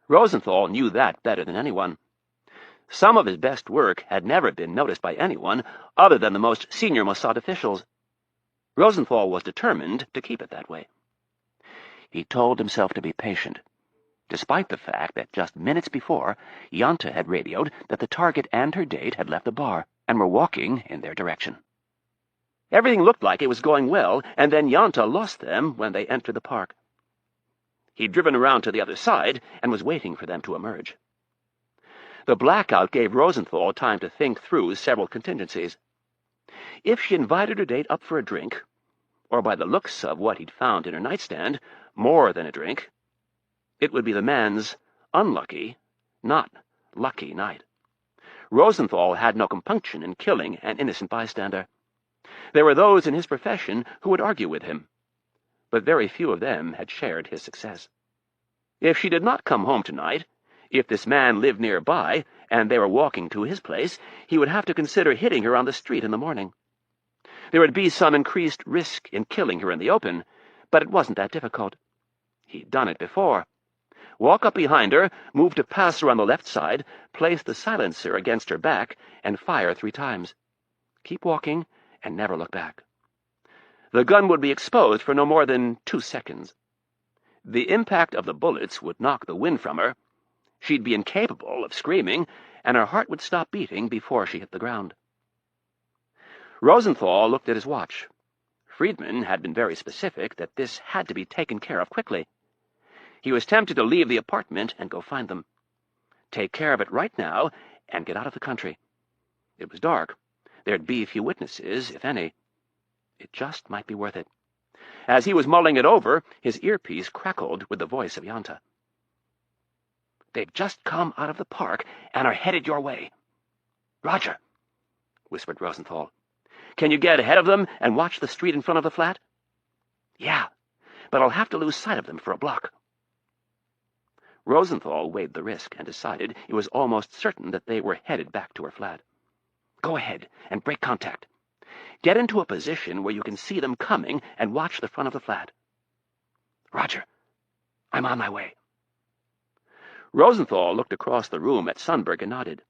Rosenthal knew that better than anyone. Some of his best work had never been noticed by anyone other than the most senior Mossad officials. Rosenthal was determined to keep it that way. He told himself to be patient, despite the fact that just minutes before, Yanta had radioed that the target and her date had left the bar and were walking in their direction. Everything looked like it was going well, and then Yanta lost them when they entered the park. He'd driven around to the other side and was waiting for them to emerge. The blackout gave Rosenthal time to think through several contingencies. If she invited her date up for a drink, or by the looks of what he'd found in her nightstand, more than a drink, it would be the man's unlucky, not lucky night. Rosenthal had no compunction in killing an innocent bystander. There were those in his profession who would argue with him, but very few of them had shared his success. If she did not come home tonight, if this man lived nearby, and they were walking to his place, he would have to consider hitting her on the street in the morning. There would be some increased risk in killing her in the open, but it wasn't that difficult. He'd done it before. Walk up behind her, move to pass her on the left side, place the silencer against her back, and fire 3 times. Keep walking, and never look back. The gun would be exposed for no more than 2 seconds. The impact of the bullets would knock the wind from her. She'd be incapable of screaming, and her heart would stop beating before she hit the ground. Rosenthal looked at his watch. Friedman had been very specific that this had to be taken care of quickly. He was tempted to leave the apartment and go find them. Take care of it right now and get out of the country. It was dark. There'd be few witnesses, if any. It just might be worth it. As he was mulling it over, his earpiece crackled with the voice of Yanta. "They've just come out of the park and are headed your way." "Roger," whispered Rosenthal. "Can you get ahead of them and watch the street in front of the flat?" "Yeah, but I'll have to lose sight of them for a block." Rosenthal weighed the risk and decided it was almost certain that they were headed back to her flat. "Go ahead and break contact. Get into a position where you can see them coming and watch the front of the flat." "Roger. I'm on my way." Rosenthal looked across the room at Sundberg and nodded.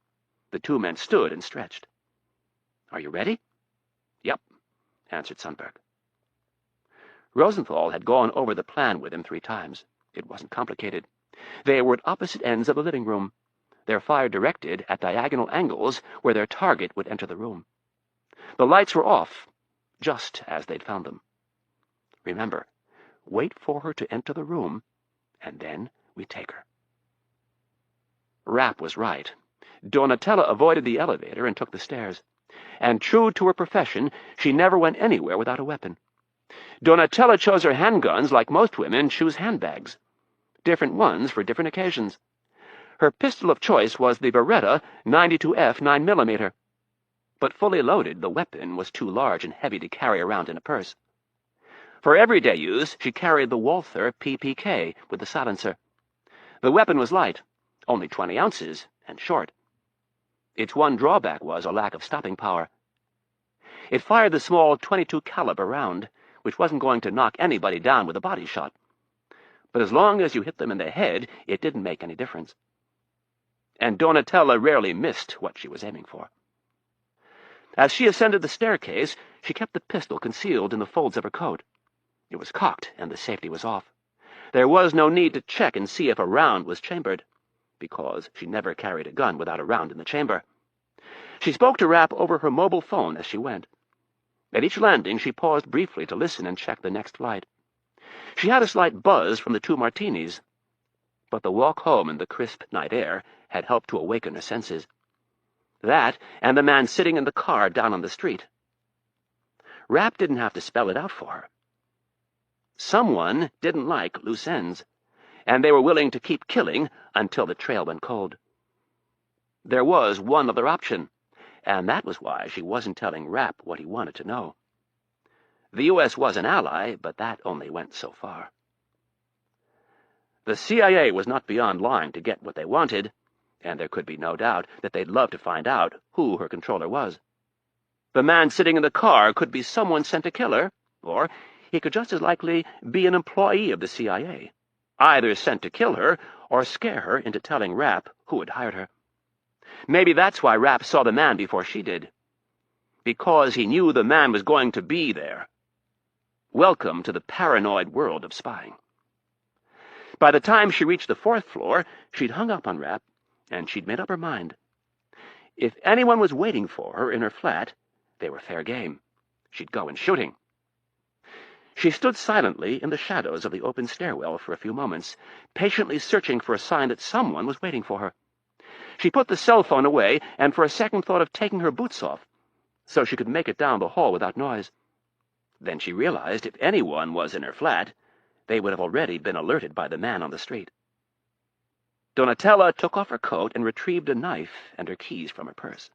The 2 men stood and stretched. "Are you ready?" "Yep," answered Sundberg. Rosenthal had gone over the plan with him 3 times. It wasn't complicated. They were at opposite ends of the living room, their fire directed at diagonal angles where their target would enter the room. The lights were off, just as they'd found them. Remember, wait for her to enter the room, and then we take her. Rapp was right. Donatella avoided the elevator and took the stairs. And true to her profession, she never went anywhere without a weapon. Donatella chose her handguns like most women choose handbags. Different ones for different occasions. Her pistol of choice was the Beretta 92F 9mm. But fully loaded, the weapon was too large and heavy to carry around in a purse. For everyday use, she carried the Walther PPK with the silencer. The weapon was light, only 20 ounces, and short. Its one drawback was a lack of stopping power. It fired the small .22 caliber round, which wasn't going to knock anybody down with a body shot. But as long as you hit them in the head, it didn't make any difference. And Donatella rarely missed what she was aiming for. As she ascended the staircase, she kept the pistol concealed in the folds of her coat. It was cocked, and the safety was off. There was no need to check and see if a round was chambered, because she never carried a gun without a round in the chamber. She spoke to Rapp over her mobile phone as she went. At each landing, she paused briefly to listen and check the next flight. She had a slight buzz from the 2 martinis, but the walk home in the crisp night air had helped to awaken her senses. That, and the man sitting in the car down on the street. Rapp didn't have to spell it out for her. Someone didn't like loose ends, and they were willing to keep killing until the trail went cold. There was one other option, and that was why she wasn't telling Rapp what he wanted to know. The U.S. was an ally, but that only went so far. The CIA was not beyond lying to get what they wanted, and there could be no doubt that they'd love to find out who her controller was. The man sitting in the car could be someone sent to kill her, or he could just as likely be an employee of the CIA, either sent to kill her or scare her into telling Rapp who had hired her. Maybe that's why Rapp saw the man before she did. Because he knew the man was going to be there. Welcome to the paranoid world of spying. By the time she reached the 4th floor, she'd hung up on Rapp, and she'd made up her mind. If anyone was waiting for her in her flat, they were fair game. She'd go in shooting. She stood silently in the shadows of the open stairwell for a few moments, patiently searching for a sign that someone was waiting for her. She put the cell phone away and for a second thought of taking her boots off, so she could make it down the hall without noise. Then she realized if anyone was in her flat, they would have already been alerted by the man on the street. Donatella took off her coat and retrieved a knife and her keys from her purse.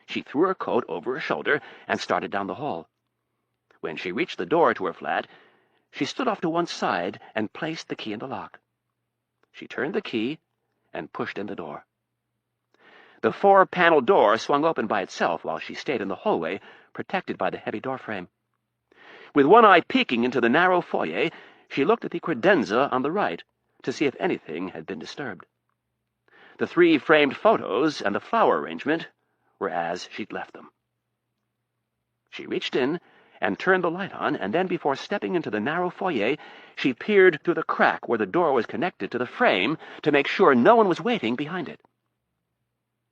She threw her coat over her shoulder and started down the hall. When she reached the door to her flat, she stood off to one side and placed the key in the lock. She turned the key and pushed in the door. The 4-panel door swung open by itself while she stayed in the hallway, protected by the heavy doorframe. With one eye peeking into the narrow foyer, she looked at the credenza on the right to see if anything had been disturbed. The 3 framed photos and the flower arrangement were as she'd left them. She reached in and turned the light on, and then before stepping into the narrow foyer, she peered through the crack where the door was connected to the frame to make sure no one was waiting behind it.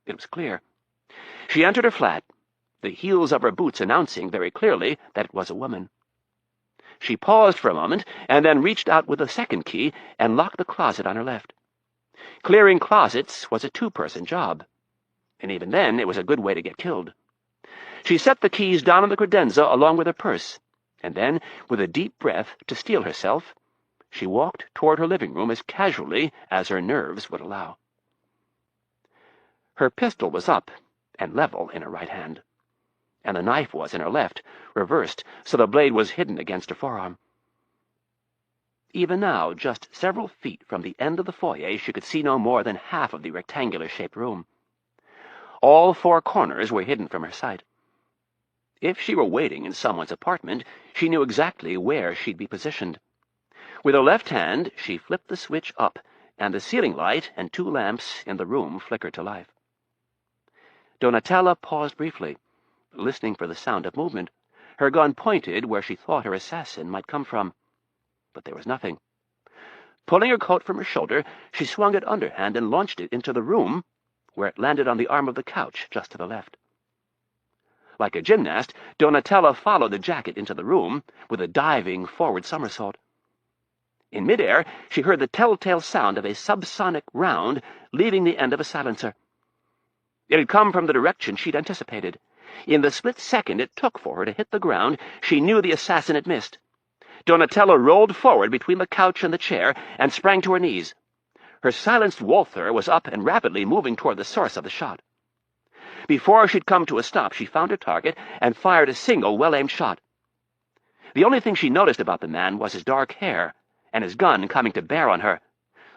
It was clear. She entered her flat, the heels of her boots announcing very clearly that it was a woman. She paused for a moment, and then reached out with a second key and locked the closet on her left. Clearing closets was a 2-person job, and even then it was a good way to get killed. She set the keys down on the credenza along with her purse, and then, with a deep breath to steel herself, she walked toward her living room as casually as her nerves would allow. Her pistol was up and level in her right hand, and the knife was in her left, reversed so the blade was hidden against her forearm. Even now, just several feet from the end of the foyer, she could see no more than half of the rectangular-shaped room. All 4 corners were hidden from her sight. If she were waiting in someone's apartment, she knew exactly where she'd be positioned. With her left hand, she flipped the switch up, and the ceiling light and 2 lamps in the room flickered to life. Donatella paused briefly, listening for the sound of movement, her gun pointed where she thought her assassin might come from. But there was nothing. Pulling her coat from her shoulder, she swung it underhand and launched it into the room, where it landed on the arm of the couch just to the left. Like a gymnast, Donatella followed the jacket into the room with a diving forward somersault. In midair, she heard the telltale sound of a subsonic round leaving the end of a silencer. It had come from the direction she'd anticipated. In the split second it took for her to hit the ground, she knew the assassin had missed. Donatella rolled forward between the couch and the chair and sprang to her knees. Her silenced Walther was up and rapidly moving toward the source of the shot. Before she'd come to a stop, she found her target and fired a single, well-aimed shot. The only thing she noticed about the man was his dark hair and his gun coming to bear on her.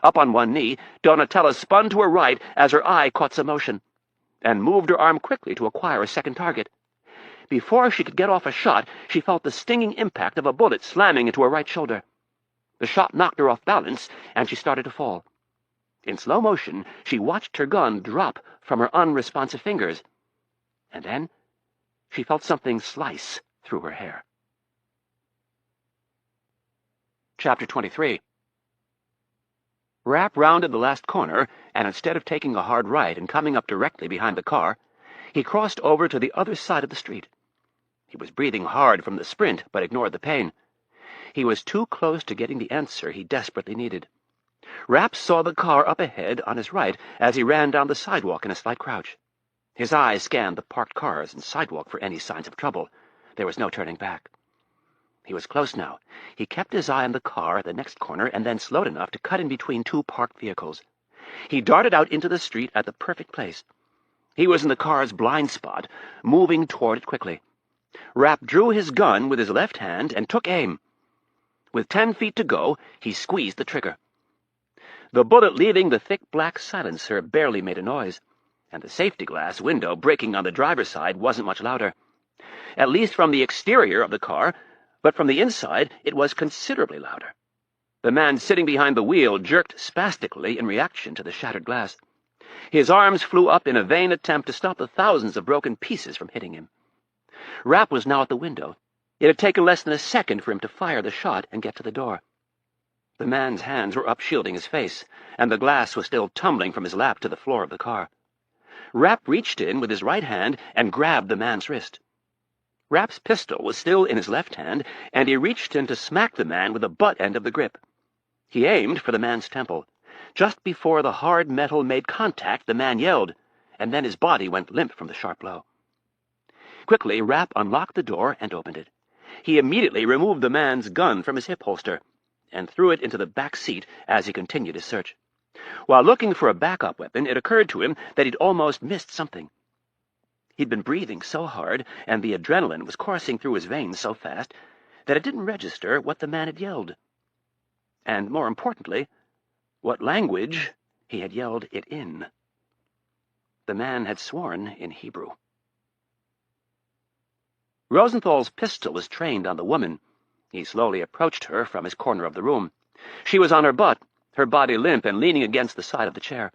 Up on one knee, Donatella spun to her right as her eye caught some motion, and moved her arm quickly to acquire a second target. Before she could get off a shot, she felt the stinging impact of a bullet slamming into her right shoulder. The shot knocked her off balance, and she started to fall. In slow motion, she watched her gun drop from her unresponsive fingers, and then she felt something slice through her hair. Chapter 23. Rapp rounded the last corner, and instead of taking a hard right and coming up directly behind the car, he crossed over to the other side of the street. He was breathing hard from the sprint, but ignored the pain. He was too close to getting the answer he desperately needed. Rapp saw the car up ahead on his right as he ran down the sidewalk in a slight crouch. His eyes scanned the parked cars and sidewalk for any signs of trouble. There was no turning back. He was close now. He kept his eye on the car at the next corner and then slowed enough to cut in between 2 parked vehicles. He darted out into the street at the perfect place. He was in the car's blind spot, moving toward it quickly. Rapp drew his gun with his left hand and took aim. With 10 feet to go, he squeezed the trigger. The bullet leaving the thick black silencer barely made a noise, and the safety glass window breaking on the driver's side wasn't much louder. At least from the exterior of the car, but from the inside it was considerably louder. The man sitting behind the wheel jerked spastically in reaction to the shattered glass. His arms flew up in a vain attempt to stop the thousands of broken pieces from hitting him. Rapp was now at the window. It had taken less than a second for him to fire the shot and get to the door. The man's hands were up shielding his face, and the glass was still tumbling from his lap to the floor of the car. Rapp reached in with his right hand and grabbed the man's wrist. Rapp's pistol was still in his left hand, and he reached in to smack the man with the butt end of the grip. He aimed for the man's temple. Just before the hard metal made contact, the man yelled, and then his body went limp from the sharp blow. Quickly, Rapp unlocked the door and opened it. He immediately removed the man's gun from his hip holster and threw it into the back seat as he continued his search. While looking for a backup weapon, it occurred to him that he'd almost missed something. He'd been breathing so hard, and the adrenaline was coursing through his veins so fast, that it didn't register what the man had yelled. And more importantly, what language he had yelled it in. The man had sworn in Hebrew. Rosenthal's pistol was trained on the woman. He slowly approached her from his corner of the room. She was on her butt, her body limp and leaning against the side of the chair.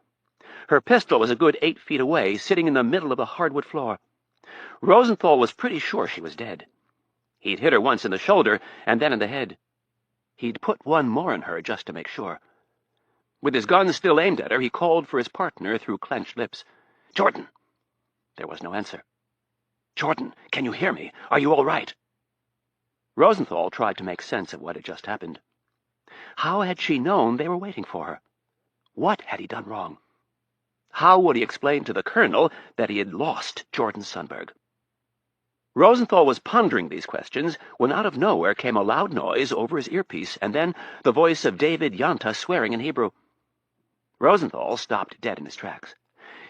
Her pistol was a good 8 feet away, sitting in the middle of the hardwood floor. Rosenthal was pretty sure she was dead. He'd hit her once in the shoulder and then in the head. He'd put one more in her just to make sure. With his gun still aimed at her, he called for his partner through clenched lips. "Jordan!" There was no answer. "Jordan, can you hear me? Are you all right?" Rosenthal tried to make sense of what had just happened. How had she known they were waiting for her? What had he done wrong? How would he explain to the colonel that he had lost Jordan Sundberg? Rosenthal was pondering these questions when out of nowhere came a loud noise over his earpiece, and then the voice of David Yonta swearing in Hebrew. Rosenthal stopped dead in his tracks.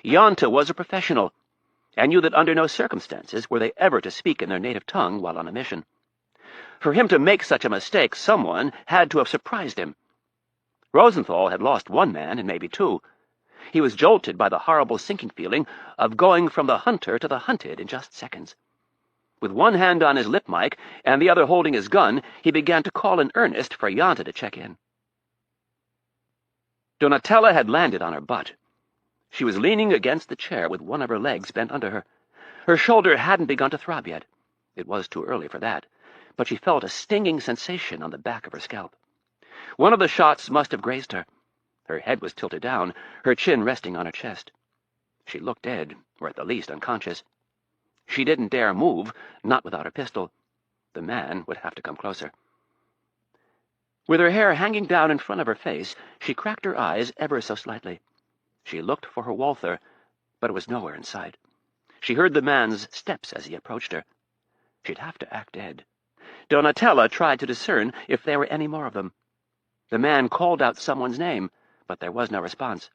Yonta was a professional, and knew that under no circumstances were they ever to speak in their native tongue while on a mission. For him to make such a mistake, someone had to have surprised him. Rosenthal had lost one man and maybe two. He was jolted by the horrible sinking feeling of going from the hunter to the hunted in just seconds. With one hand on his lip mic and the other holding his gun, he began to call in earnest for Yonta to check in. Donatella had landed on her butt. She was leaning against the chair with one of her legs bent under her. Her shoulder hadn't begun to throb yet. It was too early for that, but she felt a stinging sensation on the back of her scalp. One of the shots must have grazed her. Her head was tilted down, her chin resting on her chest. She looked dead, or at the least unconscious. She didn't dare move, not without her pistol. The man would have to come closer. With her hair hanging down in front of her face, she cracked her eyes ever so slightly. She looked for her Walther, but it was nowhere in sight. She heard the man's steps as he approached her. She'd have to act dead. Donatella tried to discern if there were any more of them. The man called out someone's name, but there was no response.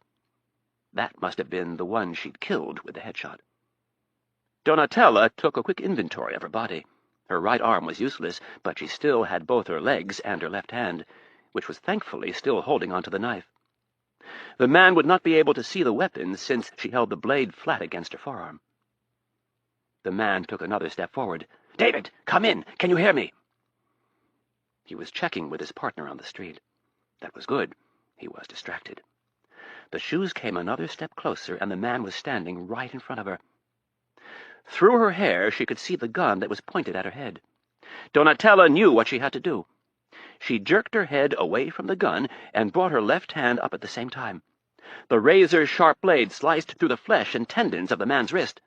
That must have been the one she'd killed with the headshot. Donatella took a quick inventory of her body. Her right arm was useless, but she still had both her legs and her left hand, which was thankfully still holding onto the knife. The man would not be able to see the weapon since she held the blade flat against her forearm. The man took another step forward. "David, come in! Can you hear me?" He was checking with his partner on the street. That was good. He was distracted. The shoes came another step closer, and the man was standing right in front of her. Through her hair, she could see the gun that was pointed at her head. Donatella knew what she had to do. She jerked her head away from the gun and brought her left hand up at the same time. The razor-sharp blade sliced through the flesh and tendons of the man's wrist.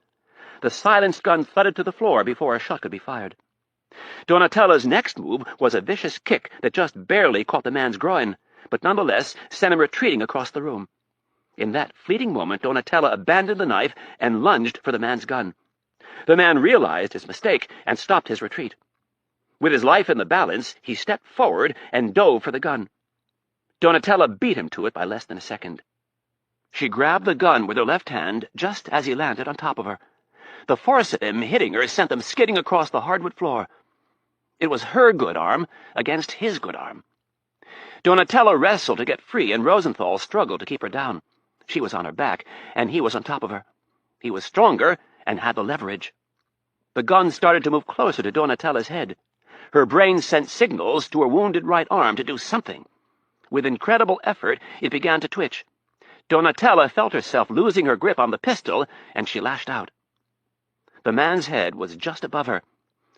The silenced gun thudded to the floor before a shot could be fired. Donatella's next move was a vicious kick that just barely caught the man's groin, but nonetheless sent him retreating across the room. In that fleeting moment, Donatella abandoned the knife and lunged for the man's gun. The man realized his mistake and stopped his retreat. With his life in the balance, he stepped forward and dove for the gun. Donatella beat him to it by less than a second. She grabbed the gun with her left hand just as he landed on top of her. The force of him hitting her sent them skidding across the hardwood floor. It was her good arm against his good arm. Donatella wrestled to get free, and Rosenthal struggled to keep her down. She was on her back, and he was on top of her. He was stronger and had the leverage. The gun started to move closer to Donatella's head. Her brain sent signals to her wounded right arm to do something. With incredible effort, it began to twitch. Donatella felt herself losing her grip on the pistol, and she lashed out. The man's head was just above her.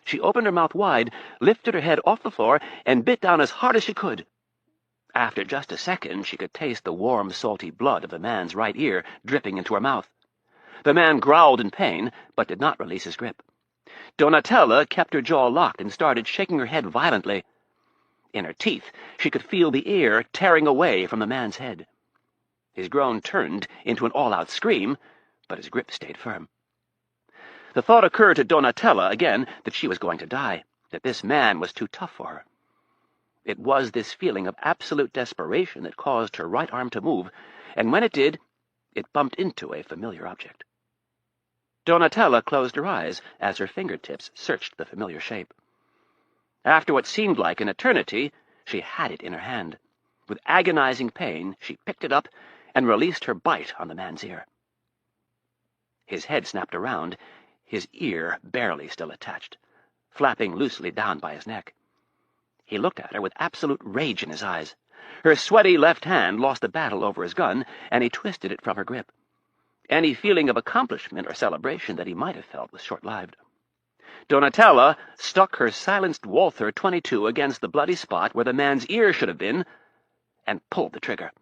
She opened her mouth wide, lifted her head off the floor, and bit down as hard as she could. After just a second, she could taste the warm, salty blood of the man's right ear dripping into her mouth. The man growled in pain, but did not release his grip. Donatella kept her jaw locked and started shaking her head violently. In her teeth, she could feel the air tearing away from the man's head. His groan turned into an all-out scream, but his grip stayed firm. The thought occurred to Donatella again that she was going to die, that this man was too tough for her. It was this feeling of absolute desperation that caused her right arm to move, and when it did, it bumped into a familiar object. Donatella closed her eyes as her fingertips searched the familiar shape. After what seemed like an eternity, she had it in her hand. With agonizing pain, she picked it up and released her bite on the man's ear. His head snapped around, his ear barely still attached, flapping loosely down by his neck. He looked at her with absolute rage in his eyes. Her sweaty left hand lost the battle over his gun, and he twisted it from her grip. Any feeling of accomplishment or celebration that he might have felt was short-lived. Donatella stuck her silenced Walther 22 against the bloody spot where the man's ear should have been, and pulled the trigger.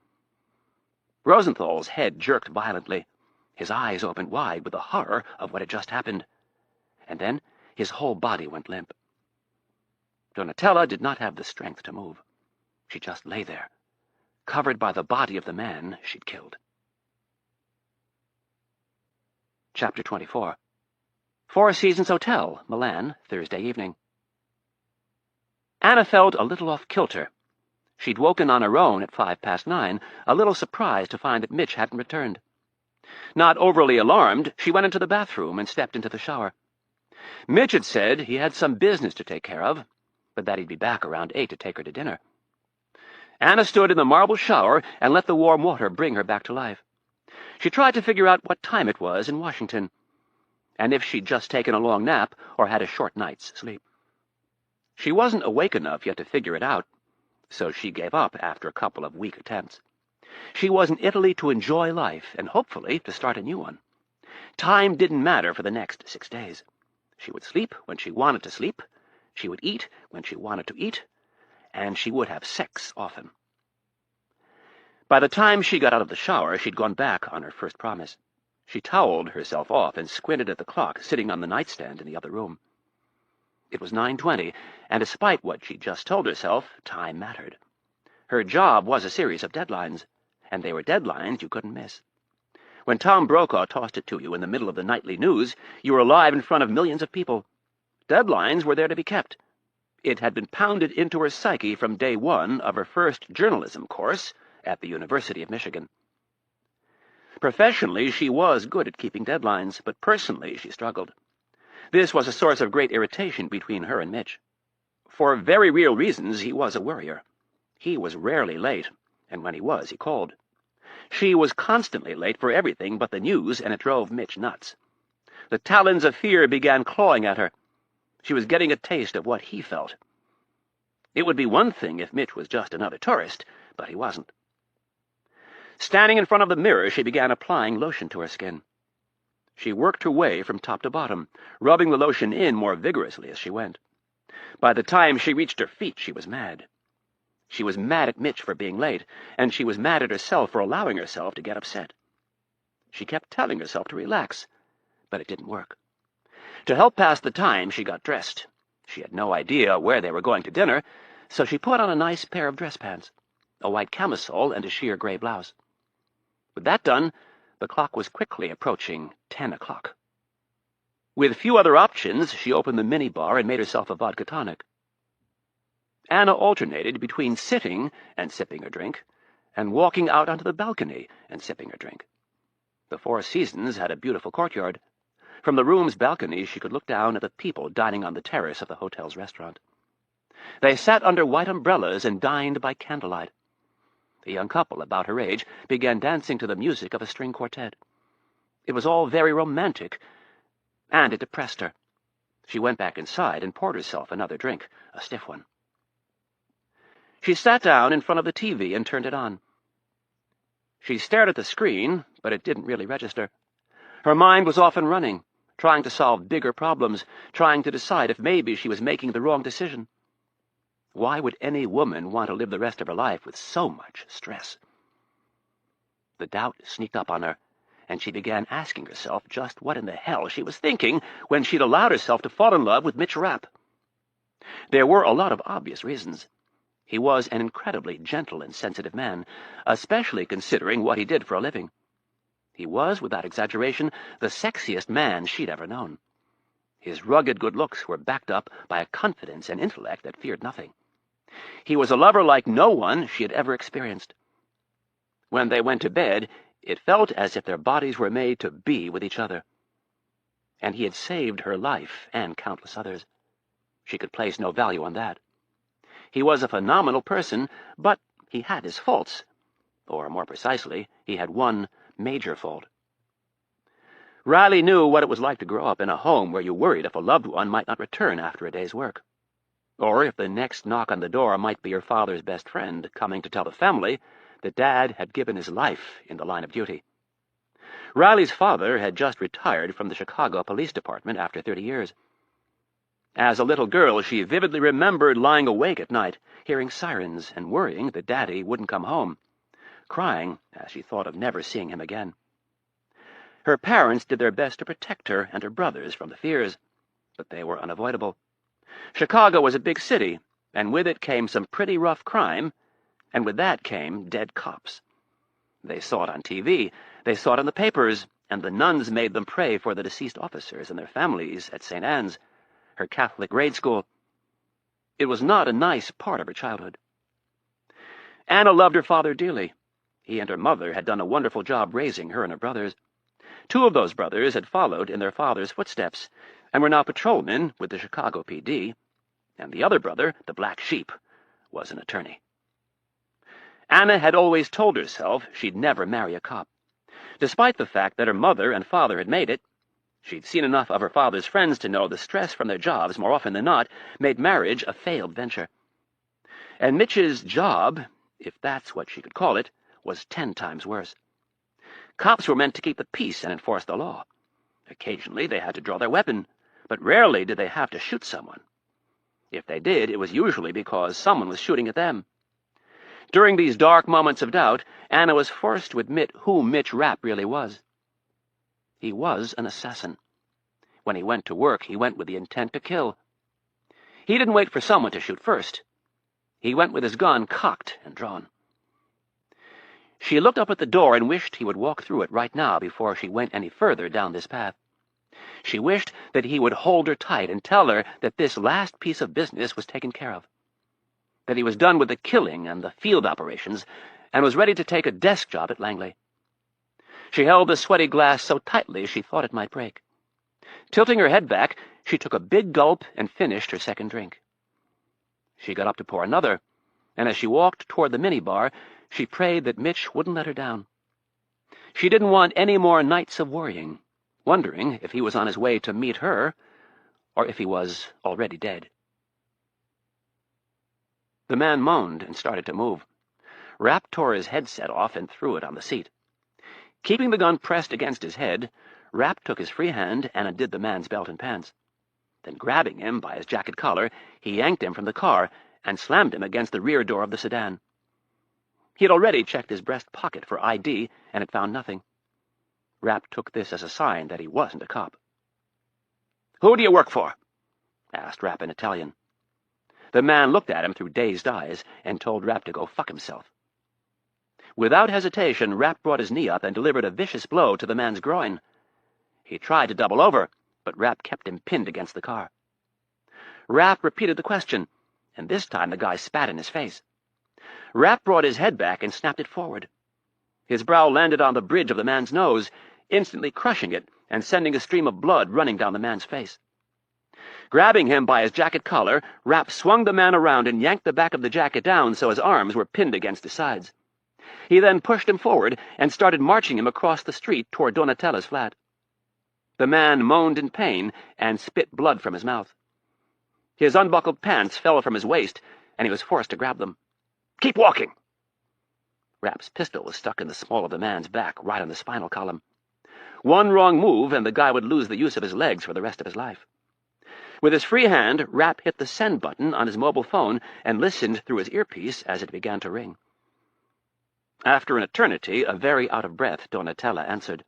Rosenthal's head jerked violently. His eyes opened wide with the horror of what had just happened. And then his whole body went limp. Donatella did not have the strength to move. She just lay there, covered by the body of the man she'd killed. Chapter 24. Four Seasons Hotel, Milan, Thursday evening. Anna felt a little off-kilter. She'd woken on her own at 9:05, a little surprised to find that Mitch hadn't returned. Not overly alarmed, she went into the bathroom and stepped into the shower. Mitch had said he had some business to take care of, but that he'd be back around 8 to take her to dinner. Anna stood in the marble shower and let the warm water bring her back to life. She tried to figure out what time it was in Washington, and if she'd just taken a long nap or had a short night's sleep. She wasn't awake enough yet to figure it out, so she gave up after a couple of weak attempts. She was in Italy to enjoy life and hopefully to start a new one. Time didn't matter for the next 6 days. She would sleep when she wanted to sleep, she would eat when she wanted to eat, and she would have sex often. By the time she got out of the shower, she'd gone back on her first promise. She toweled herself off and squinted at the clock sitting on the nightstand in the other room. It was 9:20, and despite what she'd just told herself, time mattered. Her job was a series of deadlines, and they were deadlines you couldn't miss. When Tom Brokaw tossed it to you in the middle of the nightly news, you were live in front of millions of people. Deadlines were there to be kept. It had been pounded into her psyche from day one of her first journalism course at the University of Michigan. Professionally, she was good at keeping deadlines, but personally she struggled. This was a source of great irritation between her and Mitch. For very real reasons, he was a worrier. He was rarely late, and when he was, he called. She was constantly late for everything but the news, and it drove Mitch nuts. The talons of fear began clawing at her. She was getting a taste of what he felt. It would be one thing if Mitch was just another tourist, but he wasn't. Standing in front of the mirror, she began applying lotion to her skin. She worked her way from top to bottom, rubbing the lotion in more vigorously as she went. By the time she reached her feet, she was mad. She was mad at Mitch for being late, and she was mad at herself for allowing herself to get upset. She kept telling herself to relax, but it didn't work. To help pass the time, she got dressed. She had no idea where they were going to dinner, so she put on a nice pair of dress pants, a white camisole, and a sheer gray blouse. With that done, the clock was quickly approaching 10 o'clock. With few other options, she opened the minibar and made herself a vodka tonic. Anna alternated between sitting and sipping her drink, and walking out onto the balcony and sipping her drink. The Four Seasons had a beautiful courtyard. From the room's balcony she could look down at the people dining on the terrace of the hotel's restaurant. They sat under white umbrellas and dined by candlelight. A young couple about her age began dancing to the music of a string quartet. It was all very romantic, and it depressed her. She went back inside and poured herself another drink, a stiff one. She sat down in front of the TV and turned it on. She stared at the screen, but it didn't really register. Her mind was often running, trying to solve bigger problems, trying to decide if maybe she was making the wrong decision. Why would any woman want to live the rest of her life with so much stress? The doubt sneaked up on her, and she began asking herself just what in the hell she was thinking when she'd allowed herself to fall in love with Mitch Rapp. There were a lot of obvious reasons. He was an incredibly gentle and sensitive man, especially considering what he did for a living. He was, without exaggeration, the sexiest man she'd ever known. His rugged good looks were backed up by a confidence and intellect that feared nothing. He was a lover like no one she had ever experienced. When they went to bed, it felt as if their bodies were made to be with each other. And he had saved her life and countless others. She could place no value on that. He was a phenomenal person, but he had his faults. Or, more precisely, he had one major fault. Riley knew what it was like to grow up in a home where you worried if a loved one might not return after a day's work, or if the next knock on the door might be your father's best friend coming to tell the family that Dad had given his life in the line of duty. Riley's father had just retired from the Chicago Police Department after 30 years. As a little girl, she vividly remembered lying awake at night, hearing sirens and worrying that Daddy wouldn't come home, crying as she thought of never seeing him again. Her parents did their best to protect her and her brothers from the fears, but they were unavoidable. Chicago was a big city, and with it came some pretty rough crime, and with that came dead cops. They saw it on TV, they saw it in the papers, and the nuns made them pray for the deceased officers and their families at St. Anne's, her Catholic grade school. It was not a nice part of her childhood. Anna loved her father dearly. He and her mother had done a wonderful job raising her and her brothers. 2 of those brothers had followed in their father's footsteps, and were now patrolmen with the Chicago PD, and the other brother, the black sheep, was an attorney. Anna had always told herself she'd never marry a cop. Despite the fact that her mother and father had made it, she'd seen enough of her father's friends to know the stress from their jobs, more often than not, made marriage a failed venture. And Mitch's job, if that's what she could call it, was 10 times worse. Cops were meant to keep the peace and enforce the law. Occasionally they had to draw their weapon, but rarely did they have to shoot someone. If they did, it was usually because someone was shooting at them. During these dark moments of doubt, Anna was forced to admit who Mitch Rapp really was. He was an assassin. When he went to work, he went with the intent to kill. He didn't wait for someone to shoot first. He went with his gun cocked and drawn. She looked up at the door and wished he would walk through it right now before she went any further down this path. She wished that he would hold her tight and tell her that this last piece of business was taken care of, that he was done with the killing and the field operations and was ready to take a desk job at Langley. She held the sweaty glass so tightly she thought it might break. Tilting her head back, she took a big gulp and finished her second drink. She got up to pour another, and as she walked toward the minibar, she prayed that Mitch wouldn't let her down. She didn't want any more nights of worrying, wondering if he was on his way to meet her, or if he was already dead. The man moaned and started to move. Rapp tore his headset off and threw it on the seat. Keeping the gun pressed against his head, Rapp took his free hand and undid the man's belt and pants. Then, grabbing him by his jacket collar, he yanked him from the car and slammed him against the rear door of the sedan. He had already checked his breast pocket for ID and had found nothing. Rapp took this as a sign that he wasn't a cop. "Who do you work for?" asked Rapp in Italian. The man looked at him through dazed eyes and told Rapp to go fuck himself. Without hesitation, Rapp brought his knee up and delivered a vicious blow to the man's groin. He tried to double over, but Rapp kept him pinned against the car. Rapp repeated the question, and this time the guy spat in his face. Rapp brought his head back and snapped it forward. His brow landed on the bridge of the man's nose, instantly crushing it and sending a stream of blood running down the man's face. Grabbing him by his jacket collar, Rapp swung the man around and yanked the back of the jacket down so his arms were pinned against his sides. He then pushed him forward and started marching him across the street toward Donatella's flat. The man moaned in pain and spit blood from his mouth. His unbuckled pants fell from his waist, and he was forced to grab them. Keep walking!" Rapp's pistol was stuck in the small of the man's back, right on the spinal column. One wrong move, and the guy would lose the use of his legs for the rest of his life. With his free hand, Rapp hit the send button on his mobile phone and listened through his earpiece as it began to ring. After an eternity, a very out-of-breath Donatella answered.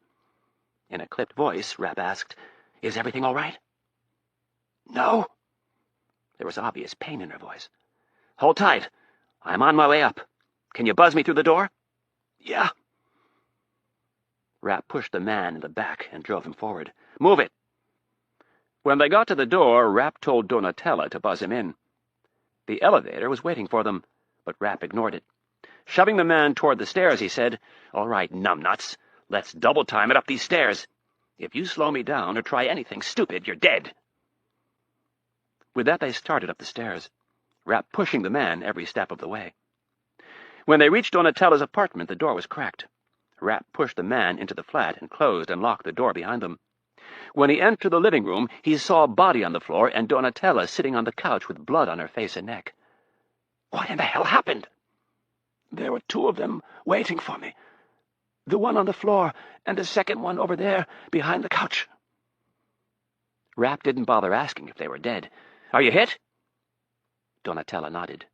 In a clipped voice, Rapp asked, "Is everything all right?" "No." There was obvious pain in her voice. "Hold tight. I'm on my way up. Can you buzz me through the door?" "Yeah." Rapp pushed the man in the back and drove him forward. "Move it." When they got to the door, Rapp told Donatella to buzz him in. The elevator was waiting for them, but Rapp ignored it. Shoving the man toward the stairs, he said, "All right, numbnuts, let's double-time it up these stairs. If you slow me down or try anything stupid, you're dead." With that, they started up the stairs, Rapp pushing the man every step of the way. When they reached Donatella's apartment, the door was cracked. Rapp pushed the man into the flat and closed and locked the door behind them. When he entered the living room, he saw a body on the floor and Donatella sitting on the couch with blood on her face and neck. "What in the hell happened?" "There were 2 of them waiting for me. The one on the floor and the second one over there behind the couch." Rapp didn't bother asking if they were dead. "Are you hit?" Donatella nodded.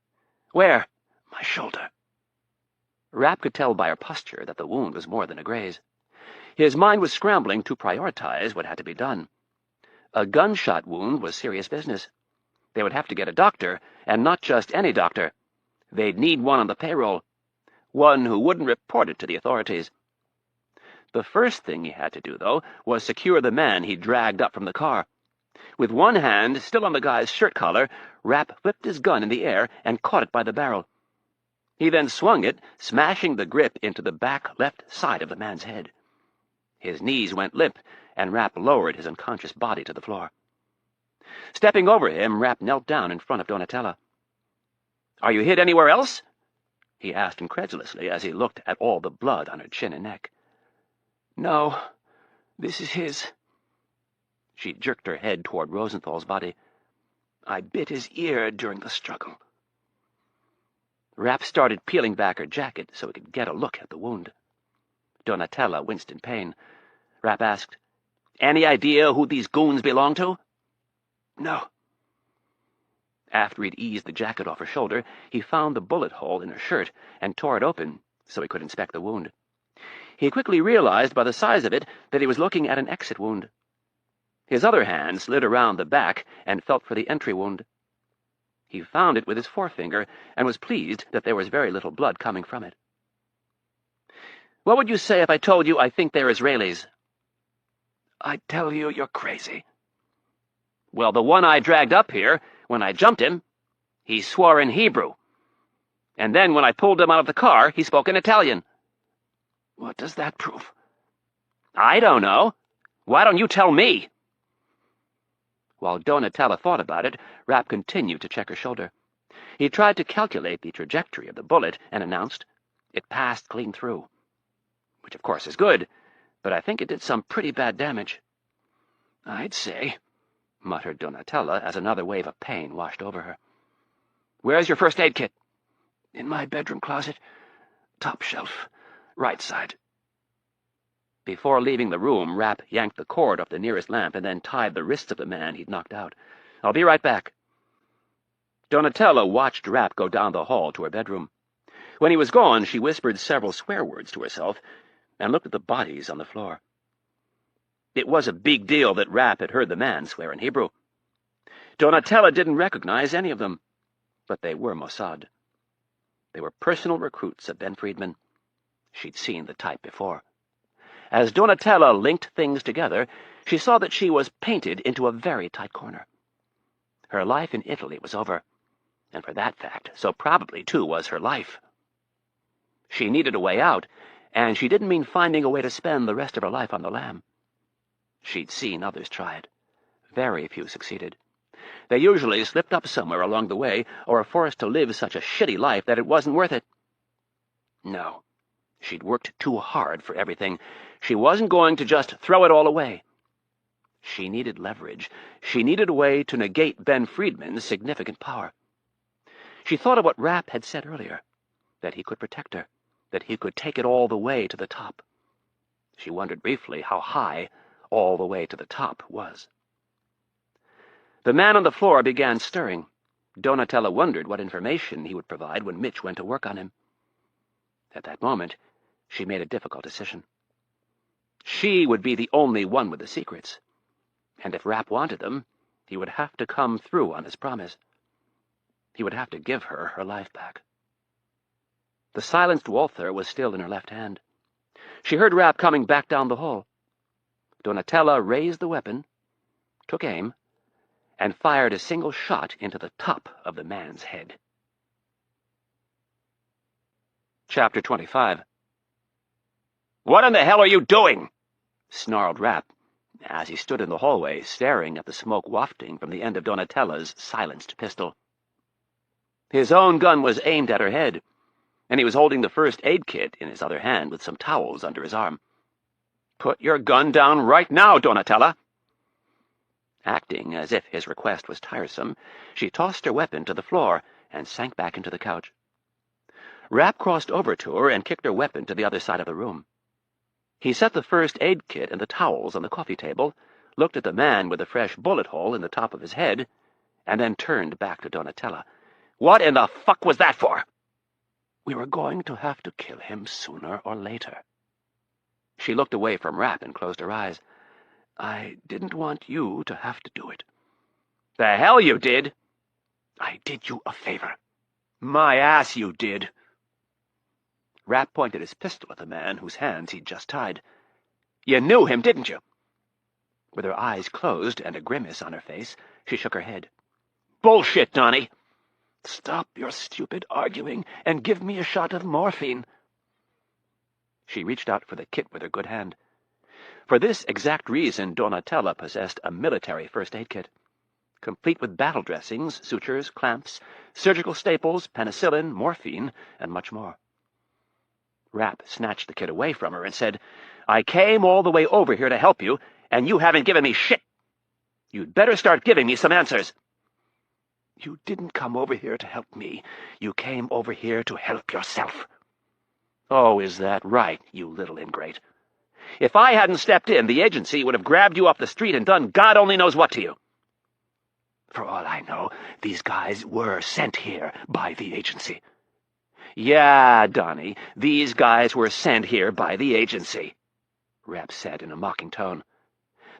"Where?" "My shoulder." Rapp could tell by her posture that the wound was more than a graze. His mind was scrambling to prioritize what had to be done. A gunshot wound was serious business. They would have to get a doctor, and not just any doctor. They'd need one on the payroll, one who wouldn't report it to the authorities. The first thing he had to do, though, was secure the man he dragged up from the car. With one hand still on the guy's shirt collar, Rapp flipped his gun in the air and caught it by the barrel. He then swung it, smashing the grip into the back left side of the man's head. His knees went limp, and Rapp lowered his unconscious body to the floor. Stepping over him, Rapp knelt down in front of Donatella. "Are you hit anywhere else?" he asked incredulously as he looked at all the blood on her chin and neck. "No, this is his." She jerked her head toward Rosenthal's body. "I bit his ear during the struggle." Rapp started peeling back her jacket so he could get a look at the wound. Donatella winced in pain. Rapp asked, "Any idea who these goons belong to?" "No." After he'd eased the jacket off her shoulder, he found the bullet hole in her shirt and tore it open so he could inspect the wound. He quickly realized by the size of it that he was looking at an exit wound. His other hand slid around the back and felt for the entry wound. He found it with his forefinger and was pleased that there was very little blood coming from it. "What would you say if I told you I think they're Israelis?" "I'd tell you you're crazy." "Well, the one I dragged up here, when I jumped him, he swore in Hebrew. And then when I pulled him out of the car, he spoke in Italian." "What does that prove?" "I don't know. Why don't you tell me?" While Donatella thought about it, Rapp continued to check her shoulder. He tried to calculate the trajectory of the bullet and announced, "It passed clean through." Which, of course, is good, but I think it did some pretty bad damage. "I'd say," muttered Donatella as another wave of pain washed over her. "Where's your first aid kit?" "In my bedroom closet. Top shelf. Right side." Before leaving the room, Rapp yanked the cord off the nearest lamp and then tied the wrists of the man he'd knocked out. "I'll be right back." Donatella watched Rapp go down the hall to her bedroom. When he was gone, she whispered several swear words to herself and looked at the bodies on the floor. It was a big deal that Rapp had heard the man swear in Hebrew. Donatella didn't recognize any of them, but they were Mossad. They were personal recruits of Ben Friedman. She'd seen the type before. As Donatella linked things together, she saw that she was painted into a very tight corner. Her life in Italy was over, and for that fact, so probably, too, was her life. She needed a way out, and she didn't mean finding a way to spend the rest of her life on the lam. She'd seen others try it. Very few succeeded. They usually slipped up somewhere along the way, or were forced to live such a shitty life that it wasn't worth it. No, she'd worked too hard for everything. She wasn't going to just throw it all away. She needed leverage. She needed a way to negate Ben Friedman's significant power. She thought of what Rapp had said earlier. that he could protect her, that he could take it all the way to the top. She wondered briefly how high all the way to the top was. The man on the floor began stirring. Donatella wondered what information he would provide when Mitch went to work on him. At that moment, she made a difficult decision. She would be the only one with the secrets, and if Rapp wanted them, he would have to come through on his promise. He would have to give her her life back. The silenced Walther was still in her left hand. She heard Rapp coming back down the hall. Donatella raised the weapon, took aim, and fired a single shot into the top of the man's head. Chapter 25. "What in the hell are you doing?" snarled Rapp, as he stood in the hallway staring at the smoke wafting from the end of Donatella's silenced pistol. His own gun was aimed at her head, and he was holding the first aid kit in his other hand with some towels under his arm. "Put your gun down right now, Donatella!" Acting as if his request was tiresome, she tossed her weapon to the floor and sank back into the couch. Rapp crossed over to her and kicked her weapon to the other side of the room. He set the first aid kit and the towels on the coffee table, looked at the man with the fresh bullet hole in the top of his head, and then turned back to Donatella. "What in the fuck was that for?" "We were going to have to kill him sooner or later." She looked away from Rapp and closed her eyes. "I didn't want you to have to do it." "The hell you did!" "I did you a favor." "My ass you did." Rapp pointed his pistol at the man whose hands he'd just tied. "You knew him, didn't you?" With her eyes closed and a grimace on her face, she shook her head. "Bullshit, Donnie!" "Stop your stupid arguing and give me a shot of morphine." She reached out for the kit with her good hand. For this exact reason, Donatella possessed a military first aid kit, complete with battle dressings, sutures, clamps, surgical staples, penicillin, morphine, and much more. Rapp snatched the kit away from her and said, "I came all the way over here to help you, and you haven't given me shit. You'd better start giving me some answers." "You didn't come over here to help me. You came over here to help yourself." "Oh, is that right, you little ingrate? If I hadn't stepped in, the agency would have grabbed you off the street and done God only knows what to you." "For all I know, these guys were sent here by the agency." "Yeah, Donnie, these guys were sent here by the agency," Rapp said in a mocking tone.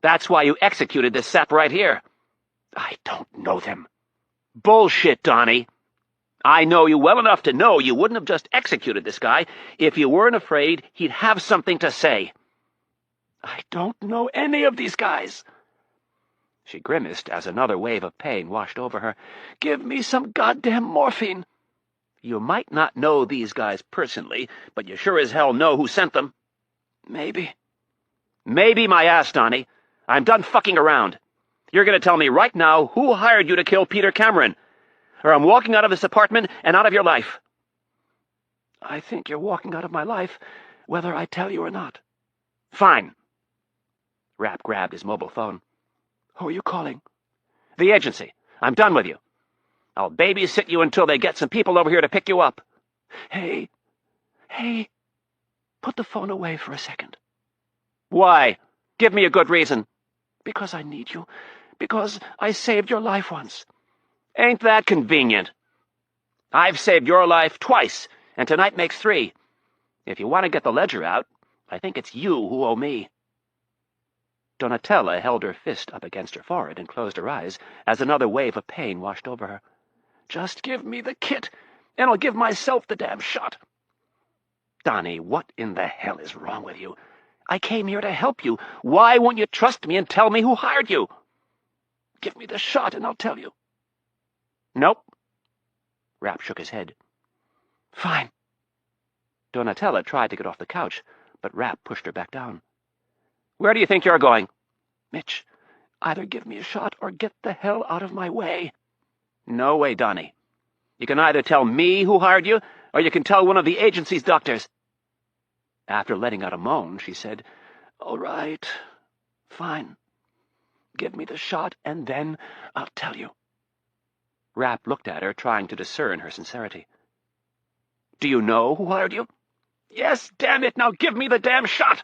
"That's why you executed this sap right here." "I don't know them." "Bullshit, Donnie. I know you well enough to know you wouldn't have just executed this guy if you weren't afraid he'd have something to say." "I don't know any of these guys." She grimaced as another wave of pain washed over her. "Give me some goddamn morphine." "You might not know these guys personally, but you sure as hell know who sent them." "Maybe." "Maybe my ass, Donnie. I'm done fucking around. You're going to tell me right now who hired you to kill Peter Cameron, or I'm walking out of this apartment and out of your life." "I think you're walking out of my life, whether I tell you or not." "Fine." Rapp grabbed his mobile phone. "Who are you calling?" "The agency. I'm done with you. I'll babysit you until they get some people over here to pick you up." Hey, put the phone away for a second." "Why? Give me a good reason." "Because I need you. Because I saved your life once." "Ain't that convenient? I've saved your life twice, and tonight makes 3. If you want to get the ledger out, I think it's you who owe me." Donatella held her fist up against her forehead and closed her eyes as another wave of pain washed over her. "Just give me the kit, and I'll give myself the damn shot." "Donnie, what in the hell is wrong with you? I came here to help you. Why won't you trust me and tell me who hired you?" "Give me the shot, and I'll tell you." "Nope." Rapp shook his head. "Fine." Donatella tried to get off the couch, but Rapp pushed her back down. "Where do you think you're going?" "Mitch, either give me a shot or get the hell out of my way." "No way, Donnie. You can either tell me who hired you, or you can tell one of the agency's doctors." After letting out a moan, she said, "All right, fine. Give me the shot, and then I'll tell you." Rapp looked at her, trying to discern her sincerity. Do you know who hired you?" "Yes, damn it, now give me the damn shot!"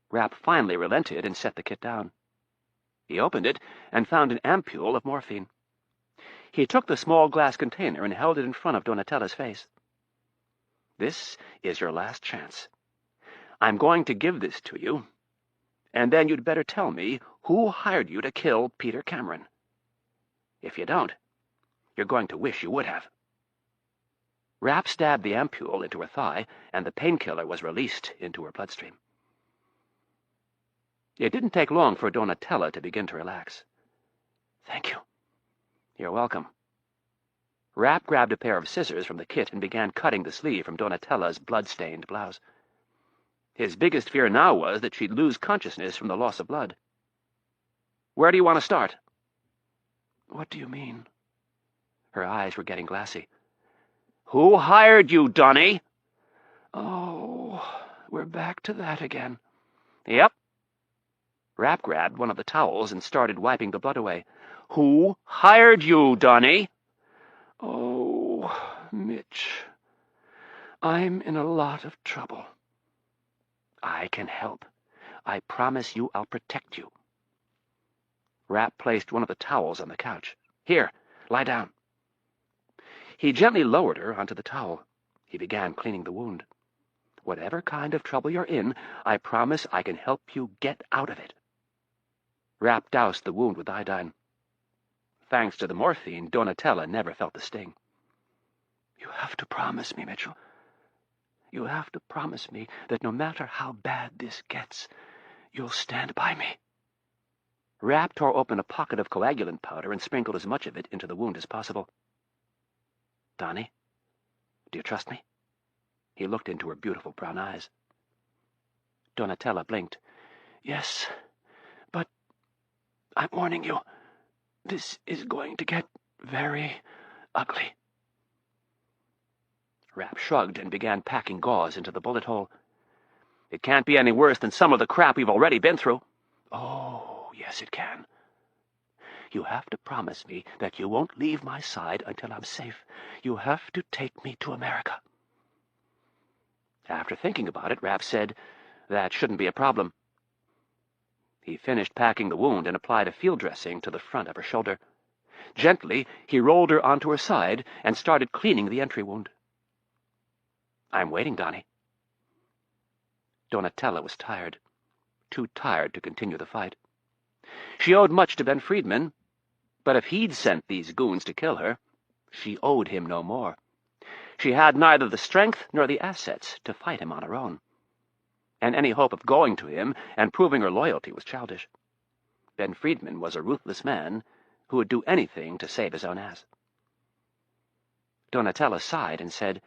Rapp finally relented and set the kit down. He opened it and found an ampule of morphine. He took the small glass container and held it in front of Donatella's face. "This is your last chance. I'm going to give this to you, and then you'd better tell me who hired you to kill Peter Cameron. If you don't, you're going to wish you would have." Rapp stabbed the ampule into her thigh, and the painkiller was released into her bloodstream. It didn't take long for Donatella to begin to relax. "Thank you." "You're welcome." Rapp grabbed a pair of scissors from the kit and began cutting the sleeve from Donatella's blood-stained blouse. His biggest fear now was that she'd lose consciousness from the loss of blood. "Where do you want to start?" "What do you mean?" Her eyes were getting glassy. "Who hired you, Donny?" "Oh, we're back to that again." "Yep." Rapp grabbed one of the towels and started wiping the blood away. "Who hired you, Donny?" "Oh, Mitch, I'm in a lot of trouble." "I can help. I promise you I'll protect you." Rapp placed one of the towels on the couch. "Here, lie down." He gently lowered her onto the towel. He began cleaning the wound. "Whatever kind of trouble you're in, I promise I can help you get out of it." Rapp doused the wound with iodine. Thanks to the morphine, Donatella never felt the sting. "You have to promise me, Mitchell. You have to promise me that no matter how bad this gets, you'll stand by me." Rapp tore open a pocket of coagulant powder and sprinkled as much of it into the wound as possible. "Donny, do you trust me?" He looked into her beautiful brown eyes. Donatella blinked. "Yes, but I'm warning you, this is going to get very ugly." Rapp shrugged and began packing gauze into the bullet hole. "It can't be any worse than some of the crap we've already been through." "Oh, yes it can. You have to promise me that you won't leave my side until I'm safe. You have to take me to America." After thinking about it, Rapp said, "That shouldn't be a problem." He finished packing the wound and applied a field dressing to the front of her shoulder. Gently, he rolled her onto her side and started cleaning the entry wound. "I'm waiting, Donny." Donatella was tired, too tired to continue the fight. She owed much to Ben Friedman, but if he'd sent these goons to kill her, she owed him no more. She had neither the strength nor the assets to fight him on her own, and any hope of going to him and proving her loyalty was childish. Ben Friedman was a ruthless man who would do anything to save his own ass. Donatella sighed and said,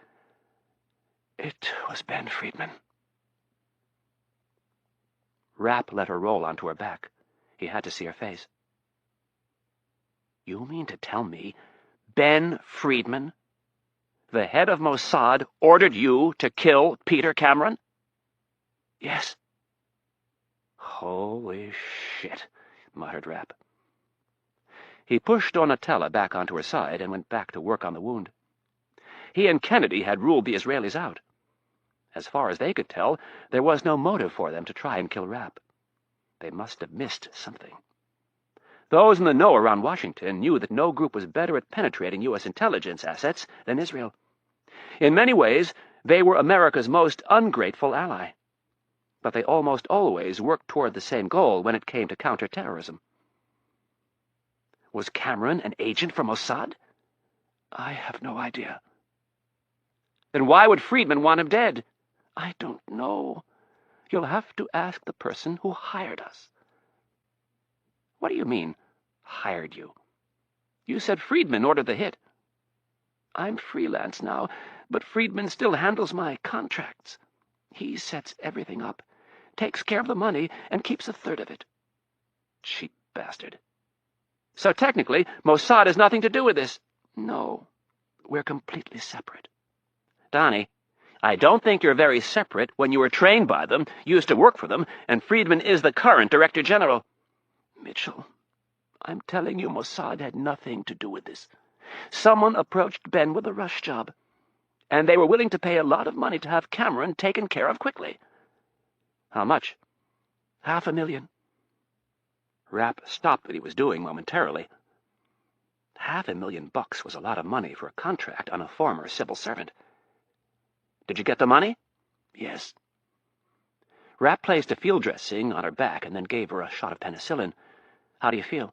"It was Ben Friedman." Rapp let her roll onto her back. He had to see her face. "You mean to tell me Ben Friedman, the head of Mossad, ordered you to kill Peter Cameron?" "Yes." "Holy shit," muttered Rapp. He pushed Donatella back onto her side and went back to work on the wound. He and Kennedy had ruled the Israelis out. As far as they could tell, there was no motive for them to try and kill Rapp. They must have missed something. Those in the know around Washington knew that no group was better at penetrating U.S. intelligence assets than Israel. In many ways, they were America's most ungrateful ally. But they almost always worked toward the same goal when it came to counterterrorism. Was Cameron an agent for Mossad? I have no idea. Then why would Friedman want him dead? I don't know. You'll have to ask the person who hired us. What do you mean, hired you? You said Friedman ordered the hit. I'm freelance now, but Friedman still handles my contracts. He sets everything up, takes care of the money, and keeps a third of it. Cheap bastard. So technically, Mossad has nothing to do with this. No, we're completely separate. Donny, I don't think you're very separate when you were trained by them, used to work for them, and Friedman is the current Director General. Mitchell, I'm telling you Mossad had nothing to do with this. Someone approached Ben with a rush job, and they were willing to pay a lot of money to have Cameron taken care of quickly. How much? $500,000. Rapp stopped what he was doing momentarily. $500,000 was a lot of money for a contract on a former civil servant. Did you get the money? Yes. Rapp placed a field dressing on her back and then gave her a shot of penicillin. How do you feel?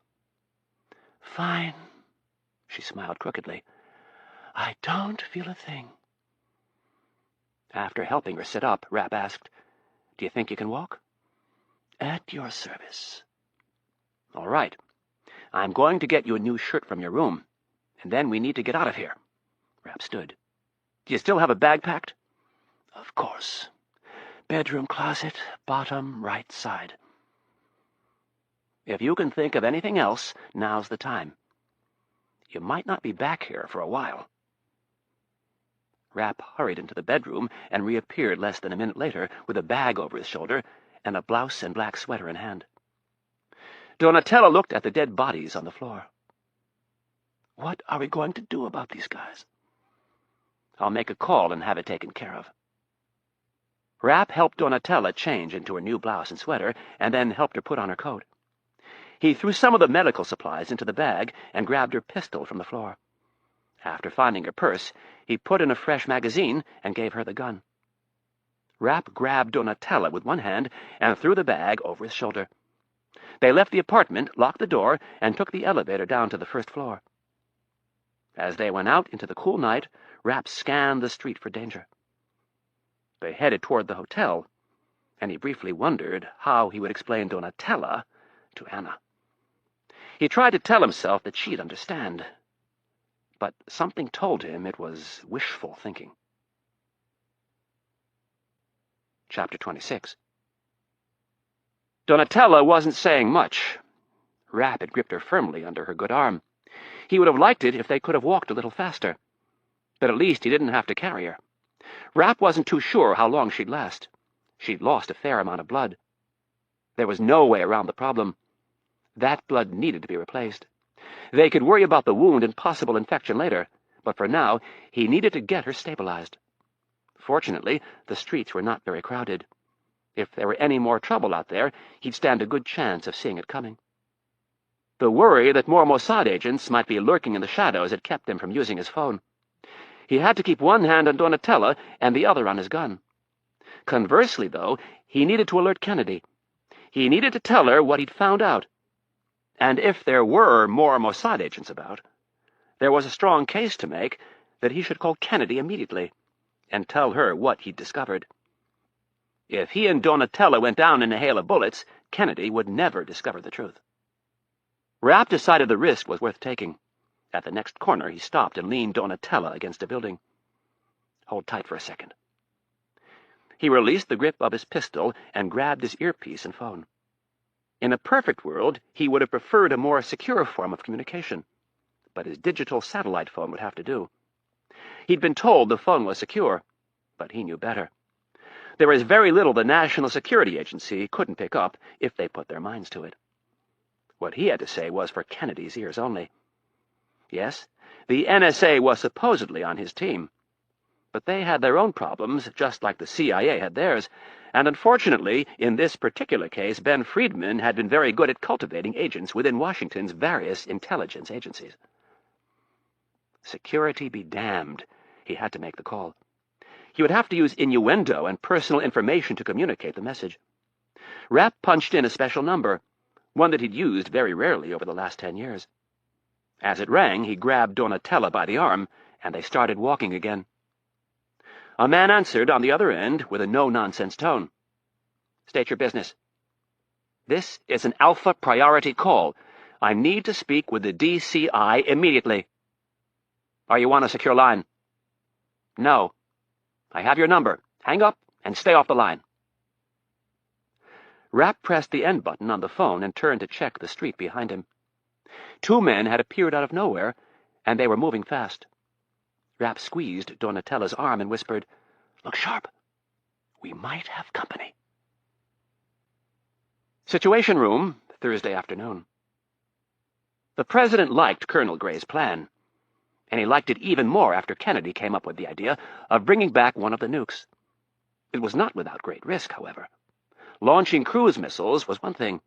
Fine. She smiled crookedly. I don't feel a thing. After helping her sit up, Rapp asked, Do you think you can walk? At your service. All right. I'm going to get you a new shirt from your room, and then we need to get out of here. Rapp stood. Do you still have a bag packed? Of course. Bedroom closet, bottom right side. If you can think of anything else, now's the time. You might not be back here for a while. Rapp hurried into the bedroom and reappeared less than a minute later with a bag over his shoulder and a blouse and black sweater in hand. Donatella looked at the dead bodies on the floor. What are we going to do about these guys? I'll make a call and have it taken care of. Rapp helped Donatella change into her new blouse and sweater, and then helped her put on her coat. He threw some of the medical supplies into the bag and grabbed her pistol from the floor. After finding her purse, he put in a fresh magazine and gave her the gun. Rapp grabbed Donatella with one hand and threw the bag over his shoulder. They left the apartment, locked the door, and took the elevator down to the first floor. As they went out into the cool night, Rapp scanned the street for danger. They headed toward the hotel, and he briefly wondered how he would explain Donatella to Anna. He tried to tell himself that she'd understand, but something told him it was wishful thinking. Chapter 26. Donatella wasn't saying much. Rapp had gripped her firmly under her good arm. He would have liked it if they could have walked a little faster, but at least he didn't have to carry her. Rapp wasn't too sure how long she'd last. She'd lost a fair amount of blood. There was no way around the problem. That blood needed to be replaced. They could worry about the wound and possible infection later, but for now, he needed to get her stabilized. Fortunately, the streets were not very crowded. If there were any more trouble out there, he'd stand a good chance of seeing it coming. The worry that more Mossad agents might be lurking in the shadows had kept him from using his phone. He had to keep one hand on Donatella and the other on his gun. Conversely, though, he needed to alert Kennedy. He needed to tell her what he'd found out. And if there were more Mossad agents about, there was a strong case to make that he should call Kennedy immediately and tell her what he'd discovered. If he and Donatella went down in a hail of bullets, Kennedy would never discover the truth. Rapp decided the risk was worth taking. At the next corner, he stopped and leaned Donatella against a building. Hold tight for a second. He released the grip of his pistol and grabbed his earpiece and phone. In a perfect world, he would have preferred a more secure form of communication, but his digital satellite phone would have to do. He'd been told the phone was secure, but he knew better. There was very little the National Security Agency couldn't pick up if they put their minds to it. What he had to say was for Kennedy's ears only. Yes, the NSA was supposedly on his team, but they had their own problems, just like the CIA had theirs, and unfortunately, in this particular case, Ben Friedman had been very good at cultivating agents within Washington's various intelligence agencies. Security be damned, he had to make the call. He would have to use innuendo and personal information to communicate the message. Rapp punched in a special number, one that he'd used very rarely over the last 10 years. As it rang, he grabbed Donatella by the arm, and they started walking again. A man answered on the other end with a no-nonsense tone. State your business. This is an Alpha priority call. I need to speak with the DCI immediately. Are you on a secure line? No. I have your number. Hang up and stay off the line. Rapp pressed the end button on the phone and turned to check the street behind him. 2 men had appeared out of nowhere, and they were moving fast. Rapp squeezed Donatella's arm and whispered, Look sharp. We might have company. Situation Room, Thursday afternoon. The President liked Colonel Gray's plan. and he liked it even more after Kennedy came up with the idea of bringing back one of the nukes. It was not without great risk, however. Launching cruise missiles was one thing.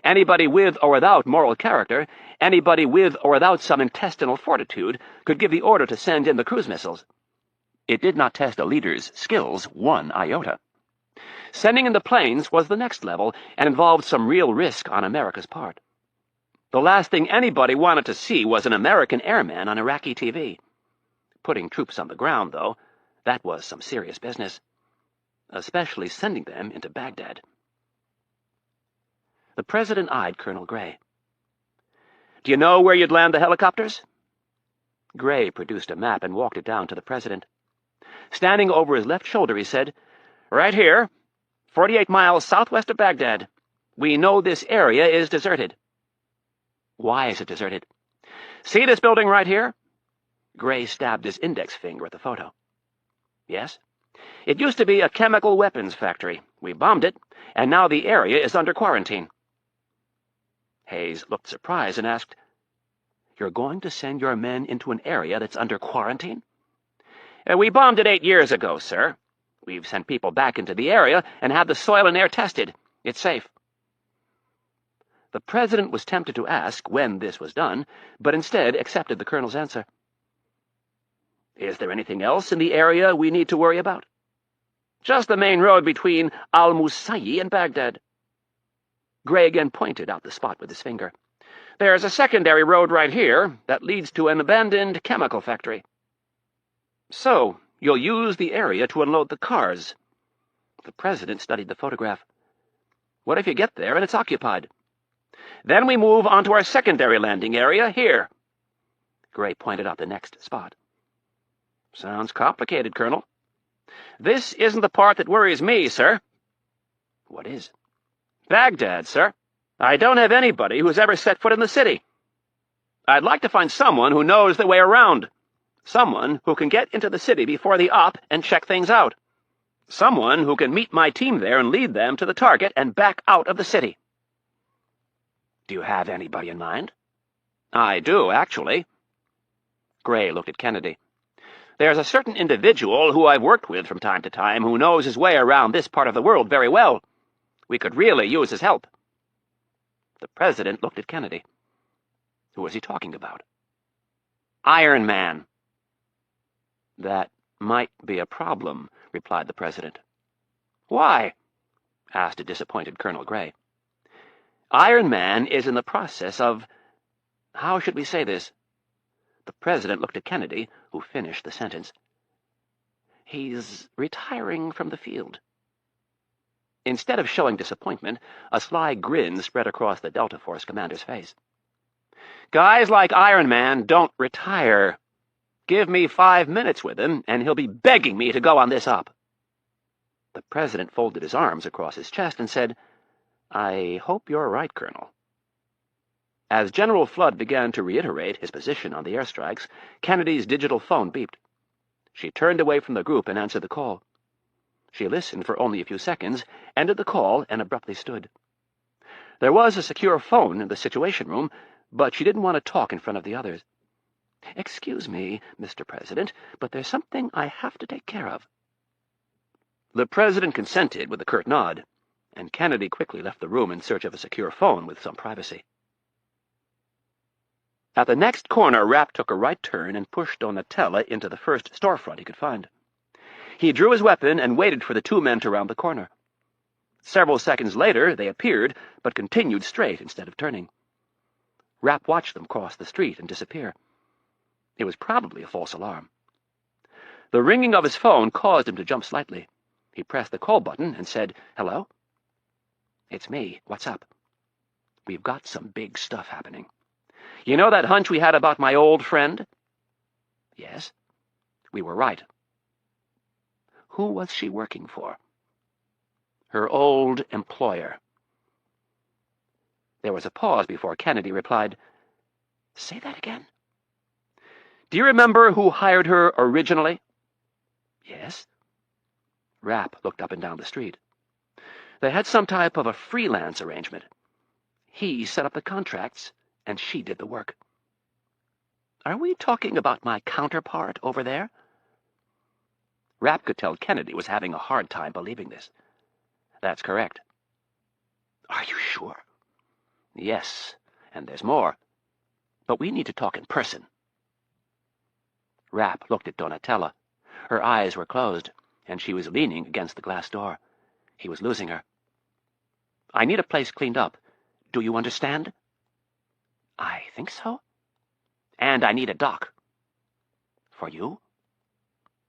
Anybody with or without moral character, anybody with or without some intestinal fortitude, could give the order to send in the cruise missiles. It did not test a leader's skills one iota. Sending in the planes was the next level and involved some real risk on America's part. The last thing anybody wanted to see was an American airman on Iraqi TV. Putting troops on the ground, though, that was some serious business, especially sending them into Baghdad. The President eyed Colonel Gray. "Do you know where you'd land the helicopters?" Gray produced a map and walked it down to the President. Standing over his left shoulder, he said, "Right here, 48 miles southwest of Baghdad. We know this area is deserted." "Why is it deserted?" "See this building right here?" Gray stabbed his index finger at the photo. "Yes. It used to be a chemical weapons factory. We bombed it, and now the area is under quarantine." Hayes looked surprised and asked, "You're going to send your men into an area that's under quarantine?" "We bombed it 8 years ago, sir. We've sent people back into the area and had the soil and air tested. It's safe." The President was tempted to ask when this was done, but instead accepted the Colonel's answer. "Is there anything else in the area we need to worry about?" "Just the main road between Al-Musayyi and Baghdad." Gray again pointed out the spot with his finger. "There's a secondary road right here that leads to an abandoned chemical factory." "So, you'll use the area to unload the cars." The President studied the photograph. "What if you get there and it's occupied?" "Then we move on to our secondary landing area here." Gray pointed out the next spot. "Sounds complicated, Colonel." "This isn't the part that worries me, sir." "What is?" "Baghdad, sir. I don't have anybody who's ever set foot in the city. I'd like to find someone who knows the way around. Someone who can get into the city before the op and check things out. Someone who can meet my team there and lead them to the target and back out of the city." "Do you have anybody in mind?" "I do, actually." Gray looked at Kennedy. "There's a certain individual who I've worked with from time to time who knows his way around this part of the world very well. We could really use his help." The President looked at Kennedy. Who was he talking about? "Iron Man." "That might be a problem," replied the President. "Why?" asked a disappointed Colonel Gray. "Iron Man is in the process of— how should we say this?" The President looked at Kennedy, who finished the sentence. "He's retiring from the field." Instead of showing disappointment, a sly grin spread across the Delta Force commander's face. "Guys like Iron Man don't retire. Give me 5 minutes with him, and he'll be begging me to go on this op." The President folded his arms across his chest and said, "I hope you're right, Colonel." As General Flood began to reiterate his position on the airstrikes, Kennedy's digital phone beeped. She turned away from the group and answered the call. She listened for only a few seconds, ended the call, and abruptly stood. There was a secure phone in the Situation Room, but she didn't want to talk in front of the others. "Excuse me, Mr. President, but there's something I have to take care of." The President consented with a curt nod, and Kennedy quickly left the room in search of a secure phone with some privacy. At the next corner, Rapp took a right turn and pushed Donatella into the first storefront he could find. He drew his weapon and waited for the 2 men to round the corner. Several seconds later, they appeared, but continued straight instead of turning. Rapp watched them cross the street and disappear. It was probably a false alarm. The ringing of his phone caused him to jump slightly. He pressed the call button and said, "Hello?" "It's me. What's up?" "We've got some big stuff happening." "You know that hunch we had about my old friend?" "Yes." "We were right." "Who was she working for?" "Her old employer." There was a pause before Kennedy replied, "Say that again." "Do you remember who hired her originally?" "Yes." Rapp looked up and down the street. "They had some type of a freelance arrangement. He set up the contracts, and she did the work." Are we talking about my counterpart over there? Rapp could tell Kennedy was having a hard time believing this. That's correct. Are you sure? Yes, and there's more. But we need to talk in person. Rapp looked at Donatella. Her eyes were closed, and she was leaning against the glass door. He was losing her. I need a place cleaned up. Do you understand? I think so. And I need a dock. For you?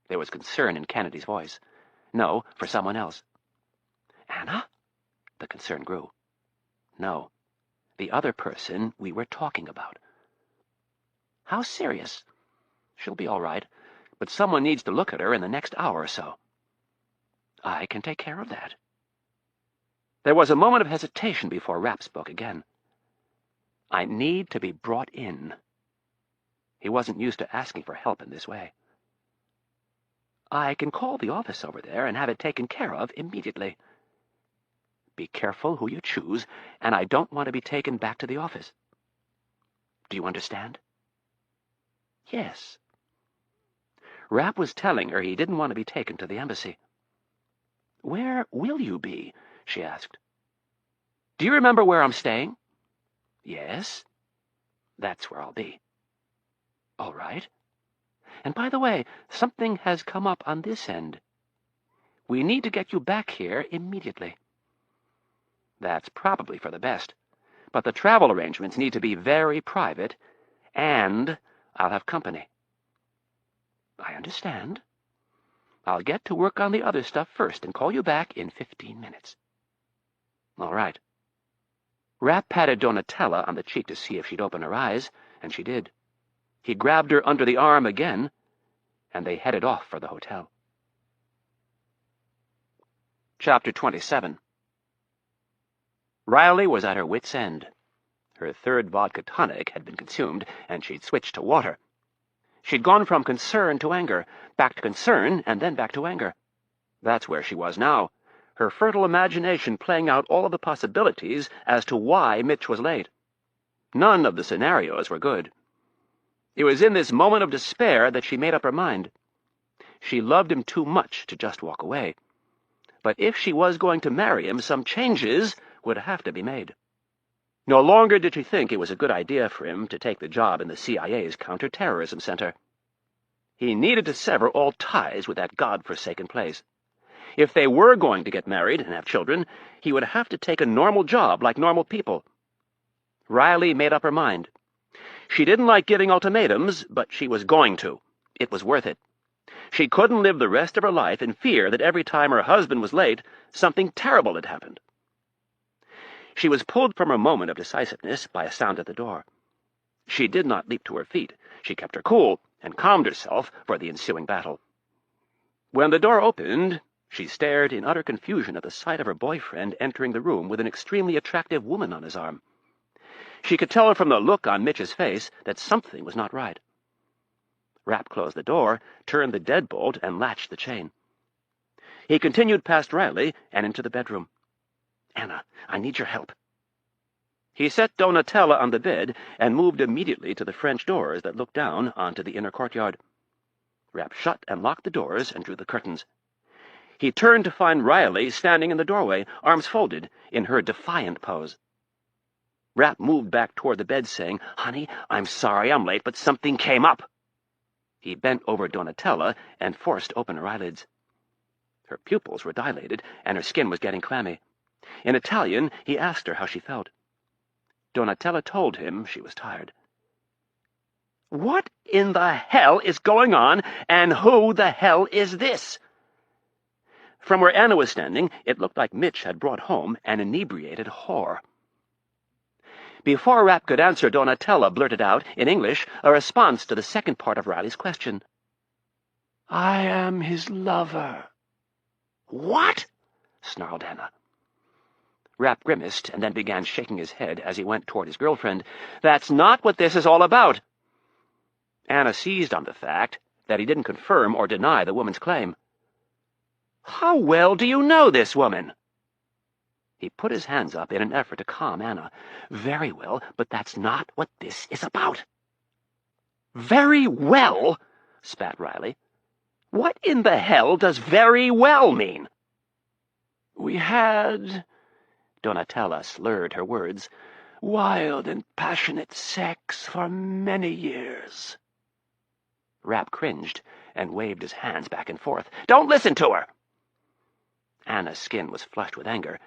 There was concern in Kennedy's voice. No, for someone else. Anna? The concern grew. No, the other person we were talking about. How serious? She'll be all right, but someone needs to look at her in the next hour or so. I can take care of that. There was a moment of hesitation before Rapp spoke again. I need to be brought in. He wasn't used to asking for help in this way. I can call the office over there and have it taken care of immediately. Be careful who you choose, and I don't want to be taken back to the office. Do you understand? Yes. Rapp was telling her he didn't want to be taken to the embassy. Where will you be? She asked. Do you remember where I'm staying? Yes. That's where I'll be. All right. And by the way, something has come up on this end. We need to get you back here immediately. That's probably for the best, but the travel arrangements need to be very private, and I'll have company. I understand. I'll get to work on the other stuff first and call you back in 15 minutes. All right. Rapp patted Donatella on the cheek to see if she'd open her eyes, and she did. He grabbed her under the arm again, and they headed off for the hotel. Chapter 27. Riley was at her wit's end. Her third vodka tonic had been consumed, and she'd switched to water. She'd gone from concern to anger, back to concern, and then back to anger. That's where she was now, her fertile imagination playing out all of the possibilities as to why Mitch was late. None of the scenarios were good. It was in this moment of despair that she made up her mind. She loved him too much to just walk away. But if she was going to marry him, some changes would have to be made. No longer did she think it was a good idea for him to take the job in the CIA's counterterrorism center. He needed to sever all ties with that God-forsaken place. If they were going to get married and have children, he would have to take a normal job like normal people. Riley made up her mind. She didn't like giving ultimatums, but she was going to. It was worth it. She couldn't live the rest of her life in fear that every time her husband was late, something terrible had happened. She was pulled from her moment of decisiveness by a sound at the door. She did not leap to her feet. She kept her cool and calmed herself for the ensuing battle. When the door opened, she stared in utter confusion at the sight of her boyfriend entering the room with an extremely attractive woman on his arm. She could tell from the look on Mitch's face that something was not right. Rapp closed the door, turned the deadbolt, and latched the chain. He continued past Riley and into the bedroom. Anna, I need your help. He set Donatella on the bed and moved immediately to the French doors that looked down onto the inner courtyard. Rapp shut and locked the doors and drew the curtains. He turned to find Riley standing in the doorway, arms folded, in her defiant pose. Rapp moved back toward the bed, saying, Honey, I'm sorry I'm late, but something came up. He bent over Donatella and forced open her eyelids. Her pupils were dilated, and her skin was getting clammy. In Italian, he asked her how she felt. Donatella told him she was tired. What in the hell is going on, and who the hell is this? From where Anna was standing, it looked like Mitch had brought home an inebriated whore. Before Rapp could answer, Donatella blurted out, in English, a response to the second part of Riley's question. I am his lover. What? Snarled Anna. Rapp grimaced and then began shaking his head as he went toward his girlfriend. That's not what this is all about. Anna seized on the fact that he didn't confirm or deny the woman's claim. How well do you know this woman? He put his hands up in an effort to calm Anna. Very well, but that's not what this is about. Very well? Spat Riley. What in the hell does very well mean? We had, Donatella slurred her words, wild and passionate sex for many years. Rapp cringed and waved his hands back and forth. Don't listen to her! Anna's skin was flushed with anger.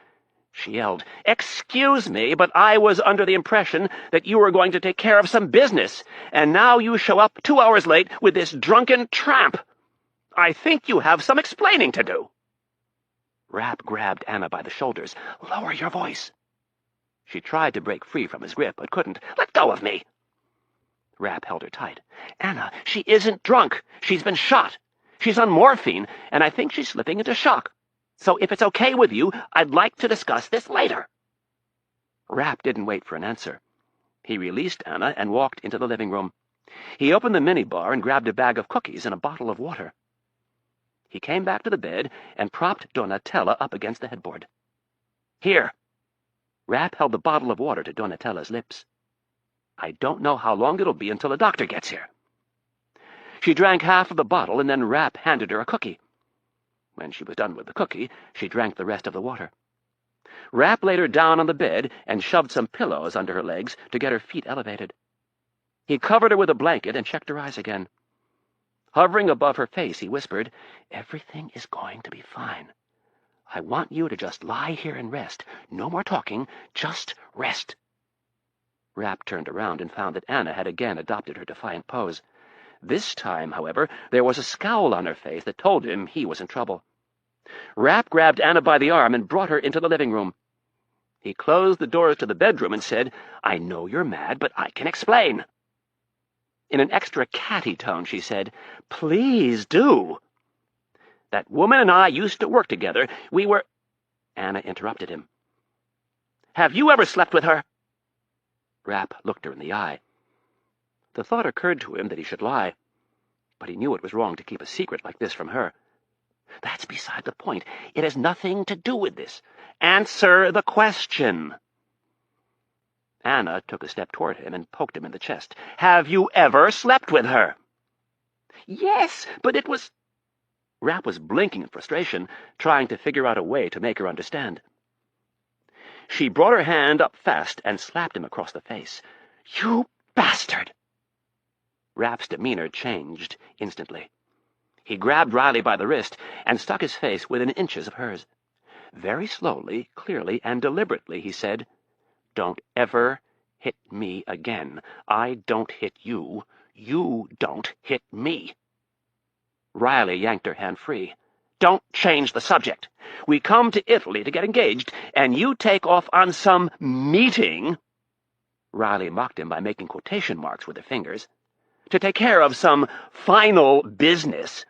She yelled, Excuse me, but I was under the impression that you were going to take care of some business, and now you show up 2 hours late with this drunken tramp. I think you have some explaining to do. Rapp grabbed Anna by the shoulders. Lower your voice. She tried to break free from his grip, but couldn't. Let go of me. Rapp held her tight. Anna, she isn't drunk. She's been shot. She's on morphine, and I think she's slipping into shock. So if it's okay with you, I'd like to discuss this later. Rapp didn't wait for an answer. He released Anna and walked into the living room. He opened the minibar and grabbed a bag of cookies and a bottle of water. He came back to the bed and propped Donatella up against the headboard. Here. Rapp held the bottle of water to Donatella's lips. I don't know how long it'll be until the doctor gets here. She drank half of the bottle, and then Rapp handed her a cookie. When she was done with the cookie, she drank the rest of the water. Rapp laid her down on the bed and shoved some pillows under her legs to get her feet elevated. He covered her with a blanket and checked her eyes again. Hovering above her face, he whispered, Everything is going to be fine. I want you to just lie here and rest. No more talking, just rest. Rapp turned around and found that Anna had again adopted her defiant pose. This time, however, there was a scowl on her face that told him he was in trouble. Rapp grabbed Anna by the arm and brought her into the living room. He closed the doors to the bedroom and said, I know you're mad, but I can explain. In an extra catty tone, she said, Please do. That woman and I used to work together. We were— Anna interrupted him. Have you ever slept with her? Rapp looked her in the eye. The thought occurred to him that he should lie, but he knew it was wrong to keep a secret like this from her. That's beside the point. It has nothing to do with this. Answer the question. Anna took a step toward him and poked him in the chest. Have you ever slept with her? Yes, but it was— Rapp was blinking in frustration, trying to figure out a way to make her understand. She brought her hand up fast and slapped him across the face. You bastard! Rapp's demeanor changed instantly. He grabbed Riley by the wrist and stuck his face within inches of hers. Very slowly, clearly, and deliberately, he said, Don't ever hit me again. I don't hit you. You don't hit me. Riley yanked her hand free. Don't change the subject. We come to Italy to get engaged, and you take off on some meeting— Riley mocked him by making quotation marks with her fingers— to take care of some final business.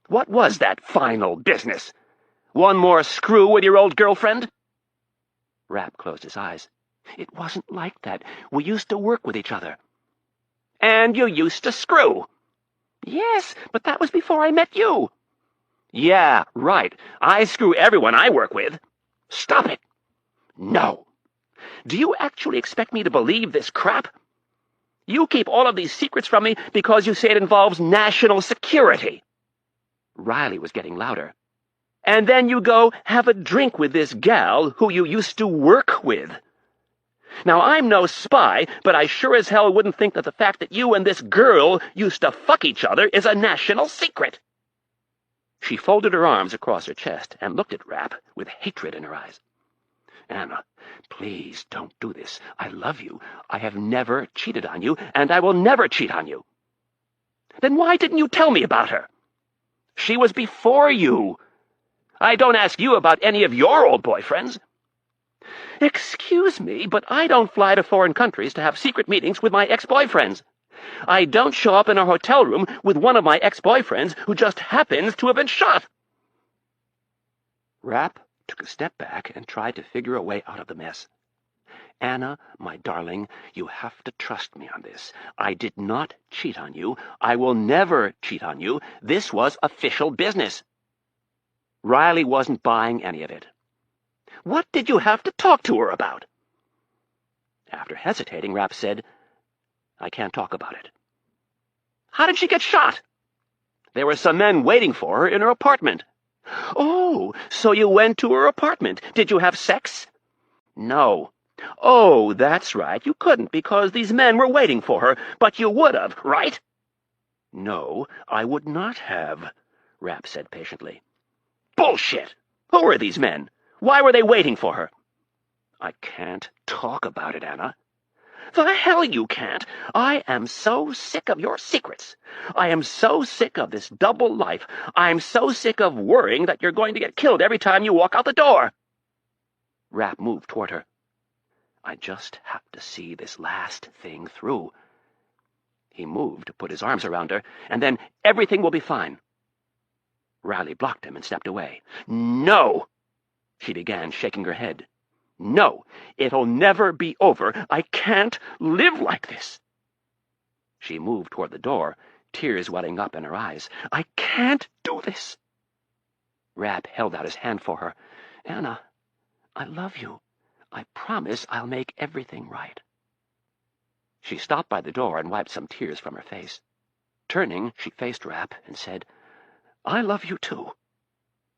What was that final business? One more screw with your old girlfriend? Rapp closed his eyes. It wasn't like that. We used to work with each other. And you used to screw? Yes, but that was before I met you. Yeah, right. I screw everyone I work with. Stop it. No. Do you actually expect me to believe this crap? You keep all of these secrets from me because you say it involves national security. Riley was getting louder. And then you go have a drink with this gal who you used to work with. Now, I'm no spy, but I sure as hell wouldn't think that the fact that you and this girl used to fuck each other is a national secret. She folded her arms across her chest and looked at Rapp with hatred in her eyes. Anna, please don't do this. I love you. I have never cheated on you, and I will never cheat on you. Then why didn't you tell me about her? She was before you. I don't ask you about any of your old boyfriends. Excuse me, but I don't fly to foreign countries to have secret meetings with my ex-boyfriends. I don't show up in a hotel room with one of my ex-boyfriends who just happens to have been shot. Rapp took a step back and tried to figure a way out of the mess. Anna, my darling, you have to trust me on this. I did not cheat on you. I will never cheat on you. This was official business. Riley wasn't buying any of it. What did you have to talk to her about? After hesitating, Rapp said, I can't talk about it. How did she get shot?" "There were some men waiting for her in her apartment." "Oh, so you went to her apartment. Did you have sex?" "No." "Oh, that's right. You couldn't because these men were waiting for her, but you would have, right?" "No, I would not have," Rapp said patiently. "Bullshit! Who were these men? Why were they waiting for her?" "I can't talk about it, Anna." "The hell you can't! I am so sick of your secrets. I am so sick of this double life. I'm so sick of worrying that you're going to get killed every time you walk out the door." Rapp moved toward her. "I just have to see this last thing through." He moved to put his arms around her, and then everything will be fine. Riley blocked him and stepped away. "No!" she began, shaking her head. "No, it'll never be over. I can't live like this." She moved toward the door, tears welling up in her eyes. "I can't do this." Rapp held out his hand for her. "Anna, I love you. I promise I'll make everything right." She stopped by the door and wiped some tears from her face. Turning, she faced Rapp and said, "I love you too.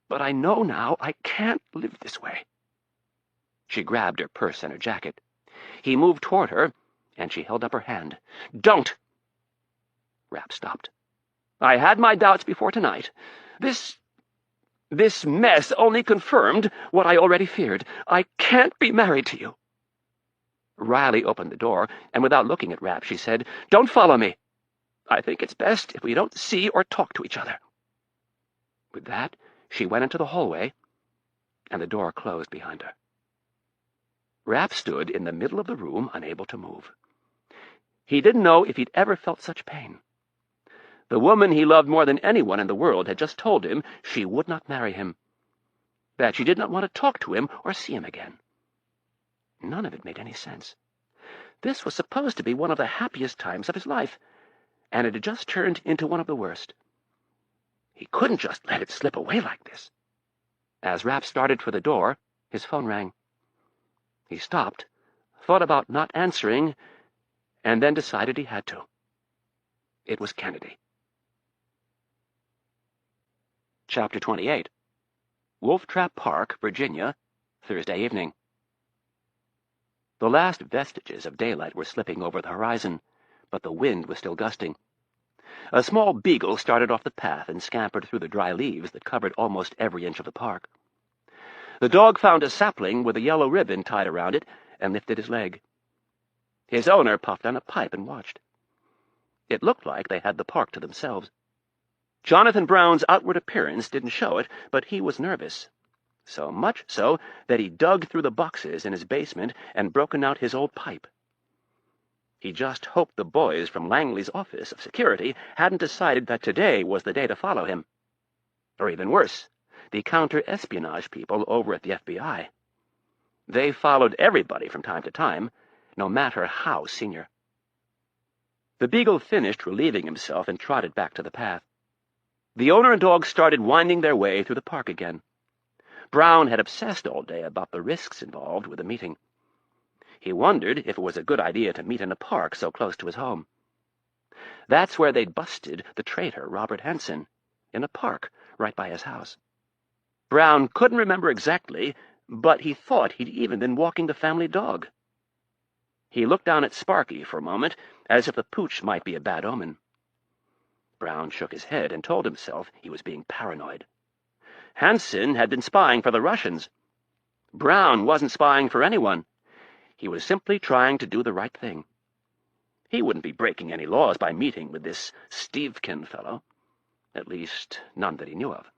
But I know now I can't live this way." She grabbed her purse and her jacket. He moved toward her, and she held up her hand. "Don't!" Rapp stopped. "I had my doubts before tonight. This mess only confirmed what I already feared. I can't be married to you." Riley opened the door, and without looking at Rapp, she said, "Don't follow me. I think it's best if we don't see or talk to each other." With that, she went into the hallway, and the door closed behind her. Rapp stood in the middle of the room, unable to move. He didn't know if he'd ever felt such pain. The woman he loved more than anyone in the world had just told him she would not marry him, that she did not want to talk to him or see him again. None of it made any sense. This was supposed to be one of the happiest times of his life, and it had just turned into one of the worst. He couldn't just let it slip away like this. As Rapp started for the door, his phone rang. He stopped, thought about not answering, and then decided he had to. It was Kennedy. Chapter 28. Wolf Trap Park, Virginia, Thursday evening. The last vestiges of daylight were slipping over the horizon, but the wind was still gusting. A small beagle started off the path and scampered through the dry leaves that covered almost every inch of the park. The dog found a sapling with a yellow ribbon tied around it and lifted his leg. His owner puffed on a pipe and watched. It looked like they had the park to themselves. Jonathan Brown's outward appearance didn't show it, but he was nervous. So much so that he dug through the boxes in his basement and broken out his old pipe. He just hoped the boys from Langley's office of security hadn't decided that today was the day to follow him. Or even worse, the counter-espionage people over at the FBI. They followed everybody from time to time, no matter how senior. The beagle finished relieving himself and trotted back to the path. The owner and dog started winding their way through the park again. Brown had obsessed all day about the risks involved with the meeting. He wondered if it was a good idea to meet in a park so close to his home. That's where they'd busted the traitor, Robert Hansen, in a park right by his house. Brown couldn't remember exactly, but he thought he'd even been walking the family dog. He looked down at Sparky for a moment, as if the pooch might be a bad omen. Brown shook his head and told himself he was being paranoid. Hansen had been spying for the Russians. Brown wasn't spying for anyone. He was simply trying to do the right thing. He wouldn't be breaking any laws by meeting with this Stevkin fellow. At least, none that he knew of.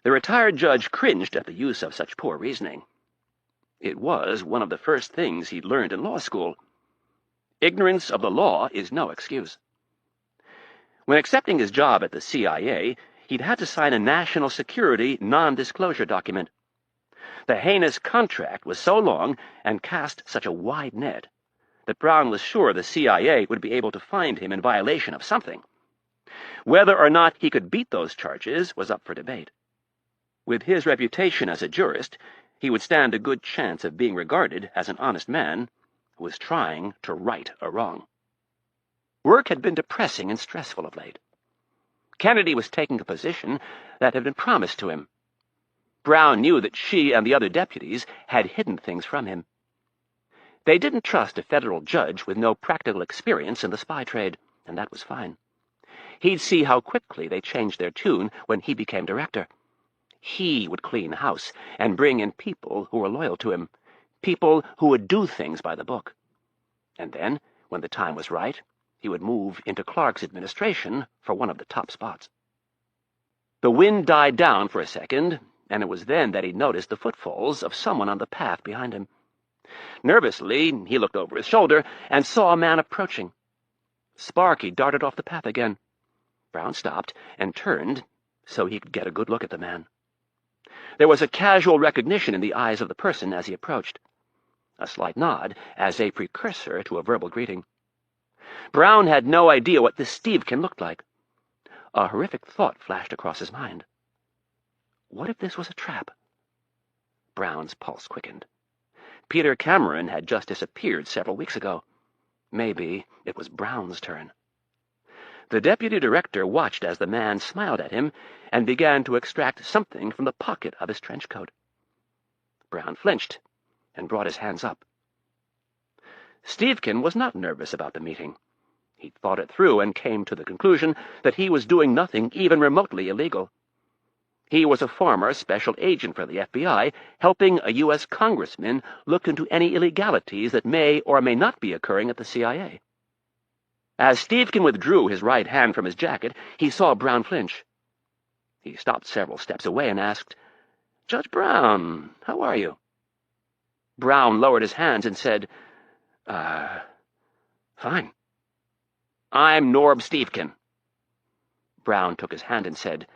The retired judge cringed at the use of such poor reasoning. It was one of the first things he'd learned in law school. Ignorance of the law is no excuse. When accepting his job at the CIA, he'd had to sign a national security non-disclosure document. The heinous contract was so long and cast such a wide net that Brown was sure the CIA would be able to find him in violation of something. Whether or not he could beat those charges was up for debate. With his reputation as a jurist, he would stand a good chance of being regarded as an honest man who was trying to right a wrong. Work had been depressing and stressful of late. Kennedy was taking a position that had been promised to him. Brown knew that she and the other deputies had hidden things from him. They didn't trust a federal judge with no practical experience in the spy trade, and that was fine. He'd see how quickly they changed their tune when he became director. He would clean house and bring in people who were loyal to him, people who would do things by the book. And then, when the time was right, he would move into Clark's administration for one of the top spots. The wind died down for a second, and it was then that he noticed the footfalls of someone on the path behind him. Nervously, he looked over his shoulder and saw a man approaching. Sparky darted off the path again. Brown stopped and turned so he could get a good look at the man. There was a casual recognition in the eyes of the person as he approached, a slight nod as a precursor to a verbal greeting. Brown had no idea what this Stevkin looked like. A horrific thought flashed across his mind. What if this was a trap? Brown's pulse quickened. Peter Cameron had just disappeared several weeks ago. Maybe it was Brown's turn. The deputy director watched as the man smiled at him and began to extract something from the pocket of his trench coat. Brown flinched and brought his hands up. Stevkin was not nervous about the meeting. He thought it through and came to the conclusion that he was doing nothing even remotely illegal. He was a former special agent for the FBI, helping a U.S. congressman look into any illegalities that may or may not be occurring at the CIA. As Stevkin withdrew his right hand from his jacket, he saw Brown flinch. He stopped several steps away and asked, "Judge Brown, how are you?" Brown lowered his hands and said, Fine. I'm Norb Stevkin." Brown took his hand and said,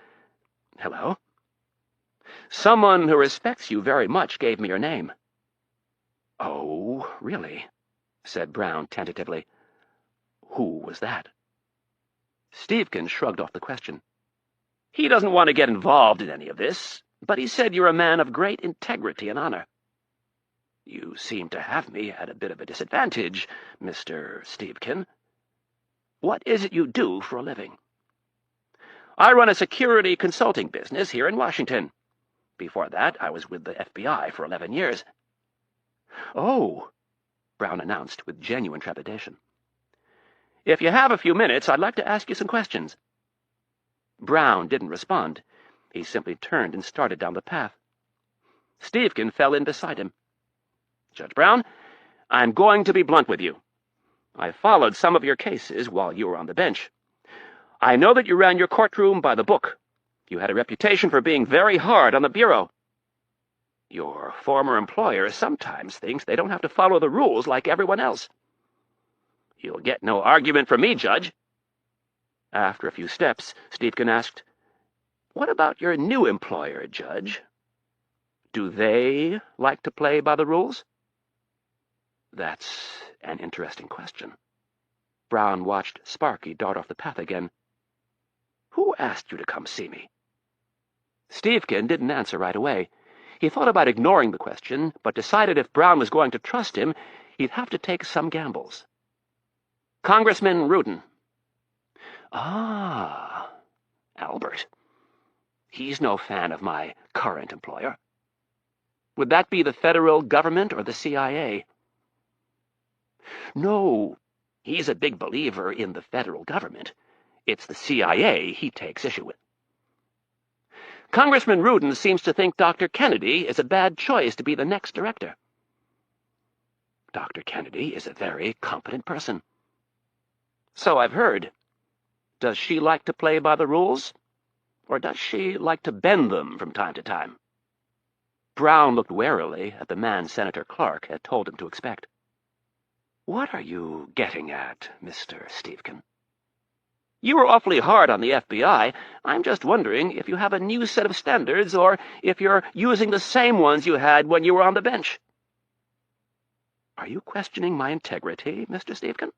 "Hello?" "Someone who respects you very much gave me your name." "Oh, really?" said Brown tentatively. "Who was that?" Stevkin shrugged off the question. "He doesn't want to get involved in any of this, but he said you're a man of great integrity and honor." "You seem to have me at a bit of a disadvantage, Mr. Stevkin. What is it you do for a living?" "I run a security consulting business here in Washington. Before that, I was with the FBI for 11 years. "Oh," Brown announced with genuine trepidation. "If you have a few minutes, I'd like to ask you some questions." Brown didn't respond. He simply turned and started down the path. Stevkin fell in beside him. "Judge Brown, I'm going to be blunt with you. I followed some of your cases while you were on the bench. I know that you ran your courtroom by the book. You had a reputation for being very hard on the Bureau. Your former employer sometimes thinks they don't have to follow the rules like everyone else. You'll get no argument from me, Judge." After a few steps, Stevkin asked, "What about your new employer, Judge? Do they like to play by the rules?" "That's an interesting question." Brown watched Sparky dart off the path again. "Who asked you to come see me?" Stevkin didn't answer right away. He thought about ignoring the question, but decided if Brown was going to trust him, he'd have to take some gambles. "Congressman Rudin." "Ah, Albert. He's no fan of my current employer." "Would that be the federal government or the CIA?" "No, he's a big believer in the federal government. It's the CIA he takes issue with." "Congressman Rudin seems to think Dr. Kennedy is a bad choice to be the next director." "Dr. Kennedy is a very competent person." "So I've heard. Does she like to play by the rules? Or does she like to bend them from time to time?" Brown looked warily at the man Senator Clark had told him to expect. "What are you getting at, Mr. Stevkin?" "You were awfully hard on the FBI. I'm just wondering if you have a new set of standards or if you're using the same ones you had when you were on the bench." "Are you questioning my integrity, Mr. Stevkin?"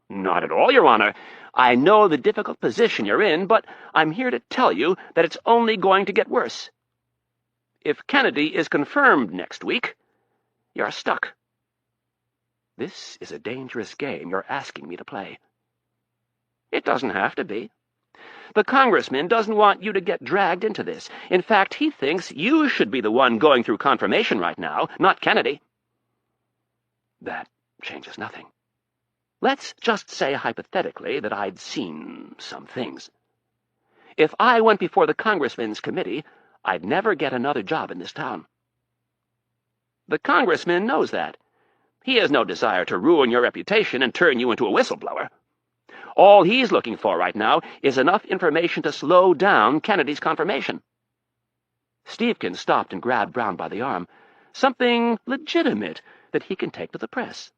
"Not at all, Your Honor. I know the difficult position you're in, but I'm here to tell you that it's only going to get worse. If Kennedy is confirmed next week, you're stuck." "This is a dangerous game you're asking me to play." It doesn't have to be. The congressman doesn't want you to get dragged into this. In fact, he thinks you should be the one going through confirmation right now, not Kennedy. That changes nothing. Let's just say hypothetically that I'd seen some things. If I went before the congressman's committee, I'd never get another job in this town. The congressman knows that. He has no desire to ruin your reputation and turn you into a whistleblower. All he's looking for right now is enough information to slow down Kennedy's confirmation. Stevkin stopped and grabbed Brown by the arm. Something legitimate that he can take to the press.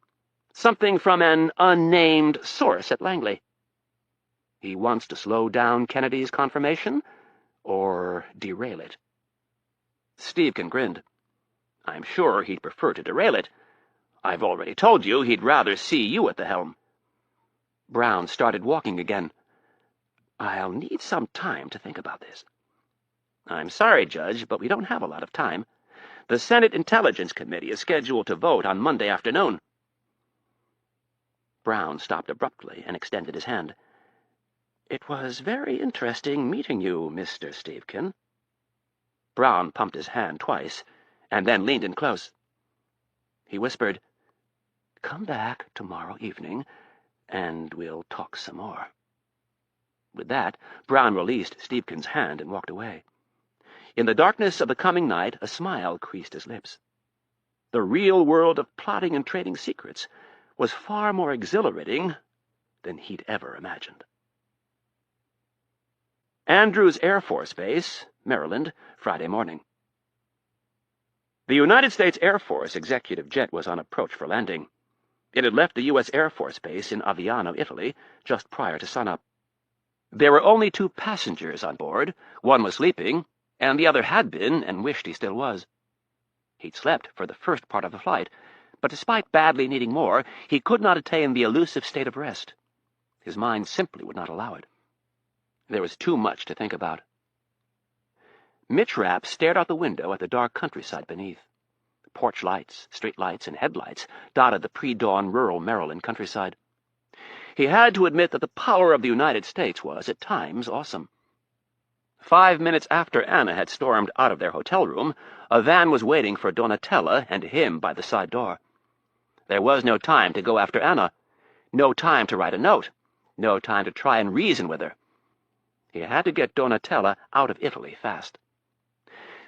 Something from an unnamed source at Langley. He wants to slow down Kennedy's confirmation, or derail it. Stevkin grinned. I'm sure he'd prefer to derail it. I've already told you he'd rather see you at the helm. Brown started walking again. I'll need some time to think about this. I'm sorry, Judge, but we don't have a lot of time. The Senate Intelligence Committee is scheduled to vote on Monday afternoon. Brown stopped abruptly and extended his hand. It was very interesting meeting you, Mr. Stevkin. Brown pumped his hand twice, and then leaned in close. He whispered, Come back tomorrow evening, and we'll talk some more. With that, Brown released Stevkin's hand and walked away. In the darkness of the coming night, a smile creased his lips. The real world of plotting and trading secrets was far more exhilarating than he'd ever imagined. Andrews Air Force Base, Maryland, Friday morning. The United States Air Force executive jet was on approach for landing. It had left the U.S. Air Force Base in Aviano, Italy, just prior to sunup. There were only 2 passengers on board. One was sleeping, and the other had been and wished he still was. He'd slept for the first part of the flight, but despite badly needing more, he could not attain the elusive state of rest. His mind simply would not allow it. There was too much to think about. Mitch Rapp stared out the window at the dark countryside beneath. Porch lights, street lights, and headlights dotted the pre-dawn rural Maryland countryside. He had to admit that the power of the United States was, at times, awesome. 5 minutes after Anna had stormed out of their hotel room, a van was waiting for Donatella and him by the side door. There was no time to go after Anna, no time to write a note, no time to try and reason with her. He had to get Donatella out of Italy fast.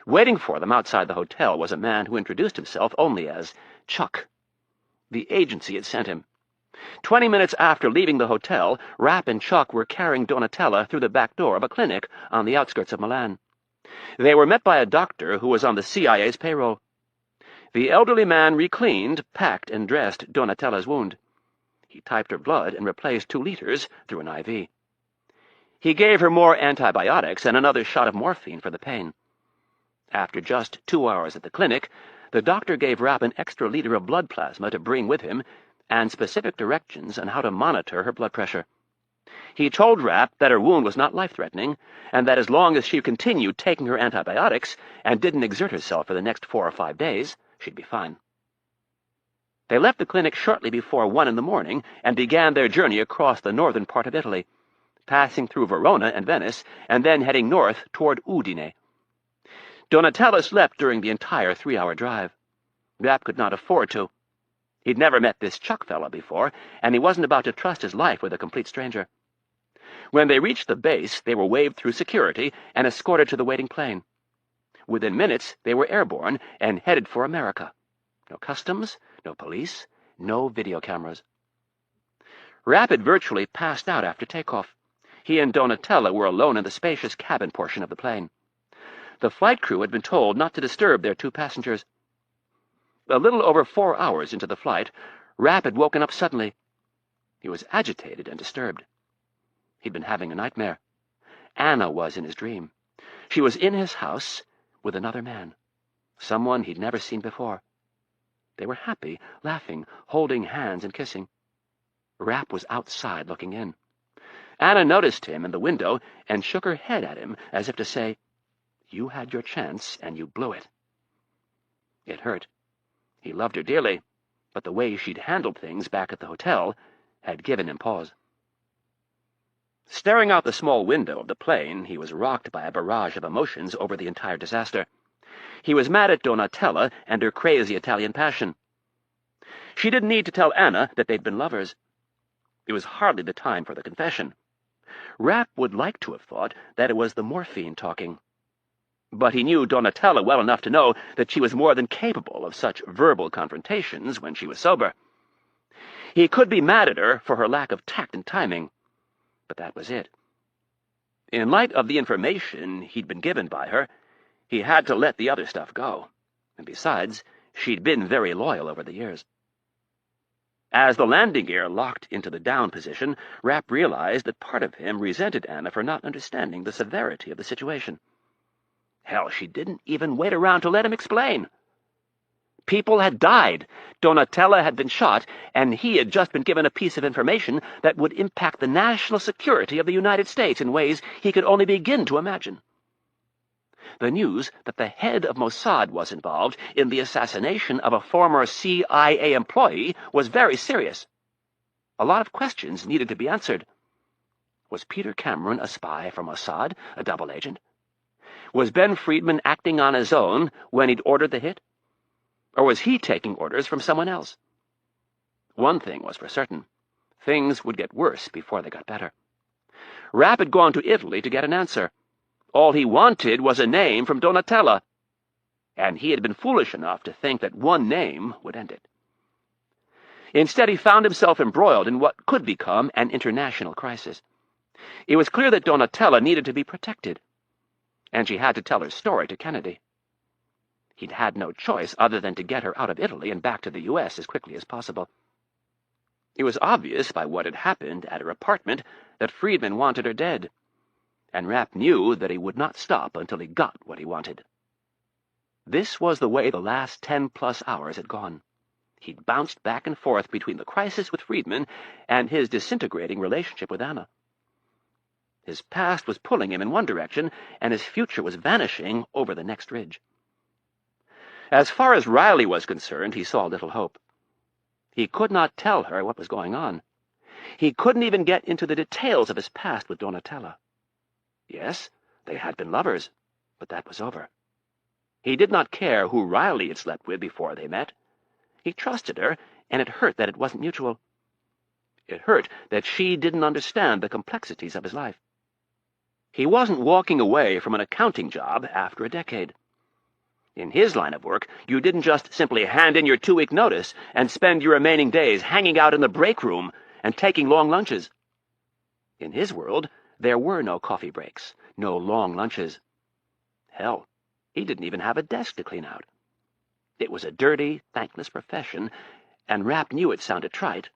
Waiting for them outside the hotel was a man who introduced himself only as Chuck. The agency had sent him. 20 minutes after leaving the hotel, Rapp and Chuck were carrying Donatella through the back door of a clinic on the outskirts of Milan. They were met by a doctor who was on the CIA's payroll. The elderly man recleaned, packed, and dressed Donatella's wound. He typed her blood and replaced 2 liters through an IV. He gave her more antibiotics and another shot of morphine for the pain. After just 2 hours at the clinic, the doctor gave Rapp an extra liter of blood plasma to bring with him and specific directions on how to monitor her blood pressure. He told Rapp that her wound was not life-threatening, and that as long as she continued taking her antibiotics and didn't exert herself for the next 4 or 5 days, she'd be fine. They left the clinic shortly before 1 in the morning and began their journey across the northern part of Italy, passing through Verona and Venice, and then heading north toward Udine. Donatella slept during the entire 3-hour drive. Rapp could not afford to. He'd never met this Chuck fella before, and he wasn't about to trust his life with a complete stranger. When they reached the base, they were waved through security and escorted to the waiting plane. Within minutes, they were airborne and headed for America. No customs, no police, no video cameras. Rapp had virtually passed out after takeoff. He and Donatella were alone in the spacious cabin portion of the plane. The flight crew had been told not to disturb their 2 passengers. A little over 4 hours into the flight, Rapp had woken up suddenly. He was agitated and disturbed. He'd been having a nightmare. Anna was in his dream. She was in his house with another man, someone he'd never seen before. They were happy, laughing, holding hands and kissing. Rapp was outside looking in. Anna noticed him in the window and shook her head at him as if to say, "You had your chance, and you blew it." It hurt. He loved her dearly, but the way she'd handled things back at the hotel had given him pause. Staring out the small window of the plane, he was rocked by a barrage of emotions over the entire disaster. He was mad at Donatella and her crazy Italian passion. She didn't need to tell Anna that they'd been lovers. It was hardly the time for the confession. Rapp would like to have thought that it was the morphine talking. But he knew Donatella well enough to know that she was more than capable of such verbal confrontations when she was sober. He could be mad at her for her lack of tact and timing, but that was it. In light of the information he'd been given by her, he had to let the other stuff go, and besides, she'd been very loyal over the years. As the landing gear locked into the down position, Rapp realized that part of him resented Anna for not understanding the severity of the situation. Hell, she didn't even wait around to let him explain. People had died, Donatella had been shot, and he had just been given a piece of information that would impact the national security of the United States in ways he could only begin to imagine. The news that the head of Mossad was involved in the assassination of a former CIA employee was very serious. A lot of questions needed to be answered. Was Peter Cameron a spy for Mossad, a double agent? Was Ben Friedman acting on his own when he'd ordered the hit? Or was he taking orders from someone else? One thing was for certain. Things would get worse before they got better. Rapp had gone to Italy to get an answer. All he wanted was a name from Donatella, and he had been foolish enough to think that one name would end it. Instead, he found himself embroiled in what could become an international crisis. It was clear that Donatella needed to be protected, and she had to tell her story to Kennedy. He'd had no choice other than to get her out of Italy and back to the U.S. as quickly as possible. It was obvious by what had happened at her apartment that Friedman wanted her dead, and Rapp knew that he would not stop until he got what he wanted. This was the way the last 10+ hours had gone. He'd bounced back and forth between the crisis with Friedman and his disintegrating relationship with Anna. His past was pulling him in one direction, and his future was vanishing over the next ridge. As far as Riley was concerned, he saw little hope. He could not tell her what was going on. He couldn't even get into the details of his past with Donatella. Yes, they had been lovers, but that was over. He did not care who Riley had slept with before they met. He trusted her, and it hurt that it wasn't mutual. It hurt that she didn't understand the complexities of his life. He wasn't walking away from an accounting job after a decade. In his line of work, you didn't just simply hand in your 2-week notice and spend your remaining days hanging out in the break room and taking long lunches. In his world, there were no coffee breaks, no long lunches. Hell, he didn't even have a desk to clean out. It was a dirty, thankless profession, and Rapp knew it sounded trite,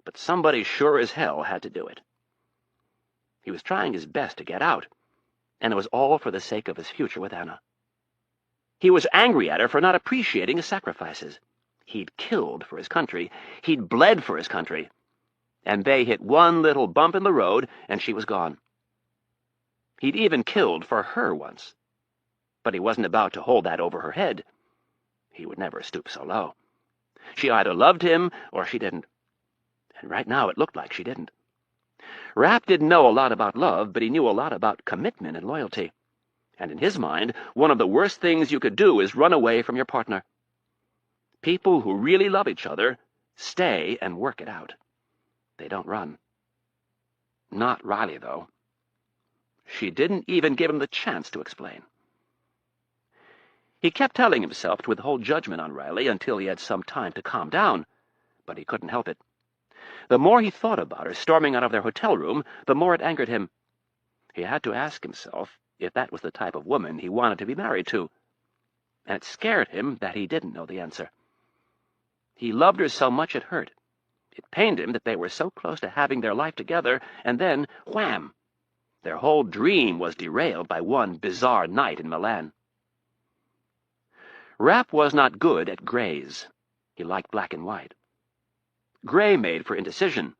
but somebody sure as hell had to do it. He was trying his best to get out, and it was all for the sake of his future with Anna. He was angry at her for not appreciating his sacrifices. He'd killed for his country. He'd bled for his country. And they hit one little bump in the road, and she was gone. He'd even killed for her once. But he wasn't about to hold that over her head. He would never stoop so low. She either loved him or she didn't. And right now it looked like she didn't. Rapp didn't know a lot about love, but he knew a lot about commitment and loyalty. And in his mind, one of the worst things you could do is run away from your partner. People who really love each other stay and work it out. They don't run. Not Riley, though. She didn't even give him the chance to explain. He kept telling himself to withhold judgment on Riley until he had some time to calm down, but he couldn't help it. The more he thought about her storming out of their hotel room, the more it angered him. He had to ask himself if that was the type of woman he wanted to be married to, and it scared him that he didn't know the answer. He loved her so much it hurt. It pained him that they were so close to having their life together, and then, wham! Their whole dream was derailed by one bizarre night in Milan. Rapp was not good at grays. He liked black and white. Gray made for indecision,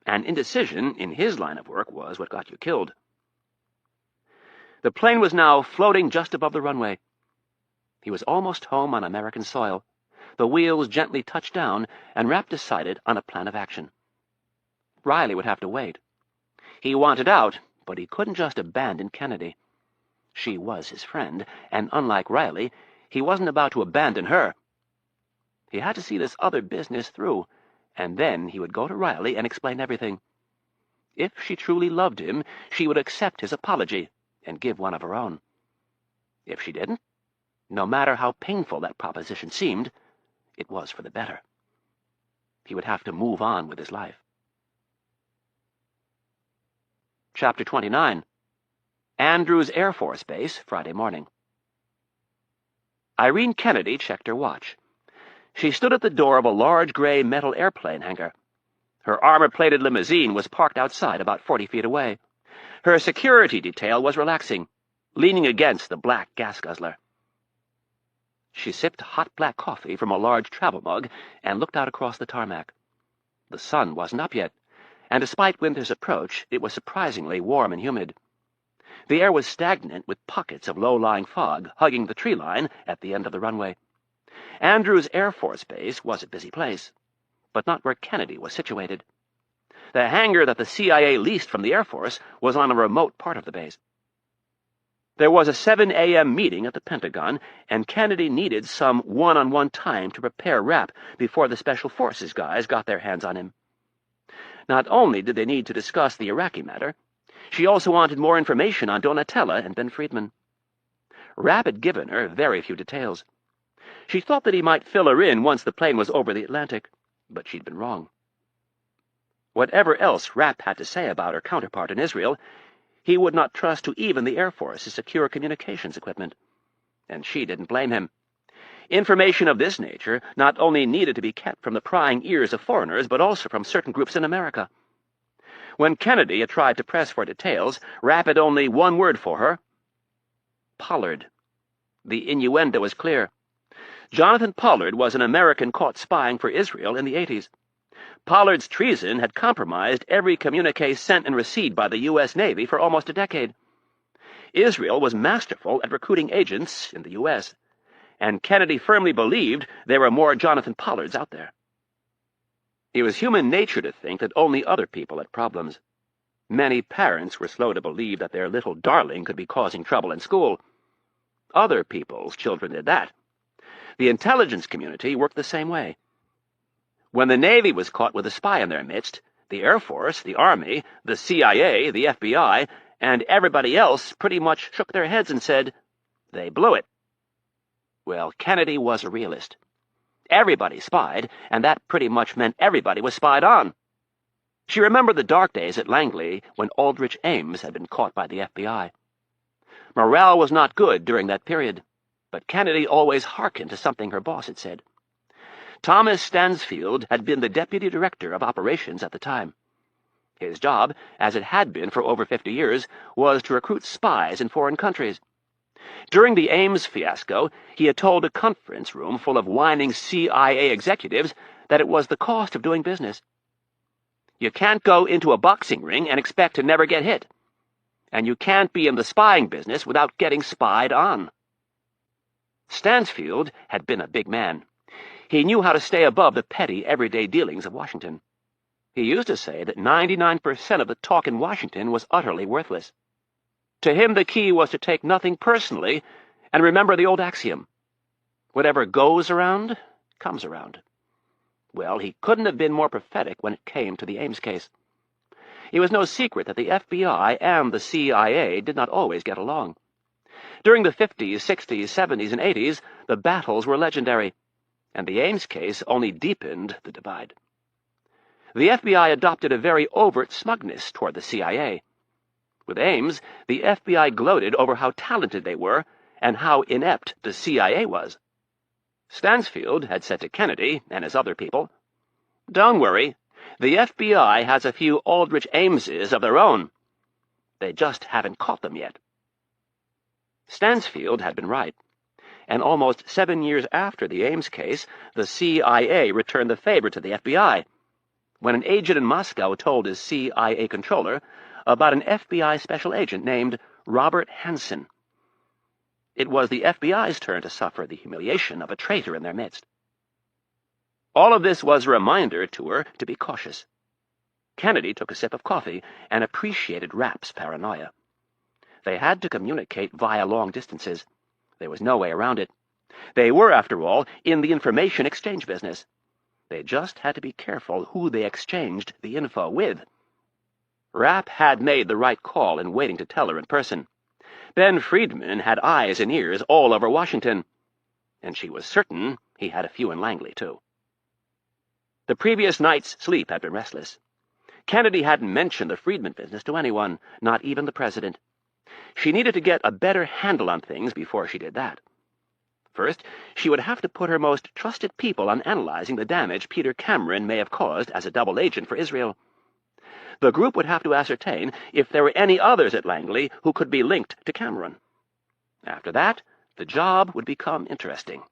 and indecision in his line of work was what got you killed. The plane was now floating just above the runway. He was almost home on American soil. The wheels gently touched down, and Rapp decided on a plan of action. Riley would have to wait. He wanted out, but he couldn't just abandon Kennedy. She was his friend, and unlike Riley, he wasn't about to abandon her. He had to see this other business through, and then he would go to Riley and explain everything. If she truly loved him, she would accept his apology and give one of her own. If she didn't, no matter how painful that proposition seemed, it was for the better. He would have to move on with his life. Chapter 29. Andrews Air Force Base, Friday morning. Irene Kennedy checked her watch. She stood at the door of a large gray metal airplane hangar. Her armor-plated limousine was parked outside about 40 feet away. Her security detail was relaxing, leaning against the black gas guzzler. She sipped hot black coffee from a large travel mug and looked out across the tarmac. The sun wasn't up yet, and despite winter's approach, it was surprisingly warm and humid. The air was stagnant with pockets of low-lying fog hugging the tree line at the end of the runway. Andrews Air Force Base was a busy place, but not where Kennedy was situated. The hangar that the CIA leased from the Air Force was on a remote part of the base. There was a 7 a.m. meeting at the Pentagon, and Kennedy needed some one-on-one time to prepare Rapp before the Special Forces guys got their hands on him. Not only did they need to discuss the Iraqi matter, she also wanted more information on Donatella and Ben Friedman. Rapp had given her very few details. She thought that he might fill her in once the plane was over the Atlantic, but she'd been wrong. Whatever else Rapp had to say about her counterpart in Israel, he would not trust to even the Air Force's secure communications equipment. And she didn't blame him. Information of this nature not only needed to be kept from the prying ears of foreigners, but also from certain groups in America. When Kennedy had tried to press for details, Rapp had only one word for her: Pollard. The innuendo was clear. Jonathan Pollard was an American caught spying for Israel in the 80s. Pollard's treason had compromised every communique sent and received by the U.S. Navy for almost a decade. Israel was masterful at recruiting agents in the U.S., and Kennedy firmly believed there were more Jonathan Pollards out there. It was human nature to think that only other people had problems. Many parents were slow to believe that their little darling could be causing trouble in school. Other people's children did that. The intelligence community worked the same way. When the Navy was caught with a spy in their midst, the Air Force, the Army, the CIA, the FBI, and everybody else pretty much shook their heads and said, "They blew it." Well, Kennedy was a realist. Everybody spied, and that pretty much meant everybody was spied on. She remembered the dark days at Langley when Aldrich Ames had been caught by the FBI. Morale was not good during that period, but Kennedy always hearkened to something her boss had said. Thomas Stansfield had been the deputy director of operations at the time. His job, as it had been for over 50 years, was to recruit spies in foreign countries. During the Ames fiasco, he had told a conference room full of whining CIA executives that it was the cost of doing business. You can't go into a boxing ring and expect to never get hit. And you can't be in the spying business without getting spied on. Stansfield had been a big man. He knew how to stay above the petty, everyday dealings of Washington. He used to say that 99% of the talk in Washington was utterly worthless. To him, the key was to take nothing personally and remember the old axiom: whatever goes around, comes around. Well, he couldn't have been more prophetic when it came to the Ames case. It was no secret that the FBI and the CIA did not always get along. During the 50s, 60s, 70s, and 80s, the battles were legendary, and the Ames case only deepened the divide. The FBI adopted a very overt smugness toward the CIA. With Ames, the FBI gloated over how talented they were and how inept the CIA was. Stansfield had said to Kennedy and his other people, "Don't worry, the FBI has a few Aldrich Ameses of their own. They just haven't caught them yet." Stansfield had been right, and almost 7 years after the Ames case, the CIA returned the favor to the FBI, when an agent in Moscow told his CIA controller about an FBI special agent named Robert Hansen. It was the FBI's turn to suffer the humiliation of a traitor in their midst. All of this was a reminder to her to be cautious. Kennedy took a sip of coffee and appreciated Rapp's paranoia. They had to communicate via long distances. There was no way around it. They were, after all, in the information exchange business. They just had to be careful who they exchanged the info with. Rapp had made the right call in waiting to tell her in person. Ben Friedman had eyes and ears all over Washington, and she was certain he had a few in Langley, too. The previous night's sleep had been restless. Kennedy hadn't mentioned the Friedman business to anyone, not even the president. She needed to get a better handle on things before she did that. First, she would have to put her most trusted people on analyzing the damage Peter Cameron may have caused as a double agent for Israel. The group would have to ascertain if there were any others at Langley who could be linked to Cameron. After that, the job would become interesting.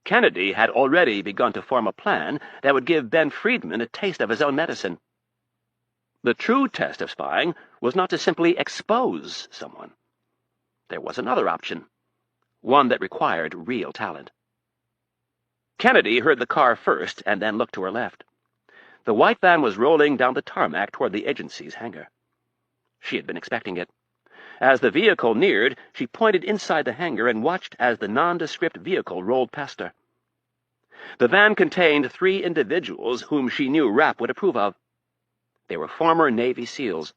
Kennedy had already begun to form a plan that would give Ben Friedman a taste of his own medicine. The true test of spying was not to simply expose someone. There was another option, one that required real talent. Kennedy heard the car first and then looked to her left. The white van was rolling down the tarmac toward the agency's hangar. She had been expecting it. As the vehicle neared, she pointed inside the hangar and watched as the nondescript vehicle rolled past her. The van contained 3 individuals whom she knew Rapp would approve of. They were former Navy SEALs.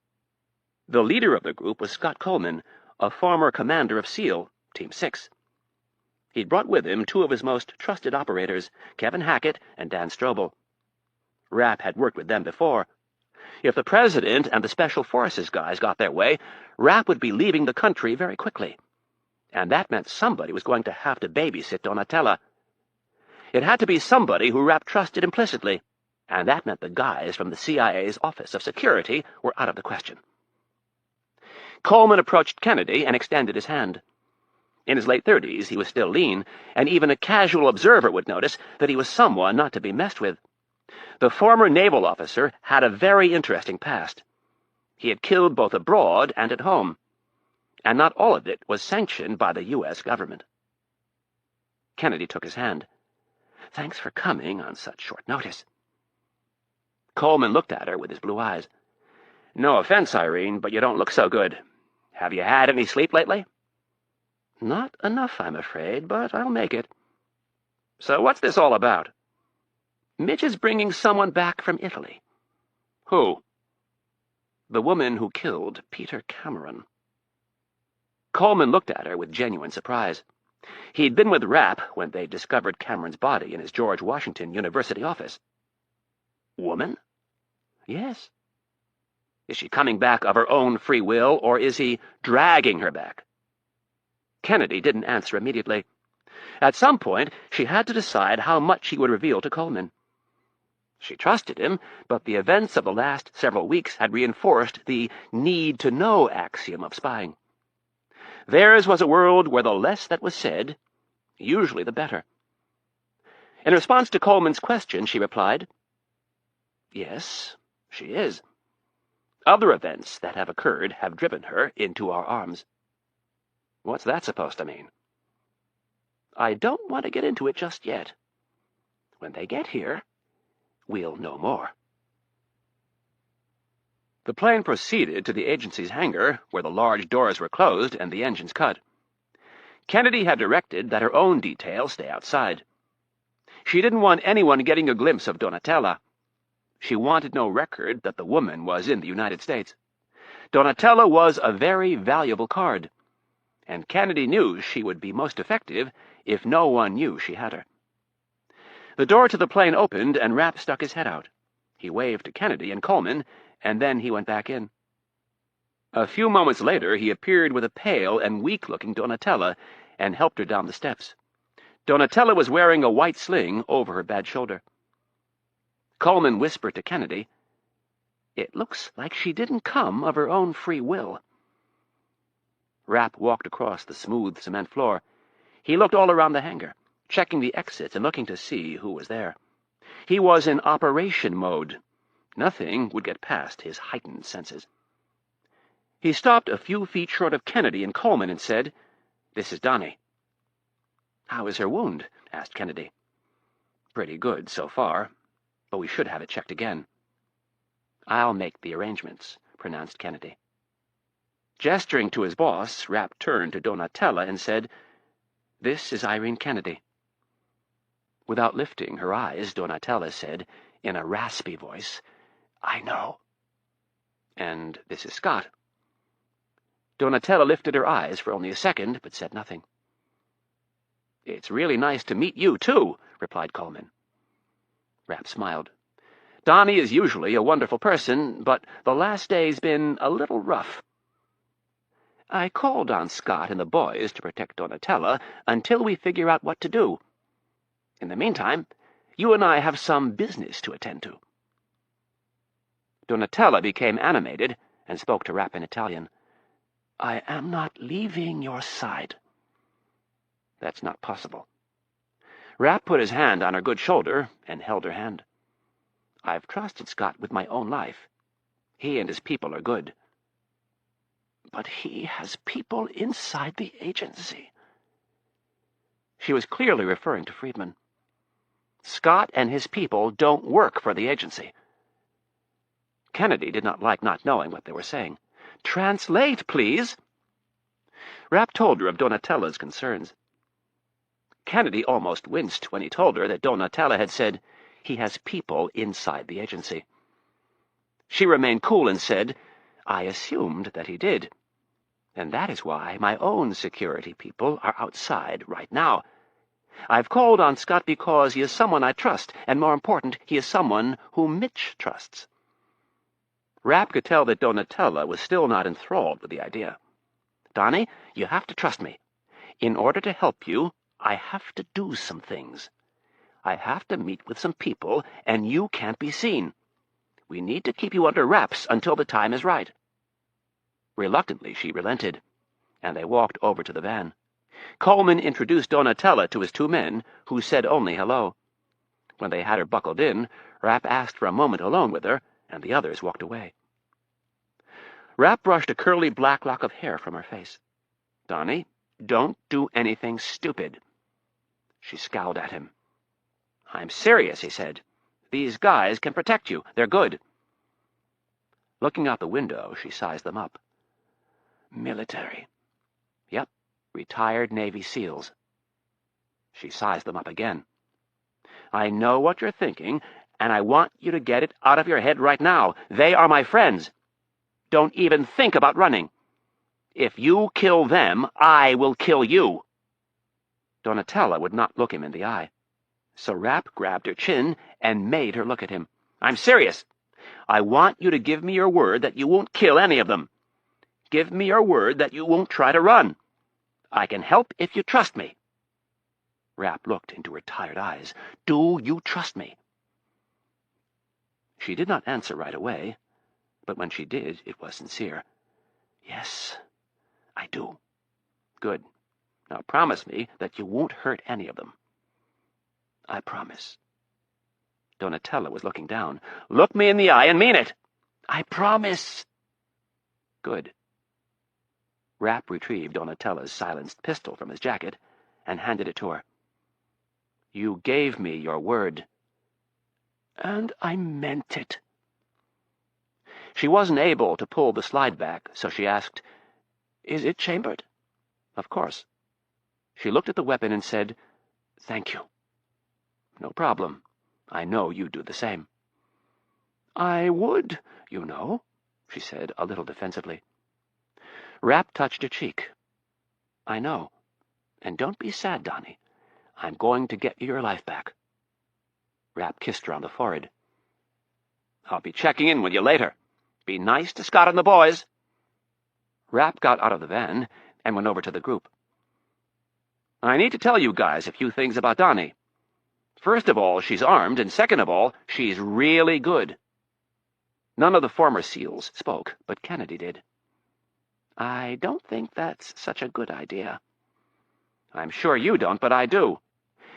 The leader of the group was Scott Coleman, a former commander of SEAL, Team 6. He'd brought with him 2 of his most trusted operators, Kevin Hackett and Dan Strobel. Rapp had worked with them before. If the President and the Special Forces guys got their way, Rapp would be leaving the country very quickly. And that meant somebody was going to have to babysit Donatella. It had to be somebody who Rapp trusted implicitly, and that meant the guys from the CIA's Office of Security were out of the question. Coleman approached Kennedy and extended his hand. In his late 30s, he was still lean, and even a casual observer would notice that he was someone not to be messed with. The former naval officer had a very interesting past. He had killed both abroad and at home, and not all of it was sanctioned by the U.S. government. Kennedy took his hand. "Thanks for coming on such short notice." Coleman looked at her with his blue eyes. "No offense, Irene, but you don't look so good. Have you had any sleep lately?" "Not enough, I'm afraid, but I'll make it." "So what's this all about?" "Mitch is bringing someone back from Italy." "Who?" "The woman who killed Peter Cameron." Coleman looked at her with genuine surprise. He'd been with Rapp when they discovered Cameron's body in his George Washington University office. "Woman?" "Yes." "Is she coming back of her own free will, or is he dragging her back?" Kennedy didn't answer immediately. At some point, she had to decide how much he would reveal to Coleman. She trusted him, but the events of the last several weeks had reinforced the need-to-know axiom of spying. Theirs was a world where the less that was said, usually the better. In response to Coleman's question, she replied, "Yes, she is. Other events that have occurred have driven her into our arms." "What's that supposed to mean?" "I don't want to get into it just yet. When they get here, we'll know more." The plane proceeded to the agency's hangar, where the large doors were closed and the engines cut. Kennedy had directed that her own detail stay outside. She didn't want anyone getting a glimpse of Donatella. She wanted no record that the woman was in the United States. Donatella was a very valuable card, and Kennedy knew she would be most effective if no one knew she had her. The door to the plane opened, and Rapp stuck his head out. He waved to Kennedy and Coleman, and then he went back in. A few moments later, he appeared with a pale and weak-looking Donatella and helped her down the steps. Donatella was wearing a white sling over her bad shoulder. Coleman whispered to Kennedy, "It looks like she didn't come of her own free will." Rapp walked across the smooth cement floor. He looked all around the hangar, checking the exits and looking to see who was there. He was in operation mode. Nothing would get past his heightened senses. He stopped a few feet short of Kennedy and Coleman and said, "This is Donnie." "How is her wound?" asked Kennedy. "Pretty good so far, but we should have it checked again." "I'll make the arrangements," pronounced Kennedy. Gesturing to his boss, Rapp turned to Donatella and said, "This is Irene Kennedy." Without lifting her eyes, Donatella said, in a raspy voice, "I know." "And this is Scott." Donatella lifted her eyes for only a second, but said nothing. "It's really nice to meet you, too," replied Coleman. Rapp smiled. "Donnie is usually a wonderful person, but the last day's been a little rough. I called on Scott and the boys to protect Donatella until we figure out what to do. In the meantime, you and I have some business to attend to." Donatella became animated and spoke to Rapp in Italian. "I am not leaving your side." "That's not possible." Rapp put his hand on her good shoulder and held her hand. "I've trusted Scott with my own life. He and his people are good." "But he has people inside the agency." She was clearly referring to Friedman. "Scott and his people don't work for the agency." Kennedy did not like not knowing what they were saying. "Translate, please." Rapp told her of Donatella's concerns. Kennedy almost winced when he told her that Donatella had said, "He has people inside the agency." She remained cool and said, "I assumed that he did. And that is why my own security people are outside right now. I've called on Scott because he is someone I trust, and more important, he is someone whom Mitch trusts." Rapp could tell that Donatella was still not enthralled with the idea. "Donnie, you have to trust me. In order to help you, I have to do some things. I have to meet with some people, and you can't be seen. We need to keep you under wraps until the time is right." Reluctantly, she relented, and they walked over to the van. Coleman introduced Donatella to his two men, who said only hello. When they had her buckled in, Rapp asked for a moment alone with her, and the others walked away. Rapp brushed a curly black lock of hair from her face. "Donnie, don't do anything stupid." She scowled at him. "I'm serious," he said. "These guys can protect you. They're good." Looking out the window, she sized them up. "Military." "Yep, retired Navy SEALs." She sized them up again. "I know what you're thinking, and I want you to get it out of your head right now. They are my friends. Don't even think about running. If you kill them, I will kill you." Donatella would not look him in the eye, so Rapp grabbed her chin and made her look at him. "I'm serious. I want you to give me your word that you won't kill any of them. Give me your word that you won't try to run. I can help if you trust me." Rapp looked into her tired eyes. "Do you trust me?" She did not answer right away, but when she did, it was sincere. "Yes, I do." "Good. Now promise me that you won't hurt any of them." "I promise." Donatella was looking down. "Look me in the eye and mean it." "I promise." "Good." Rapp retrieved Donatella's silenced pistol from his jacket and handed it to her. "You gave me your word." "And I meant it." She wasn't able to pull the slide back, so she asked, "Is it chambered?" "Of course." She looked at the weapon and said, "Thank you." "No problem. I know you'd do the same." "I would, you know," she said, a little defensively. Rapp touched her cheek. "I know. And don't be sad, Donnie. I'm going to get you your life back." Rapp kissed her on the forehead. "I'll be checking in with you later. Be nice to Scott and the boys." Rapp got out of the van and went over to the group. "I need to tell you guys a few things about Donnie. First of all, she's armed, and second of all, she's really good." None of the former SEALs spoke, but Kennedy did. "I don't think that's such a good idea." "I'm sure you don't, but I do.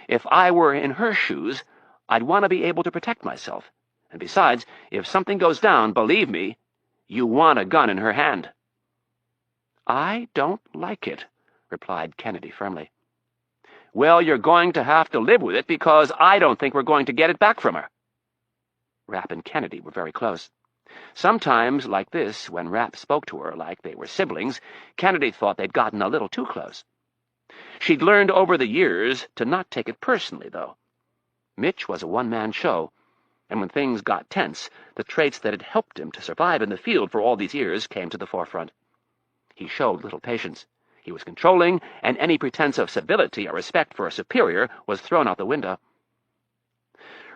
If I were in her shoes, I'd want to be able to protect myself. And besides, if something goes down, believe me, you want a gun in her hand." "I don't like it," replied Kennedy firmly. "Well, you're going to have to live with it because I don't think we're going to get it back from her." Rapp and Kennedy were very close. Sometimes, like this, when Rapp spoke to her like they were siblings, Kennedy thought they'd gotten a little too close. She'd learned over the years to not take it personally, though. Mitch was a one-man show, and when things got tense, the traits that had helped him to survive in the field for all these years came to the forefront. He showed little patience. He was controlling, and any pretense of civility or respect for a superior was thrown out the window.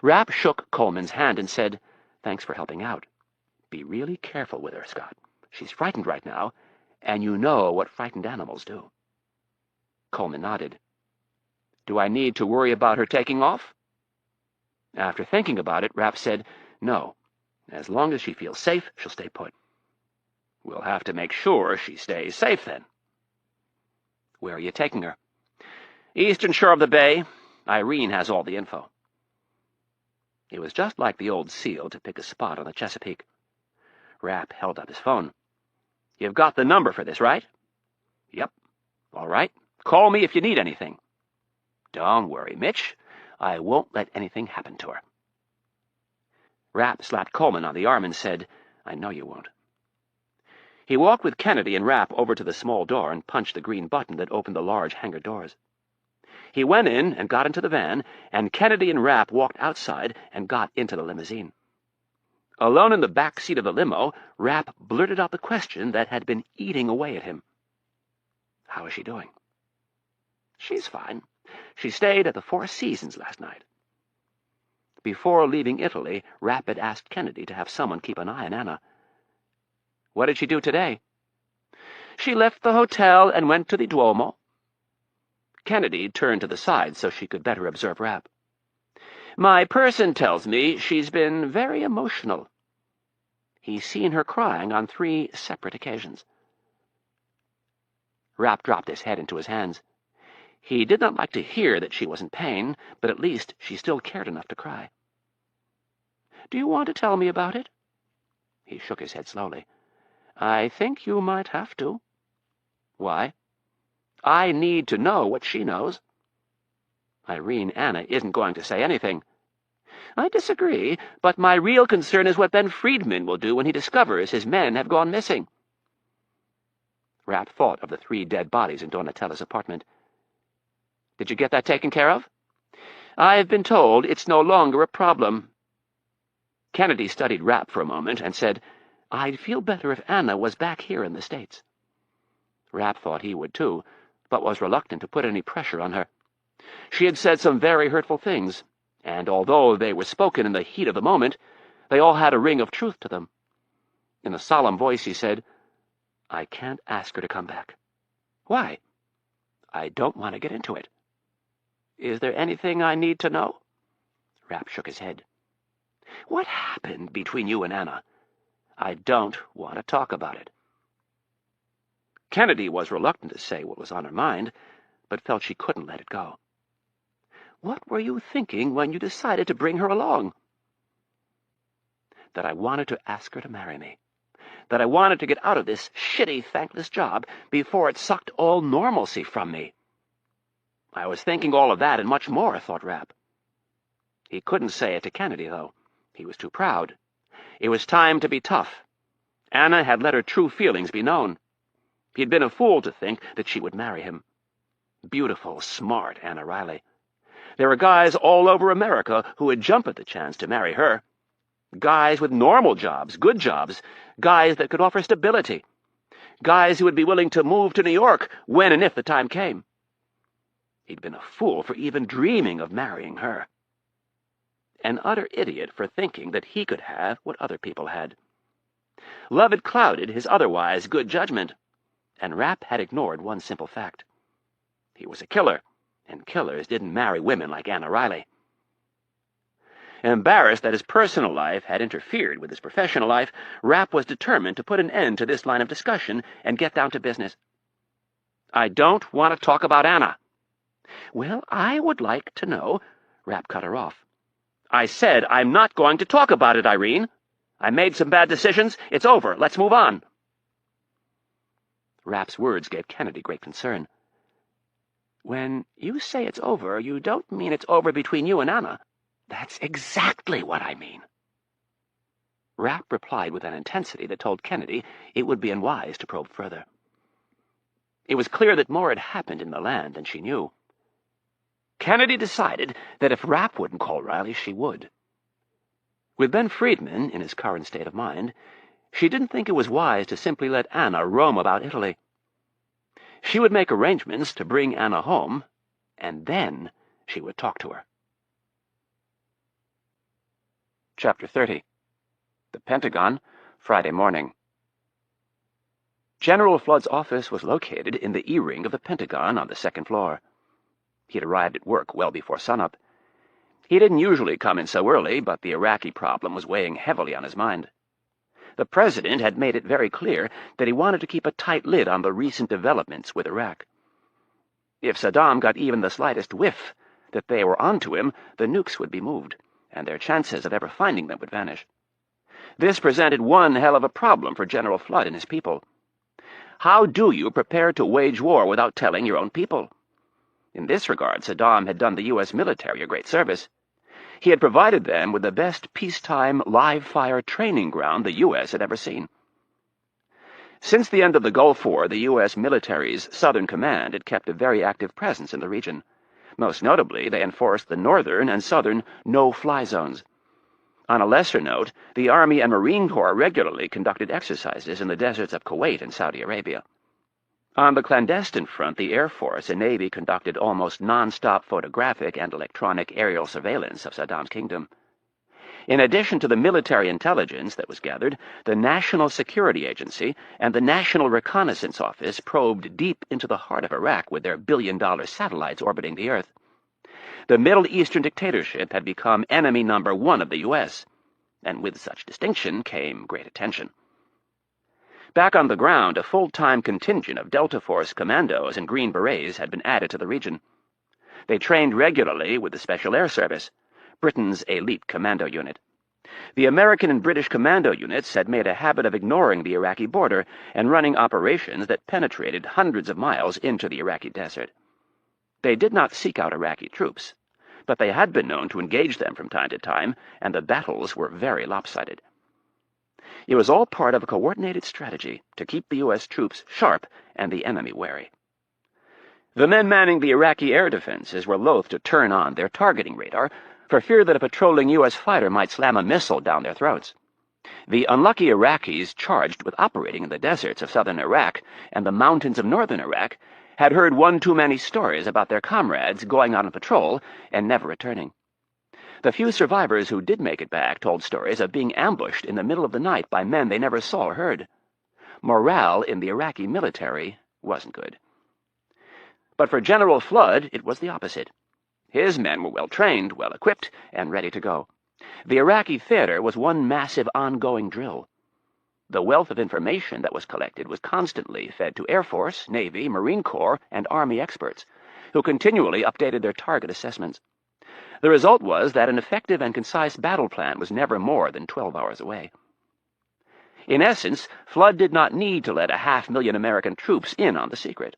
Rapp shook Coleman's hand and said, "Thanks for helping out. Be really careful with her, Scott. She's frightened right now, and you know what frightened animals do." Coleman nodded. "Do I need to worry about her taking off?" After thinking about it, Rapp said, "No. As long as she feels safe, she'll stay put." "We'll have to make sure she stays safe, then." "Where are you taking her?" "Eastern shore of the bay. Irene has all the info." It was just like the old SEAL to pick a spot on the Chesapeake. Rapp held up his phone. "You've got the number for this, right?" "Yep." "All right. Call me if you need anything." "Don't worry, Mitch. I won't let anything happen to her." Rapp slapped Coleman on the arm and said, "I know you won't." He walked with Kennedy and Rapp over to the small door and punched the green button that opened the large hangar doors. He went in and got into the van, and Kennedy and Rapp walked outside and got into the limousine. Alone in the back seat of the limo, Rapp blurted out the question that had been eating away at him. "How is she doing?" "She's fine. She stayed at the Four Seasons last night." Before leaving Italy, Rapp had asked Kennedy to have someone keep an eye on Anna. "What did she do today?" "She left the hotel and went to the Duomo." Kennedy turned to the side so she could better observe Rapp. "My person tells me she's been very emotional. He's seen her crying on 3 separate occasions." Rapp dropped his head into his hands. He did not like to hear that she was in pain, but at least she still cared enough to cry. "Do you want to tell me about it?" He shook his head slowly. "I think you might have to." "Why?" "I need to know what she knows." "Irene Anna isn't going to say anything." "I disagree, but my real concern is what Ben Friedman will do when he discovers his men have gone missing." Rapp thought of the 3 dead bodies in Donatella's apartment. "Did you get that taken care of?" "I've been told it's no longer a problem." Kennedy studied Rapp for a moment and said, "I'd feel better if Anna was back here in the States." Rapp thought he would too, but was reluctant to put any pressure on her. She had said some very hurtful things, and although they were spoken in the heat of the moment, they all had a ring of truth to them. In a solemn voice he said, "I can't ask her to come back." "Why?" "I don't want to get into it." "Is there anything I need to know?" Rapp shook his head. "What happened between you and Anna?" "I don't want to talk about it." Kennedy was reluctant to say what was on her mind, but felt she couldn't let it go. "What were you thinking when you decided to bring her along?" "That I wanted to ask her to marry me. That I wanted to get out of this shitty, thankless job before it sucked all normalcy from me." "I was thinking all of that and much more," thought Rapp. He couldn't say it to Kennedy, though. He was too proud. It was time to be tough. Anna had let her true feelings be known. He'd been a fool to think that she would marry him. Beautiful, smart Anna Riley. There were guys all over America who would jump at the chance to marry her. Guys with normal jobs, good jobs, guys that could offer stability. Guys who would be willing to move to New York when and if the time came. He'd been a fool for even dreaming of marrying her. An utter idiot for thinking that he could have what other people had. Love had clouded his otherwise good judgment, and Rapp had ignored one simple fact. He was a killer, and killers didn't marry women like Anna Riley. Embarrassed that his personal life had interfered with his professional life, Rapp was determined to put an end to this line of discussion and get down to business. "I don't want to talk about Anna." "Well, I would like to know—" Rapp cut her off. "I said I'm not going to talk about it, Irene. I made some bad decisions. It's over. Let's move on." Rapp's words gave Kennedy great concern. "When you say it's over, you don't mean it's over between you and Anna." "That's exactly what I mean." Rapp replied with an intensity that told Kennedy it would be unwise to probe further. It was clear that more had happened in the land than she knew. Kennedy decided that if Rapp wouldn't call Riley, she would. With Ben Friedman in his current state of mind, she didn't think it was wise to simply let Anna roam about Italy. She would make arrangements to bring Anna home, and then she would talk to her. Chapter 30. The Pentagon, Friday morning. General Flood's office was located in the E-ring of the Pentagon on the second floor. He had arrived at work well before sunup. He didn't usually come in so early, but the Iraqi problem was weighing heavily on his mind. The President had made it very clear that he wanted to keep a tight lid on the recent developments with Iraq. If Saddam got even the slightest whiff that they were onto him, the nukes would be moved, and their chances of ever finding them would vanish. This presented one hell of a problem for General Flood and his people. How do you prepare to wage war without telling your own people? In this regard, Saddam had done the U.S. military a great service. He had provided them with the best peacetime live-fire training ground the U.S. had ever seen. Since the end of the Gulf War, the U.S. military's Southern Command had kept a very active presence in the region. Most notably, they enforced the northern and southern no-fly zones. On a lesser note, the Army and Marine Corps regularly conducted exercises in the deserts of Kuwait and Saudi Arabia. On the clandestine front, the Air Force and Navy conducted almost non-stop photographic and electronic aerial surveillance of Saddam's kingdom. In addition to the military intelligence that was gathered, the National Security Agency and the National Reconnaissance Office probed deep into the heart of Iraq with their billion-dollar satellites orbiting the Earth. The Middle Eastern dictatorship had become enemy number one of the U.S., and with such distinction came great attention. Back on the ground, a full-time contingent of Delta Force commandos and Green Berets had been added to the region. They trained regularly with the Special Air Service, Britain's elite commando unit. The American and British commando units had made a habit of ignoring the Iraqi border and running operations that penetrated hundreds of miles into the Iraqi desert. They did not seek out Iraqi troops, but they had been known to engage them from time to time, and the battles were very lopsided. It was all part of a coordinated strategy to keep the U.S. troops sharp and the enemy wary. The men manning the Iraqi air defenses were loath to turn on their targeting radar for fear that a patrolling U.S. fighter might slam a missile down their throats. The unlucky Iraqis charged with operating in the deserts of southern Iraq and the mountains of northern Iraq had heard one too many stories about their comrades going on a patrol and never returning. The few survivors who did make it back told stories of being ambushed in the middle of the night by men they never saw or heard. Morale in the Iraqi military wasn't good. But for General Flood, it was the opposite. His men were well-trained, well-equipped, and ready to go. The Iraqi theater was one massive ongoing drill. The wealth of information that was collected was constantly fed to Air Force, Navy, Marine Corps, and Army experts, who continually updated their target assessments. The result was that an effective and concise battle plan was never more than 12 hours away. In essence, Flood did not need to let 500,000 American troops in on the secret.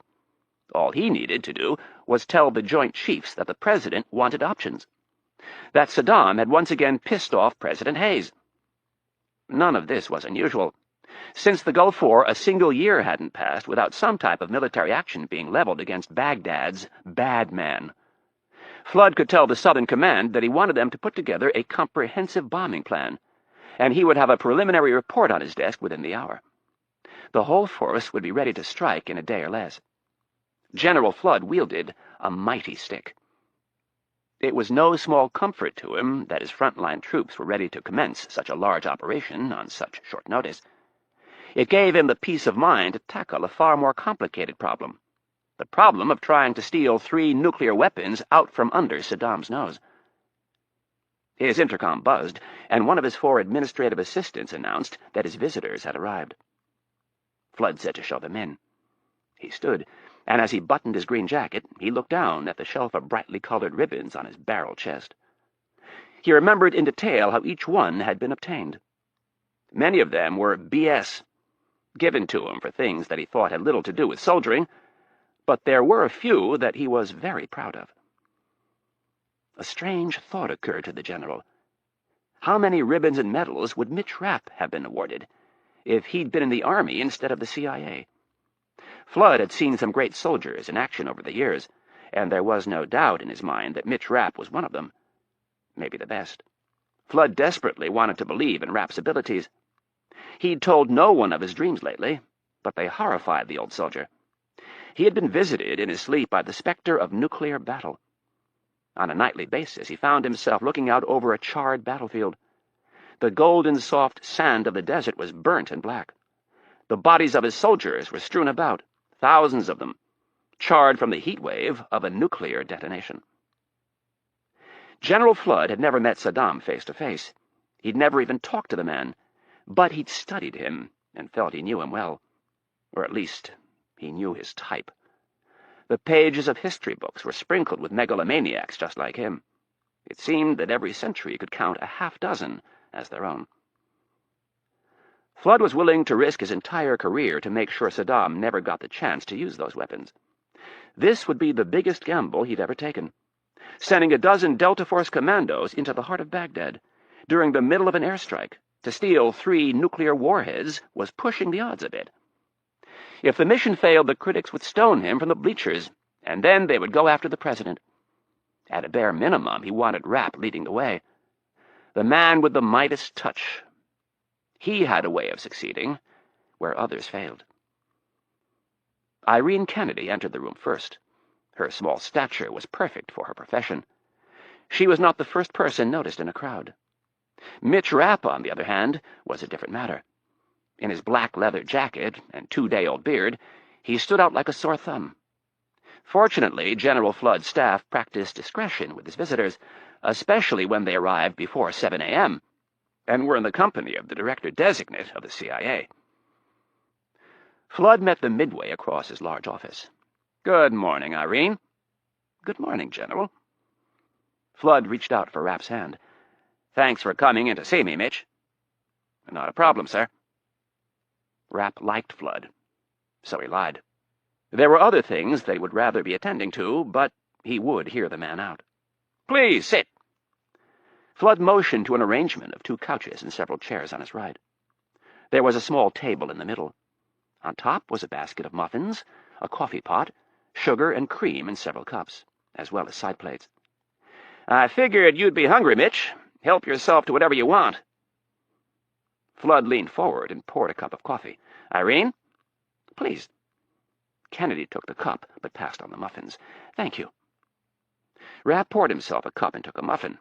All he needed to do was tell the Joint Chiefs that the President wanted options, that Saddam had once again pissed off President Hayes. None of this was unusual. Since the Gulf War, a single year hadn't passed without some type of military action being leveled against Baghdad's bad man. Flood could tell the Southern Command that he wanted them to put together a comprehensive bombing plan, and he would have a preliminary report on his desk within the hour. The whole force would be ready to strike in a day or less. General Flood wielded a mighty stick. It was no small comfort to him that his frontline troops were ready to commence such a large operation on such short notice. It gave him the peace of mind to tackle a far more complicated problem. The problem of trying to steal 3 nuclear weapons out from under Saddam's nose. His intercom buzzed, and one of his 4 administrative assistants announced that his visitors had arrived. Flood said to show them in. He stood, and as he buttoned his green jacket, he looked down at the shelf of brightly colored ribbons on his barrel chest. He remembered in detail how each one had been obtained. Many of them were BS, given to him for things that he thought had little to do with soldiering, but there were a few that he was very proud of. A strange thought occurred to the general. How many ribbons and medals would Mitch Rapp have been awarded if he'd been in the Army instead of the CIA? Flood had seen some great soldiers in action over the years, and there was no doubt in his mind that Mitch Rapp was one of them, maybe the best. Flood desperately wanted to believe in Rapp's abilities. He'd told no one of his dreams lately, but they horrified the old soldier. He had been visited in his sleep by the specter of nuclear battle. On a nightly basis, he found himself looking out over a charred battlefield. The golden soft sand of the desert was burnt and black. The bodies of his soldiers were strewn about, thousands of them, charred from the heat wave of a nuclear detonation. General Flood had never met Saddam face to face. He'd never even talked to the man, but he'd studied him and felt he knew him well, or at least he knew his type. The pages of history books were sprinkled with megalomaniacs just like him. It seemed that every century could count a half-dozen as their own. Flood was willing to risk his entire career to make sure Saddam never got the chance to use those weapons. This would be the biggest gamble he'd ever taken. Sending a dozen Delta Force commandos into the heart of Baghdad during the middle of an airstrike to steal 3 nuclear warheads was pushing the odds a bit. If the mission failed, the critics would stone him from the bleachers, and then they would go after the president. At a bare minimum, he wanted Rapp leading the way. The man with the Midas touch. He had a way of succeeding where others failed. Irene Kennedy entered the room first. Her small stature was perfect for her profession. She was not the first person noticed in a crowd. Mitch Rapp, on the other hand, was a different matter. In his black leather jacket and 2-day-old beard, he stood out like a sore thumb. Fortunately, General Flood's staff practiced discretion with his visitors, especially when they arrived before 7 a.m., and were in the company of the director-designate of the CIA. Flood met them midway across his large office. "Good morning, Irene." "Good morning, General." Flood reached out for Rapp's hand. "Thanks for coming in to see me, Mitch." "Not a problem, sir." Rapp liked Flood, so he lied. There were other things they would rather be attending to, but he would hear the man out. "Please, sit." Flood motioned to an arrangement of 2 couches and several chairs on his right. There was a small table in the middle. On top was a basket of muffins, a coffee pot, sugar and cream in several cups, as well as side plates. "I figured you'd be hungry, Mitch. Help yourself to whatever you want." Flood leaned forward and poured a cup of coffee. "Irene?" "Please." Kennedy took the cup, but passed on the muffins. "Thank you." Rapp poured himself a cup and took a muffin.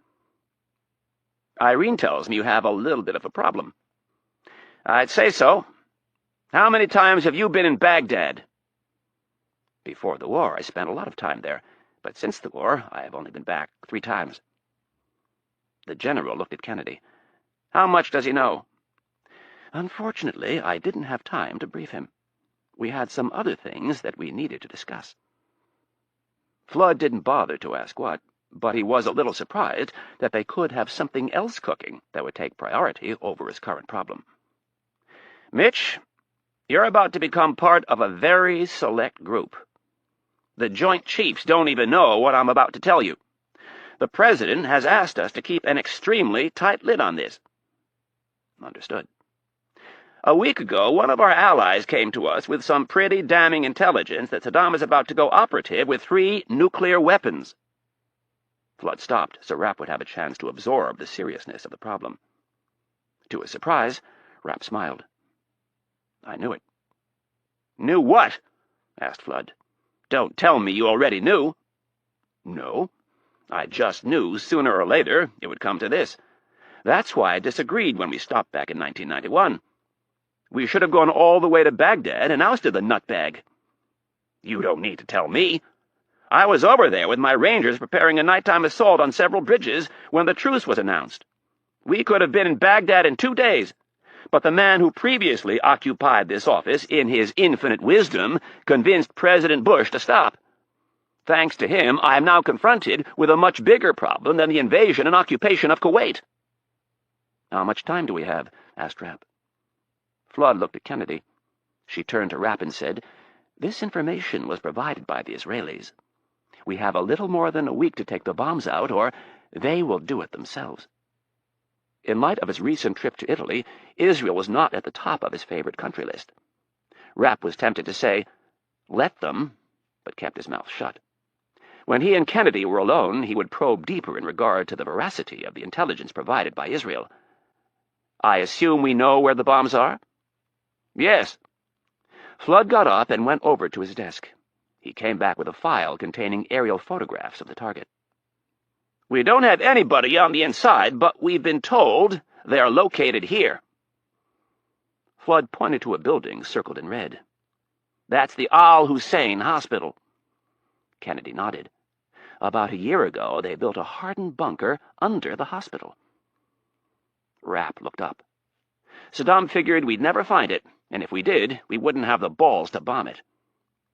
"Irene tells me you have a little bit of a problem." "I'd say so. How many times have you been in Baghdad?" "Before the war, I spent a lot of time there, but since the war, I have only been back 3 times. The general looked at Kennedy. "How much does he know?" "Unfortunately, I didn't have time to brief him. We had some other things that we needed to discuss." Flood didn't bother to ask what, but he was a little surprised that they could have something else cooking that would take priority over his current problem. "Mitch, you're about to become part of a very select group. The Joint Chiefs don't even know what I'm about to tell you. The President has asked us to keep an extremely tight lid on this." "Understood." "A week ago, one of our allies came to us with some pretty damning intelligence that Saddam is about to go operative with 3 nuclear weapons." Flood stopped so Rapp would have a chance to absorb the seriousness of the problem. To his surprise, Rapp smiled. "I knew it." "Knew what?" asked Flood. "Don't tell me you already knew." "No. I just knew sooner or later it would come to this. That's why I disagreed when we stopped back in 1991. We should have gone all the way to Baghdad and ousted the nutbag." "You don't need to tell me. I was over there with my Rangers preparing a nighttime assault on several bridges when the truce was announced. We could have been in Baghdad in 2 days, but the man who previously occupied this office, in his infinite wisdom, convinced President Bush to stop. Thanks to him, I am now confronted with a much bigger problem than the invasion and occupation of Kuwait." "How much time do we have?" asked Rapp. Flood looked at Kennedy. She turned to Rapp and said, "This information was provided by the Israelis. We have a little more than a week to take the bombs out, or they will do it themselves." In light of his recent trip to Italy, Israel was not at the top of his favorite country list. Rapp was tempted to say, "Let them," but kept his mouth shut. When he and Kennedy were alone, he would probe deeper in regard to the veracity of the intelligence provided by Israel. "I assume we know where the bombs are?" "Yes." Flood got up and went over to his desk. He came back with a file containing aerial photographs of the target. "We don't have anybody on the inside, but we've been told they are located here." Flood pointed to a building circled in red. "That's the Al Hussein Hospital." Kennedy nodded. About a year ago, they built a hardened bunker under the hospital. Rapp looked up. "Saddam figured we'd never find it, and if we did, we wouldn't have the balls to bomb it."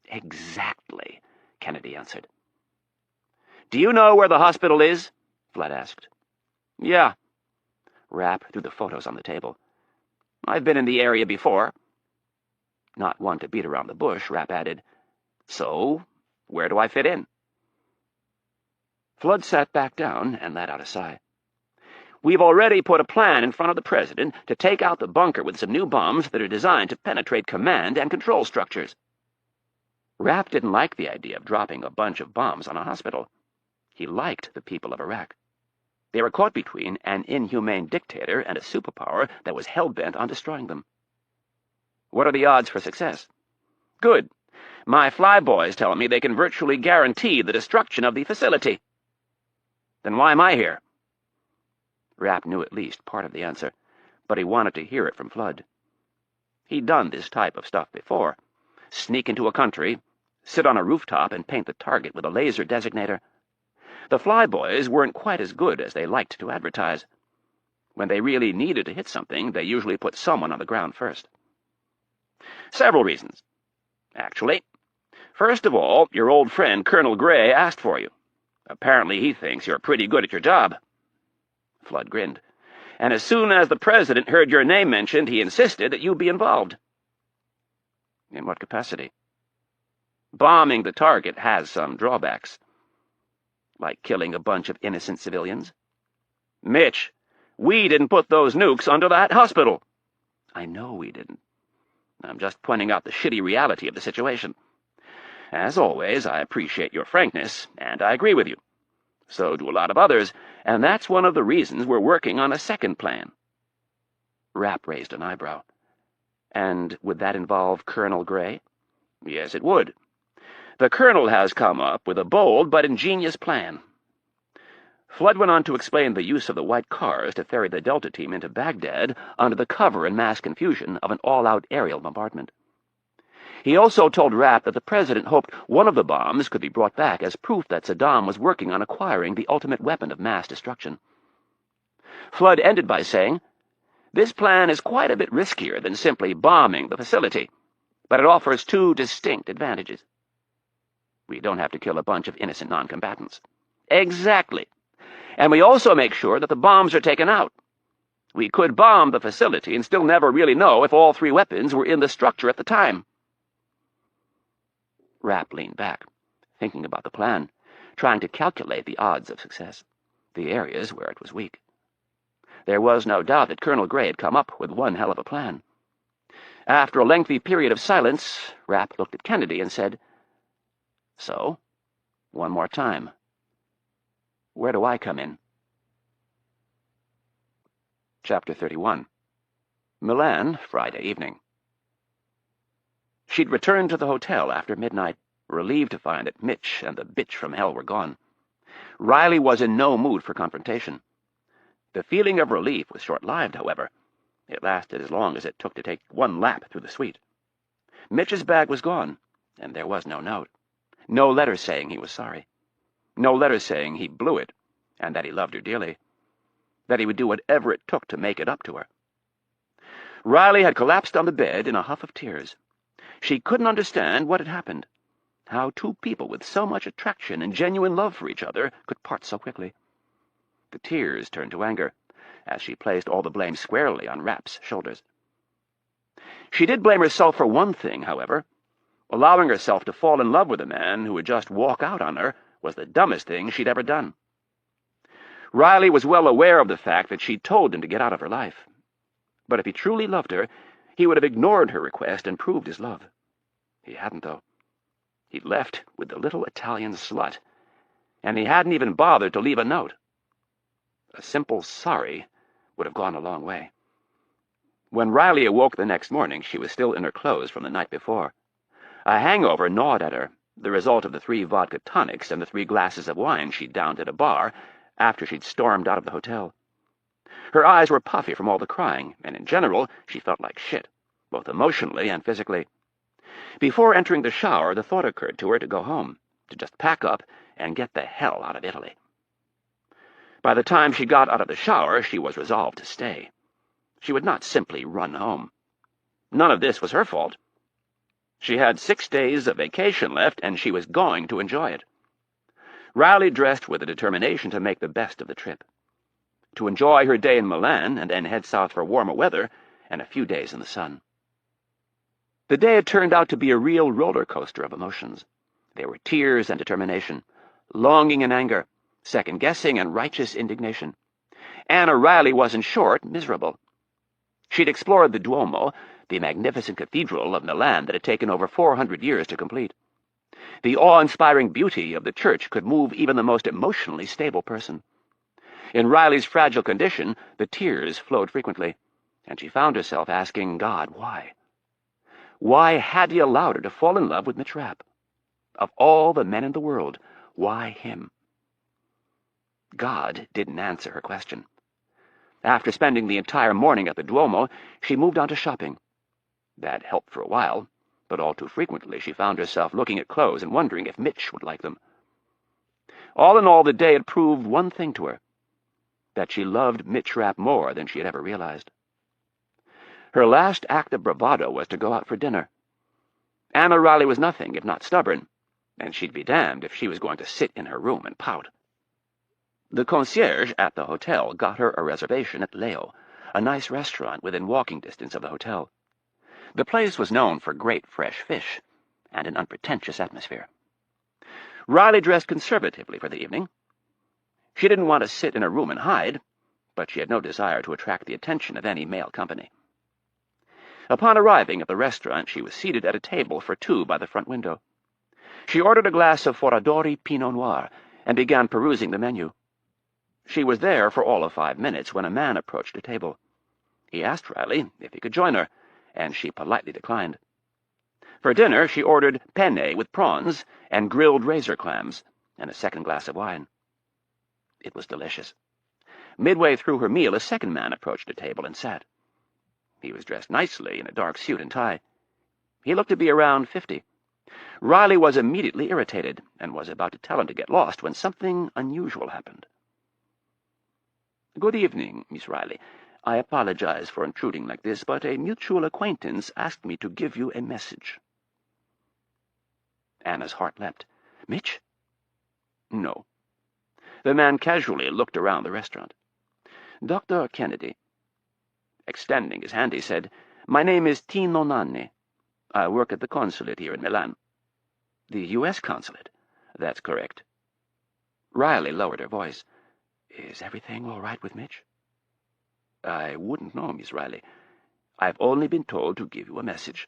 "Exactly," Kennedy answered. "Do you know where the hospital is?" Flood asked. "Yeah." Rapp threw the photos on the table. "I've been in the area before." Not one to beat around the bush, Rapp added, "So, where do I fit in?" Flood sat back down and let out a sigh. "We've already put a plan in front of the president to take out the bunker with some new bombs that are designed to penetrate command and control structures." Rapp didn't like the idea of dropping a bunch of bombs on a hospital. He liked the people of Iraq. They were caught between an inhumane dictator and a superpower that was hell-bent on destroying them. "What are the odds for success?" "Good. My flyboys tell me they can virtually guarantee the destruction of the facility." "Then why am I here?" Rapp knew at least part of the answer, but he wanted to hear it from Flood. He'd done this type of stuff before. Sneak into a country, sit on a rooftop and paint the target with a laser designator. The flyboys weren't quite as good as they liked to advertise. When they really needed to hit something, they usually put someone on the ground first. "Several reasons. Actually, first of all, your old friend Colonel Gray asked for you. Apparently he thinks you're pretty good at your job." Flood grinned. "And as soon as the president heard your name mentioned, he insisted that you be involved." "In what capacity?" "Bombing the target has some drawbacks." "Like killing a bunch of innocent civilians?" "Mitch, we didn't put those nukes under that hospital." "I know we didn't. I'm just pointing out the shitty reality of the situation. As always, I appreciate your frankness, and I agree with you. So do a lot of others, and that's one of the reasons we're working on a second plan." Rapp raised an eyebrow. "And would that involve Colonel Gray?" "Yes, it would. The colonel has come up with a bold but ingenious plan." Flood went on to explain the use of the white cars to ferry the Delta team into Baghdad under the cover and mass confusion of an all-out aerial bombardment. He also told Rapp that the president hoped one of the bombs could be brought back as proof that Saddam was working on acquiring the ultimate weapon of mass destruction. Flood ended by saying, "This plan is quite a bit riskier than simply bombing the facility, but it offers two distinct advantages. We don't have to kill a bunch of innocent non-combatants." "Exactly. And we also make sure that the bombs are taken out. We could bomb the facility and still never really know if all three weapons were in the structure at the time." Rapp leaned back, thinking about the plan, trying to calculate the odds of success, the areas where it was weak. There was no doubt that Colonel Gray had come up with one hell of a plan. After a lengthy period of silence, Rapp looked at Kennedy and said, "So, one more time. Where do I come in?" Chapter 31. Milan, Friday evening. She'd returned to the hotel after midnight, relieved to find that Mitch and the bitch from hell were gone. Riley was in no mood for confrontation. The feeling of relief was short-lived, however. It lasted as long as it took to take one lap through the suite. Mitch's bag was gone, and there was no note. No letter saying he was sorry. No letter saying he blew it, and that he loved her dearly. That he would do whatever it took to make it up to her. Riley had collapsed on the bed in a huff of tears. She couldn't understand what had happened, how two people with so much attraction and genuine love for each other could part so quickly. The tears turned to anger, as she placed all the blame squarely on Rapp's shoulders. She did blame herself for one thing, however. Allowing herself to fall in love with a man who would just walk out on her was the dumbest thing she'd ever done. Riley was well aware of the fact that she'd told him to get out of her life. But if he truly loved her, he would have ignored her request and proved his love. He hadn't, though. He'd left with the little Italian slut, and he hadn't even bothered to leave a note. A simple sorry would have gone a long way. When Riley awoke the next morning, she was still in her clothes from the night before. A hangover gnawed at her, the result of the 3 vodka tonics and the 3 glasses of wine she'd downed at a bar after she'd stormed out of the hotel. Her eyes were puffy from all the crying, and in general she felt like shit, both emotionally and physically. Before entering the shower, the thought occurred to her to go home, to just pack up and get the hell out of Italy. By the time she got out of the shower, she was resolved to stay. She would not simply run home. None of this was her fault. She had 6 days of vacation left, and she was going to enjoy it. Riley dressed with a determination to make the best of the trip, to enjoy her day in Milan and then head south for warmer weather and a few days in the sun. The day had turned out to be a real roller coaster of emotions. There were tears and determination, longing and anger, second-guessing and righteous indignation. Anna Riley was, in short, miserable. She'd explored the Duomo, the magnificent cathedral of Milan that had taken over 400 years to complete. The awe-inspiring beauty of the church could move even the most emotionally stable person. In Riley's fragile condition, the tears flowed frequently, and she found herself asking God why. Why had he allowed her to fall in love with Mitch Rapp? Of all the men in the world, why him? God didn't answer her question. After spending the entire morning at the Duomo, she moved on to shopping. That helped for a while, but all too frequently she found herself looking at clothes and wondering if Mitch would like them. All in all, the day had proved one thing to her, that she loved Mitch Rapp more than she had ever realized. Her last act of bravado was to go out for dinner. Anna Riley was nothing if not stubborn, and she'd be damned if she was going to sit in her room and pout. The concierge at the hotel got her a reservation at Leo, a nice restaurant within walking distance of the hotel. The place was known for great fresh fish and an unpretentious atmosphere. Riley dressed conservatively for the evening. She didn't want to sit in her room and hide, but she had no desire to attract the attention of any male company. Upon arriving at the restaurant, she was seated at a table for 2 by the front window. She ordered a glass of Foradori Pinot Noir and began perusing the menu. She was there for all of 5 minutes when a man approached the table. He asked Riley if he could join her, and she politely declined. For dinner, she ordered penne with prawns and grilled razor clams and a second glass of wine. It was delicious. Midway through her meal, a second man approached the table and sat. He was dressed nicely in a dark suit and tie. He looked to be around 50. Riley was immediately irritated and was about to tell him to get lost when something unusual happened. "Good evening, Miss Riley. I apologize for intruding like this, but a mutual acquaintance asked me to give you a message." Anna's heart leapt. "Mitch?" "No." The man casually looked around the restaurant. "Dr. Kennedy." Extending his hand, he said, "My name is Tino Nanni. I work at the consulate here in Milan." "The U.S. consulate?" "That's correct." Riley lowered her voice. "Is everything all right with Mitch?" "I wouldn't know, Miss Riley. I've only been told to give you a message."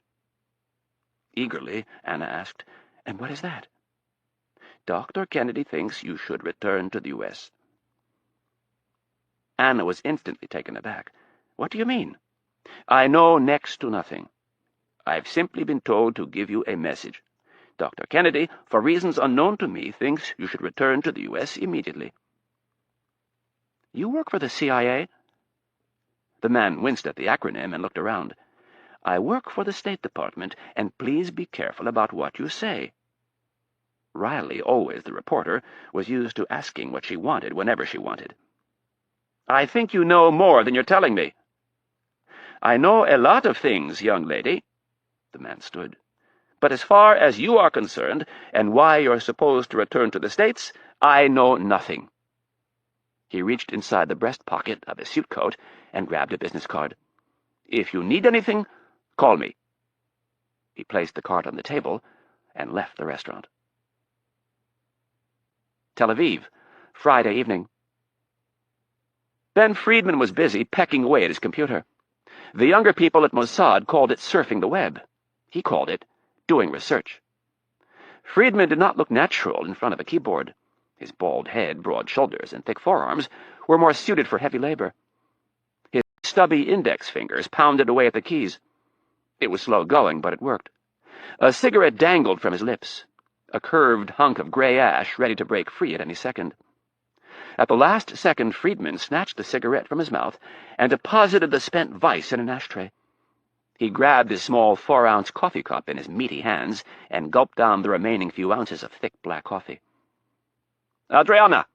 Eagerly, Anna asked, "And what is that?" "Dr. Kennedy thinks you should return to the U.S." Anna was instantly taken aback. "What do you mean?" "I know next to nothing. I've simply been told to give you a message. Dr. Kennedy, for reasons unknown to me, thinks you should return to the U.S. immediately." "You work for the CIA?" The man winced at the acronym and looked around. "I work for the State Department, and please be careful about what you say." Riley, always the reporter, was used to asking what she wanted whenever she wanted. "I think you know more than you're telling me." "I know a lot of things, young lady." The man stood. "But as far as you are concerned, and why you're supposed to return to the States, I know nothing." He reached inside the breast pocket of his suit coat and grabbed a business card. "If you need anything, call me." He placed the card on the table and left the restaurant. Tel Aviv, Friday evening. Ben Friedman was busy pecking away at his computer. The younger people at Mossad called it surfing the web. He called it doing research. Friedman did not look natural in front of a keyboard. His bald head, broad shoulders, and thick forearms were more suited for heavy labor. His stubby index fingers pounded away at the keys. It was slow going, but it worked. A cigarette dangled from his lips, a curved hunk of gray ash ready to break free at any second. At the last second, Friedman snatched the cigarette from his mouth and deposited the spent vice in an ashtray. He grabbed his small 4-ounce coffee cup in his meaty hands and gulped down the remaining few ounces of thick black coffee. "Adriana!"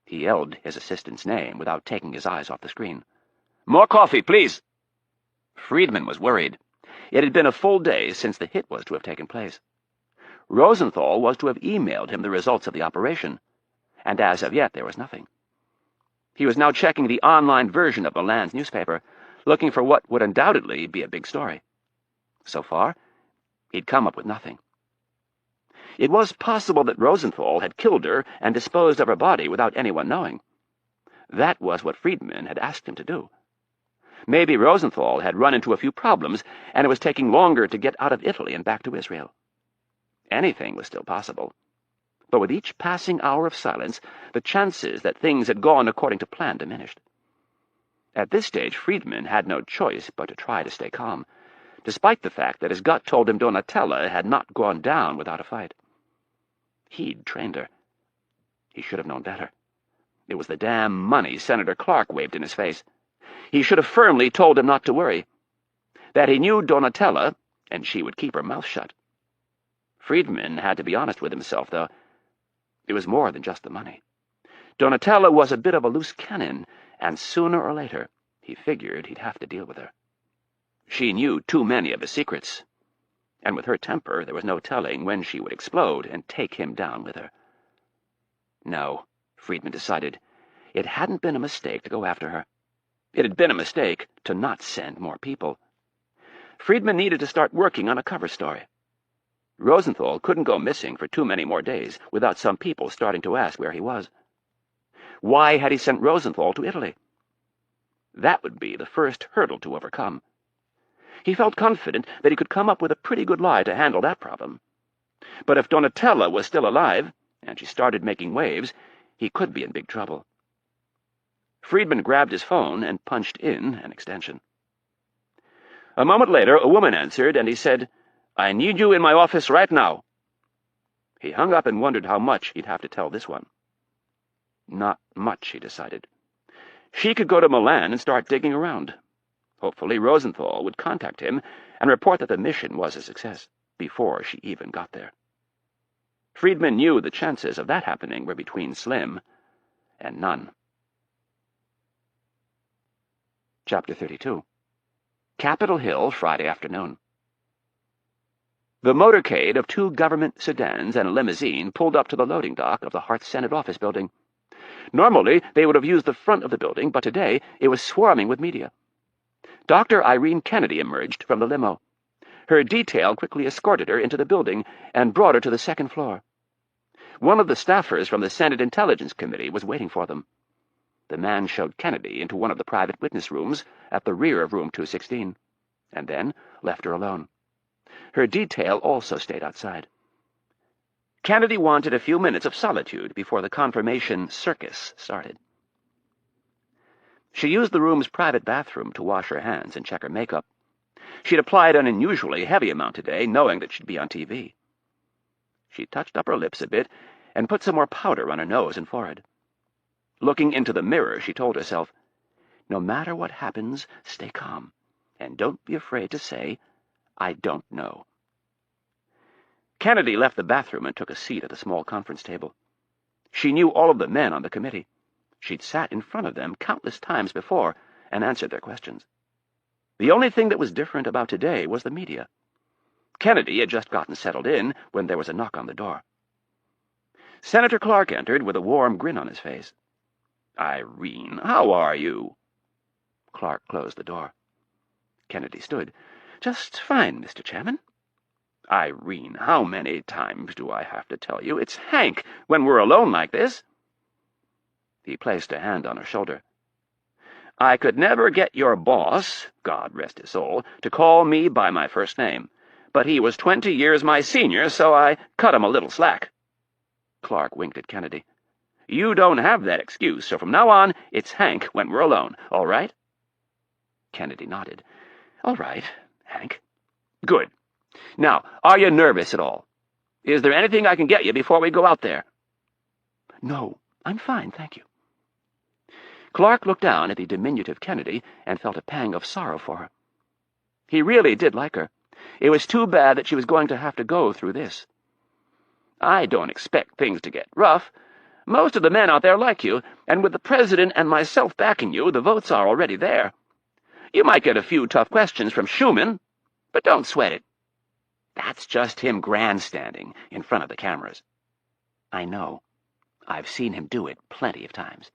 He yelled his assistant's name without taking his eyes off the screen. "More coffee, please!" Friedman was worried. It had been a full day since the hit was to have taken place. Rosenthal was to have emailed him the results of the operation, and as of yet there was nothing. He was now checking the online version of Milan's newspaper, looking for what would undoubtedly be a big story. So far, he'd come up with nothing. It was possible that Rosenthal had killed her and disposed of her body without anyone knowing. That was what Friedman had asked him to do. Maybe Rosenthal had run into a few problems, and it was taking longer to get out of Italy and back to Israel. Anything was still possible. But with each passing hour of silence, the chances that things had gone according to plan diminished. At this stage, Friedman had no choice but to try to stay calm, despite the fact that his gut told him Donatella had not gone down without a fight. He'd trained her. He should have known better. It was the damn money Senator Clark waved in his face. He should have firmly told him not to worry, that he knew Donatella, and she would keep her mouth shut. Friedman had to be honest with himself, though. It was more than just the money. Donatella was a bit of a loose cannon, and sooner or later he figured he'd have to deal with her. She knew too many of his secrets, and with her temper there was no telling when she would explode and take him down with her. No, Friedman decided, it hadn't been a mistake to go after her. It had been a mistake to not send more people. Friedman needed to start working on a cover story. Rosenthal couldn't go missing for too many more days without some people starting to ask where he was. Why had he sent Rosenthal to Italy? That would be the first hurdle to overcome. He felt confident that he could come up with a pretty good lie to handle that problem. But if Donatella was still alive, and she started making waves, he could be in big trouble. Friedman grabbed his phone and punched in an extension. A moment later, a woman answered, and he said, "I need you in my office right now." He hung up and wondered how much he'd have to tell this one. Not much, he decided. She could go to Milan and start digging around. Hopefully Rosenthal would contact him and report that the mission was a success before she even got there. Friedman knew the chances of that happening were between slim and none. Chapter 32. Capitol Hill, Friday afternoon. The motorcade of 2 government sedans and a limousine pulled up to the loading dock of the Hart Senate office building. Normally, they would have used the front of the building, but today it was swarming with media. Dr. Irene Kennedy emerged from the limo. Her detail quickly escorted her into the building and brought her to the 2nd floor. One of the staffers from the Senate Intelligence Committee was waiting for them. The man showed Kennedy into one of the private witness rooms at the rear of room 216, and then left her alone. Her detail also stayed outside. Kennedy wanted a few minutes of solitude before the confirmation circus started. She used the room's private bathroom to wash her hands and check her makeup. She'd applied an unusually heavy amount today, knowing that she'd be on TV. She touched up her lips a bit and put some more powder on her nose and forehead. Looking into the mirror, she told herself, "No matter what happens, stay calm, and don't be afraid to say, 'I don't know.'" Kennedy left the bathroom and took a seat at the small conference table. She knew all of the men on the committee. She'd sat in front of them countless times before and answered their questions. The only thing that was different about today was the media. Kennedy had just gotten settled in when there was a knock on the door. Senator Clark entered with a warm grin on his face. "Irene, how are you?" Clark closed the door. Kennedy stood. "Just fine, Mr. Chairman." "Irene, how many times do I have to tell you? It's Hank when we're alone like this." He placed a hand on her shoulder. I could never get your boss, God rest his soul, to call me by my first name, but he was 20 years my senior, so I cut him a little slack." Clark winked at Kennedy. "You don't have that excuse, so from now on, it's Hank when we're alone, all right?" Kennedy nodded. "All right, Hank." "Good. Now, are you nervous at all? Is there anything I can get you before we go out there?" "No, I'm fine, thank you." Clark looked down at the diminutive Kennedy and felt a pang of sorrow for her. He really did like her. It was too bad that she was going to have to go through this. "I don't expect things to get rough. Most of the men out there like you, and with the President and myself backing you, the votes are already there. You might get a few tough questions from Schumann, but don't sweat it. That's just him grandstanding in front of the cameras." "I know. I've seen him do it plenty of times."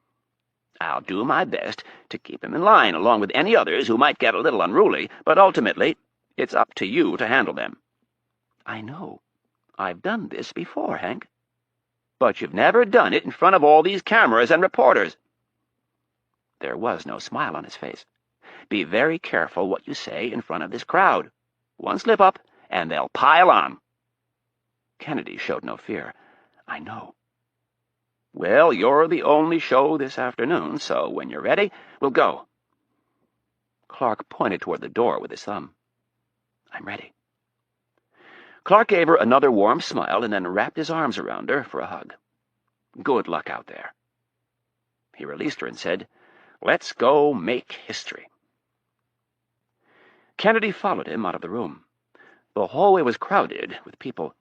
"I'll do my best to keep him in line, along with any others who might get a little unruly, but ultimately, it's up to you to handle them." "I know. I've done this before, Hank." "But you've never done it in front of all these cameras and reporters." There was no smile on his face. "Be very careful what you say in front of this crowd. One slip up, and they'll pile on." Kennedy showed no fear. "I know." "Well, you're the only show this afternoon, so when you're ready, we'll go." Clark pointed toward the door with his thumb. "I'm ready." Clark gave her another warm smile and then wrapped his arms around her for a hug. "Good luck out there." He released her and said, "Let's go make history." Kennedy followed him out of the room. The hallway was crowded with people.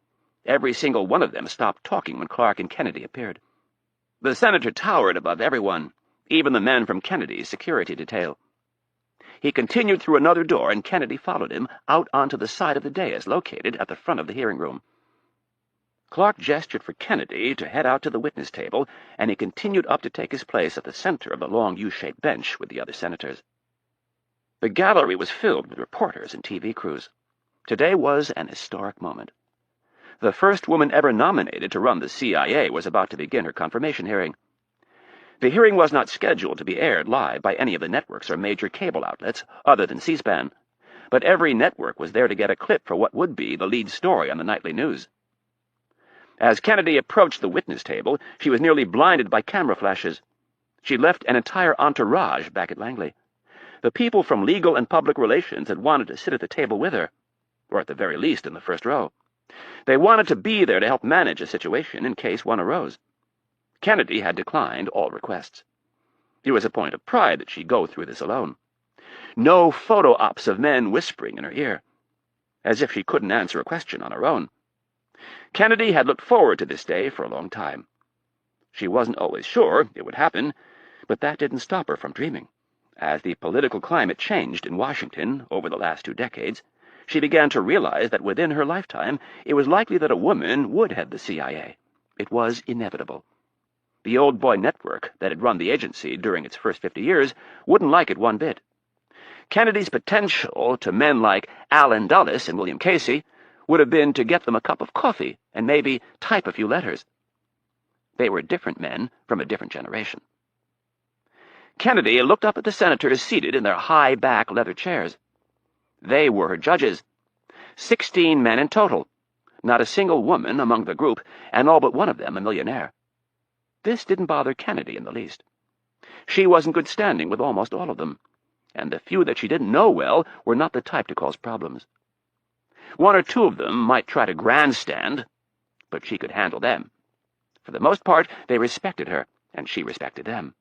Every single one of them stopped talking when Clark and Kennedy appeared. The senator towered above everyone, even the men from Kennedy's security detail. He continued through another door, and Kennedy followed him out onto the side of the dais located at the front of the hearing room. Clark gestured for Kennedy to head out to the witness table, and he continued up to take his place at the center of the long U-shaped bench with the other senators. The gallery was filled with reporters and TV crews. Today was an historic moment. The first woman ever nominated to run the CIA was about to begin her confirmation hearing. The hearing was not scheduled to be aired live by any of the networks or major cable outlets other than C-SPAN, but every network was there to get a clip for what would be the lead story on the nightly news. As Kennedy approached the witness table, she was nearly blinded by camera flashes. She left an entire entourage back at Langley. The people from legal and public relations had wanted to sit at the table with her, or at the very least in the first row. They wanted to be there to help manage a situation in case one arose. Kennedy had declined all requests. It was a point of pride that she go through this alone. No photo ops of men whispering in her ear, as if she couldn't answer a question on her own. Kennedy had looked forward to this day for a long time. She wasn't always sure it would happen, but that didn't stop her from dreaming. As the political climate changed in Washington over the last 2 decades, she began to realize that within her lifetime it was likely that a woman would head the CIA. It was inevitable. The old boy network that had run the agency during its first 50 years wouldn't like it one bit. Kennedy's potential to men like Allen Dulles and William Casey would have been to get them a cup of coffee and maybe type a few letters. They were different men from a different generation. Kennedy looked up at the senators seated in their high-back leather chairs. They were her judges. 16 men in total, not a single woman among the group, and all but one of them a millionaire. This didn't bother Kennedy in the least. She was in good standing with almost all of them, and the few that she didn't know well were not the type to cause problems. 1 or 2 of them might try to grandstand, but she could handle them. For the most part, they respected her, and she respected them.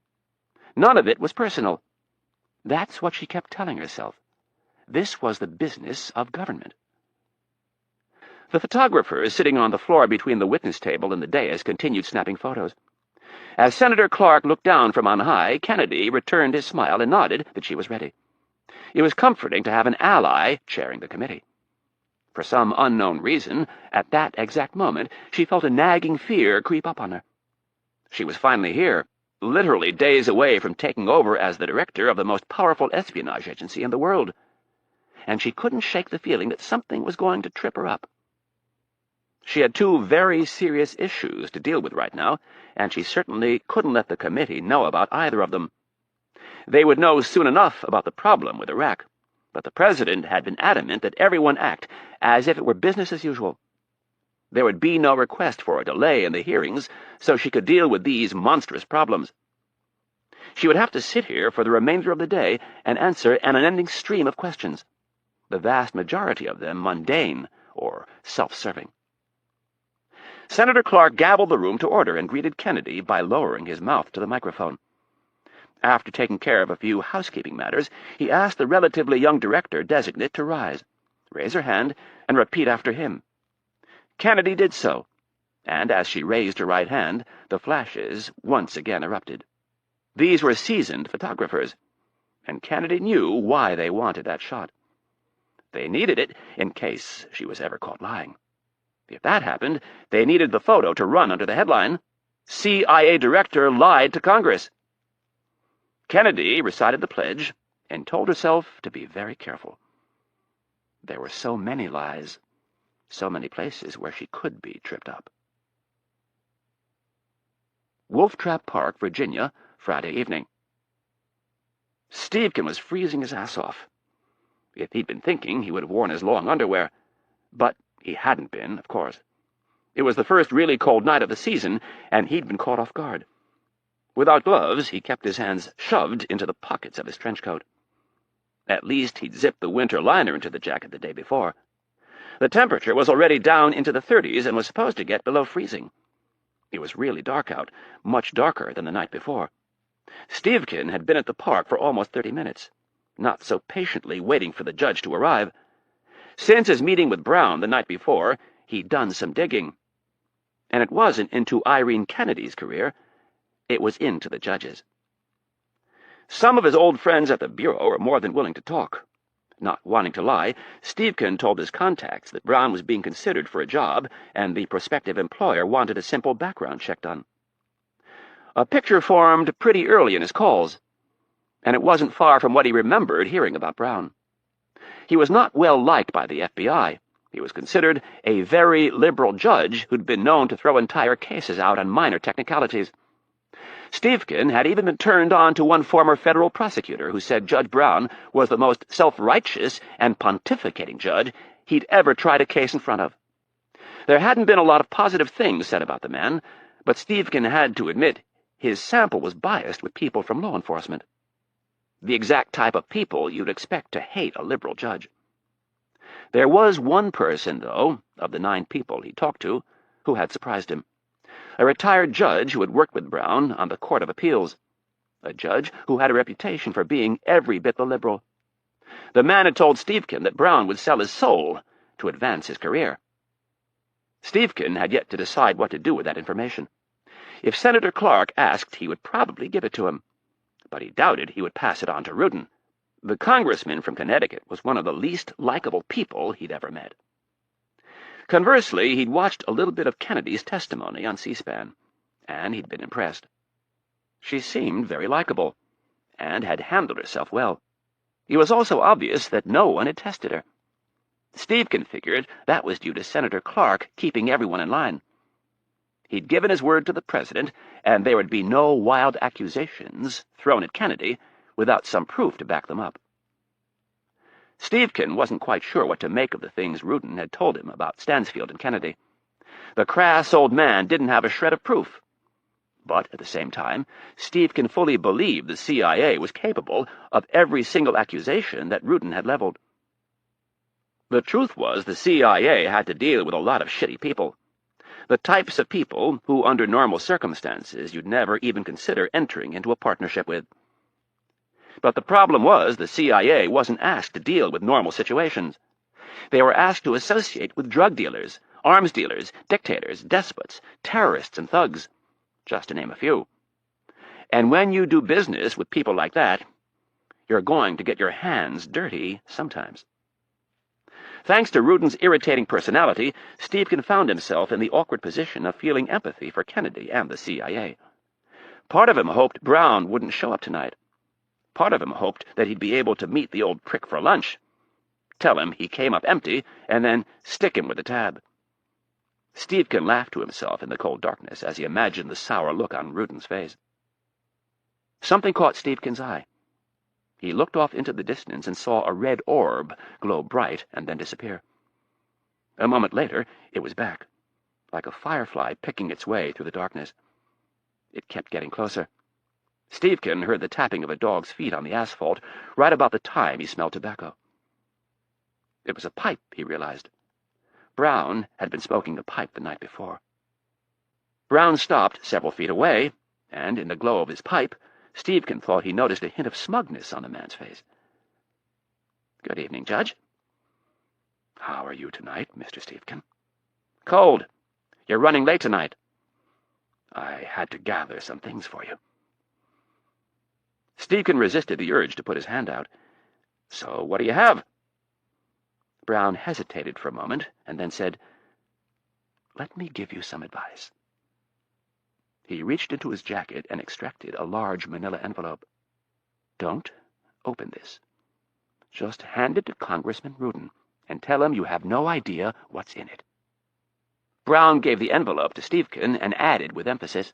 None of it was personal. That's what she kept telling herself. This was the business of government. The photographers sitting on the floor between the witness table and the dais continued snapping photos. As Senator Clark looked down from on high, Kennedy returned his smile and nodded that she was ready. It was comforting to have an ally chairing the committee. For some unknown reason, at that exact moment, she felt a nagging fear creep up on her. She was finally here, literally days away from taking over as the director of the most powerful espionage agency in the world, and she couldn't shake the feeling that something was going to trip her up. She had 2 very serious issues to deal with right now, and she certainly couldn't let the committee know about either of them. They would know soon enough about the problem with Iraq, but the president had been adamant that everyone act as if it were business as usual. There would be no request for a delay in the hearings so she could deal with these monstrous problems. She would have to sit here for the remainder of the day and answer an unending stream of questions, the vast majority of them mundane or self-serving. Senator Clark gabbled the room to order and greeted Kennedy by lowering his mouth to the microphone. After taking care of a few housekeeping matters, he asked the relatively young director-designate to rise, raise her hand, and repeat after him. Kennedy did so, and as she raised her right hand, the flashes once again erupted. These were seasoned photographers, and Kennedy knew why they wanted that shot. They needed it in case she was ever caught lying. If that happened, they needed the photo to run under the headline, CIA Director Lied to Congress. Kennedy recited the pledge and told herself to be very careful. There were so many lies, so many places where she could be tripped up. Wolf Trap Park, Virginia, Friday evening. Stevkin was freezing his ass off. If he'd been thinking, he would have worn his long underwear. But he hadn't been, of course. It was the first really cold night of the season, and he'd been caught off guard. Without gloves, he kept his hands shoved into the pockets of his trench coat. At least he'd zipped the winter liner into the jacket the day before. The temperature was already down into the 30s and was supposed to get below freezing. It was really dark out, much darker than the night before. Stevkin had been at the park for almost 30 minutes, not so patiently waiting for the judge to arrive. Since his meeting with Brown the night before, he'd done some digging. And it wasn't into Irene Kennedy's career, it was into the judge's. Some of his old friends at the Bureau were more than willing to talk. Not wanting to lie, Stevkin told his contacts that Brown was being considered for a job, and the prospective employer wanted a simple background check done. A picture formed pretty early in his calls, and it wasn't far from what he remembered hearing about Brown. He was not well liked by the FBI. He was considered a very liberal judge who'd been known to throw entire cases out on minor technicalities. Stevkin had even been turned on to one former federal prosecutor who said Judge Brown was the most self-righteous and pontificating judge he'd ever tried a case in front of. There hadn't been a lot of positive things said about the man, but Stevkin had to admit his sample was biased with people from law enforcement. The exact type of people you'd expect to hate a liberal judge. There was one person, though, of the 9 people he talked to, who had surprised him. A retired judge who had worked with Brown on the Court of Appeals. A judge who had a reputation for being every bit the liberal. The man had told Stevkin that Brown would sell his soul to advance his career. Stevkin had yet to decide what to do with that information. If Senator Clark asked, he would probably give it to him, but he doubted he would pass it on to Rudin. The congressman from Connecticut was one of the least likable people he'd ever met. Conversely, he'd watched a little bit of Kennedy's testimony on C-SPAN, and he'd been impressed. She seemed very likable, and had handled herself well. It was also obvious that no one had tested her. Stevkin figured that was due to Senator Clark keeping everyone in line. He'd given his word to the president, and there would be no wild accusations thrown at Kennedy without some proof to back them up. Stevkin wasn't quite sure what to make of the things Rudin had told him about Stansfield and Kennedy. The crass old man didn't have a shred of proof. But at the same time, Stevkin fully believed the CIA was capable of every single accusation that Rudin had leveled. The truth was the CIA had to deal with a lot of shitty people. The types of people who, under normal circumstances, you'd never even consider entering into a partnership with. But the problem was the CIA wasn't asked to deal with normal situations. They were asked to associate with drug dealers, arms dealers, dictators, despots, terrorists, and thugs, just to name a few. And when you do business with people like that, you're going to get your hands dirty sometimes. Thanks to Rudin's irritating personality, Stevkin found himself in the awkward position of feeling empathy for Kennedy and the CIA. Part of him hoped Brown wouldn't show up tonight. Part of him hoped that he'd be able to meet the old prick for lunch, tell him he came up empty, and then stick him with the tab. Stevkin laughed to himself in the cold darkness as he imagined the sour look on Rudin's face. Something caught Stevkin's eye. He looked off into the distance and saw a red orb glow bright and then disappear. A moment later, it was back, like a firefly picking its way through the darkness. It kept getting closer. Stephen heard the tapping of a dog's feet on the asphalt right about the time he smelled tobacco. It was a pipe, he realized. Brown had been smoking a pipe the night before. Brown stopped several feet away, and in the glow of his pipe, Stephen thought he noticed a hint of smugness on the man's face. "Good evening, Judge." "How are you tonight, Mr. Stephen?" "Cold. You're running late tonight." "I had to gather some things for you." Stephen resisted the urge to put his hand out. "So what do you have?" Brown hesitated for a moment, and then said, "Let me give you some advice." He reached into his jacket and extracted a large manila envelope. "Don't open this. Just hand it to Congressman Rudin, and tell him you have no idea what's in it." Brown gave the envelope to Stephen and added with emphasis,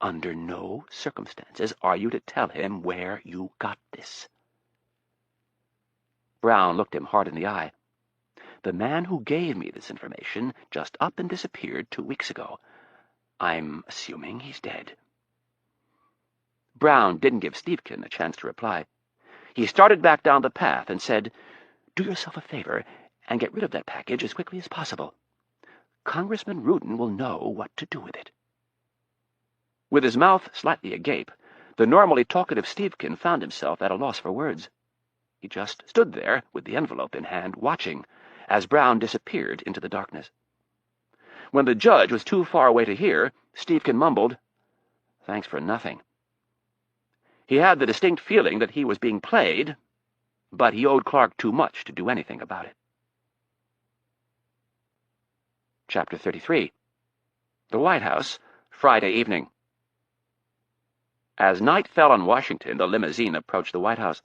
"Under no circumstances are you to tell him where you got this." Brown looked him hard in the eye. "The man who gave me this information just up and disappeared 2 weeks ago. I'm assuming he's dead." Brown didn't give Stephen a chance to reply. He started back down the path and said, "Do yourself a favor and get rid of that package as quickly as possible. Congressman Rudin will know what to do with it." With his mouth slightly agape, the normally talkative Stephen found himself at a loss for words. He just stood there with the envelope in hand, watching, as Brown disappeared into the darkness. When the judge was too far away to hear, Stephen mumbled, "Thanks for nothing." He had the distinct feeling that he was being played, but he owed Clark too much to do anything about it. Chapter 33. The White House, Friday evening. As night fell on Washington, the limousine approached the White House.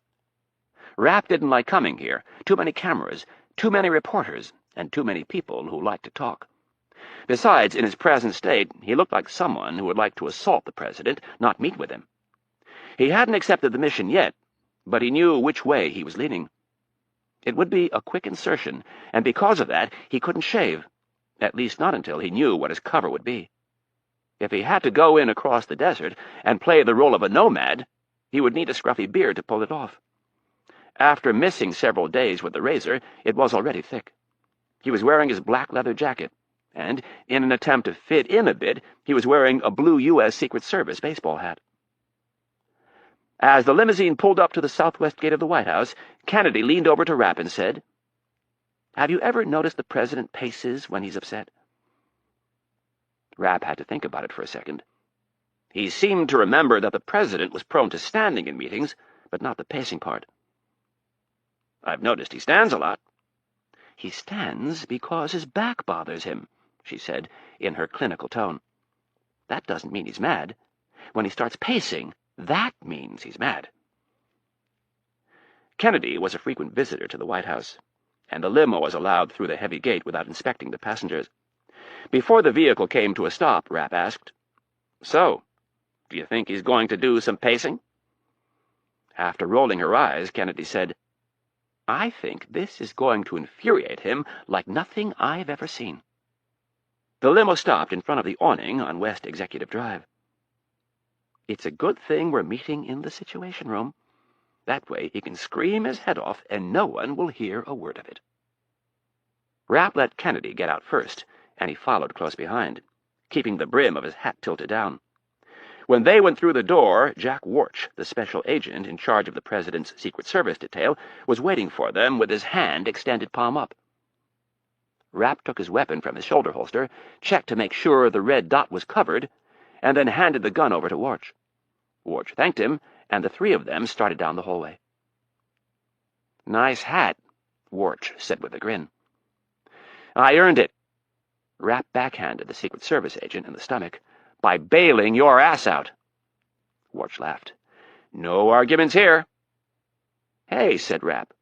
Rapp didn't like coming here. Too many cameras, too many reporters, and too many people who liked to talk. Besides, in his present state, he looked like someone who would like to assault the president, not meet with him. He hadn't accepted the mission yet, but he knew which way he was leaning. It would be a quick insertion, and because of that, he couldn't shave, at least not until he knew what his cover would be. If he had to go in across the desert and play the role of a nomad, he would need a scruffy beard to pull it off. After missing several days with the razor, it was already thick. He was wearing his black leather jacket, and, in an attempt to fit in a bit, he was wearing a blue U.S. Secret Service baseball hat. As the limousine pulled up to the southwest gate of the White House, Kennedy leaned over to Rapp and said, "Have you ever noticed the president paces when he's upset?" Rapp had to think about it for a second. He seemed to remember that the president was prone to standing in meetings, but not the pacing part. "I've noticed he stands a lot." "He stands because his back bothers him," she said in her clinical tone. "That doesn't mean he's mad. When he starts pacing, that means he's mad." Kennedy was a frequent visitor to the White House, and the limo was allowed through the heavy gate without inspecting the passengers. Before the vehicle came to a stop, Rapp asked, "So, do you think he's going to do some pacing?" After rolling her eyes, Kennedy said, "I think this is going to infuriate him like nothing I've ever seen." The limo stopped in front of the awning on West Executive Drive. "It's a good thing we're meeting in the Situation Room. That way he can scream his head off and no one will hear a word of it." Rapp let Kennedy get out first, and he followed close behind, keeping the brim of his hat tilted down. When they went through the door, Jack Warch, the special agent in charge of the president's Secret Service detail, was waiting for them with his hand extended palm up. Rapp took his weapon from his shoulder holster, checked to make sure the red dot was covered, and then handed the gun over to Warch. Warch thanked him, and the three of them started down the hallway. "Nice hat," Warch said with a grin. "I earned it." Rapp backhanded the Secret Service agent in the stomach. "By bailing your ass out." Warch laughed. "No arguments here." "Hey," said Rapp,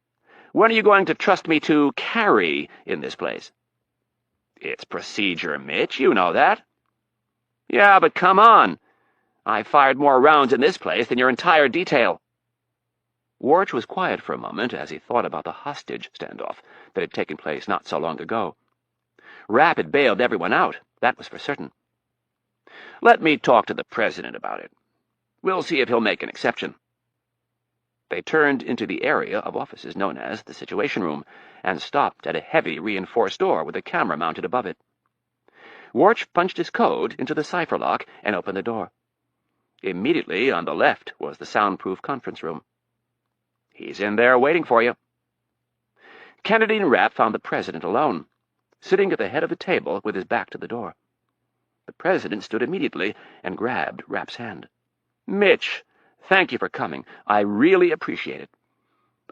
"when are you going to trust me to carry in this place?" "It's procedure, Mitch, you know that." "Yeah, but come on. I fired more rounds in this place than your entire detail." Warch was quiet for a moment as he thought about the hostage standoff that had taken place not so long ago. Rapp had bailed everyone out, that was for certain. "Let me talk to the president about it. We'll see if he'll make an exception." They turned into the area of offices known as the Situation Room and stopped at a heavy reinforced door with a camera mounted above it. Warch punched his code into the cipher lock and opened the door. Immediately on the left was the soundproof conference room. "He's in there waiting for you." Kennedy and Rapp found the president alone, sitting at the head of the table with his back to the door. The president stood immediately and grabbed Rapp's hand. "Mitch, thank you for coming. I really appreciate it.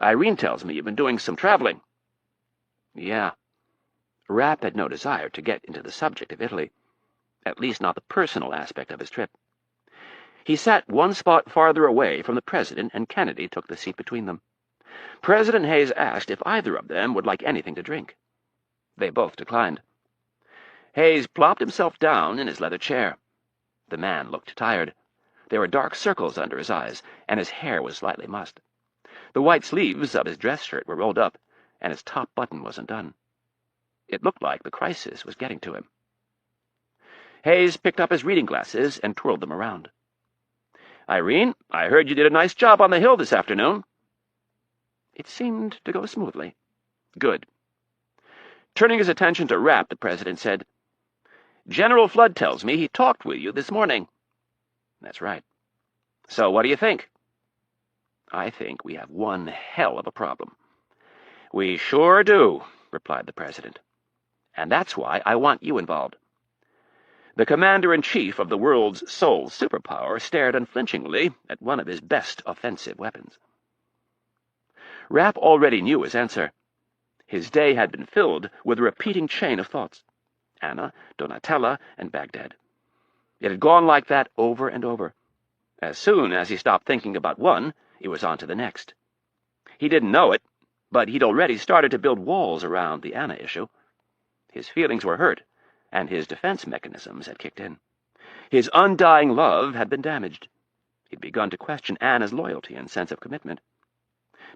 Irene tells me you've been doing some traveling." "Yeah." Rapp had no desire to get into the subject of Italy, at least not the personal aspect of his trip. He sat one spot farther away from the president, and Kennedy took the seat between them. President Hayes asked if either of them would like anything to drink. They both declined. Hayes plopped himself down in his leather chair. The man looked tired. There were dark circles under his eyes, and his hair was slightly mussed. The white sleeves of his dress shirt were rolled up, and his top button was undone. It looked like the crisis was getting to him. Hayes picked up his reading glasses and twirled them around. "Irene, I heard you did a nice job on the Hill this afternoon." "It seemed to go smoothly." "Good." Turning his attention to Rapp, the president said, "General Flood tells me he talked with you this morning." "That's right." "So what do you think?" "I think we have one hell of a problem." "We sure do," replied the president. "And that's why I want you involved." The commander-in-chief of the world's sole superpower stared unflinchingly at one of his best offensive weapons. Rapp already knew his answer. His day had been filled with a repeating chain of thoughts. Anna, Donatella, and Baghdad. It had gone like that over and over. As soon as he stopped thinking about one, it was on to the next. He didn't know it, but he'd already started to build walls around the Anna issue. His feelings were hurt, and his defense mechanisms had kicked in. His undying love had been damaged. He'd begun to question Anna's loyalty and sense of commitment.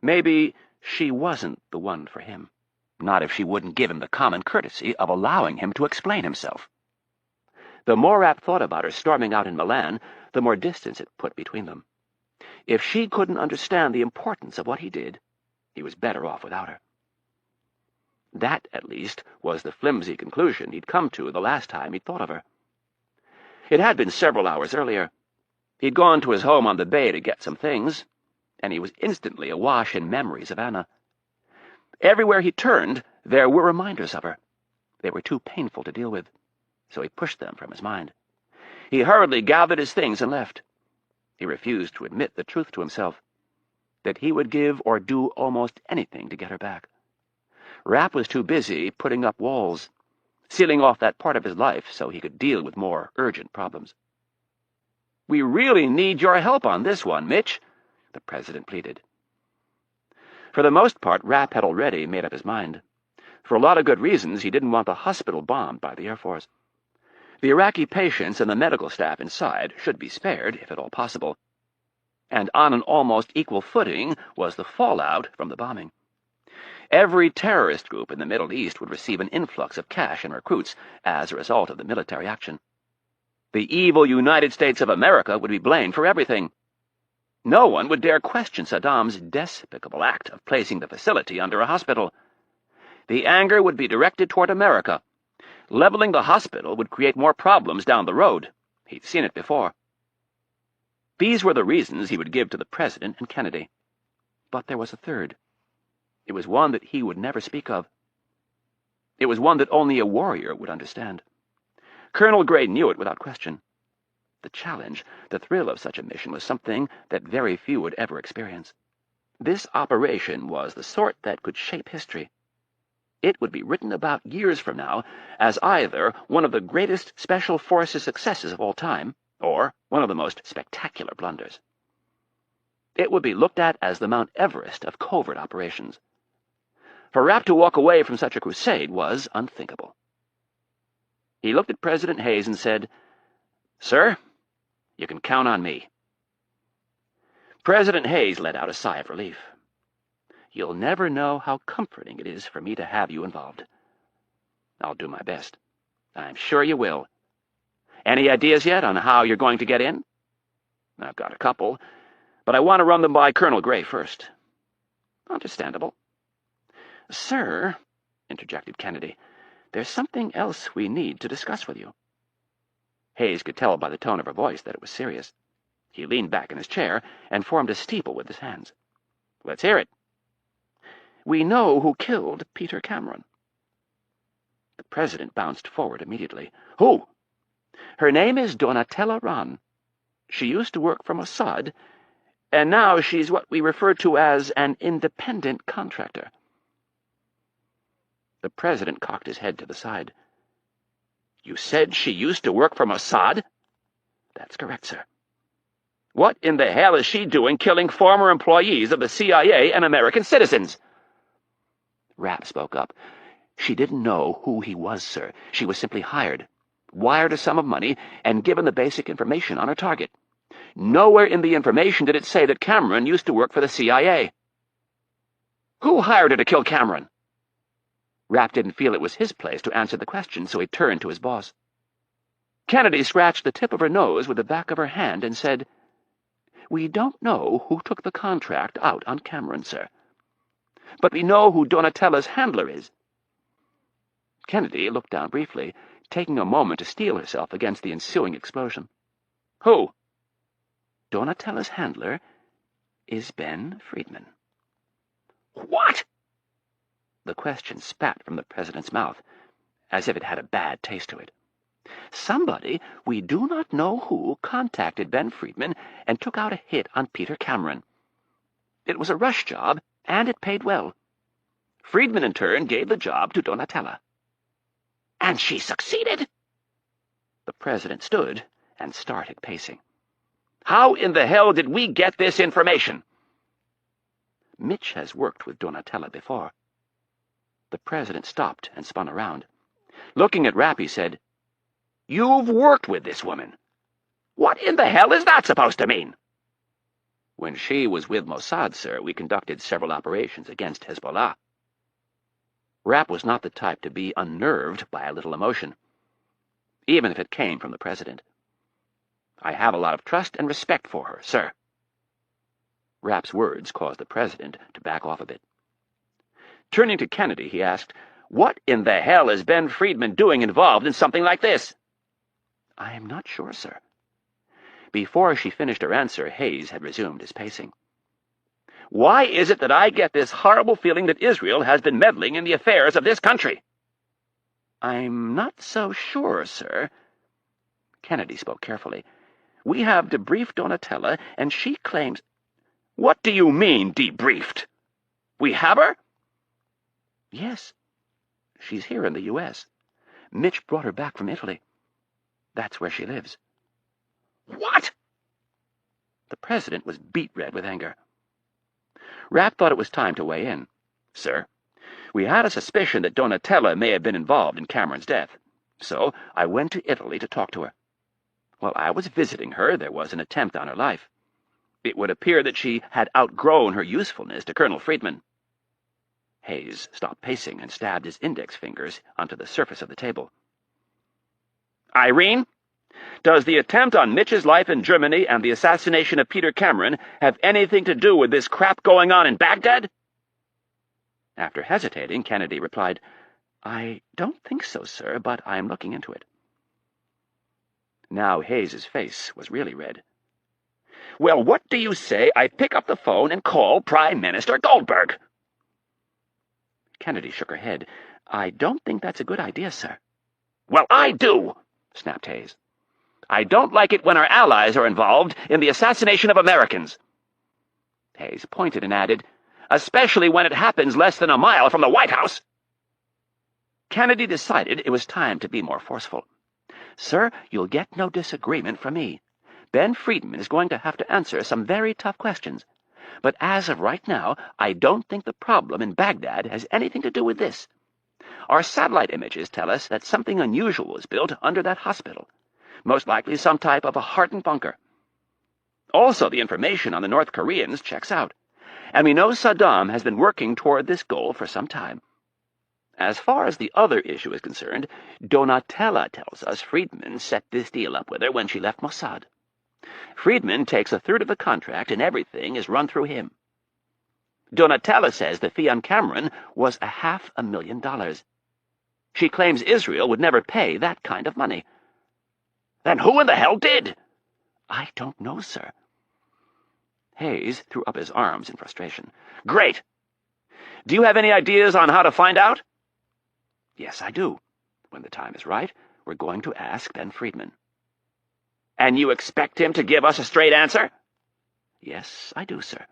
Maybe she wasn't the one for him, not if she wouldn't give him the common courtesy of allowing him to explain himself. The more Rapp thought about her storming out in Milan, the more distance it put between them. If she couldn't understand the importance of what he did, he was better off without her. That, at least, was the flimsy conclusion he'd come to the last time he'd thought of her. It had been several hours earlier. He'd gone to his home on the bay to get some things, and he was instantly awash in memories of Anna. Everywhere he turned, there were reminders of her. They were too painful to deal with, so he pushed them from his mind. He hurriedly gathered his things and left. He refused to admit the truth to himself, that he would give or do almost anything to get her back. Rapp was too busy putting up walls, sealing off that part of his life so he could deal with more urgent problems. "We really need your help on this one, Mitch," the president pleaded. For the most part, Rapp had already made up his mind. For a lot of good reasons, he didn't want the hospital bombed by the Air Force. The Iraqi patients and the medical staff inside should be spared, if at all possible. And on an almost equal footing was the fallout from the bombing. Every terrorist group in the Middle East would receive an influx of cash and recruits as a result of the military action. The evil United States of America would be blamed for everything. No one would dare question Saddam's despicable act of placing the facility under a hospital. The anger would be directed toward America. Leveling the hospital would create more problems down the road. He'd seen it before. These were the reasons he would give to the president and Kennedy. But there was a third. It was one that he would never speak of. It was one that only a warrior would understand. Colonel Gray knew it without question. The challenge, the thrill of such a mission was something that very few would ever experience. This operation was the sort that could shape history. It would be written about years from now as either one of the greatest Special Forces successes of all time, or one of the most spectacular blunders. It would be looked at as the Mount Everest of covert operations. For Rapp to walk away from such a crusade was unthinkable. He looked at President Hayes and said, "Sir, you can count on me." President Hayes let out a sigh of relief. "You'll never know how comforting it is for me to have you involved. I'll do my best. I'm sure you will. Any ideas yet on how you're going to get in?" "I've got a couple, but I want to run them by Colonel Gray first." "Understandable." "Sir," interjected Kennedy, "there's something else we need to discuss with you." Hayes could tell by the tone of her voice that it was serious. He leaned back in his chair and formed a steeple with his hands. "Let's hear it." "We know who killed Peter Cameron." The president bounced forward immediately. "Who?" "Her name is Donatella Ron. She used to work for Mossad, and now she's what we refer to as an independent contractor." The president cocked his head to the side. "You said she used to work for Mossad?" "That's correct, sir." "What in the hell is she doing killing former employees of the CIA and American citizens?" Rapp spoke up. "She didn't know who he was, sir. She was simply hired, wired a sum of money, and given the basic information on her target. Nowhere in the information did it say that Cameron used to work for the CIA." "Who hired her to kill Cameron?" Rapp didn't feel it was his place to answer the question, so he turned to his boss. Kennedy scratched the tip of her nose with the back of her hand and said, "We don't know who took the contract out on Cameron, sir. But we know who Donatella's handler is." Kennedy looked down briefly, taking a moment to steel herself against the ensuing explosion. "Who?" "Donatella's handler is Ben Friedman." "What?" The question spat from the president's mouth, as if it had a bad taste to it. "Somebody, we do not know who, contacted Ben Friedman and took out a hit on Peter Cameron. It was a rush job, and it paid well. Friedman, in turn, gave the job to Donatella." "And she succeeded?" The president stood and started pacing. "How in the hell did we get this information?" "Mitch has worked with Donatella before." The president stopped and spun around. Looking at Rapp, he said, "You've worked with this woman. What in the hell is that supposed to mean?" "When she was with Mossad, sir, we conducted several operations against Hezbollah." Rapp was not the type to be unnerved by a little emotion, even if it came from the president. "I have a lot of trust and respect for her, sir." Rapp's words caused the president to back off a bit. Turning to Kennedy, he asked, "What in the hell is Ben Friedman doing involved in something like this?" "I am not sure, sir." Before she finished her answer, Hayes had resumed his pacing. "Why is it that I get this horrible feeling that Israel has been meddling in the affairs of this country?" "I'm not so sure, sir." Kennedy spoke carefully. "We have debriefed Donatella, and she claims—" "What do you mean, debriefed? We have her?" "Yes. She's here in the U.S. Mitch brought her back from Italy. That's where she lives." "What?" The president was beet red with anger. Rapp thought it was time to weigh in. "Sir, we had a suspicion that Donatella may have been involved in Cameron's death, so I went to Italy to talk to her. While I was visiting her, there was an attempt on her life. It would appear that she had outgrown her usefulness to Colonel Friedman." Hayes stopped pacing and stabbed his index fingers onto the surface of the table. "Irene, does the attempt on Mitch's life in Germany and the assassination of Peter Cameron have anything to do with this crap going on in Baghdad?" After hesitating, Kennedy replied, "I don't think so, sir, but I'm looking into it." Now Hayes's face was really red. "Well, what do you say I pick up the phone and call Prime Minister Goldberg?" Kennedy shook her head. "I don't think that's a good idea, sir." "Well, I do," snapped Hayes. "I don't like it when our allies are involved in the assassination of Americans." Hayes pointed and added, "Especially when it happens less than a mile from the White House." Kennedy decided it was time to be more forceful. "Sir, you'll get no disagreement from me. Ben Friedman is going to have to answer some very tough questions. But as of right now, I don't think the problem in Baghdad has anything to do with this. Our satellite images tell us that something unusual was built under that hospital, most likely some type of a hardened bunker. Also, the information on the North Koreans checks out, and we know Saddam has been working toward this goal for some time. As far as the other issue is concerned, Donatella tells us Friedman set this deal up with her when she left Mossad. Friedman takes a third of the contract, and everything is run through him. Donatella says the fee on Cameron was $500,000. She claims Israel would never pay that kind of money. Then who in the hell did? I don't know, sir. Hayes threw up his arms in frustration. Great! Do you have any ideas on how to find out? Yes, I do. When the time is right, we're going to ask Ben Friedman. And you expect him to give us a straight answer? Yes, I do, sir.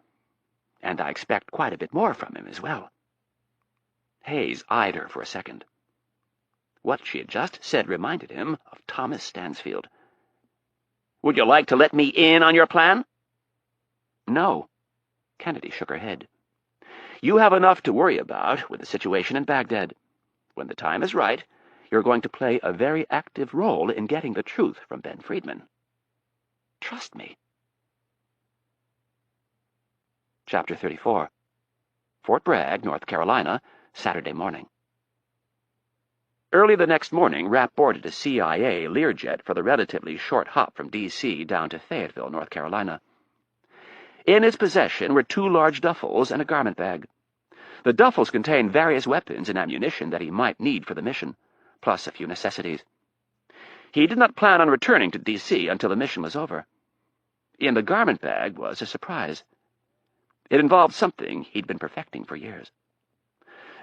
And I expect quite a bit more from him as well. Hayes eyed her for a second. What she had just said reminded him of Thomas Stansfield. Would you like to let me in on your plan? No. Kennedy shook her head. You have enough to worry about with the situation in Baghdad. When the time is right, you're going to play a very active role in getting the truth from Ben Friedman. Trust me. Chapter 34. Fort Bragg, North Carolina, Saturday morning. Early the next morning, Rapp boarded a CIA Learjet for the relatively short hop from D.C. down to Fayetteville, North Carolina. In his possession were 2 large duffels and a garment bag. The duffels contained various weapons and ammunition that he might need for the mission, plus a few necessities. He did not plan on returning to D.C. until the mission was over. In the garment bag was a surprise. It involved something he'd been perfecting for years.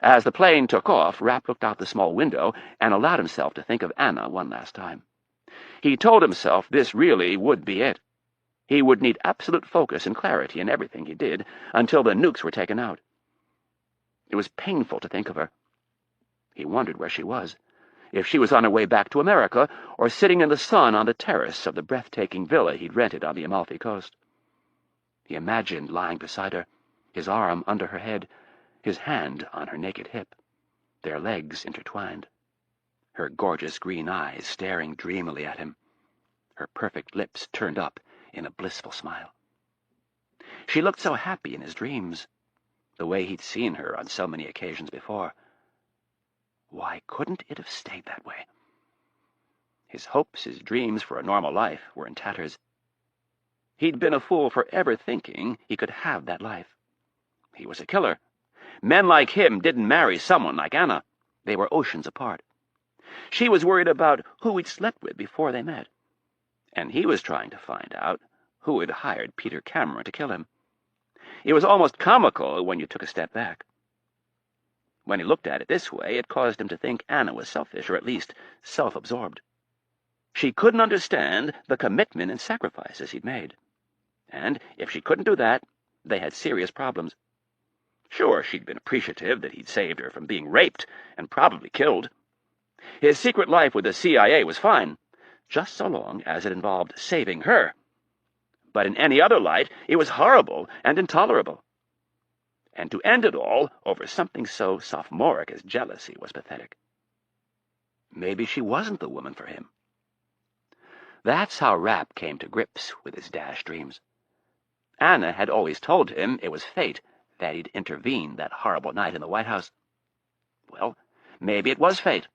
As the plane took off, Rapp looked out the small window and allowed himself to think of Anna one last time. He told himself this really would be it. He would need absolute focus and clarity in everything he did until the nukes were taken out. It was painful to think of her. He wondered where she was, if she was on her way back to America or sitting in the sun on the terrace of the breathtaking villa he'd rented on the Amalfi Coast. He imagined lying beside her, his arm under her head, his hand on her naked hip, their legs intertwined, her gorgeous green eyes staring dreamily at him, her perfect lips turned up in a blissful smile. She looked so happy in his dreams, the way he'd seen her on so many occasions before. Why couldn't it have stayed that way? His hopes, his dreams for a normal life were in tatters. He'd been a fool for ever thinking he could have that life. He was a killer. Men like him didn't marry someone like Anna. They were oceans apart. She was worried about who he'd slept with before they met. And he was trying to find out who had hired Peter Cameron to kill him. It was almost comical when you took a step back. When he looked at it this way, it caused him to think Anna was selfish, or at least self-absorbed. She couldn't understand the commitment and sacrifices he'd made. And if she couldn't do that, they had serious problems. Sure, she'd been appreciative that he'd saved her from being raped and probably killed. His secret life with the CIA was fine, just so long as it involved saving her. But in any other light, it was horrible and intolerable. And to end it all over something so sophomoric as jealousy was pathetic. Maybe she wasn't the woman for him. That's how Rapp came to grips with his dashed dreams. Anna had always told him it was fate that he'd intervened that horrible night in the White House. Well, maybe it was fate.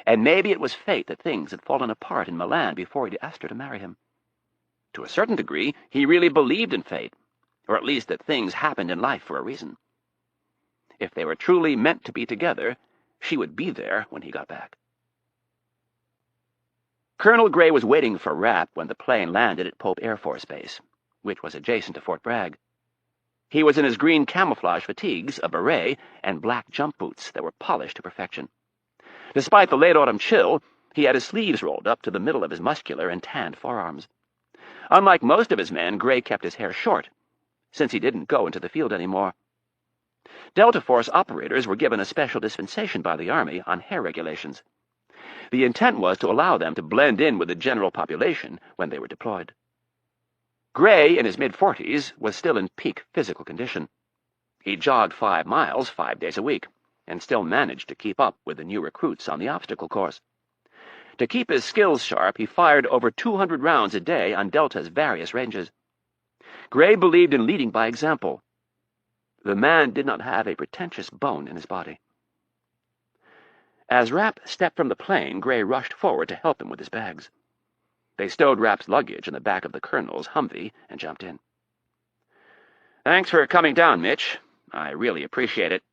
And maybe it was fate that things had fallen apart in Milan before he'd asked her to marry him. To a certain degree, he really believed in fate, or at least that things happened in life for a reason. If they were truly meant to be together, she would be there when he got back. Colonel Gray was waiting for Rapp when the plane landed at Pope Air Force Base, which was adjacent to Fort Bragg. He was in his green camouflage fatigues, a beret, and black jump boots that were polished to perfection. Despite the late autumn chill, he had his sleeves rolled up to the middle of his muscular and tanned forearms. Unlike most of his men, Gray kept his hair short, since he didn't go into the field anymore. Delta Force operators were given a special dispensation by the Army on hair regulations. The intent was to allow them to blend in with the general population when they were deployed. Gray, in his mid-40s, was still in peak physical condition. He jogged 5 miles 5 days a week, and still managed to keep up with the new recruits on the obstacle course. To keep his skills sharp, he fired over 200 rounds a day on Delta's various ranges. Gray believed in leading by example. The man did not have a pretentious bone in his body. As Rapp stepped from the plane, Gray rushed forward to help him with his bags. They stowed Rapp's luggage in the back of the colonel's Humvee and jumped in. "Thanks for coming down, Mitch. I really appreciate it.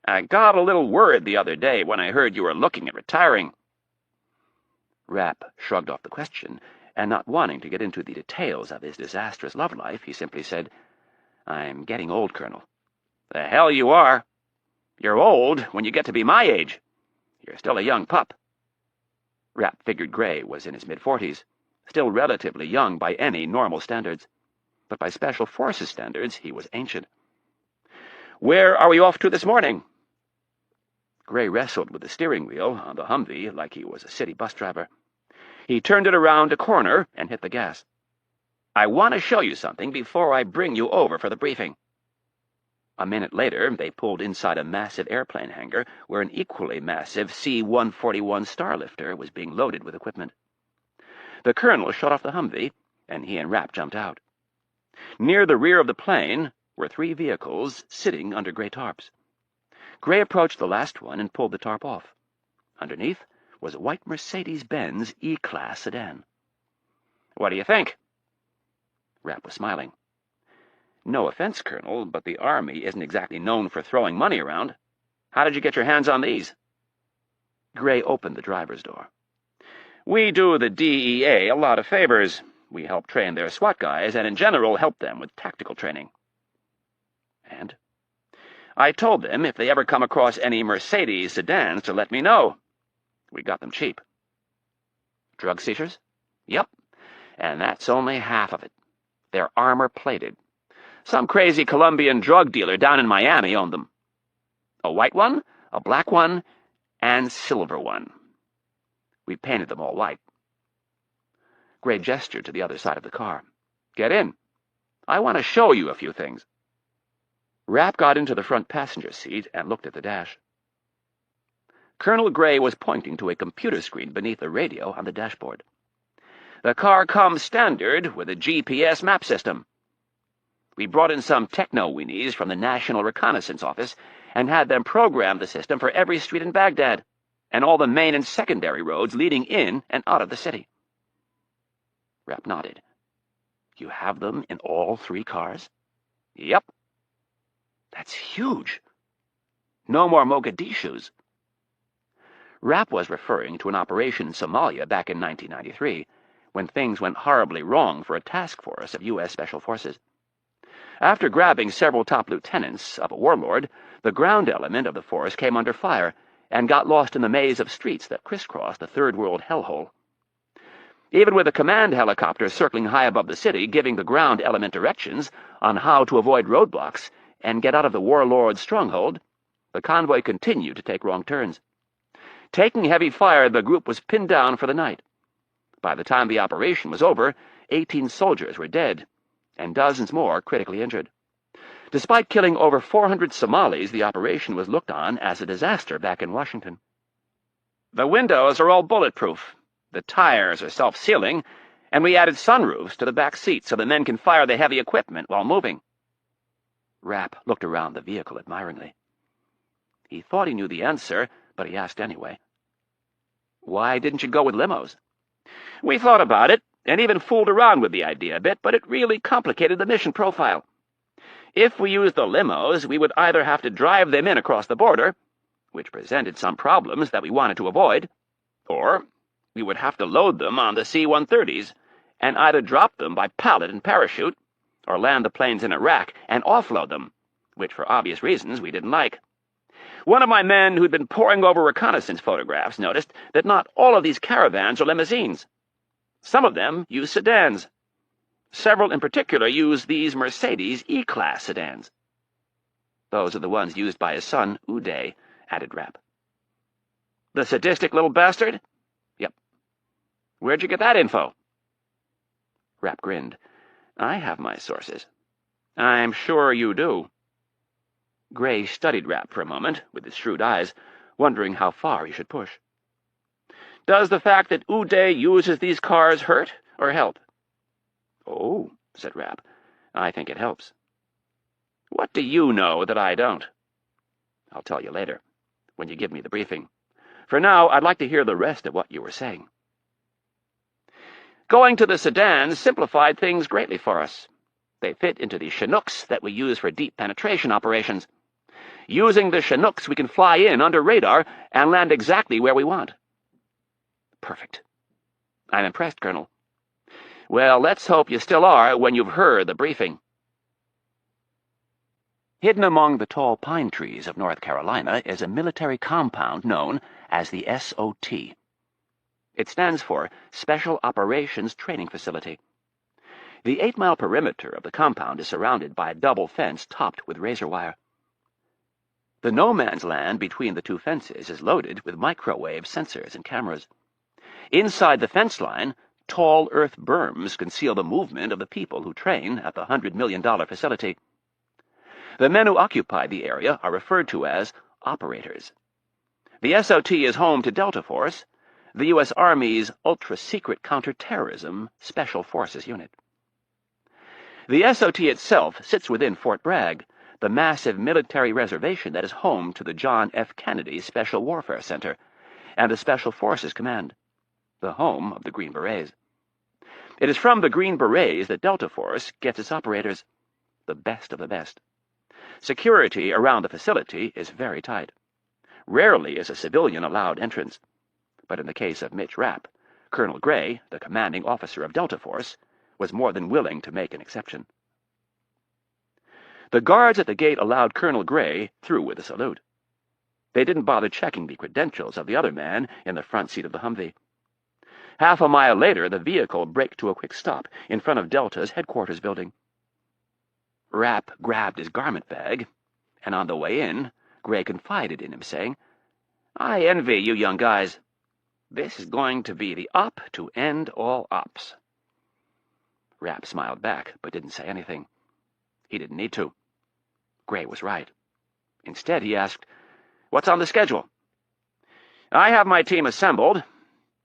I got a little worried the other day when I heard you were looking at retiring." Rapp shrugged off the question, and not wanting to get into the details of his disastrous love life, he simply said, "I'm getting old, Colonel." "The hell you are. You're old when you get to be my age. You're still a young pup." Rapp figured Gray was in his mid-40s, still relatively young by any normal standards, but by Special Forces standards he was ancient. "Where are we off to this morning?" Gray wrestled with the steering wheel on the Humvee like he was a city bus driver. He turned it around a corner and hit the gas. "I want to show you something before I bring you over for the briefing." A minute later, they pulled inside a massive airplane hangar where an equally massive C-141 Starlifter was being loaded with equipment. The colonel shut off the Humvee, and he and Rapp jumped out. Near the rear of the plane were 3 vehicles sitting under gray tarps. Gray approached the last one and pulled the tarp off. Underneath was a white Mercedes-Benz E-Class sedan. "What do you think?" Rapp was smiling. "No offense, Colonel, but the Army isn't exactly known for throwing money around. How did you get your hands on these?" Gray opened the driver's door. "We do the DEA a lot of favors. We help train their SWAT guys and in general help them with tactical training." "And?" "I told them if they ever come across any Mercedes sedans to let me know. We got them cheap." "Drug seizures?" "Yep, and that's only half of it. They're armor-plated. Some crazy Colombian drug dealer down in Miami owned them. A white one, a black one, and silver one. We painted them all white." Gray gestured to the other side of the car. "Get in. I want to show you a few things." Rapp got into the front passenger seat and looked at the dash. Colonel Gray was pointing to a computer screen beneath the radio on the dashboard. "The car comes standard with a GPS map system. We brought in some techno-weenies from the National Reconnaissance Office and had them program the system for every street in Baghdad and all the main and secondary roads leading in and out of the city." Rapp nodded. "You have them in all 3 cars?" "Yep." "That's huge. No more Mogadishus." Rapp was referring to an operation in Somalia back in 1993, when things went horribly wrong for a task force of U.S. Special Forces. After grabbing several top lieutenants of a warlord, the ground element of the force came under fire and got lost in the maze of streets that crisscrossed the Third World hellhole. Even with a command helicopter circling high above the city giving the ground element directions on how to avoid roadblocks and get out of the warlord's stronghold, the convoy continued to take wrong turns. Taking heavy fire, the group was pinned down for the night. By the time the operation was over, 18 soldiers were dead, and dozens more critically injured. Despite killing over 400 Somalis, the operation was looked on as a disaster back in Washington. "The windows are all bulletproof, the tires are self-sealing, and we added sunroofs to the back seats so the men can fire the heavy equipment while moving." Rapp looked around the vehicle admiringly. He thought he knew the answer, but he asked anyway. "Why didn't you go with limos?" "We thought about it, and even fooled around with the idea a bit, but it really complicated the mission profile. If we used the limos, we would either have to drive them in across the border, which presented some problems that we wanted to avoid, or we would have to load them on the C-130s and either drop them by pallet and parachute, or land the planes in Iraq and offload them, which for obvious reasons we didn't like. One of my men who'd been poring over reconnaissance photographs noticed that not all of these caravans are limousines. Some of them use sedans. Several in particular use these Mercedes E-Class sedans." "Those are the ones used by his son, Uday," added Rapp. "The sadistic little bastard?" "Yep." "Where'd you get that info?" Rapp grinned. "I have my sources." "I'm sure you do." Gray studied Rapp for a moment with his shrewd eyes, wondering how far he should push. "Does the fact that Uday uses these cars hurt or help?" "Oh," said Rapp, I think it helps. What do you know that I don't? I'll tell you later, when you give me the briefing. For now, I'd like to hear the rest of what you were saying. Going to the Sudans simplified things greatly for us. They fit into the Chinooks that we use for deep penetration operations. Using the Chinooks, we can fly in under radar and land exactly where we want. Perfect. I'm impressed, Colonel. Well, let's hope you still are when you've heard the briefing. Hidden among the tall pine trees of North Carolina is a military compound known as the SOT. It stands for Special Operations Training Facility. The 8-mile perimeter of the compound is surrounded by a double fence topped with razor wire. The no-man's land between the two fences is loaded with microwave sensors and cameras. Inside the fence line, tall earth berms conceal the movement of the people who train at the $100 million facility. The men who occupy the area are referred to as operators. The SOT is home to Delta Force, the U.S. Army's ultra-secret counterterrorism Special Forces unit. The SOT itself sits within Fort Bragg, the massive military reservation that is home to the John F. Kennedy Special Warfare Center and the Special Forces Command, the home of the Green Berets. It is from the Green Berets that Delta Force gets its operators, the best of the best. Security around the facility is very tight. Rarely is a civilian allowed entrance. But in the case of Mitch Rapp, Colonel Gray, the commanding officer of Delta Force, was more than willing to make an exception. The guards at the gate allowed Colonel Gray through with a salute. They didn't bother checking the credentials of the other man in the front seat of the Humvee. Half a mile later, the vehicle braked to a quick stop in front of Delta's headquarters building. Rapp grabbed his garment bag, and on the way in, Gray confided in him, saying, "I envy you young guys. This is going to be the op to end all ops." Rapp smiled back, but didn't say anything. He didn't need to. Gray was right. Instead, he asked, "What's on the schedule?" "I have my team assembled.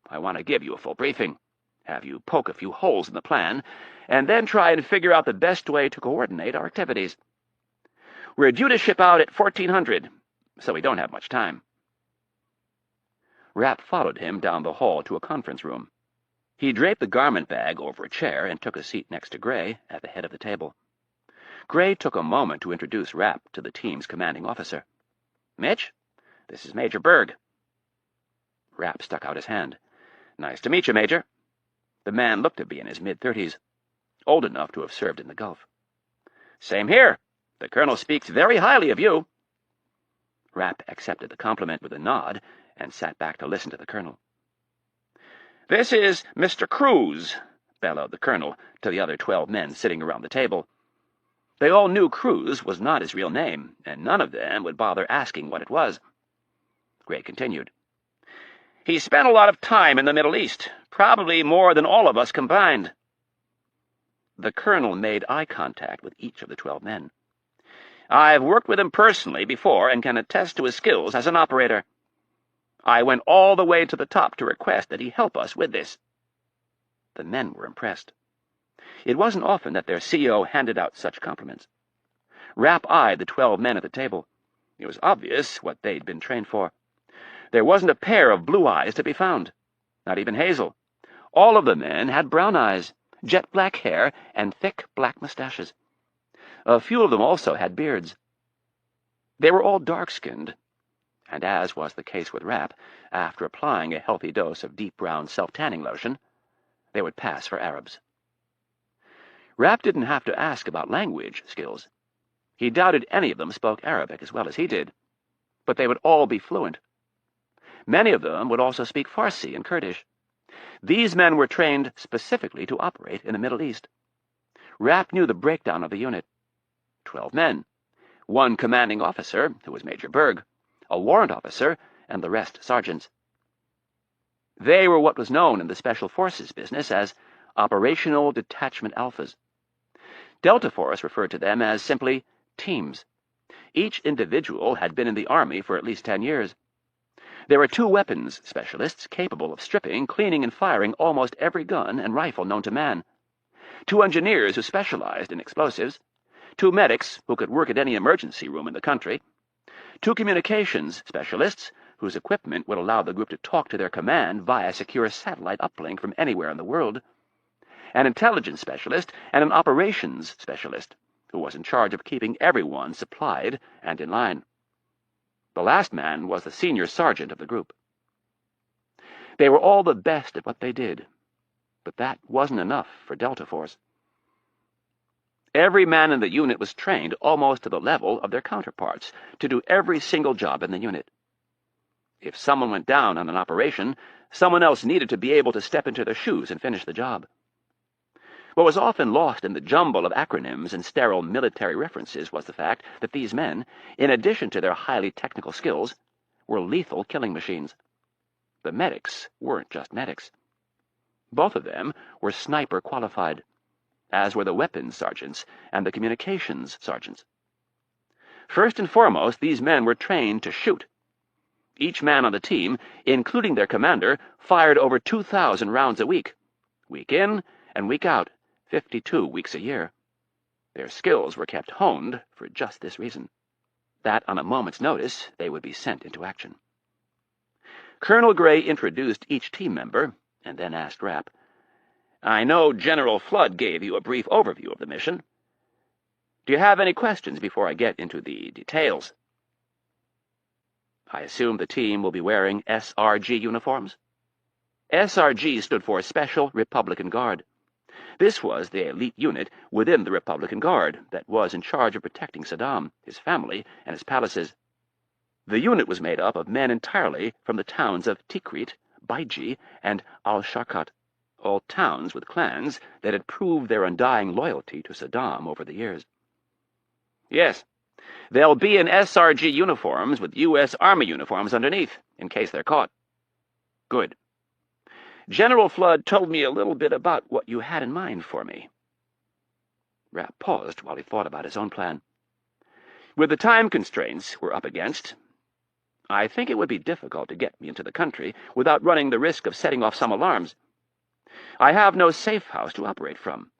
I want to give you a full briefing, have you poke a few holes in the plan, and then try and figure out the best way to coordinate our activities. We're due to ship out at 1400, so we don't have much time." Rapp followed him down the hall to a conference room. He draped the garment bag over a chair and took a seat next to Gray at the head of the table. Gray took a moment to introduce Rapp to the team's commanding officer. "Mitch, this is Major Berg." Rapp stuck out his hand. "Nice to meet you, Major." The man looked to be in his mid-30s, old enough to have served in the Gulf. "Same here. The Colonel speaks very highly of you." Rapp accepted the compliment with a nod and sat back to listen to the Colonel. "This is Mr. Cruz," bellowed the Colonel to the other 12 men sitting around the table. They all knew Cruz was not his real name, and none of them would bother asking what it was. Gray continued. "He spent a lot of time in the Middle East, probably more than all of us combined." The Colonel made eye contact with each of the 12 men. "I've worked with him personally before and can attest to his skills as an operator. I went all the way to the top to request that he help us with this." The men were impressed. It wasn't often that their CO handed out such compliments. Rapp eyed the 12 men at the table. It was obvious what they'd been trained for. There wasn't a pair of blue eyes to be found, not even Hazel. All of the men had brown eyes, jet black hair, and thick black mustaches. A few of them also had beards. They were all dark-skinned, and as was the case with Rapp, after applying a healthy dose of deep brown self-tanning lotion, they would pass for Arabs. Rapp didn't have to ask about language skills. He doubted any of them spoke Arabic as well as he did, but they would all be fluent. Many of them would also speak Farsi and Kurdish. These men were trained specifically to operate in the Middle East. Rapp knew the breakdown of the unit. 12 men, 1 commanding officer, who was Major Berg, a warrant officer, and the rest sergeants. They were what was known in the Special Forces business as Operational Detachment Alphas. Delta Force referred to them as simply teams. Each individual had been in the Army for at least 10 years. There were 2 weapons specialists capable of stripping, cleaning, and firing almost every gun and rifle known to man. 2 engineers who specialized in explosives, 2 medics who could work at any emergency room in the country, 2 communications specialists whose equipment would allow the group to talk to their command via secure satellite uplink from anywhere in the world, an intelligence specialist, and an operations specialist who was in charge of keeping everyone supplied and in line. The last man was the senior sergeant of the group. They were all the best at what they did, but that wasn't enough for Delta Force. Every man in the unit was trained almost to the level of their counterparts to do every single job in the unit. If someone went down on an operation, someone else needed to be able to step into their shoes and finish the job. What was often lost in the jumble of acronyms and sterile military references was the fact that these men, in addition to their highly technical skills, were lethal killing machines. The medics weren't just medics. Both of them were sniper qualified, as were the weapons sergeants and the communications sergeants. First and foremost, these men were trained to shoot. Each man on the team, including their commander, fired over 2,000 rounds a week in and week out, 52 weeks a year. Their skills were kept honed for just this reason, that on a moment's notice they would be sent into action. Colonel Gray introduced each team member, and then asked Rapp, "I know General Flood gave you a brief overview of the mission. Do you have any questions before I get into the details?" "I assume the team will be wearing SRG uniforms?" SRG stood for Special Republican Guard. This was the elite unit within the Republican Guard that was in charge of protecting Saddam, his family, and his palaces. The unit was made up of men entirely from the towns of Tikrit, Baiji, and Al-Sharqat, all towns with clans that had proved their undying loyalty to Saddam over the years. "Yes, they'll be in SRG uniforms with U.S. Army uniforms underneath, in case they're caught." "Good. General Flood told me a little bit about what you had in mind for me." Rapp paused while he thought about his own plan. "With the time constraints we're up against, I think it would be difficult to get me into the country without running the risk of setting off some alarms. I have no safe house to operate from,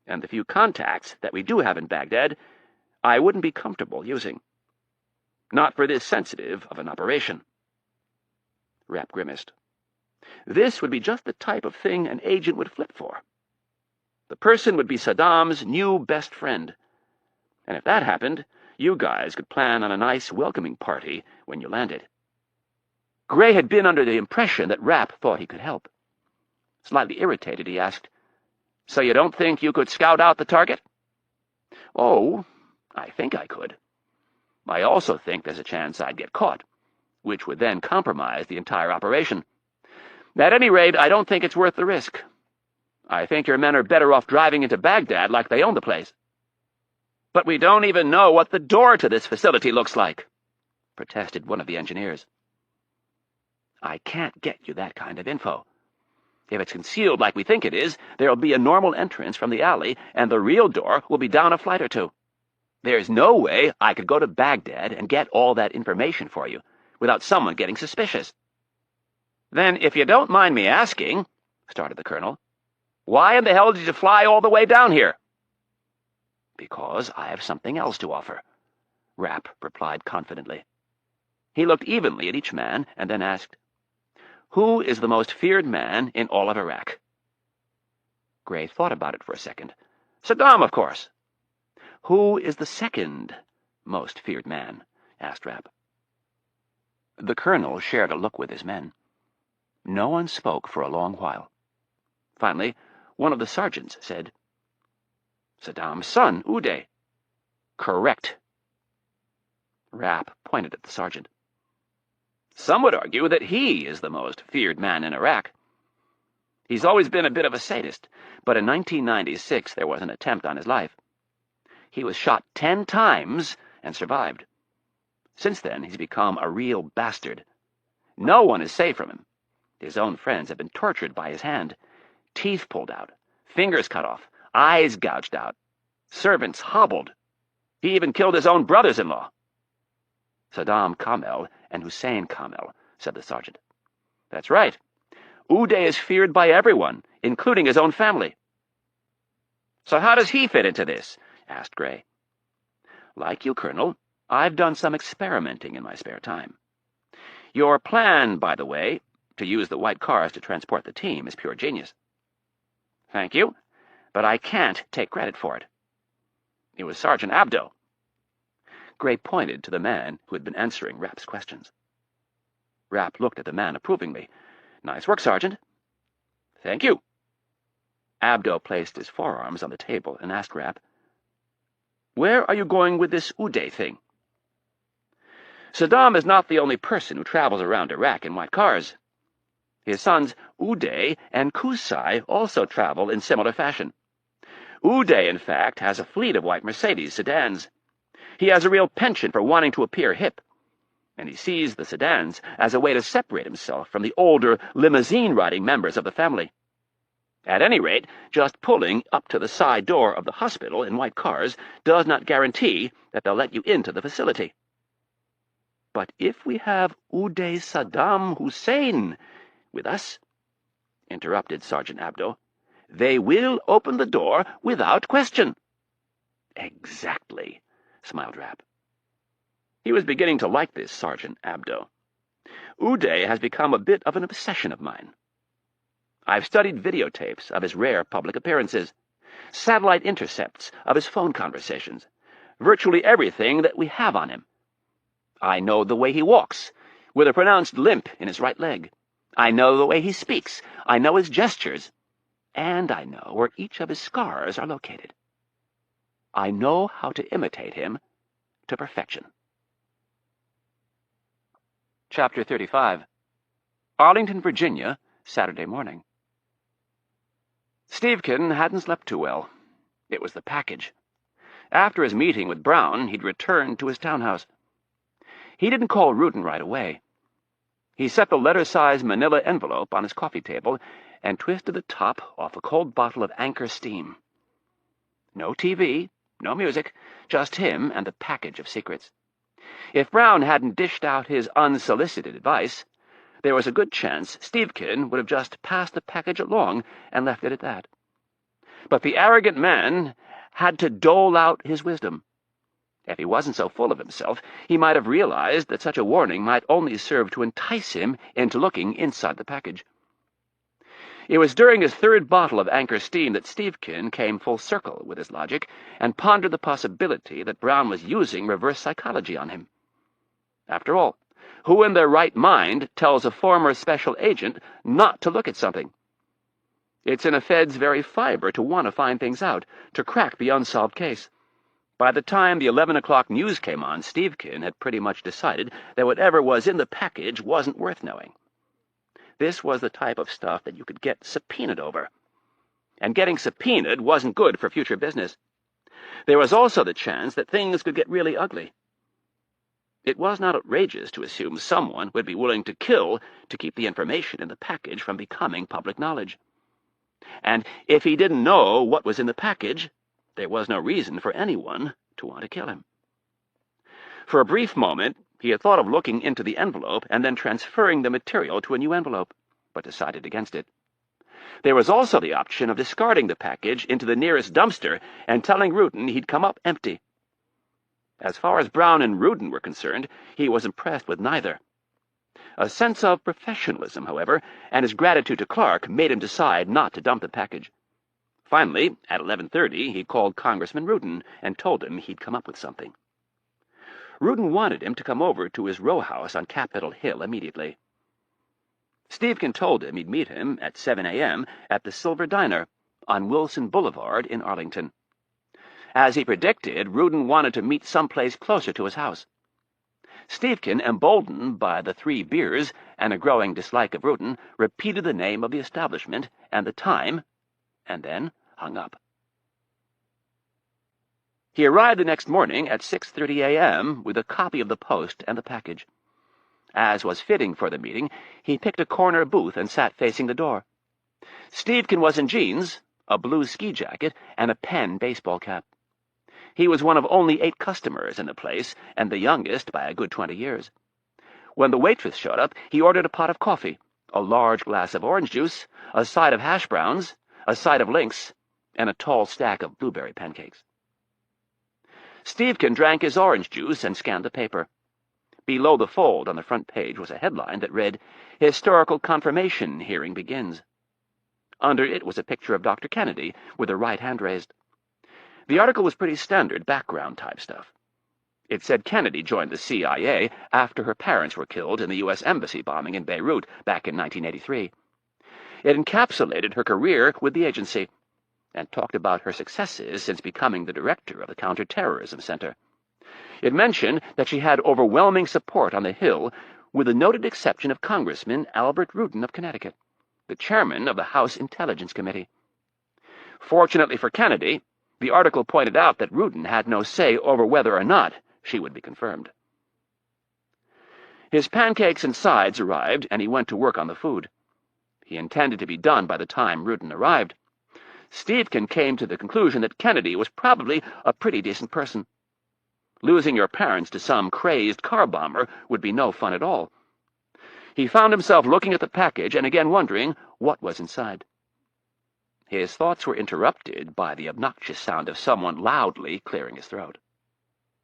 and the few contacts that we do have in Baghdad I wouldn't be comfortable using. Not for this sensitive of an operation." Rapp grimaced. This would be just the type of thing an agent would flip for. The person would be Saddam's new best friend, and if that happened, you guys could plan on a nice welcoming party when you landed. Gray had been under the impression that Rapp thought he could help. Slightly irritated, he asked, "So you don't think you could scout out the target?" "Oh, I think I could. I also think there's a chance I'd get caught, which would then compromise the entire operation. At any rate, I don't think it's worth the risk. I think your men are better off driving into Baghdad like they own the place." "But we don't even know what the door to this facility looks like," protested one of the engineers. "I can't get you that kind of info. If it's concealed like we think it is, there'll be a normal entrance from the alley, and the real door will be down a flight or 2. There's no way I could go to Baghdad and get all that information for you without someone getting suspicious." "Then, if you don't mind me asking," started the colonel, "why in the hell did you fly all the way down here?" "Because I have something else to offer," Rapp replied confidently. He looked evenly at each man and then asked, "Who is the most feared man in all of Iraq?" Gray thought about it for a second. "Saddam, of course." "Who is the second most feared man?" asked Rapp. The colonel shared a look with his men. No one spoke for a long while. Finally, one of the sergeants said, "Saddam's son, Uday." "Correct." Rapp pointed at the sergeant. "Some would argue that he is the most feared man in Iraq. He's always been a bit of a sadist, but in 1996 there was an attempt on his life. He was shot 10 times and survived. Since then, he's become a real bastard. No one is safe from him. His own friends have been tortured by his hand, teeth pulled out, fingers cut off, eyes gouged out, servants hobbled. He even killed his own brothers-in-law." "Saddam Kamel and Hussein Kamel," said the sergeant. "That's right. Uday is feared by everyone, including his own family." "So how does he fit into this?" asked Gray. "Like you, Colonel, I've done some experimenting in my spare time. Your plan, by the way, to use the white cars to transport the team, is pure genius." "Thank you, but I can't take credit for it. It was Sergeant Abdo." Gray pointed to the man who had been answering Rapp's questions. Rapp looked at the man approvingly. "Nice work, Sergeant." "Thank you." Abdo placed his forearms on the table and asked Rapp, "Where are you going with this Uday thing?" "Saddam is not the only person who travels around Iraq in white cars. His sons Uday and Qusay also travel in similar fashion. Uday, in fact, has a fleet of white Mercedes sedans. He has a real penchant for wanting to appear hip, and he sees the sedans as a way to separate himself from the older, limousine-riding members of the family. At any rate, just pulling up to the side door of the hospital in white cars does not guarantee that they'll let you into the facility." "But if we have Uday Saddam Hussein with us," interrupted Sergeant Abdo, "they will open the door without question." "Exactly," smiled Rapp. He was beginning to like this Sergeant Abdo. "Uday has become a bit of an obsession of mine. I've studied videotapes of his rare public appearances, satellite intercepts of his phone conversations, virtually everything that we have on him. I know the way he walks, with a pronounced limp in his right leg. I know the way he speaks. I know his gestures. And I know where each of his scars are located. I know how to imitate him to perfection." Chapter 35. Arlington, Virginia, Saturday morning. Stevkin hadn't slept too well. It was the package. After his meeting with Brown, he'd returned to his townhouse. He didn't call Rudin right away. He set the letter-size manila envelope on his coffee table and twisted the top off a cold bottle of Anchor Steam. No TV, no music, just him and the package of secrets. If Brown hadn't dished out his unsolicited advice, there was a good chance Stevkin would have just passed the package along and left it at that. But the arrogant man had to dole out his wisdom. If he wasn't so full of himself, he might have realized that such a warning might only serve to entice him into looking inside the package. It was during his third bottle of Anchor Steam that Stevkin came full circle with his logic and pondered the possibility that Brown was using reverse psychology on him. After all, who in their right mind tells a former special agent not to look at something? It's in a Fed's very fiber to want to find things out, to crack the unsolved case. By the time the 11 o'clock news came on, Stevkin had pretty much decided that whatever was in the package wasn't worth knowing. This was the type of stuff that you could get subpoenaed over. And getting subpoenaed wasn't good for future business. There was also the chance that things could get really ugly. It was not outrageous to assume someone would be willing to kill to keep the information in the package from becoming public knowledge. And if he didn't know what was in the package, there was no reason for anyone to want to kill him. For a brief moment, he had thought of looking into the envelope and then transferring the material to a new envelope, but decided against it. There was also the option of discarding the package into the nearest dumpster and telling Rudin he'd come up empty. As far as Brown and Rudin were concerned, he was impressed with neither. A sense of professionalism, however, and his gratitude to Clark made him decide not to dump the package. Finally, at 11:30, he called Congressman Rudin and told him he'd come up with something. Rudin wanted him to come over to his row house on Capitol Hill immediately. Stevkin told him he'd meet him at 7 a.m. at the Silver Diner on Wilson Boulevard in Arlington. As he predicted, Rudin wanted to meet someplace closer to his house. Stevkin, emboldened by the 3 beers and a growing dislike of Rudin, repeated the name of the establishment and the time, and then hung up. He arrived the next morning at 6:30 a.m. with a copy of the Post and the package. As was fitting for the meeting, he picked a corner booth and sat facing the door. Stevkin was in jeans, a blue ski jacket, and a Penn baseball cap. He was one of only 8 customers in the place, and the youngest by a good 20 years. When the waitress showed up, he ordered a pot of coffee, a large glass of orange juice, a side of hash browns, a side of links, and a tall stack of blueberry pancakes. Stevkin drank his orange juice and scanned the paper. Below the fold on the front page was a headline that read, "Historical Confirmation Hearing Begins." Under it was a picture of Dr. Kennedy with her right hand raised. The article was pretty standard background-type stuff. It said Kennedy joined the CIA after her parents were killed in the U.S. Embassy bombing in Beirut back in 1983. It encapsulated her career with the agency and talked about her successes since becoming the director of the Counterterrorism Center. It mentioned that she had overwhelming support on the Hill, with the noted exception of Congressman Albert Rudin of Connecticut, the chairman of the House Intelligence Committee. Fortunately for Kennedy, the article pointed out that Rudin had no say over whether or not she would be confirmed. His pancakes and sides arrived, and he went to work on the food. He intended to be done by the time Rudin arrived. Stevkin came to the conclusion that Kennedy was probably a pretty decent person. Losing your parents to some crazed car bomber would be no fun at all. He found himself looking at the package and again wondering what was inside. His thoughts were interrupted by the obnoxious sound of someone loudly clearing his throat.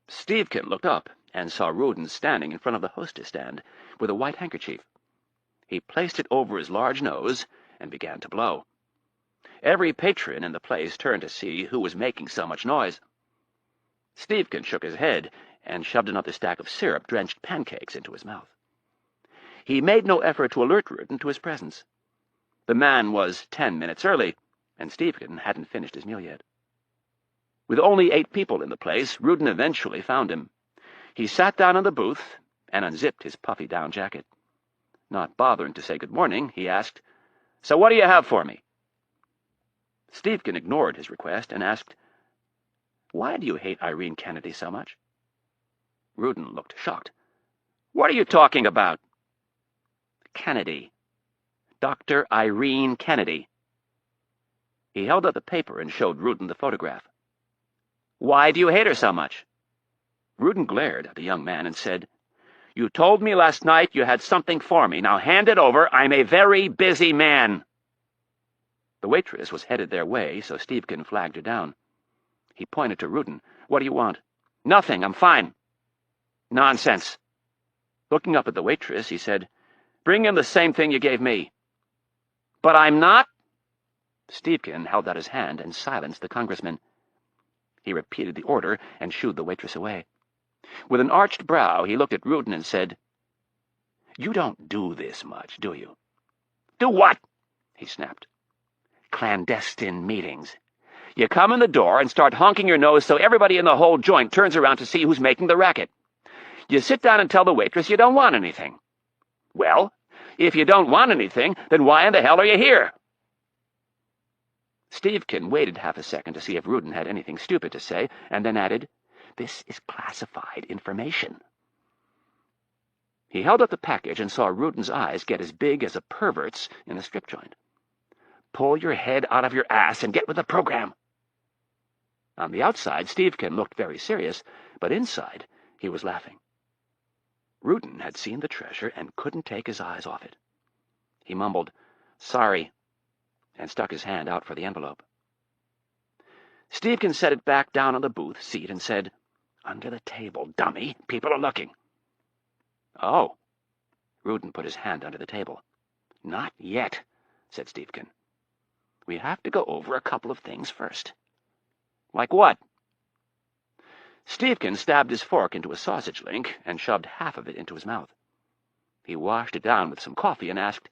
Stevkin looked up and saw Rudin standing in front of the hostess stand with a white handkerchief. He placed it over his large nose and began to blow. Every patron in the place turned to see who was making so much noise. Stevkin shook his head and shoved another stack of syrup-drenched pancakes into his mouth. He made no effort to alert Rudin to his presence. The man was 10 minutes early, and Stevkin hadn't finished his meal yet. With only 8 people in the place, Rudin eventually found him. He sat down in the booth and unzipped his puffy down jacket. Not bothering to say good morning, he asked, "So what do you have for me?" Stevkin ignored his request and asked, "Why do you hate Irene Kennedy so much?" Rudin looked shocked. "What are you talking about?" "Kennedy. Dr. Irene Kennedy." He held up the paper and showed Rudin the photograph. "Why do you hate her so much?" Rudin glared at the young man and said, "You told me last night you had something for me. Now hand it over. I'm a very busy man." The waitress was headed their way, so Stevkin flagged her down. He pointed to Rudin. "What do you want?" "Nothing. I'm fine." "Nonsense." Looking up at the waitress, he said, "Bring in the same thing you gave me." "But I'm not—" Stevkin held out his hand and silenced the congressman. He repeated the order and shooed the waitress away. With an arched brow, he looked at Rudin and said, "You don't do this much, do you?" "Do what?" he snapped. "Clandestine meetings. You come in the door and start honking your nose so everybody in the whole joint turns around to see who's making the racket. You sit down and tell the waitress you don't want anything. Well, if you don't want anything, then why in the hell are you here?" Stevkin waited half a second to see if Rudin had anything stupid to say, and then added, "This is classified information." He held up the package and saw Rudin's eyes get as big as a pervert's in a strip joint. "Pull your head out of your ass and get with the program." On the outside, Stevkin looked very serious, but inside he was laughing. Rudin had seen the treasure and couldn't take his eyes off it. He mumbled, "Sorry," and stuck his hand out for the envelope. Stevkin set it back down on the booth seat and said, "Under the table, dummy. People are looking." "Oh." Rudin put his hand under the table. "Not yet," said Stevkin. "We have to go over a couple of things first." "Like what?" Stevkin stabbed his fork into a sausage link and shoved half of it into his mouth. He washed it down with some coffee and asked,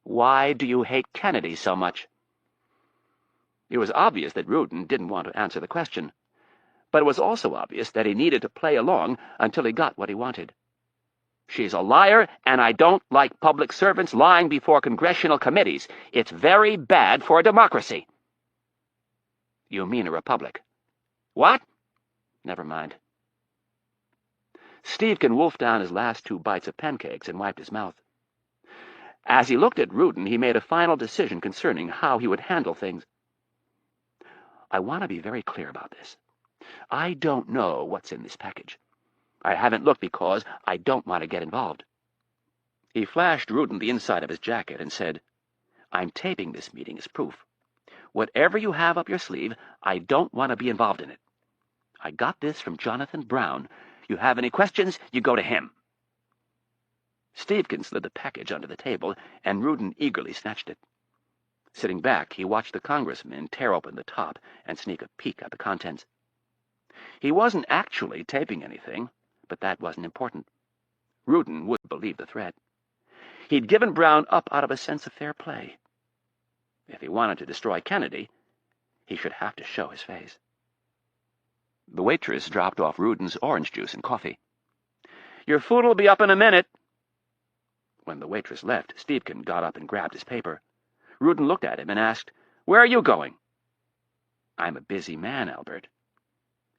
"Why do you hate Kennedy so much?" It was obvious that Rudin didn't want to answer the question, but it was also obvious that he needed to play along until he got what he wanted. "She's a liar, and I don't like public servants lying before congressional committees. It's very bad for a democracy." "You mean a republic." "What?" "Never mind." Stevkin wolfed down his last 2 bites of pancakes and wiped his mouth. As he looked at Rudin, he made a final decision concerning how he would handle things. "I want to be very clear about this. I don't know what's in this package. I haven't looked because I don't want to get involved." He flashed Rudin the inside of his jacket and said, "I'm taping this meeting as proof. Whatever you have up your sleeve, I don't want to be involved in it. I got this from Jonathan Brown. You have any questions, you go to him." Stevkin slid the package under the table, and Rudin eagerly snatched it. Sitting back, he watched the congressman tear open the top and sneak a peek at the contents. He wasn't actually taping anything, but that wasn't important. Rudin would believe the threat. He'd given Brown up out of a sense of fair play. If he wanted to destroy Kennedy, he should have to show his face. The waitress dropped off Rudin's orange juice and coffee. "Your food will be up in a minute." When the waitress left, Stevkin got up and grabbed his paper. Rudin looked at him and asked, "Where are you going?" "I'm a busy man, Albert."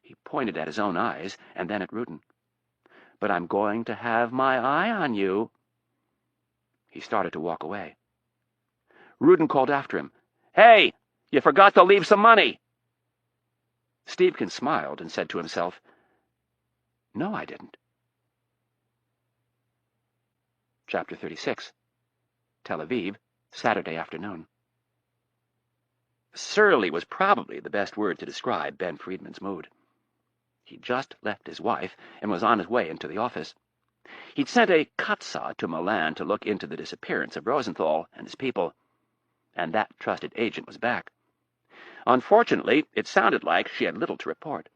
He pointed at his own eyes and then at Rudin. "But I'm going to have my eye on you." He started to walk away. Rudin called after him, "Hey, you forgot to leave some money." Stevkin smiled and said to himself, "No, I didn't." Chapter 36. Tel Aviv, Saturday afternoon. Surly was probably the best word to describe Ben Friedman's mood. He'd just left his wife and was on his way into the office. He'd sent a Katsa to Milan to look into the disappearance of Rosenthal and his people, and that trusted agent was back. Unfortunately, it sounded like she had little to report.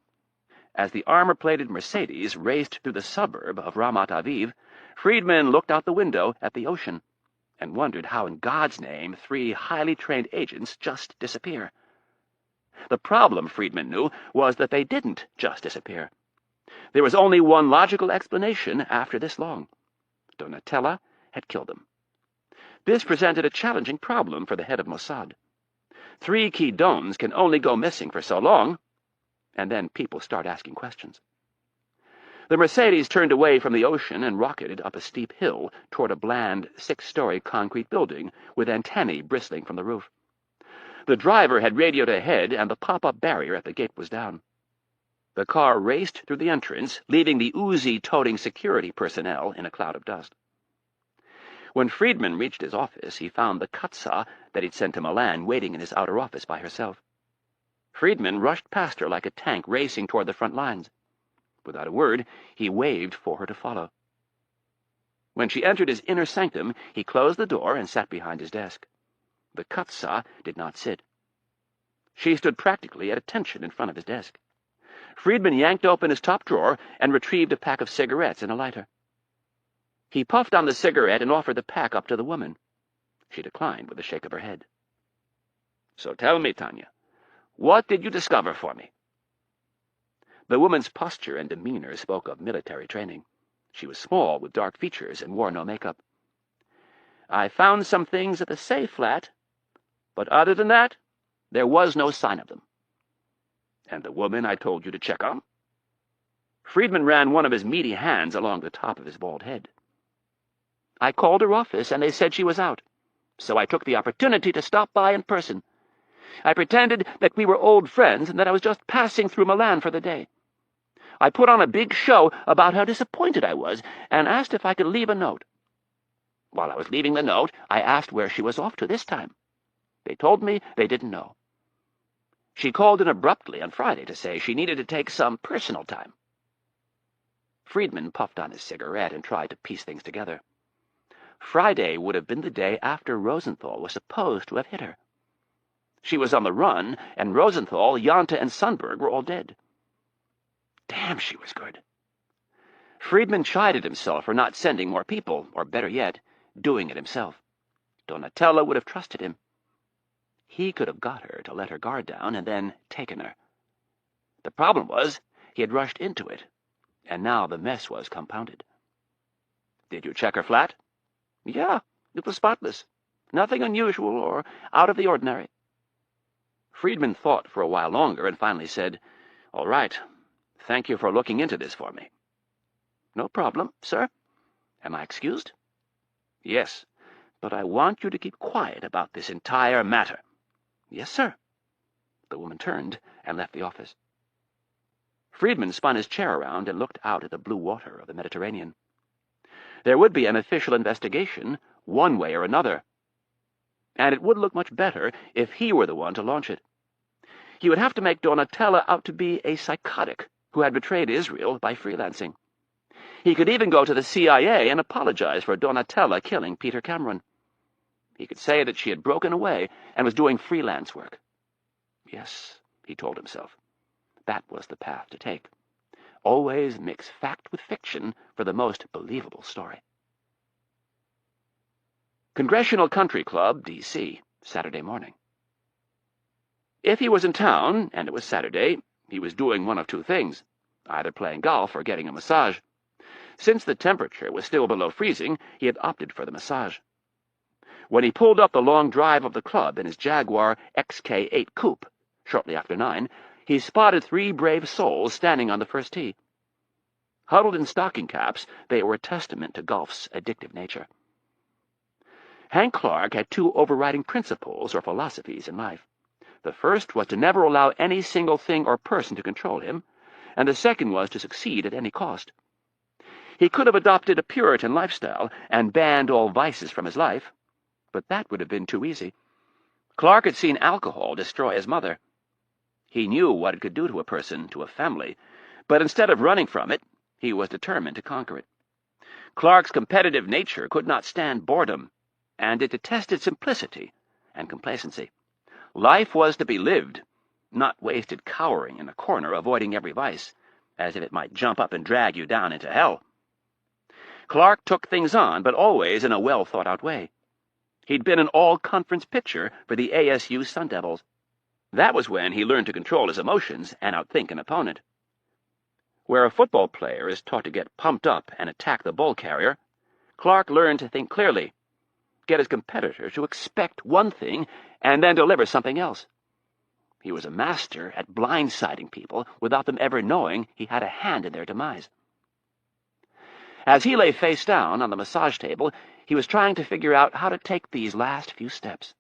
As the armor-plated Mercedes raced through the suburb of Ramat Aviv, Friedman looked out the window at the ocean and wondered how in God's name 3 highly trained agents just disappear. The problem, Friedman knew, was that they didn't just disappear. There was only one logical explanation after this long. Donatella had killed them. This presented a challenging problem for the head of Mossad. 3 key dons can only go missing for so long, and then people start asking questions. The Mercedes turned away from the ocean and rocketed up a steep hill toward a bland 6-story concrete building with antennae bristling from the roof. The driver had radioed ahead, and the pop-up barrier at the gate was down. The car raced through the entrance, leaving the Uzi-toting security personnel in a cloud of dust. When Friedman reached his office, he found the Katsa that he'd sent to Milan waiting in his outer office by herself. Friedman rushed past her like a tank racing toward the front lines. Without a word, he waved for her to follow. When she entered his inner sanctum, he closed the door and sat behind his desk. The Katsa did not sit. She stood practically at attention in front of his desk. Friedman yanked open his top drawer and retrieved a pack of cigarettes and a lighter. He puffed on the cigarette and offered the pack up to the woman. She declined with a shake of her head. "So tell me, Tanya, what did you discover for me?" The woman's posture and demeanor spoke of military training. She was small, with dark features, and wore no makeup. "I found some things at the safe flat, but other than that, there was no sign of them." "And the woman I told you to check on?" Friedman ran one of his meaty hands along the top of his bald head. "I called her office, and they said she was out, so I took the opportunity to stop by in person. I pretended that we were old friends and that I was just passing through Milan for the day. I put on a big show about how disappointed I was and asked if I could leave a note. While I was leaving the note, I asked where she was off to this time. They told me they didn't know. She called in abruptly on Friday to say she needed to take some personal time." Friedman puffed on his cigarette and tried to piece things together. Friday would have been the day after Rosenthal was supposed to have hit her. She was on the run, and Rosenthal, Yanta, and Sundberg were all dead. Damn, she was good. Friedman chided himself for not sending more people, or better yet, doing it himself. Donatella would have trusted him. He could have got her to let her guard down and then taken her. The problem was he had rushed into it, and now the mess was compounded. "Did you check her flat?" "Yeah, it was spotless. Nothing unusual or out of the ordinary." Friedman thought for a while longer and finally said, "All right. Thank you for looking into this for me." "No problem, sir. Am I excused?" "Yes, but I want you to keep quiet about this entire matter." "Yes, sir." The woman turned and left the office. Friedman spun his chair around and looked out at the blue water of the Mediterranean. There would be an official investigation, one way or another. and it would look much better if he were the one to launch it. He would have to make Donatella out to be a psychotic who had betrayed Israel by freelancing. He could even go to the CIA and apologize for Donatella killing Peter Cameron. He could say that she had broken away and was doing freelance work. Yes, he told himself, that was the path to take. Always mix fact with fiction for the most believable story. Congressional Country Club, D.C., Saturday morning. If he was in town, and it was Saturday, he was doing one of two things, either playing golf or getting a massage. Since the temperature was still below freezing, he had opted for the massage. When he pulled up the long drive of the club in his Jaguar XK8 coupe, shortly after 9, he spotted 3 brave souls standing on the first tee. Huddled in stocking caps, they were a testament to golf's addictive nature. Hank Clark had 2 overriding principles or philosophies in life. The first was to never allow any single thing or person to control him, and the second was to succeed at any cost. He could have adopted a Puritan lifestyle and banned all vices from his life, but that would have been too easy. Clark had seen alcohol destroy his mother. He knew what it could do to a person, to a family, but instead of running from it, he was determined to conquer it. Clark's competitive nature could not stand boredom, and it detested simplicity and complacency. Life was to be lived, not wasted cowering in a corner avoiding every vice, as if it might jump up and drag you down into hell. Clark took things on, but always in a well-thought-out way. He'd been an all-conference pitcher for the ASU Sun Devils. That was when he learned to control his emotions and outthink an opponent. Where a football player is taught to get pumped up and attack the ball carrier, Clark learned to think clearly, get his competitor to expect one thing and then deliver something else. He was a master at blindsiding people without them ever knowing he had a hand in their demise. As he lay face down on the massage table, he was trying to figure out how to take these last few steps.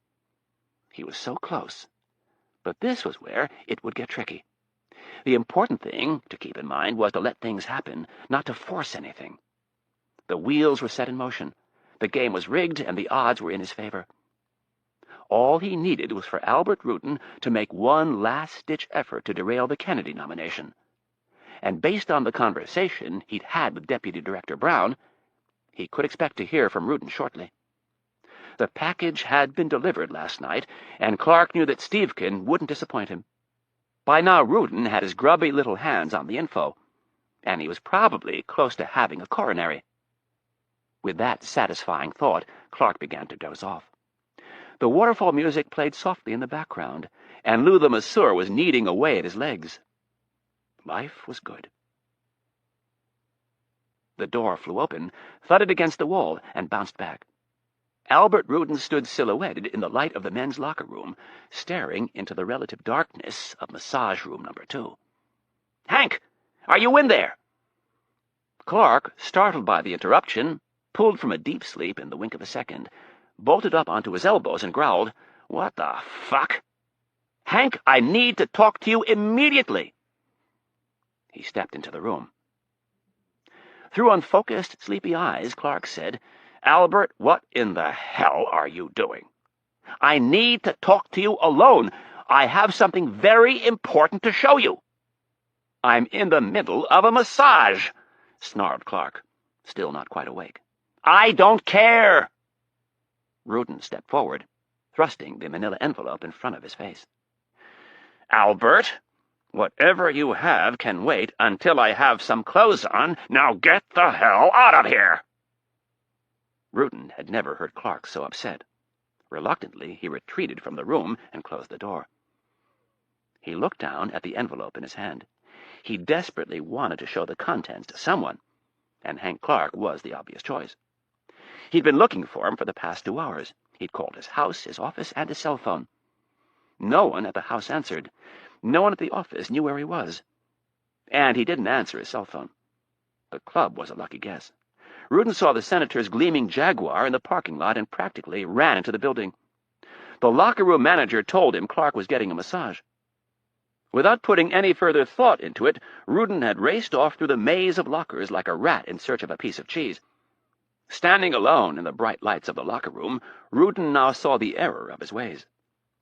He was so close, but this was where it would get tricky. The important thing to keep in mind was to let things happen, not to force anything. The wheels were set in motion. The game was rigged, and the odds were in his favor. All he needed was for Albert Rudin to make one last-ditch effort to derail the Kennedy nomination. And based on the conversation he'd had with Deputy Director Brown, he could expect to hear from Rudin shortly. The package had been delivered last night, and Clark knew that Stevkin wouldn't disappoint him. By now Rudin had his grubby little hands on the info, and he was probably close to having a coronary. With that satisfying thought, Clark began to doze off. The waterfall music played softly in the background, and Lou the masseur was kneading away at his legs. Life was good. The door flew open, thudded against the wall, and bounced back. Albert Rudin stood silhouetted in the light of the men's locker room, staring into the relative darkness of massage room number 2. "Hank, are you in there?" Clark, startled by the interruption, pulled from a deep sleep in the wink of a second, bolted up onto his elbows and growled, "What the fuck?" "Hank, I need to talk to you immediately." He stepped into the room. Through unfocused, sleepy eyes, Clark said, "Albert, what in the hell are you doing? I need to talk to you alone. I have something very important to show you." "I'm in the middle of a massage," snarled Clark, still not quite awake. "I don't care." Rudin stepped forward, thrusting the manila envelope in front of his face. "Albert, whatever you have can wait until I have some clothes on. Now get the hell out of here!" Rudin had never heard Clark so upset. Reluctantly, he retreated from the room and closed the door. He looked down at the envelope in his hand. He desperately wanted to show the contents to someone, and Hank Clark was the obvious choice. He'd been looking for him for the past 2 hours. He'd called his house, his office, and his cell phone. No one at the house answered. No one at the office knew where he was. And he didn't answer his cell phone. The club was a lucky guess. Rudin saw the senator's gleaming Jaguar in the parking lot and practically ran into the building. The locker room manager told him Clark was getting a massage. Without putting any further thought into it, Rudin had raced off through the maze of lockers like a rat in search of a piece of cheese. Standing alone in the bright lights of the locker room, Rudin now saw the error of his ways.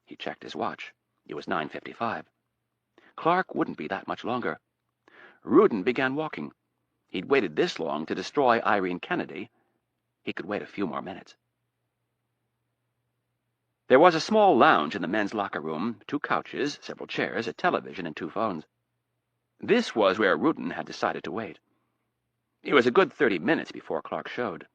He checked his watch. It was 9:55. Clark wouldn't be that much longer. Rudin began walking. He'd waited this long to destroy Irene Kennedy. He could wait a few more minutes. There was a small lounge in the men's locker room, 2 couches, several chairs, a television, and 2 phones. This was where Rudin had decided to wait. It was a good 30 minutes before Clark showed.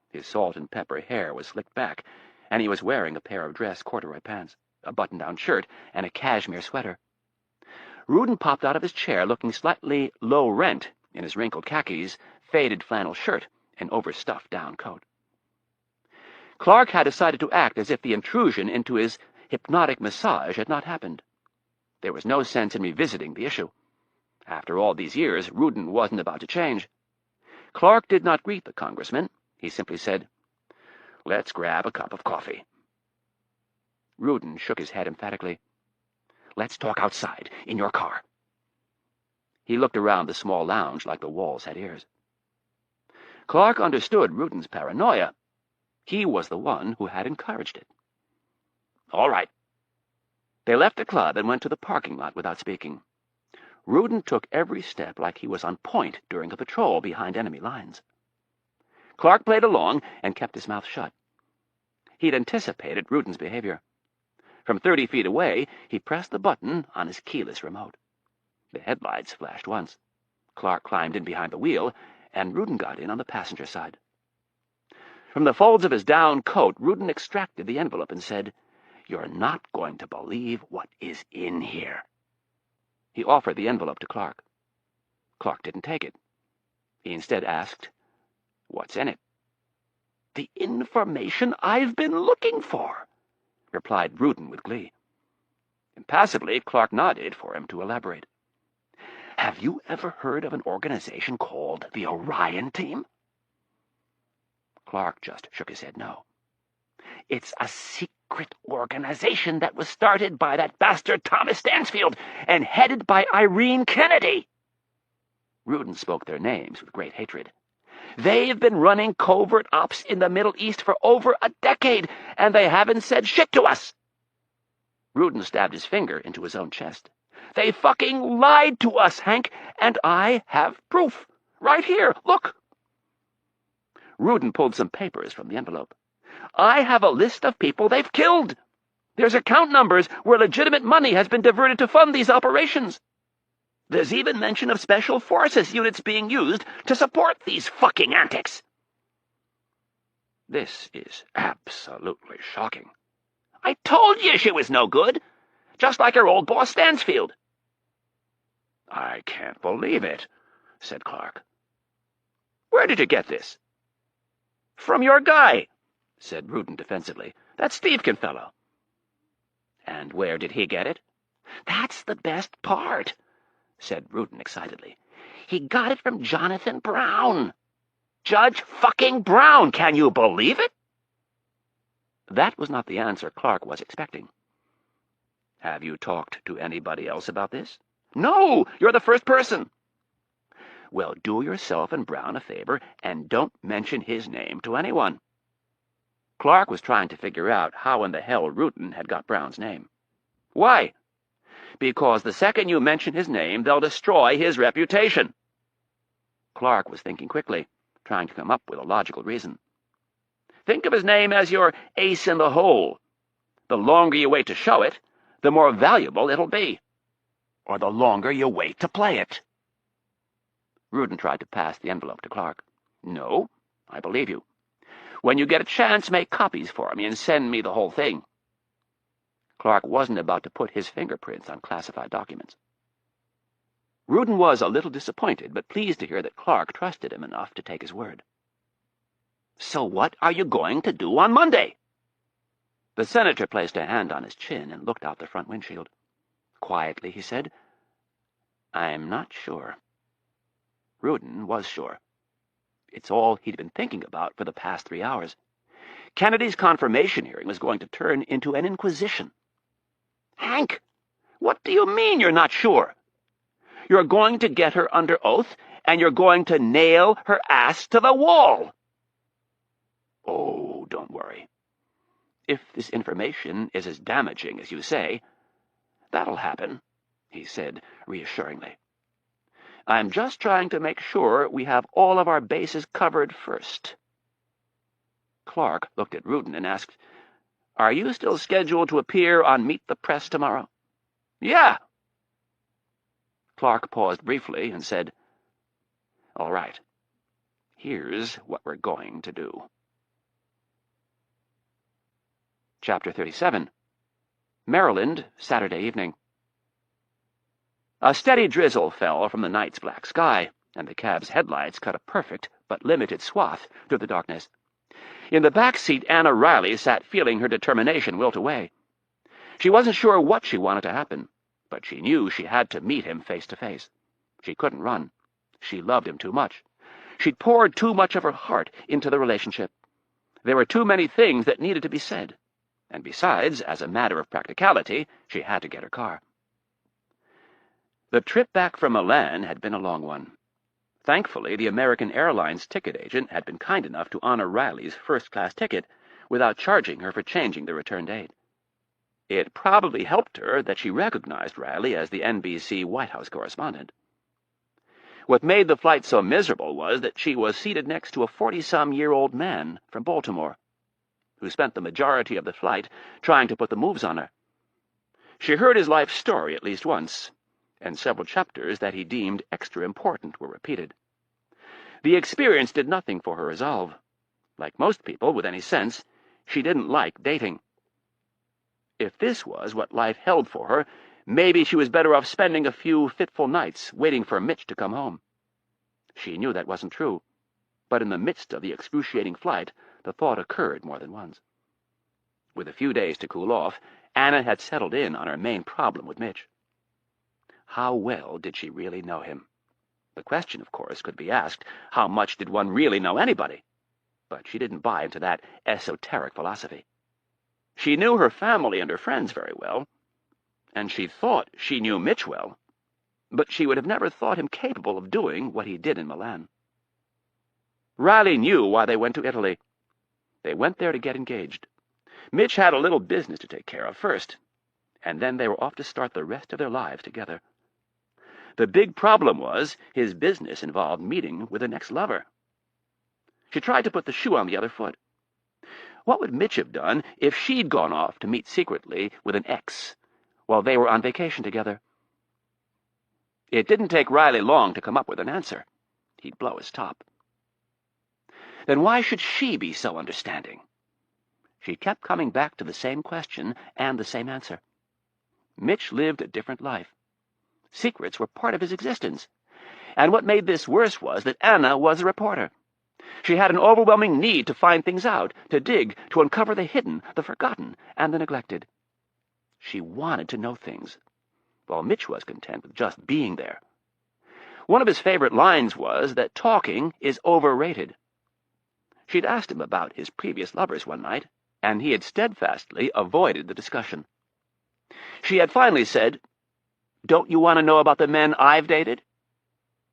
His salt and pepper hair was slicked back, and he was wearing a pair of dress corduroy pants, a button-down shirt, and a cashmere sweater. Rudin popped out of his chair looking slightly low-rent in his wrinkled khakis, faded flannel shirt, and overstuffed down coat. Clark had decided to act as if the intrusion into his hypnotic massage had not happened. There was no sense in revisiting the issue. After all these years, Rudin wasn't about to change. Clark did not greet the congressman. He simply said, "Let's grab a cup of coffee." Rudin shook his head emphatically. "Let's talk outside, in your car." He looked around the small lounge like the walls had ears. Clark understood Rudin's paranoia. He was the one who had encouraged it. "All right." They left the club and went to the parking lot without speaking. Rudin took every step like he was on point during a patrol behind enemy lines. Clark played along and kept his mouth shut. He'd anticipated Rudin's behavior. From 30 feet away, he pressed the button on his keyless remote. The headlights flashed once. Clark climbed in behind the wheel, and Rudin got in on the passenger side. From the folds of his down coat, Rudin extracted the envelope and said, "You're not going to believe what is in here." He offered the envelope to Clark. Clark didn't take it. He instead asked, "What's in it?" "The information I've been looking for," replied Rudin with glee. Impassively, Clark nodded for him to elaborate. "Have you ever heard of an organization called the Orion Team?" Clark just shook his head no. "It's a secret organization that was started by that bastard Thomas Stansfield and headed by Irene Kennedy." Rudin spoke their names with great hatred. "They've been running covert ops in the Middle East for over a decade, and they haven't said shit to us." Rudin stabbed his finger into his own chest. "They fucking lied to us, Hank, and I have proof. Right here, look." Rudin pulled some papers from the envelope. "I have a list of people they've killed. There's account numbers where legitimate money has been diverted to fund these operations. There's even mention of special forces units being used to support these fucking antics." "This is absolutely shocking." "I told you she was no good, just like her old boss Stansfield." "I can't believe it," said Clark. "Where did you get this?" "From your guy," said Rudin defensively. "That Stevkin fellow." "And where did he get it?" "That's the best part," said Rudin excitedly. "He got it from Jonathan Brown. Judge fucking Brown, can you believe it?" That was not the answer Clark was expecting. "Have you talked to anybody else about this?" "No, you're the first person." "Well, do yourself and Brown a favor and don't mention his name to anyone." Clark was trying to figure out how in the hell Rudin had got Brown's name. "Why?" "Because the second you mention his name, they'll destroy his reputation." Clark was thinking quickly, trying to come up with a logical reason. "Think of his name as your ace in the hole. The longer you wait to show it, the more valuable it'll be. Or the longer you wait to play it." Rudin tried to pass the envelope to Clark. "No, I believe you. When you get a chance, make copies for me and send me the whole thing." Clark wasn't about to put his fingerprints on classified documents. Rudin was a little disappointed, but pleased to hear that Clark trusted him enough to take his word. "So what are you going to do on Monday?" The senator placed a hand on his chin and looked out the front windshield. Quietly, he said, "I'm not sure." Rudin was sure. It's all he'd been thinking about for the past 3 hours. Kennedy's confirmation hearing was going to turn into an inquisition. "Hank, what do you mean you're not sure? You're going to get her under oath, and you're going to nail her ass to the wall." "Oh, don't worry. If this information is as damaging as you say, that'll happen," he said reassuringly. "I'm just trying to make sure we have all of our bases covered first." Clark looked at Rudin and asked, "Are you still scheduled to appear on Meet the Press tomorrow?" "Yeah." Clark paused briefly and said, "All right. Here's what we're going to do." Chapter 37. Maryland, Saturday evening. A steady drizzle fell from the night's black sky, and the cab's headlights cut a perfect but limited swath through the darkness. In the back seat, Anna Riley sat feeling her determination wilt away. She wasn't sure what she wanted to happen, but she knew she had to meet him face to face. She couldn't run. She loved him too much. She'd poured too much of her heart into the relationship. There were too many things that needed to be said. And besides, as a matter of practicality, she had to get her car. The trip back from Milan had been a long one. Thankfully, the American Airlines ticket agent had been kind enough to honor Riley's first-class ticket without charging her for changing the return date. It probably helped her that she recognized Riley as the NBC White House correspondent. What made the flight so miserable was that she was seated next to a 40-some-year-old man from Baltimore, who spent the majority of the flight trying to put the moves on her. She heard his life story at least once, and several chapters that he deemed extra important were repeated. The experience did nothing for her resolve. Like most people with any sense, she didn't like dating. If this was what life held for her, maybe she was better off spending a few fitful nights waiting for Mitch to come home. She knew that wasn't true, but in the midst of the excruciating flight, the thought occurred more than once. With a few days to cool off, Anna had settled in on her main problem with Mitch. How well did she really know him? The question, of course, could be asked, how much did one really know anybody? But she didn't buy into that esoteric philosophy. She knew her family and her friends very well, and she thought she knew Mitch well, but she would have never thought him capable of doing what he did in Milan. Riley knew why they went to Italy. They went there to get engaged. Mitch had a little business to take care of first, and then they were off to start the rest of their lives together. The big problem was his business involved meeting with an ex-lover. She tried to put the shoe on the other foot. What would Mitch have done if she'd gone off to meet secretly with an ex while they were on vacation together? It didn't take Riley long to come up with an answer. He'd blow his top. Then why should she be so understanding? She kept coming back to the same question and the same answer. Mitch lived a different life. Secrets were part of his existence. And what made this worse was that Anna was a reporter. She had an overwhelming need to find things out, to dig, to uncover the hidden, the forgotten, and the neglected. She wanted to know things, while Mitch was content with just being there. One of his favorite lines was that talking is overrated. She'd asked him about his previous lovers one night, and he had steadfastly avoided the discussion. She had finally said, "Don't you want to know about the men I've dated?"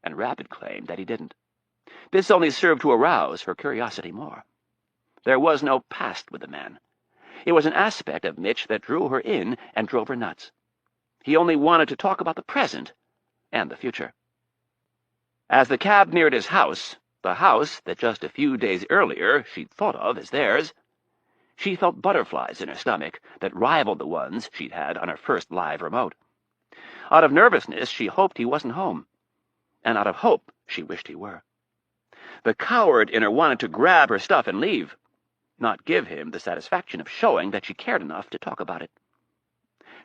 And Rapp had claimed that he didn't. This only served to arouse her curiosity more. There was no past with the man. It was an aspect of Mitch that drew her in and drove her nuts. He only wanted to talk about the present and the future. As the cab neared his house, the house that just a few days earlier she'd thought of as theirs, she felt butterflies in her stomach that rivaled the ones she'd had on her first live remote. Out of nervousness, she hoped he wasn't home, and out of hope, she wished he were. The coward in her wanted to grab her stuff and leave, not give him the satisfaction of showing that she cared enough to talk about it.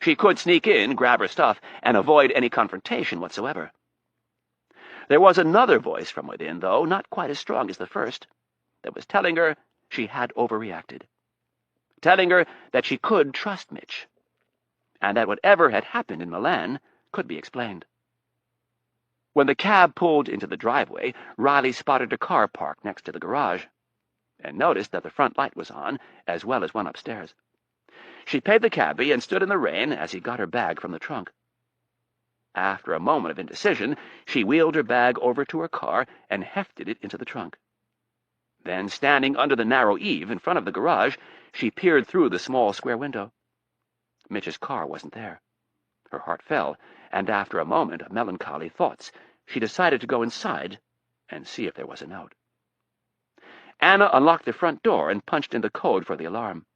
She could sneak in, grab her stuff, and avoid any confrontation whatsoever. There was another voice from within, though not quite as strong as the first, that was telling her she had overreacted, telling her that she could trust Mitch, and that whatever had happened in Milan could be explained. When the cab pulled into the driveway, Riley spotted a car parked next to the garage, and noticed that the front light was on, as well as one upstairs. She paid the cabbie and stood in the rain as he got her bag from the trunk. After a moment of indecision, she wheeled her bag over to her car and hefted it into the trunk. Then, standing under the narrow eave in front of the garage, she peered through the small square window. Mitch's car wasn't there. Her heart fell, and after a moment of melancholy thoughts, she decided to go inside and see if there was a note. Anna unlocked the front door and punched in the code for the alarm.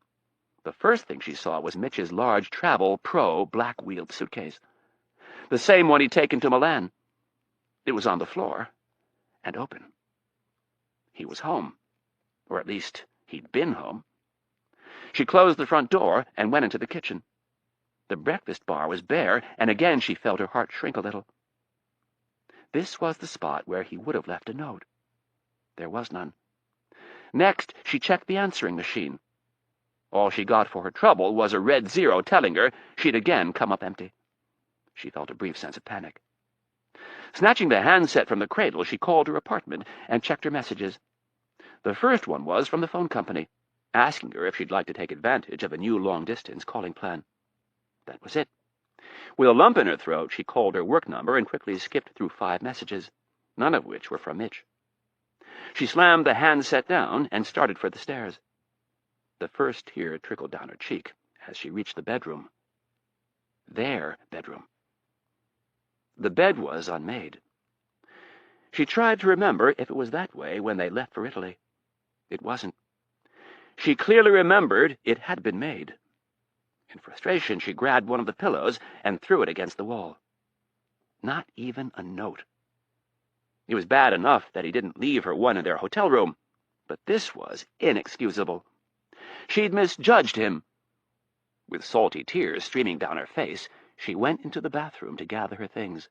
The first thing she saw was Mitch's large Travel Pro black-wheeled suitcase, the same one he'd taken to Milan. It was on the floor, and open. He was home, or at least he'd been home. She closed the front door and went into the kitchen. The breakfast bar was bare, and again she felt her heart shrink a little. This was the spot where he would have left a note. There was none. Next, she checked the answering machine. All she got for her trouble was a red 0 telling her she'd again come up empty. She felt a brief sense of panic. Snatching the handset from the cradle, she called her apartment and checked her messages. The first one was from the phone company, asking her if she'd like to take advantage of a new long-distance calling plan. That was it. With a lump in her throat, she called her work number and quickly skipped through 5 messages, none of which were from Mitch. She slammed the handset down and started for the stairs. The first tear trickled down her cheek as she reached the bedroom. Their bedroom. The bed was unmade. She tried to remember if it was that way when they left for Italy. It wasn't. She clearly remembered it had been made. In frustration, she grabbed one of the pillows and threw it against the wall. Not even a note. It was bad enough that he didn't leave her one in their hotel room, but this was inexcusable. She'd misjudged him. With salty tears streaming down her face, she went into the bathroom to gather her things.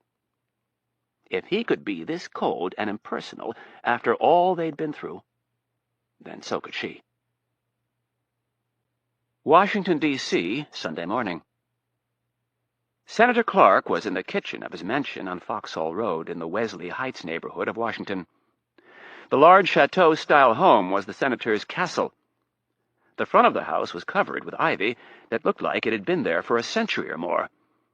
If he could be this cold and impersonal after all they'd been through, then so could she. Washington, D.C., Sunday morning. Senator Clark was in the kitchen of his mansion on Foxhall Road in the Wesley Heights neighborhood of Washington. The large chateau-style home was the senator's castle. The front of the house was covered with ivy that looked like it had been there for a century or more,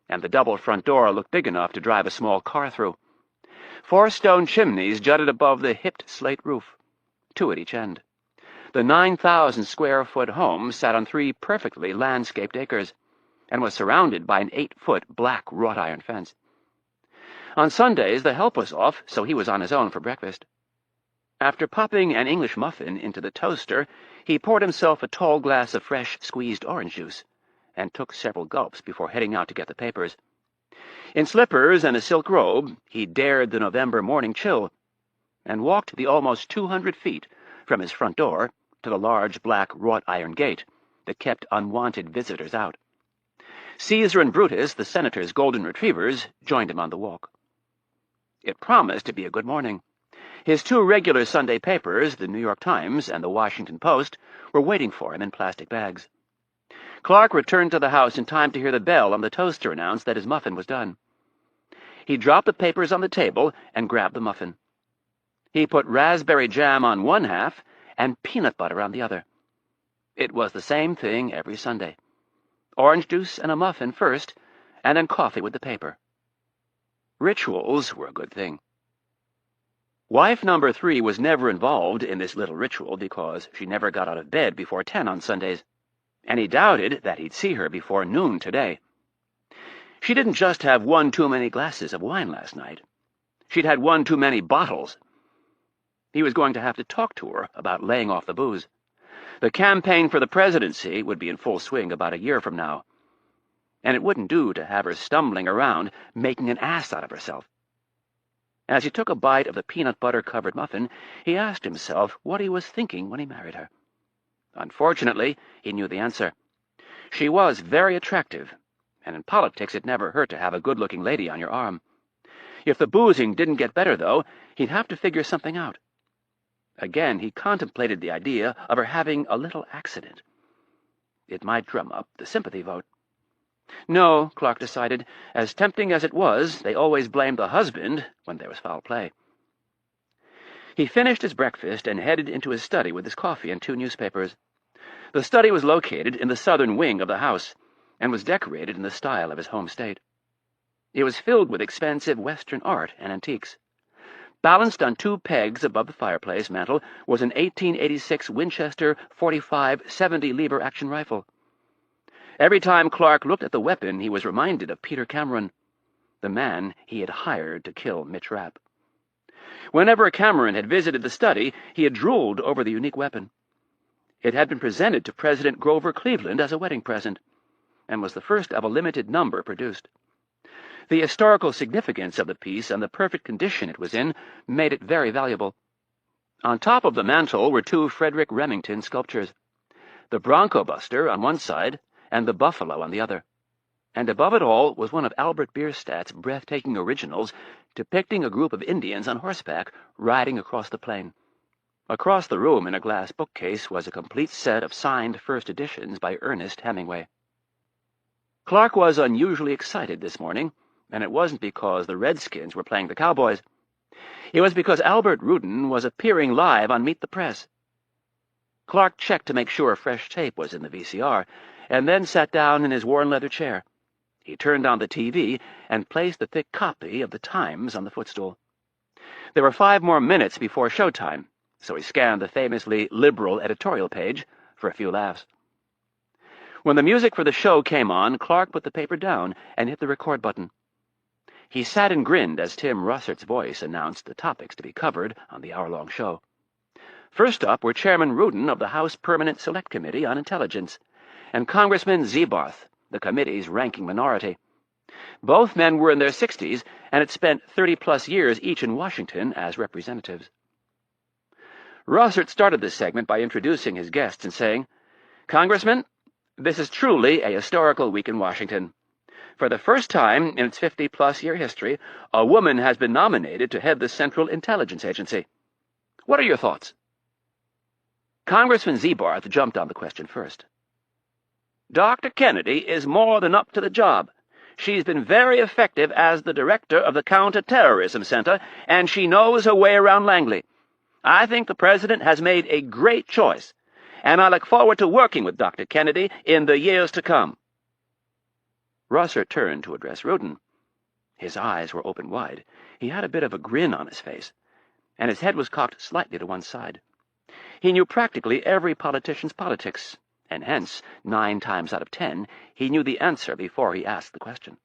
and the double front door looked big enough to drive a small car through. 4 stone chimneys jutted above the hipped slate roof, 2 at each end. The 9,000-square-foot home sat on 3 perfectly landscaped acres, and was surrounded by an 8-foot black wrought-iron fence. On Sundays the help was off, so he was on his own for breakfast. After popping an English muffin into the toaster, he poured himself a tall glass of fresh squeezed orange juice, and took several gulps before heading out to get the papers. In slippers and a silk robe, he dared the November morning chill, and walked the almost 200 feet from his front door to the large black wrought-iron gate that kept unwanted visitors out. Caesar and Brutus, the senator's golden retrievers, joined him on the walk. It promised to be a good morning. His 2 regular Sunday papers, the New York Times and the Washington Post, were waiting for him in plastic bags. Clark returned to the house in time to hear the bell on the toaster announce that his muffin was done. He dropped the papers on the table and grabbed the muffin. He put raspberry jam on one half and peanut butter on the other. It was the same thing every Sunday. Orange juice and a muffin first, and then coffee with the paper. Rituals were a good thing. Wife number 3 was never involved in this little ritual because she never got out of bed before 10 on Sundays, and he doubted that he'd see her before noon today. She didn't just have 1 too many glasses of wine last night. She'd had 1 too many bottles. He was going to have to talk to her about laying off the booze. The campaign for the presidency would be in full swing about a year from now, and it wouldn't do to have her stumbling around making an ass out of herself. As he took a bite of the peanut butter-covered muffin, he asked himself what he was thinking when he married her. Unfortunately, he knew the answer. She was very attractive, and in politics it never hurt to have a good-looking lady on your arm. If the boozing didn't get better, though, he'd have to figure something out. Again, he contemplated the idea of her having a little accident. It might drum up the sympathy vote. No, Clark decided. As tempting as it was, they always blamed the husband when there was foul play. He finished his breakfast and headed into his study with his coffee and 2 newspapers. The study was located in the southern wing of the house, and was decorated in the style of his home state. It was filled with expensive Western art and antiques. Balanced on 2 pegs above the fireplace mantel was an 1886 Winchester 45 70-caliber action rifle. Every time Clark looked at the weapon, he was reminded of Peter Cameron, the man he had hired to kill Mitch Rapp. Whenever Cameron had visited the study, he had drooled over the unique weapon. It had been presented to President Grover Cleveland as a wedding present, and was the first of a limited number produced. The historical significance of the piece and the perfect condition it was in made it very valuable. On top of the mantel were 2 Frederick Remington sculptures, the Bronco Buster on one side and the Buffalo on the other. And above it all was one of Albert Bierstadt's breathtaking originals depicting a group of Indians on horseback riding across the plain. Across the room in a glass bookcase was a complete set of signed first editions by Ernest Hemingway. Clark was unusually excited this morning, and it wasn't because the Redskins were playing the Cowboys. It was because Albert Rudin was appearing live on Meet the Press. Clark checked to make sure fresh tape was in the VCR, and then sat down in his worn leather chair. He turned on the TV and placed the thick copy of the Times on the footstool. There were 5 more minutes before showtime, so he scanned the famously liberal editorial page for a few laughs. When the music for the show came on, Clark put the paper down and hit the record button. He sat and grinned as Tim Russert's voice announced the topics to be covered on the hour-long show. First up were Chairman Rudin of the House Permanent Select Committee on Intelligence, and Congressman Zebarth, the committee's ranking minority. Both men were in their 60s and had spent 30-plus years each in Washington as representatives. Russert started this segment by introducing his guests and saying, "Congressman, this is truly a historical week in Washington. For the first time in its 50-plus year history, a woman has been nominated to head the Central Intelligence Agency. What are your thoughts?" Congressman Zebarth jumped on the question first. "Dr. Kennedy is more than up to the job. She's been very effective as the director of the Counter-Terrorism Center, and she knows her way around Langley. I think the President has made a great choice, and I look forward to working with Dr. Kennedy in the years to come." Russert turned to address Rudin. His eyes were open wide. He had a bit of a grin on his face, and his head was cocked slightly to one side. He knew practically every politician's politics, and hence, 9 times out of 10, he knew the answer before he asked the question.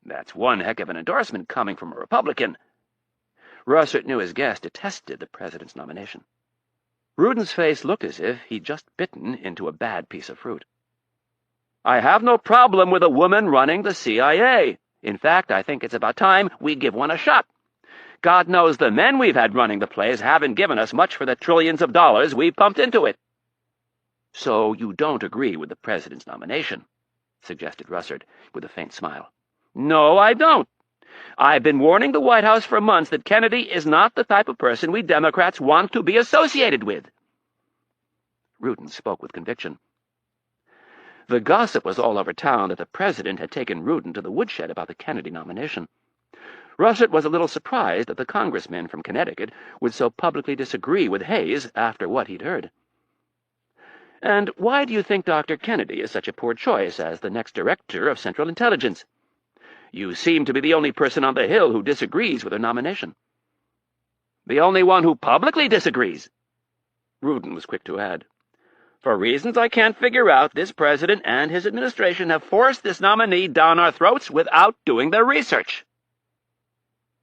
That's one heck of an endorsement coming from a Republican. Russert knew his guest detested the President's nomination. Rudin's face looked as if he'd just bitten into a bad piece of fruit. "I have no problem with a woman running the CIA. In fact, I think it's about time we give one a shot. God knows the men we've had running the place haven't given us much for the trillions of dollars we've pumped into it." "So you don't agree with the President's nomination?" suggested Russert, with a faint smile. "No, I don't. I've been warning the White House for months that Kennedy is not the type of person we Democrats want to be associated with." Rudin spoke with conviction. The gossip was all over town that the President had taken Rudin to the woodshed about the Kennedy nomination. Russert was a little surprised that the congressman from Connecticut would so publicly disagree with Hayes after what he'd heard. "And why do you think Dr. Kennedy is such a poor choice as the next director of Central Intelligence? You seem to be the only person on the Hill who disagrees with her nomination." "The only one who publicly disagrees," Rudin was quick to add. "For reasons I can't figure out, this President and his administration have forced this nominee down our throats without doing their research."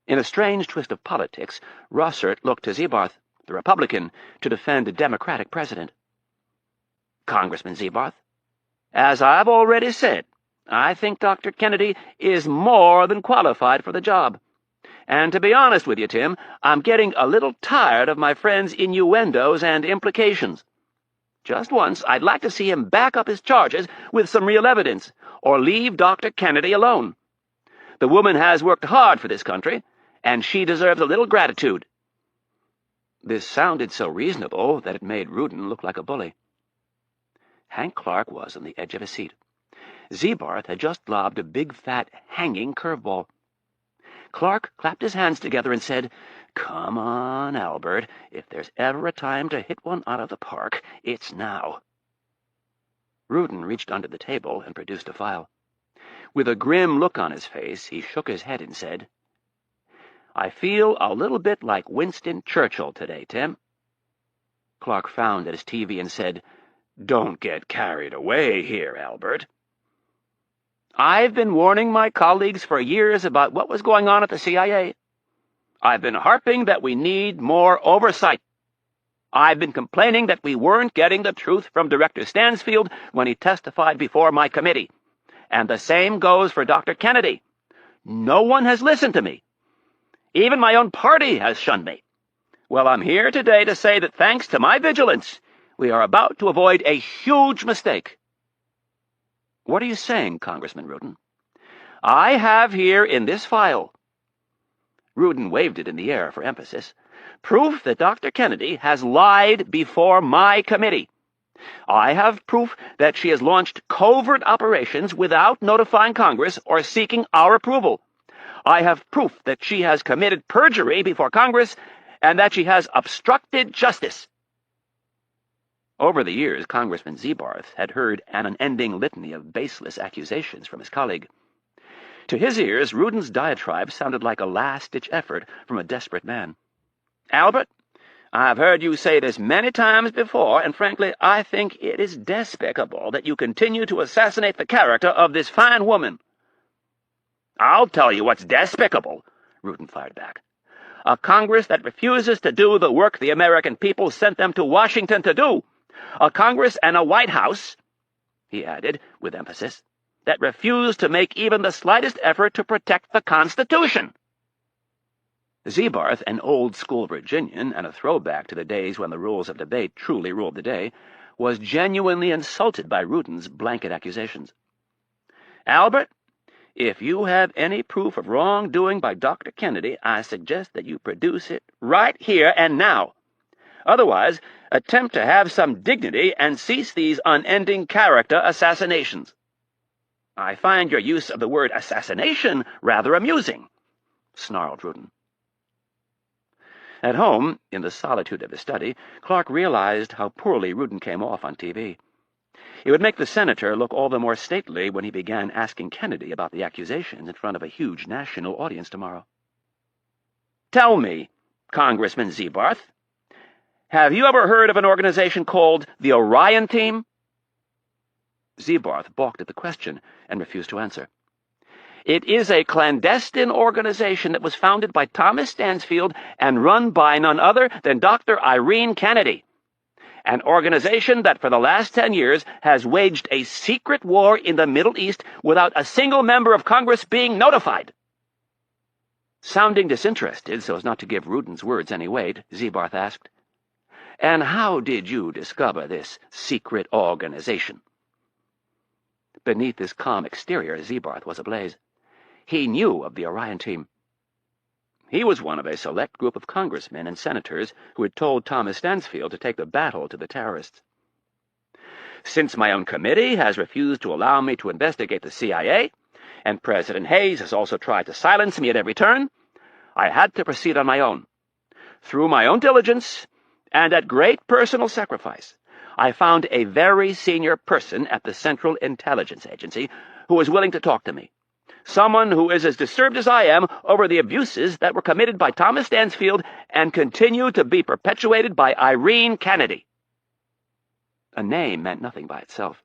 In a strange twist of politics, Russert looked to Zebarth, the Republican, to defend a Democratic president. "Congressman Zebarth, as I've already said, I think Dr. Kennedy is more than qualified for the job. And to be honest with you, Tim, I'm getting a little tired of my friend's innuendos and implications. Just once, I'd like to see him back up his charges with some real evidence, or leave Dr. Kennedy alone. The woman has worked hard for this country, and she deserves a little gratitude." This sounded so reasonable that it made Rudin look like a bully. Hank Clark was on the edge of his seat. Zebarth had just lobbed a big, fat, hanging curveball. Clark clapped his hands together and said, "Come on, Albert. If there's ever a time to hit one out of the park, it's now." Rudin reached under the table and produced a file. With a grim look on his face, he shook his head and said, I feel a little bit like Winston Churchill today, Tim." Clark frowned at his TV and said, "Don't get carried away here, Albert." "I've been warning my colleagues for years about what was going on at the CIA. I've been harping that we need more oversight. I've been complaining that we weren't getting the truth from Director Stansfield when he testified before my committee. And the same goes for Dr. Kennedy. No one has listened to me. Even my own party has shunned me. Well, I'm here today to say that thanks to my vigilance, we are about to avoid a huge mistake." "What are you saying, Congressman Rudin?" "I have here in this file," Rudin waved it in the air for emphasis, "proof that Dr. Kennedy has lied before my committee. I have proof that she has launched covert operations without notifying Congress or seeking our approval. I have proof that she has committed perjury before Congress and that she has obstructed justice." Over the years, Congressman Zebarth had heard an unending litany of baseless accusations from his colleague. To his ears, Rudin's diatribe sounded like a last-ditch effort from a desperate man. "Albert, I've heard you say this many times before, and frankly, I think it is despicable that you continue to assassinate the character of this fine woman." "I'll tell you what's despicable," Rudin fired back. "A Congress that refuses to do the work the American people sent them to Washington to do. A Congress and a White House," he added with emphasis, "that refuse to make even the slightest effort to protect the Constitution." Zebarth, an old-school Virginian and a throwback to the days when the rules of debate truly ruled the day, was genuinely insulted by Rudin's blanket accusations. "Albert, if you have any proof of wrongdoing by Dr. Kennedy, I suggest that you produce it right here and now. Otherwise, attempt to have some dignity and cease these unending character assassinations." "I find your use of the word assassination rather amusing," snarled Rudin. At home, in the solitude of his study, Clark realized how poorly Rudin came off on TV. It would make the senator look all the more stately when he began asking Kennedy about the accusations in front of a huge national audience tomorrow. "Tell me, Congressman Zebarth, have you ever heard of an organization called the Orion Team?" Zebarth balked at the question and refused to answer. "It is a clandestine organization that was founded by Thomas Stansfield and run by none other than Dr. Irene Kennedy. An organization that for the last 10 years has waged a secret war in the Middle East without a single member of Congress being notified." Sounding disinterested so as not to give Rudin's words any weight, Zebarth asked, "And how did you discover this secret organization?" Beneath his calm exterior, Zebarth was ablaze. He knew of the Orion Team. He was one of a select group of congressmen and senators who had told Thomas Stansfield to take the battle to the terrorists. "Since my own committee has refused to allow me to investigate the CIA, and President Hayes has also tried to silence me at every turn, I had to proceed on my own. Through my own diligence, and at great personal sacrifice, I found a very senior person at the Central Intelligence Agency who was willing to talk to me. Someone who is as disturbed as I am over the abuses that were committed by Thomas Stansfield and continue to be perpetuated by Irene Kennedy." A name meant nothing by itself.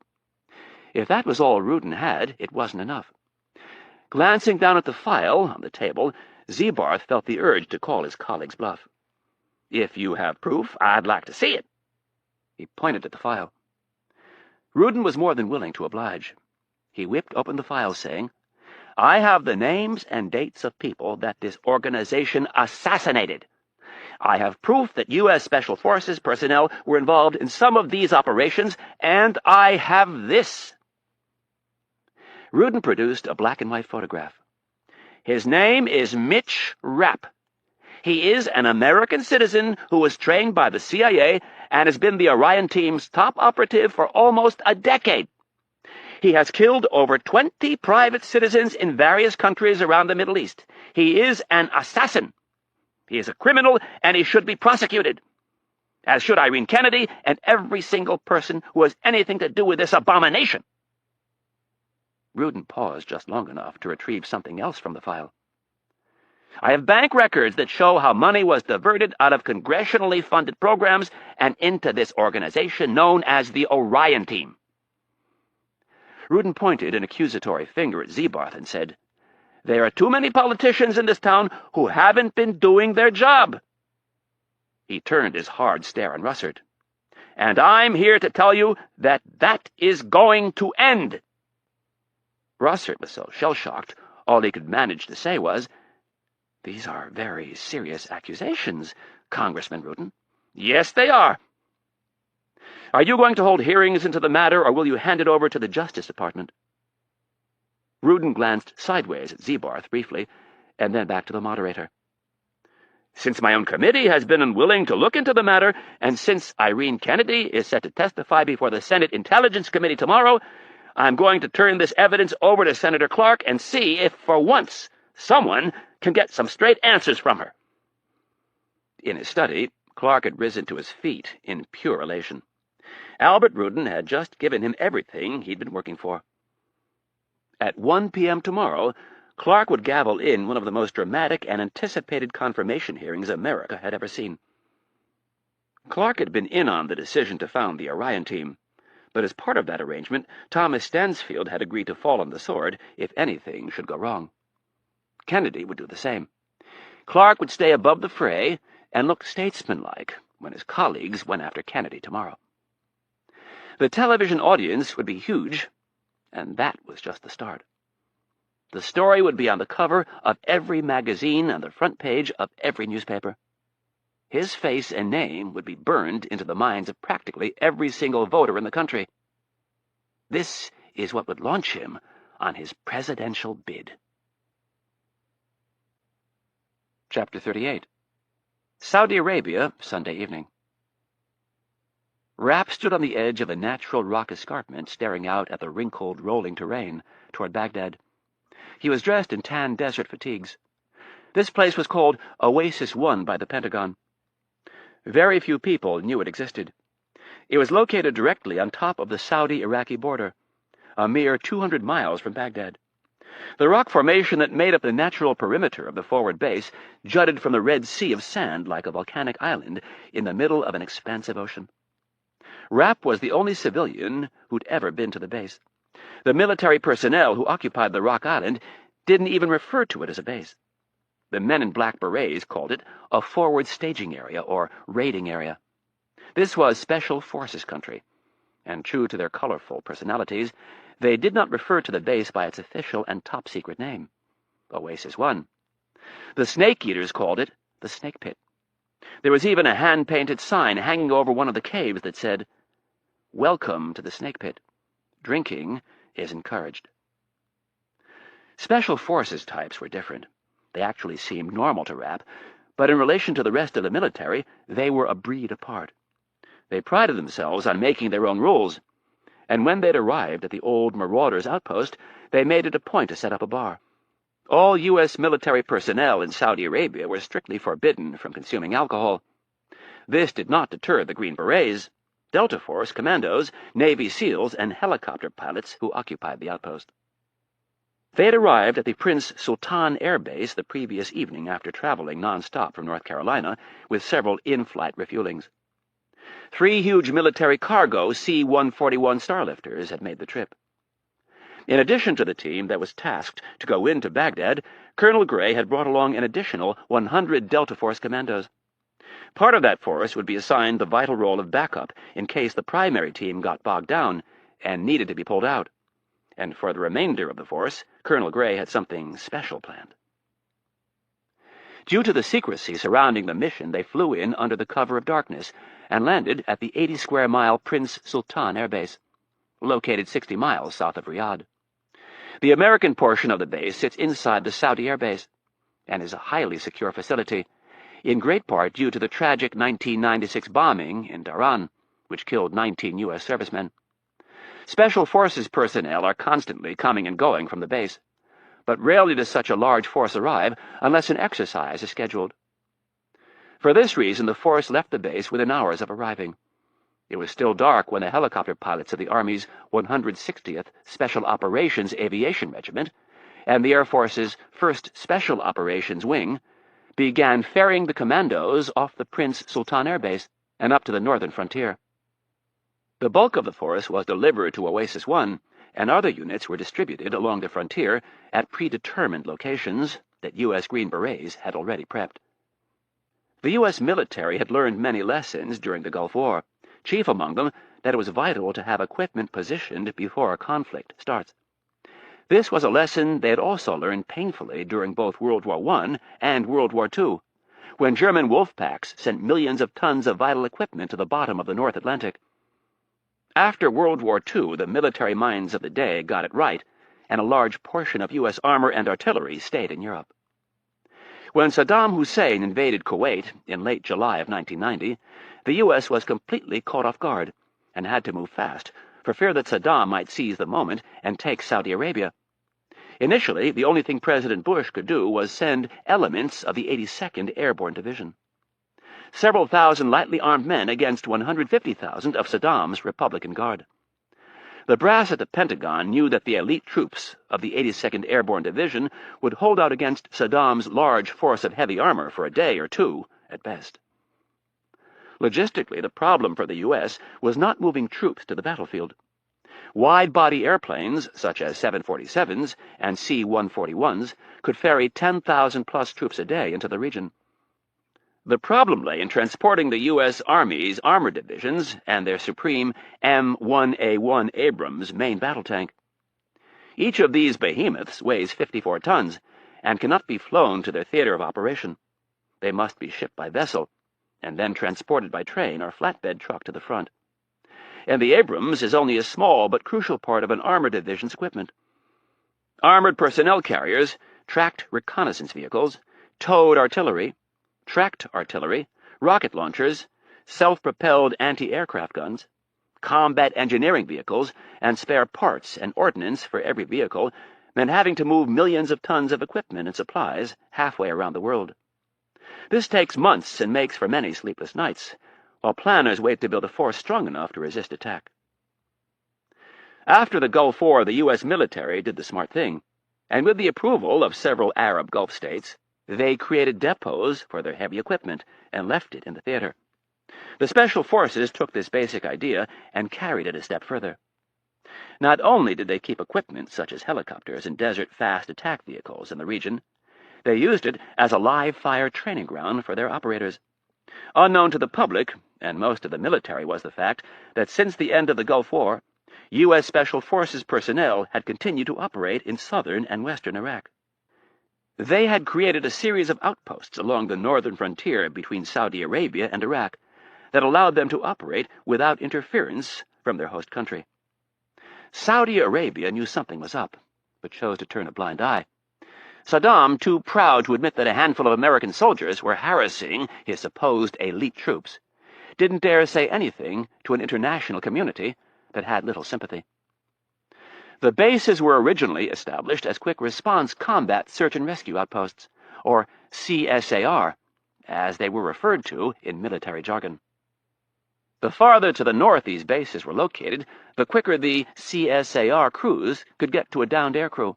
If that was all Rudin had, it wasn't enough. Glancing down at the file on the table, Zebarth felt the urge to call his colleague's bluff. "If you have proof, I'd like to see it." He pointed at the file. Rudin was more than willing to oblige. He whipped open the file, saying, "I have the names and dates of people that this organization assassinated. I have proof that U.S. Special Forces personnel were involved in some of these operations, and I have this." Rudin produced a black-and-white photograph. "His name is Mitch Rapp. He is an American citizen who was trained by the CIA and has been the Orion Team's top operative for almost a decade. He has killed over 20 private citizens in various countries around the Middle East. He is an assassin. He is a criminal, and he should be prosecuted, as should Irene Kennedy and every single person who has anything to do with this abomination." Rudin paused just long enough to retrieve something else from the file. I have bank records that show how money was diverted out of congressionally funded programs and into this organization known as the Orion Team." Rudin pointed an accusatory finger at Zebarth and said, "There are too many politicians in this town who haven't been doing their job." He turned his hard stare on Russert. "And I'm here to tell you that that is going to end." Russert was so shell-shocked, all he could manage to say was, "These are very serious accusations, Congressman Rudin." "Yes, they are." "Are you going to hold hearings into the matter, or will you hand it over to the Justice Department?" Rudin glanced sideways at Zebarth briefly, and then back to the moderator. "Since my own committee has been unwilling to look into the matter, and since Irene Kennedy is set to testify before the Senate Intelligence Committee tomorrow, I'm going to turn this evidence over to Senator Clark and see if, for once, someone can get some straight answers from her." In his study, Clark had risen to his feet in pure elation. Albert Rudin had just given him everything he'd been working for. At 1 p.m. tomorrow, Clark would gavel in one of the most dramatic and anticipated confirmation hearings America had ever seen. Clark had been in on the decision to found the Orion Team, but as part of that arrangement, Thomas Stansfield had agreed to fall on the sword if anything should go wrong. Kennedy would do the same. Clark would stay above the fray and look statesmanlike when his colleagues went after Kennedy tomorrow. The television audience would be huge, and that was just the start. The story would be on the cover of every magazine and the front page of every newspaper. His face and name would be burned into the minds of practically every single voter in the country. This is what would launch him on his presidential bid. Chapter 38. Saudi Arabia, Sunday evening. Rapp stood on the edge of a natural rock escarpment staring out at the wrinkled, rolling terrain toward Baghdad. He was dressed in tan desert fatigues. This place was called Oasis 1 by the Pentagon. Very few people knew it existed. It was located directly on top of the Saudi-Iraqi border, a mere 200 miles from Baghdad. The rock formation that made up the natural perimeter of the forward base jutted from the Red Sea of sand like a volcanic island in the middle of an expansive ocean. Rapp was the only civilian who'd ever been to the base. The military personnel who occupied the rock island didn't even refer to it as a base. The men in black berets called it a forward staging area or raiding area. This was Special Forces country, and true to their colorful personalities, they did not refer to the base by its official and top-secret name, Oasis 1. The Snake Eaters called it the Snake Pit. There was even a hand-painted sign hanging over one of the caves that said, "Welcome to the Snake Pit. Drinking is encouraged." Special Forces types were different. They actually seemed normal to Rapp, but in relation to the rest of the military, they were a breed apart. They prided themselves on making their own rules, and when they'd arrived at the old Marauders' outpost, they made it a point to set up a bar. All U.S. military personnel in Saudi Arabia were strictly forbidden from consuming alcohol. This did not deter the Green Berets, Delta Force commandos, Navy SEALs, and helicopter pilots who occupied the outpost. They had arrived at the Prince Sultan Air Base the previous evening after traveling non-stop from North Carolina with several in-flight refuelings. 3 huge military cargo C-141 Starlifters had made the trip. In addition to the team that was tasked to go into Baghdad, Colonel Gray had brought along an additional 100 Delta Force commandos. Part of that force would be assigned the vital role of backup in case the primary team got bogged down and needed to be pulled out. And for the remainder of the force, Colonel Gray had something special planned. Due to the secrecy surrounding the mission, they flew in under the cover of darkness and landed at the 80-square-mile Prince Sultan Air Base, located 60 miles south of Riyadh. The American portion of the base sits inside the Saudi Air Base and is a highly secure facility, in great part due to the tragic 1996 bombing in Dhahran, which killed 19 U.S. servicemen. Special Forces personnel are constantly coming and going from the base, but rarely does such a large force arrive unless an exercise is scheduled. For this reason, the force left the base within hours of arriving. It was still dark when the helicopter pilots of the Army's 160th Special Operations Aviation Regiment and the Air Force's 1st Special Operations Wing began ferrying the commandos off the Prince Sultan Air Base and up to the northern frontier. The bulk of the force was delivered to Oasis 1, and other units were distributed along the frontier at predetermined locations that U.S. Green Berets had already prepped. The U.S. military had learned many lessons during the Gulf War, chief among them that it was vital to have equipment positioned before a conflict starts. This was a lesson they had also learned painfully during both World War I and World War II, when German wolf packs sent millions of tons of vital equipment to the bottom of the North Atlantic. After World War II, the military minds of the day got it right, and a large portion of U.S. armor and artillery stayed in Europe. When Saddam Hussein invaded Kuwait in late July of 1990, the U.S. was completely caught off guard and had to move fast, for fear that Saddam might seize the moment and take Saudi Arabia. Initially, the only thing President Bush could do was send elements of the 82nd Airborne Division. Several thousand lightly armed men against 150,000 of Saddam's Republican Guard. The brass at the Pentagon knew that the elite troops of the 82nd Airborne Division would hold out against Saddam's large force of heavy armor for a day or two, at best. Logistically, the problem for the U.S. was not moving troops to the battlefield. Wide-body airplanes, such as 747s and C-141s, could ferry 10,000-plus troops a day into the region. The problem lay in transporting the U.S. Army's armored divisions and their supreme M1A1 Abrams main battle tank. Each of these behemoths weighs 54 tons and cannot be flown to their theater of operation. They must be shipped by vessel and then transported by train or flatbed truck to the front. And the Abrams is only a small but crucial part of an armored division's equipment. Armored personnel carriers, tracked reconnaissance vehicles, towed artillery, tracked artillery, rocket launchers, self-propelled anti-aircraft guns, combat engineering vehicles, and spare parts and ordnance for every vehicle meant having to move millions of tons of equipment and supplies halfway around the world. This takes months and makes for many sleepless nights, while planners wait to build a force strong enough to resist attack. After the Gulf War, the U.S. military did the smart thing, and with the approval of several Arab Gulf states, they created depots for their heavy equipment and left it in the theater. The Special Forces took this basic idea and carried it a step further. Not only did they keep equipment such as helicopters and desert fast attack vehicles in the region, they used it as a live-fire training ground for their operators. Unknown to the public, and most of the military, was the fact that since the end of the Gulf War, U.S. Special Forces personnel had continued to operate in southern and western Iraq. They had created a series of outposts along the northern frontier between Saudi Arabia and Iraq that allowed them to operate without interference from their host country. Saudi Arabia knew something was up, but chose to turn a blind eye. Saddam, too proud to admit that a handful of American soldiers were harassing his supposed elite troops, didn't dare say anything to an international community that had little sympathy. The bases were originally established as quick response combat search and rescue outposts, or CSAR, as they were referred to in military jargon. The farther to the north these bases were located, the quicker the CSAR crews could get to a downed aircrew.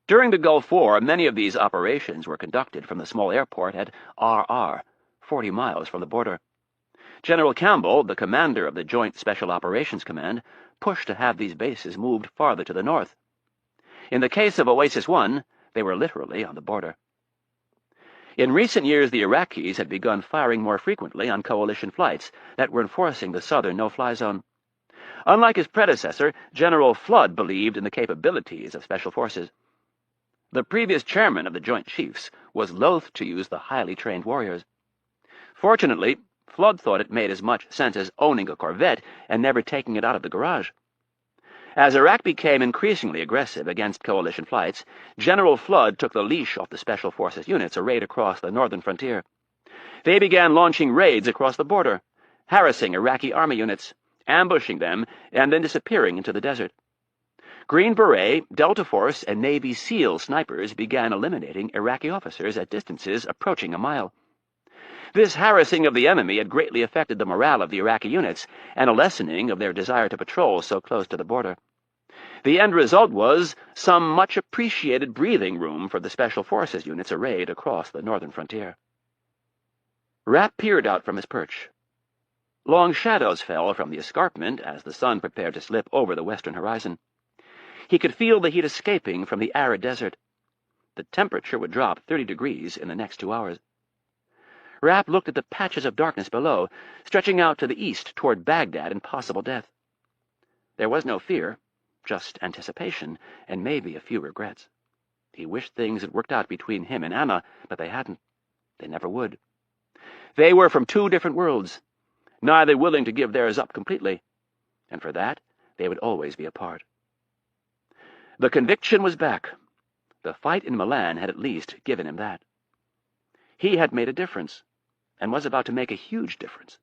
During the Gulf War, many of these operations were conducted from the small airport at RR, 40 miles from the border. General Campbell, the commander of the Joint Special Operations Command, pushed to have these bases moved farther to the north. In the case of Oasis 1, they were literally on the border. In recent years, the Iraqis had begun firing more frequently on coalition flights that were enforcing the southern no-fly zone. Unlike his predecessor, General Flood believed in the capabilities of Special Forces. The previous chairman of the Joint Chiefs was loath to use the highly trained warriors. Fortunately, Flood thought it made as much sense as owning a Corvette and never taking it out of the garage. As Iraq became increasingly aggressive against coalition flights, General Flood took the leash off the Special Forces units arrayed across the northern frontier. They began launching raids across the border, harassing Iraqi army units, ambushing them, and then disappearing into the desert. Green Beret, Delta Force, and Navy SEAL snipers began eliminating Iraqi officers at distances approaching a mile. This harassing of the enemy had greatly affected the morale of the Iraqi units and a lessening of their desire to patrol so close to the border. The end result was some much-appreciated breathing room for the Special Forces units arrayed across the northern frontier. Rapp peered out from his perch. Long shadows fell from the escarpment as the sun prepared to slip over the western horizon. He could feel the heat escaping from the arid desert. The temperature would drop 30 degrees in the next 2 hours. Rapp looked at the patches of darkness below, stretching out to the east toward Baghdad and possible death. There was no fear, just anticipation, and maybe a few regrets. He wished things had worked out between him and Anna, but they hadn't. They never would. They were from 2 different worlds, neither willing to give theirs up completely, and for that they would always be apart. The conviction was back. The fight in Milan had at least given him that. He had made a difference, and was about to make a huge difference.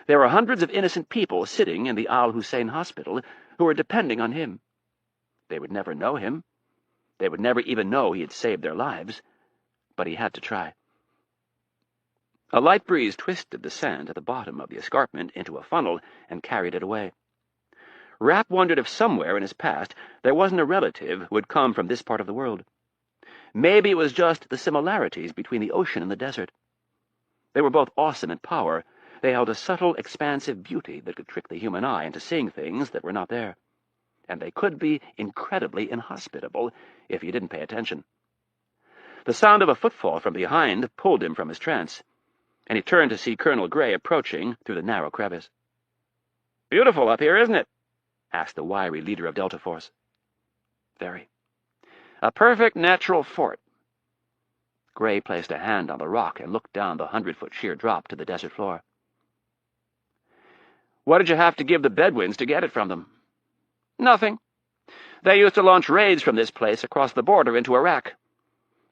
There were hundreds of innocent people sitting in the Al Hussein Hospital who were depending on him. They would never know him. They would never even know he had saved their lives, but he had to try. A light breeze twisted the sand at the bottom of the escarpment into a funnel and carried it away. Rapp wondered if somewhere in his past there wasn't a relative who had come from this part of the world. Maybe it was just the similarities between the ocean and the desert. They were both awesome in power. They held a subtle, expansive beauty that could trick the human eye into seeing things that were not there. And they could be incredibly inhospitable if you didn't pay attention. The sound of a footfall from behind pulled him from his trance, and he turned to see Colonel Gray approaching through the narrow crevice. "Beautiful up here, isn't it?" asked the wiry leader of Delta Force. "Very. A perfect natural fort." Gray placed a hand on the rock and looked down the 100-foot sheer drop to the desert floor. "What did you have to give the Bedouins to get it from them?" "Nothing. They used to launch raids from this place across the border into Iraq.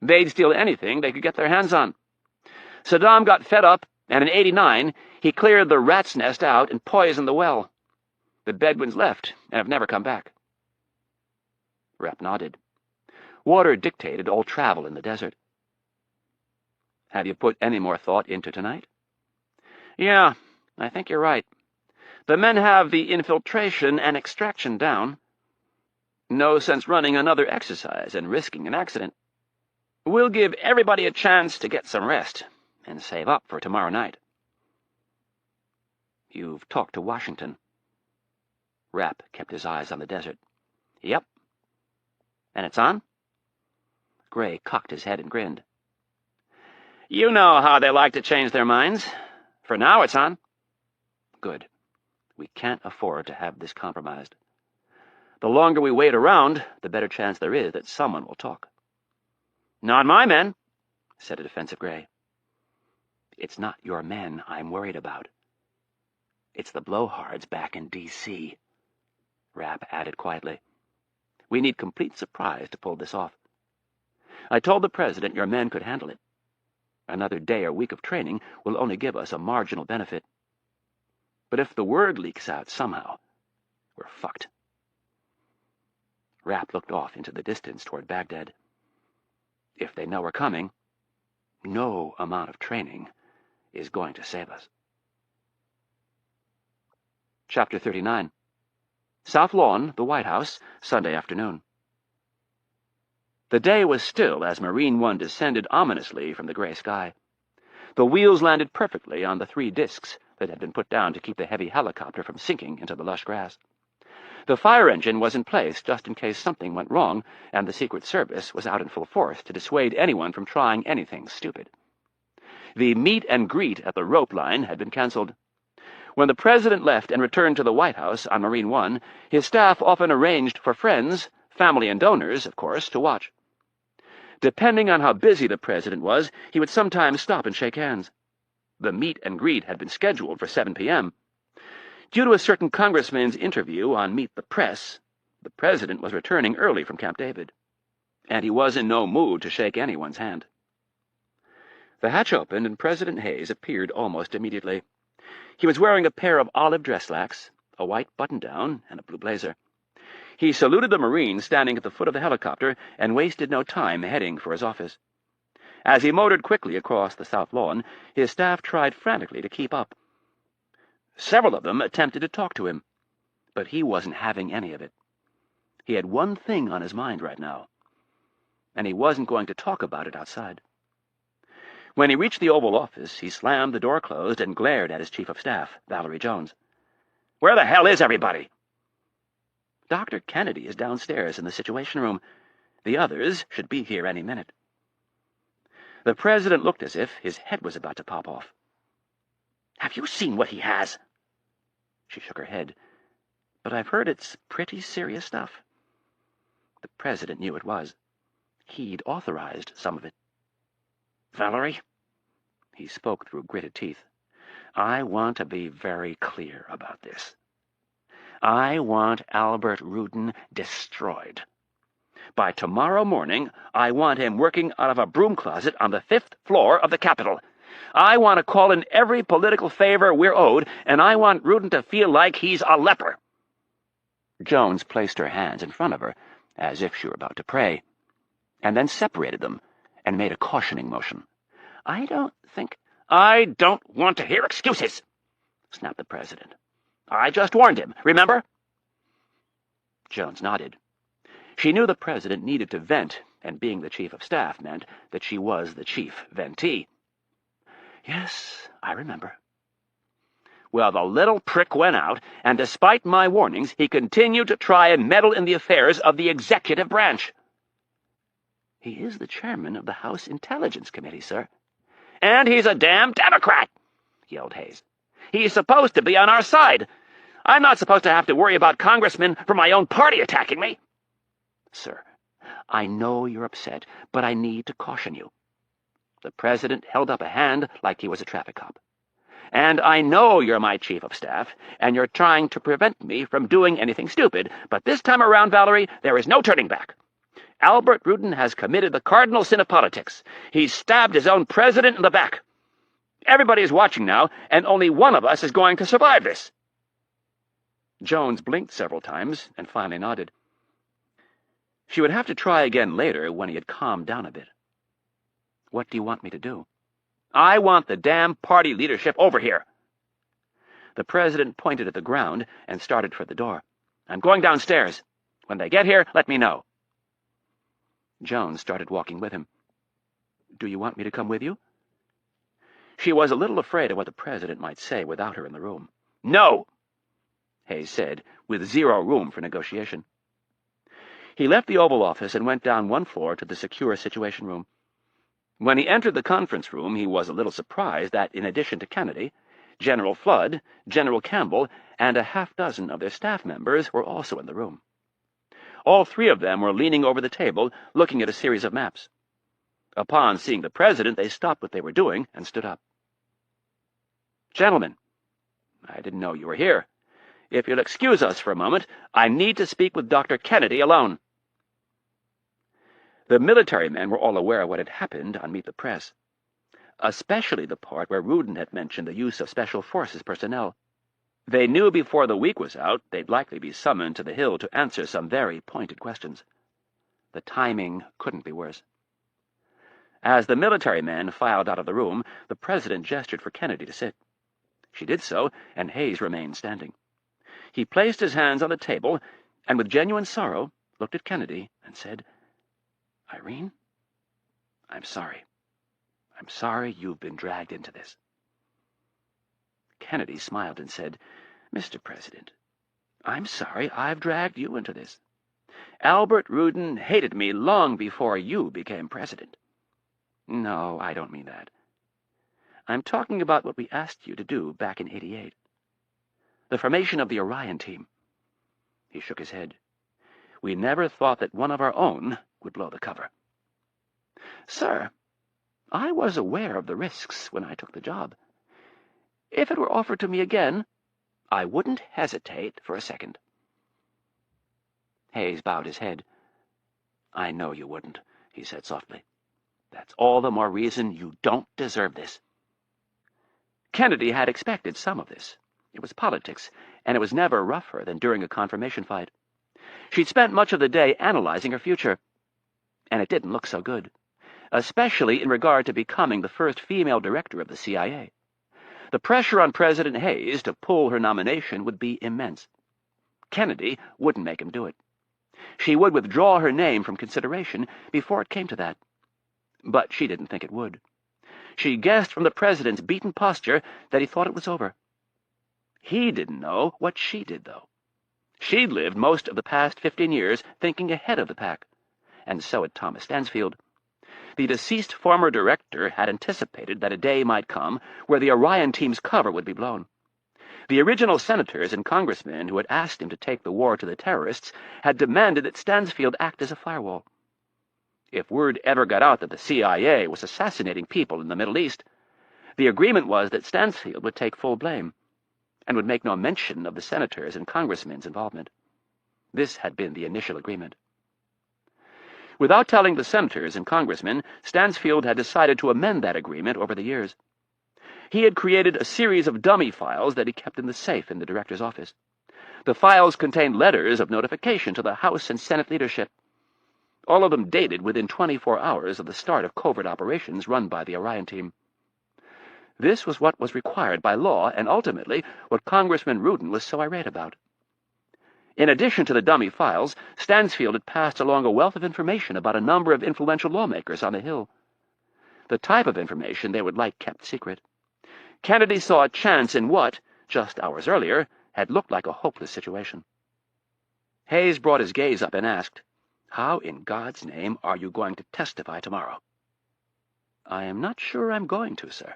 They'd steal anything they could get their hands on. Saddam got fed up, and in '89 he cleared the rat's nest out and poisoned the well. The Bedouins left and have never come back." Rapp nodded. Water dictated all travel in the desert. "Have you put any more thought into tonight?" "Yeah, I think you're right. The men have the infiltration and extraction down. No sense running another exercise and risking an accident. We'll give everybody a chance to get some rest and save up for tomorrow night." "You've talked to Washington?" Rapp kept his eyes on the desert. "Yep." "And it's on?" Gray cocked his head and grinned. "You know how they like to change their minds. For now, it's on." "Good. We can't afford to have this compromised. The longer we wait around, the better chance there is that someone will talk." "Not my men," said a defensive Gray. "It's not your men I'm worried about. It's the blowhards back in D.C., Rapp added quietly. "We need complete surprise to pull this off. I told the President your men could handle it. Another day or week of training will only give us a marginal benefit. But if the word leaks out somehow, we're fucked." Rapp looked off into the distance toward Baghdad. If they know we're coming, no amount of training is going to save us. Chapter 39. South Lawn, the White House, Sunday afternoon. The day was still as Marine One descended ominously from the gray sky. The wheels landed perfectly on the 3 discs that had been put down to keep the heavy helicopter from sinking into the lush grass. The fire engine was in place just in case something went wrong, and the Secret Service was out in full force to dissuade anyone from trying anything stupid. The meet and greet at the rope line had been canceled. When the President left and returned to the White House on Marine One, his staff often arranged for friends, family and donors, of course, to watch. Depending on how busy the President was, he would sometimes stop and shake hands. The meet and greet had been scheduled for 7 p.m. Due to a certain congressman's interview on Meet the Press, the President was returning early from Camp David, and he was in no mood to shake anyone's hand. The hatch opened, and President Hayes appeared almost immediately. He was wearing a pair of olive dress slacks, a white button-down, and a blue blazer. He saluted the Marine standing at the foot of the helicopter and wasted no time heading for his office. As he motored quickly across the South Lawn, his staff tried frantically to keep up. Several of them attempted to talk to him, but he wasn't having any of it. He had one thing on his mind right now, and he wasn't going to talk about it outside. When he reached the Oval Office, he slammed the door closed and glared at his Chief of Staff, Valerie Jones. "Where the hell is everybody?" "Dr. Kennedy is downstairs in the Situation Room. The others should be here any minute." The President looked as if his head was about to pop off. "Have you seen what he has?" She shook her head. "But I've heard it's pretty serious stuff." The President knew it was. He'd authorized some of it. "Valerie," he spoke through gritted teeth, "I want to be very clear about this. I want Albert Rudin destroyed. By tomorrow morning, I want him working out of a broom closet on the 5th floor of the Capitol. I want to call in every political favor we're owed, and I want Rudin to feel like he's a leper." Jones placed her hands in front of her, as if she were about to pray, and then separated them and made a cautioning motion. "I don't want to hear excuses," snapped the President. "I just warned him, remember?" Jones nodded. She knew the President needed to vent, and being the Chief of Staff meant that she was the chief ventee. "Yes, I remember." "Well, the little prick went out, and despite my warnings, he continued to try and meddle in the affairs of the executive branch." "He is the chairman of the House Intelligence Committee, sir." "And he's a damn Democrat!" yelled Hayes. "He's supposed to be on our side. I'm not supposed to have to worry about congressmen from my own party attacking me." "Sir, I know you're upset, but I need to caution you." The President held up a hand like he was a traffic cop. "And I know you're my Chief of Staff, and you're trying to prevent me from doing anything stupid, but this time around, Valerie, there is no turning back. Albert Rudin has committed the cardinal sin of politics. He's stabbed his own president in the back. Everybody is watching now, and only one of us is going to survive this." Jones blinked several times and finally nodded. She would have to try again later when he had calmed down a bit. "What do you want me to do?" "I want the damn party leadership over here." The President pointed at the ground and started for the door. "I'm going downstairs. When they get here, let me know." Jones started walking with him. "Do you want me to come with you?" She was a little afraid of what the President might say without her in the room. "No," Hayes said, with zero room for negotiation. He left the Oval Office and went down one floor to the secure Situation Room. When he entered the conference room, he was a little surprised that, in addition to Kennedy, General Flood, General Campbell, and a half-dozen of their staff members were also in the room. All three of them were leaning over the table, looking at a series of maps. Upon seeing the President, they stopped what they were doing and stood up. "Gentlemen, I didn't know you were here. If you'll excuse us for a moment, I need to speak with Dr. Kennedy alone." The military men were all aware of what had happened on Meet the Press, especially the part where Rudin had mentioned the use of Special Forces personnel. They knew before the week was out they'd likely be summoned to the Hill to answer some very pointed questions. The timing couldn't be worse. As the military men filed out of the room, the President gestured for Kennedy to sit. She did so, and Hayes remained standing. He placed his hands on the table, and with genuine sorrow looked at Kennedy and said, "Irene, I'm sorry. I'm sorry you've been dragged into this." Kennedy smiled and said, "Mr. President, I'm sorry I've dragged you into this. Albert Rudin hated me long before you became president." "No, I don't mean that. I'm talking about what we asked you to do back in '88. The formation of the Orion team." He shook his head. "We never thought that one of our own would blow the cover." "Sir, I was aware of the risks when I took the job. If it were offered to me again, I wouldn't hesitate for a second." Hayes bowed his head. "I know you wouldn't," he said softly. "That's all the more reason you don't deserve this." Kennedy had expected some of this. It was politics, and it was never rougher than during a confirmation fight. She'd spent much of the day analyzing her future, and it didn't look so good, especially in regard to becoming the first female director of the CIA. The pressure on President Hayes to pull her nomination would be immense. Kennedy wouldn't make him do it. She would withdraw her name from consideration before it came to that. But she didn't think it would. She guessed from the president's beaten posture that he thought it was over. He didn't know what she did, though. She'd lived most of the past 15 years thinking ahead of the pack, and so had Thomas Stansfield. The deceased former director had anticipated that a day might come where the Orion team's cover would be blown. The original senators and congressmen who had asked him to take the war to the terrorists had demanded that Stansfield act as a firewall. If word ever got out that the CIA was assassinating people in the Middle East, the agreement was that Stansfield would take full blame, and would make no mention of the senators and congressmen's involvement. This had been the initial agreement. Without telling the senators and congressmen, Stansfield had decided to amend that agreement over the years. He had created a series of dummy files that he kept in the safe in the director's office. The files contained letters of notification to the House and Senate leadership, all of them dated within 24 hours of the start of covert operations run by the Orion team. This was what was required by law, and ultimately what Congressman Rudin was so irate about. In addition to the dummy files, Stansfield had passed along a wealth of information about a number of influential lawmakers on the Hill. The type of information they would like kept secret. Kennedy saw a chance in what, just hours earlier, had looked like a hopeless situation. Hayes brought his gaze up and asked, "How in God's name are you going to testify tomorrow?" "I am not sure I'm going to, sir."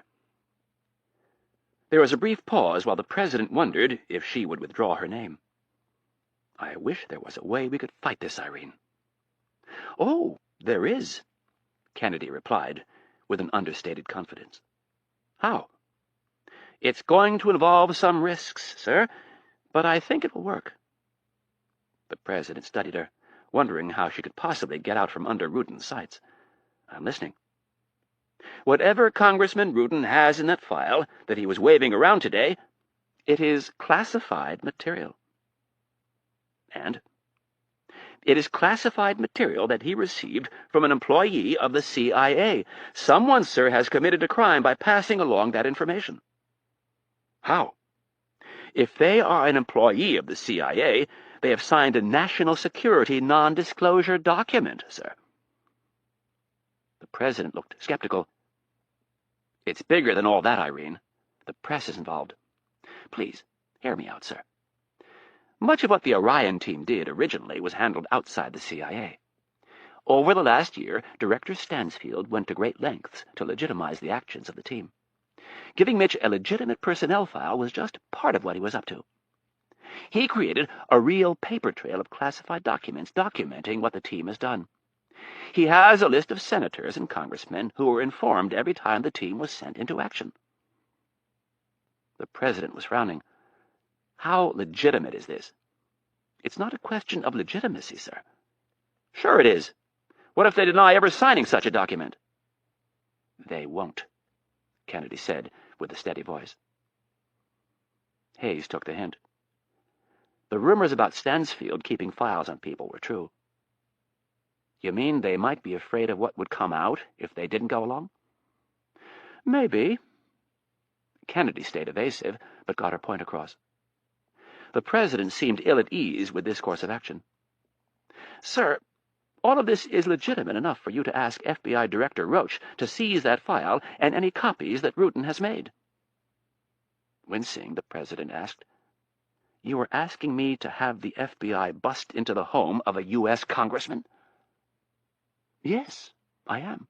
There was a brief pause while the president wondered if she would withdraw her name. "I wish there was a way we could fight this, Irene." "Oh, there is," Kennedy replied, with an understated confidence. "How?" "It's going to involve some risks, sir, but I think it will work." The president studied her, wondering how she could possibly get out from under Rudin's sights. "I'm listening." "Whatever Congressman Rudin has in that file that he was waving around today, it is classified material." "And?" "It is classified material that he received from an employee of the CIA. Someone, sir, has committed a crime by passing along that information." "How?" "If they are an employee of the CIA, they have signed a national security non-disclosure document, sir." The president looked skeptical. "It's bigger than all that, Irene. The press is involved. Please, hear me out, sir. Much of what the Orion team did originally was handled outside the CIA. Over the last year, Director Stansfield went to great lengths to legitimize the actions of the team. Giving Mitch a legitimate personnel file was just part of what he was up to. He created a real paper trail of classified documents documenting what the team has done. He has a list of senators and congressmen who were informed every time the team was sent into action." The president was frowning. "How legitimate is this?" "It's not a question of legitimacy, sir." "Sure it is. What if they deny ever signing such a document?" "They won't," Kennedy said with a steady voice. Hayes took the hint. The rumors about Stansfield keeping files on people were true. "You mean they might be afraid of what would come out if they didn't go along?" "Maybe." Kennedy stayed evasive, but got her point across. The president seemed ill at ease with this course of action. "Sir, all of this is legitimate enough for you to ask FBI Director Roach to seize that file and any copies that Rudin has made." Wincing, the president asked, "You are asking me to have the FBI bust into the home of a U.S. congressman?" "Yes, I am."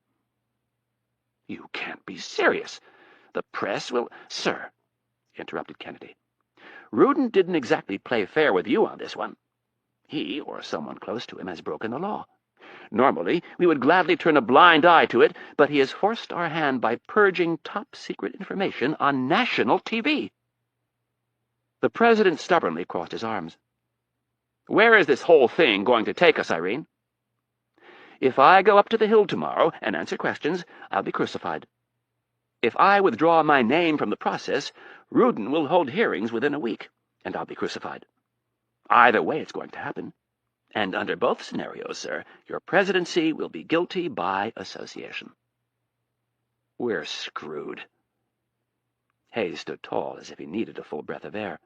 "You can't be serious. The press will—" "Sir," interrupted Kennedy, "Rudin didn't exactly play fair with you on this one. He, or someone close to him, has broken the law. Normally, we would gladly turn a blind eye to it, but he has forced our hand by purging top-secret information on national TV." The president stubbornly crossed his arms. "Where is this whole thing going to take us, Irene?" "If I go up to the Hill tomorrow and answer questions, I'll be crucified. If I withdraw my name from the process, Rudin will hold hearings within a week, and I'll be crucified. Either way it's going to happen. And under both scenarios, sir, your presidency will be guilty by association." "We're screwed." Hayes stood tall as if he needed a full breath of air.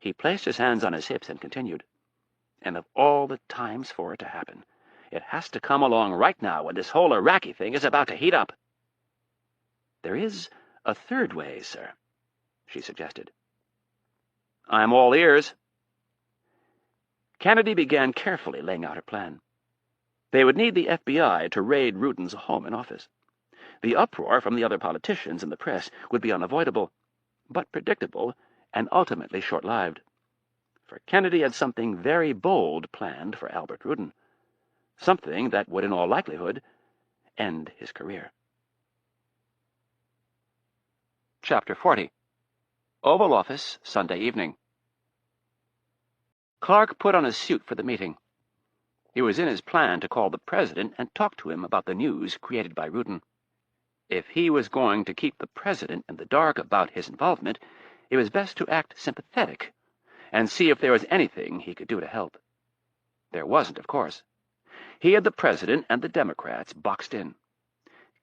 He placed his hands on his hips and continued, And of all the times for it to happen, it has to come along right now when this whole Iraqi thing is about to heat up. There is a third way, sir, she suggested. I'm all ears. Kennedy began carefully laying out her plan. They would need the FBI to raid Rudin's home and office. The uproar from the other politicians and the press would be unavoidable, but predictable and ultimately short-lived. For Kennedy had something very bold planned for Albert Rudin, something that would in all likelihood end his career. Chapter 40. Oval Office, Sunday evening. Clark put on a suit for the meeting. It was in his plan to call the president and talk to him about the news created by Rudin. If he was going to keep the president in the dark about his involvement, it was best to act sympathetic and see if there was anything he could do to help. There wasn't, of course. He had the president and the Democrats boxed in.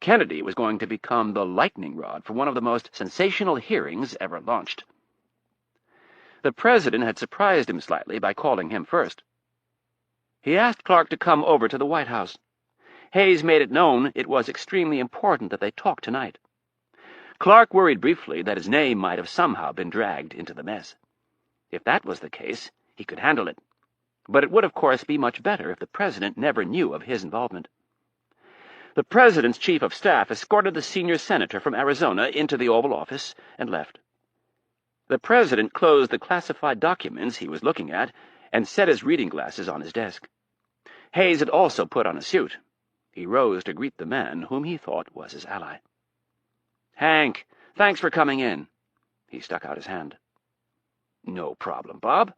Kennedy was going to become the lightning rod for one of the most sensational hearings ever launched. The president had surprised him slightly by calling him first. He asked Clark to come over to the White House. Hayes made it known it was extremely important that they talk tonight. Clark worried briefly that his name might have somehow been dragged into the mess. If that was the case, he could handle it. But it would, of course, be much better if the president never knew of his involvement. The president's chief of staff escorted the senior senator from Arizona into the Oval Office and left. The president closed the classified documents he was looking at and set his reading glasses on his desk. Hayes had also put on a suit. He rose to greet the man whom he thought was his ally. "Hank, thanks for coming in." He stuck out his hand. "No problem, Bob."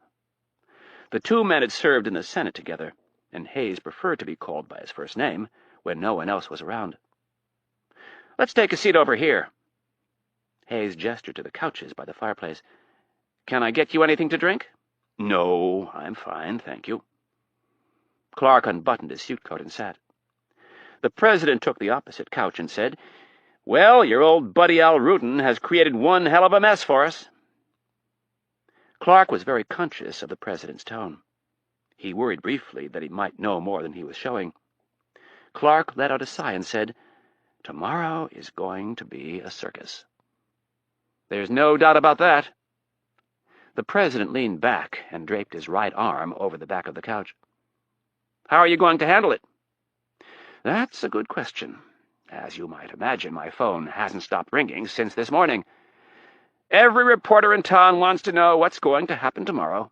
The two men had served in the Senate together, and Hayes preferred to be called by his first name when no one else was around. "Let's take a seat over here." Hayes gestured to the couches by the fireplace. "Can I get you anything to drink?" "No, I'm fine, thank you." Clark unbuttoned his suit coat and sat. The president took the opposite couch and said, "Well, your old buddy Al Rudin has created one hell of a mess for us." Clark was very conscious of the president's tone. He worried briefly that he might know more than he was showing. Clark let out a sigh and said, "Tomorrow is going to be a circus." "There's no doubt about that." The president leaned back and draped his right arm over the back of the couch. "How are you going to handle it?" "That's a good question. As you might imagine, my phone hasn't stopped ringing since this morning. Every reporter in town wants to know what's going to happen tomorrow.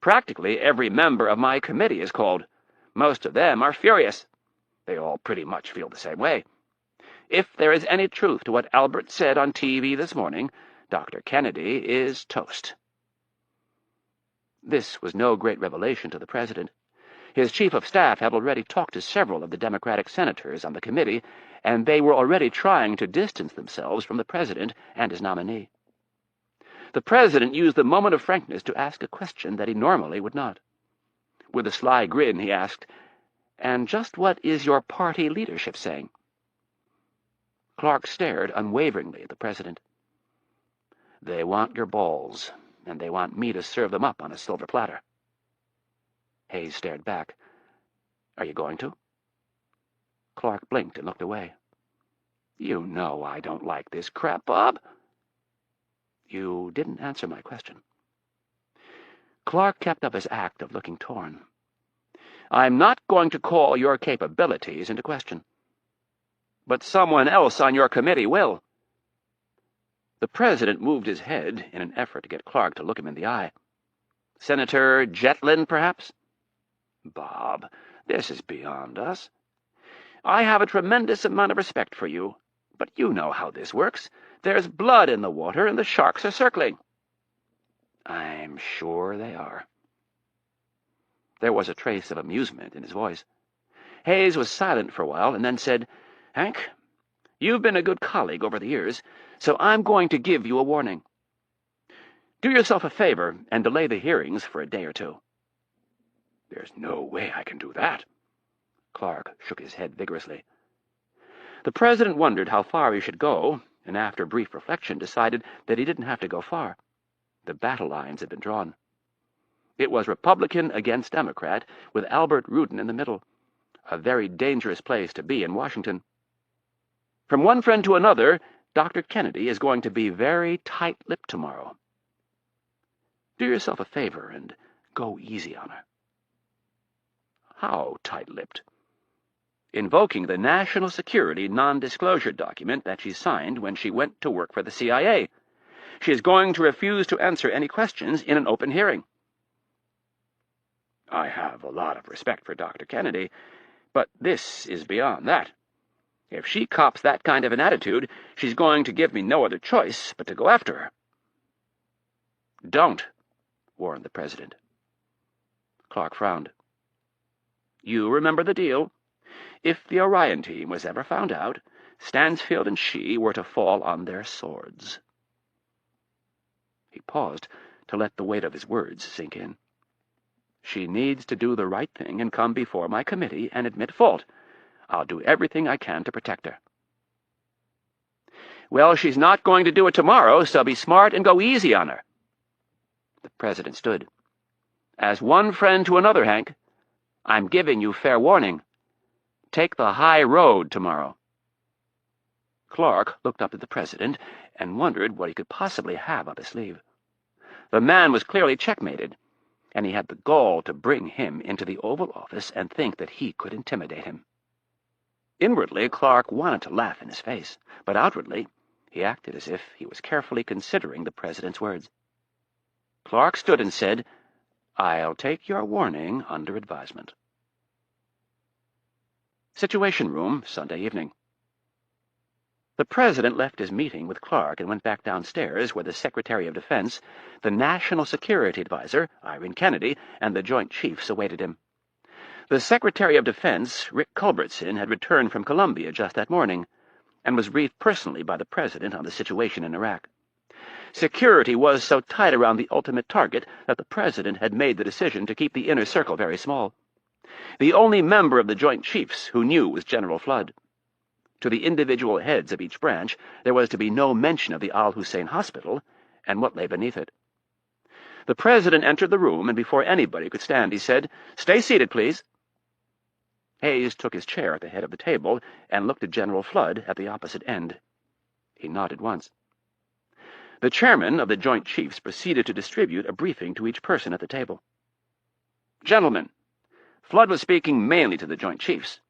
Practically every member of my committee is called. Most of them are furious. They all pretty much feel the same way. If there is any truth to what Albert said on TV this morning, Dr. Kennedy is toast." This was no great revelation to the president. His chief of staff had already talked to several of the Democratic senators on the committee, and they were already trying to distance themselves from the president and his nominee. The president used the moment of frankness to ask a question that he normally would not. With a sly grin, he asked, "And just what is your party leadership saying?" Clark stared unwaveringly at the president. "They want your balls, and they want me to serve them up on a silver platter." Hayes stared back. "Are you going to?" Clark blinked and looked away. "You know I don't like this crap, Bob." "You didn't answer my question." Clark kept up his act of looking torn. "I'm not going to call your capabilities into question. But someone else on your committee will." The president moved his head in an effort to get Clark to look him in the eye. "Senator Jetlin, perhaps?" "Bob, this is beyond us. I have a tremendous amount of respect for you, but you know how this works. There's blood in the water, and the sharks are circling." "I'm sure they are." There was a trace of amusement in his voice. Hayes was silent for a while, and then said, "Hank, you've been a good colleague over the years, so I'm going to give you a warning. Do yourself a favor and delay the hearings for a day or two." "There's no way I can do that." Clark shook his head vigorously. The president wondered how far he should go, and after brief reflection decided that he didn't have to go far. The battle lines had been drawn. It was Republican against Democrat, with Albert Rudin in the middle. A very dangerous place to be in Washington. From one friend to another, Dr. Kennedy is going to be very tight-lipped tomorrow. Do yourself a favor and go easy on her. How tight-lipped? Invoking the national security non-disclosure document that she signed when she went to work for the CIA. She is going to refuse to answer any questions in an open hearing. I have a lot of respect for Dr. Kennedy, but this is beyond that. If she cops that kind of an attitude, she's going to give me no other choice but to go after her. Don't, warned the president. Clark frowned. You remember the deal. If the Orion team was ever found out, Stansfield and she were to fall on their swords. He paused to let the weight of his words sink in. She needs to do the right thing and come before my committee and admit fault. I'll do everything I can to protect her. Well, she's not going to do it tomorrow, so be smart and go easy on her. The president stood. As one friend to another, Hank, I'm giving you fair warning. Take the high road tomorrow. Clark looked up at the president and wondered what he could possibly have up his sleeve. The man was clearly checkmated, and he had the gall to bring him into the Oval Office and think that he could intimidate him. Inwardly, Clark wanted to laugh in his face, but outwardly, he acted as if he was carefully considering the president's words. Clark stood and said, I'll take your warning under advisement. Situation Room, Sunday evening. The president left his meeting with Clark and went back downstairs where the Secretary of Defense, the National Security Advisor, Irene Kennedy, and the Joint Chiefs awaited him. The Secretary of Defense, Rick Culbertson, had returned from Columbia just that morning, and was briefed personally by the president on the situation in Iraq. Security was so tight around the ultimate target that the president had made the decision to keep the inner circle very small. The only member of the Joint Chiefs who knew was General Flood. To the individual heads of each branch, there was to be no mention of the Al-Hussein Hospital and what lay beneath it. The president entered the room, and before anybody could stand, he said, Stay seated, please. Hayes took his chair at the head of the table and looked at General Flood at the opposite end. He nodded once. The chairman of the Joint Chiefs proceeded to distribute a briefing to each person at the table. Gentlemen, Flood was speaking mainly to the Joint Chiefs.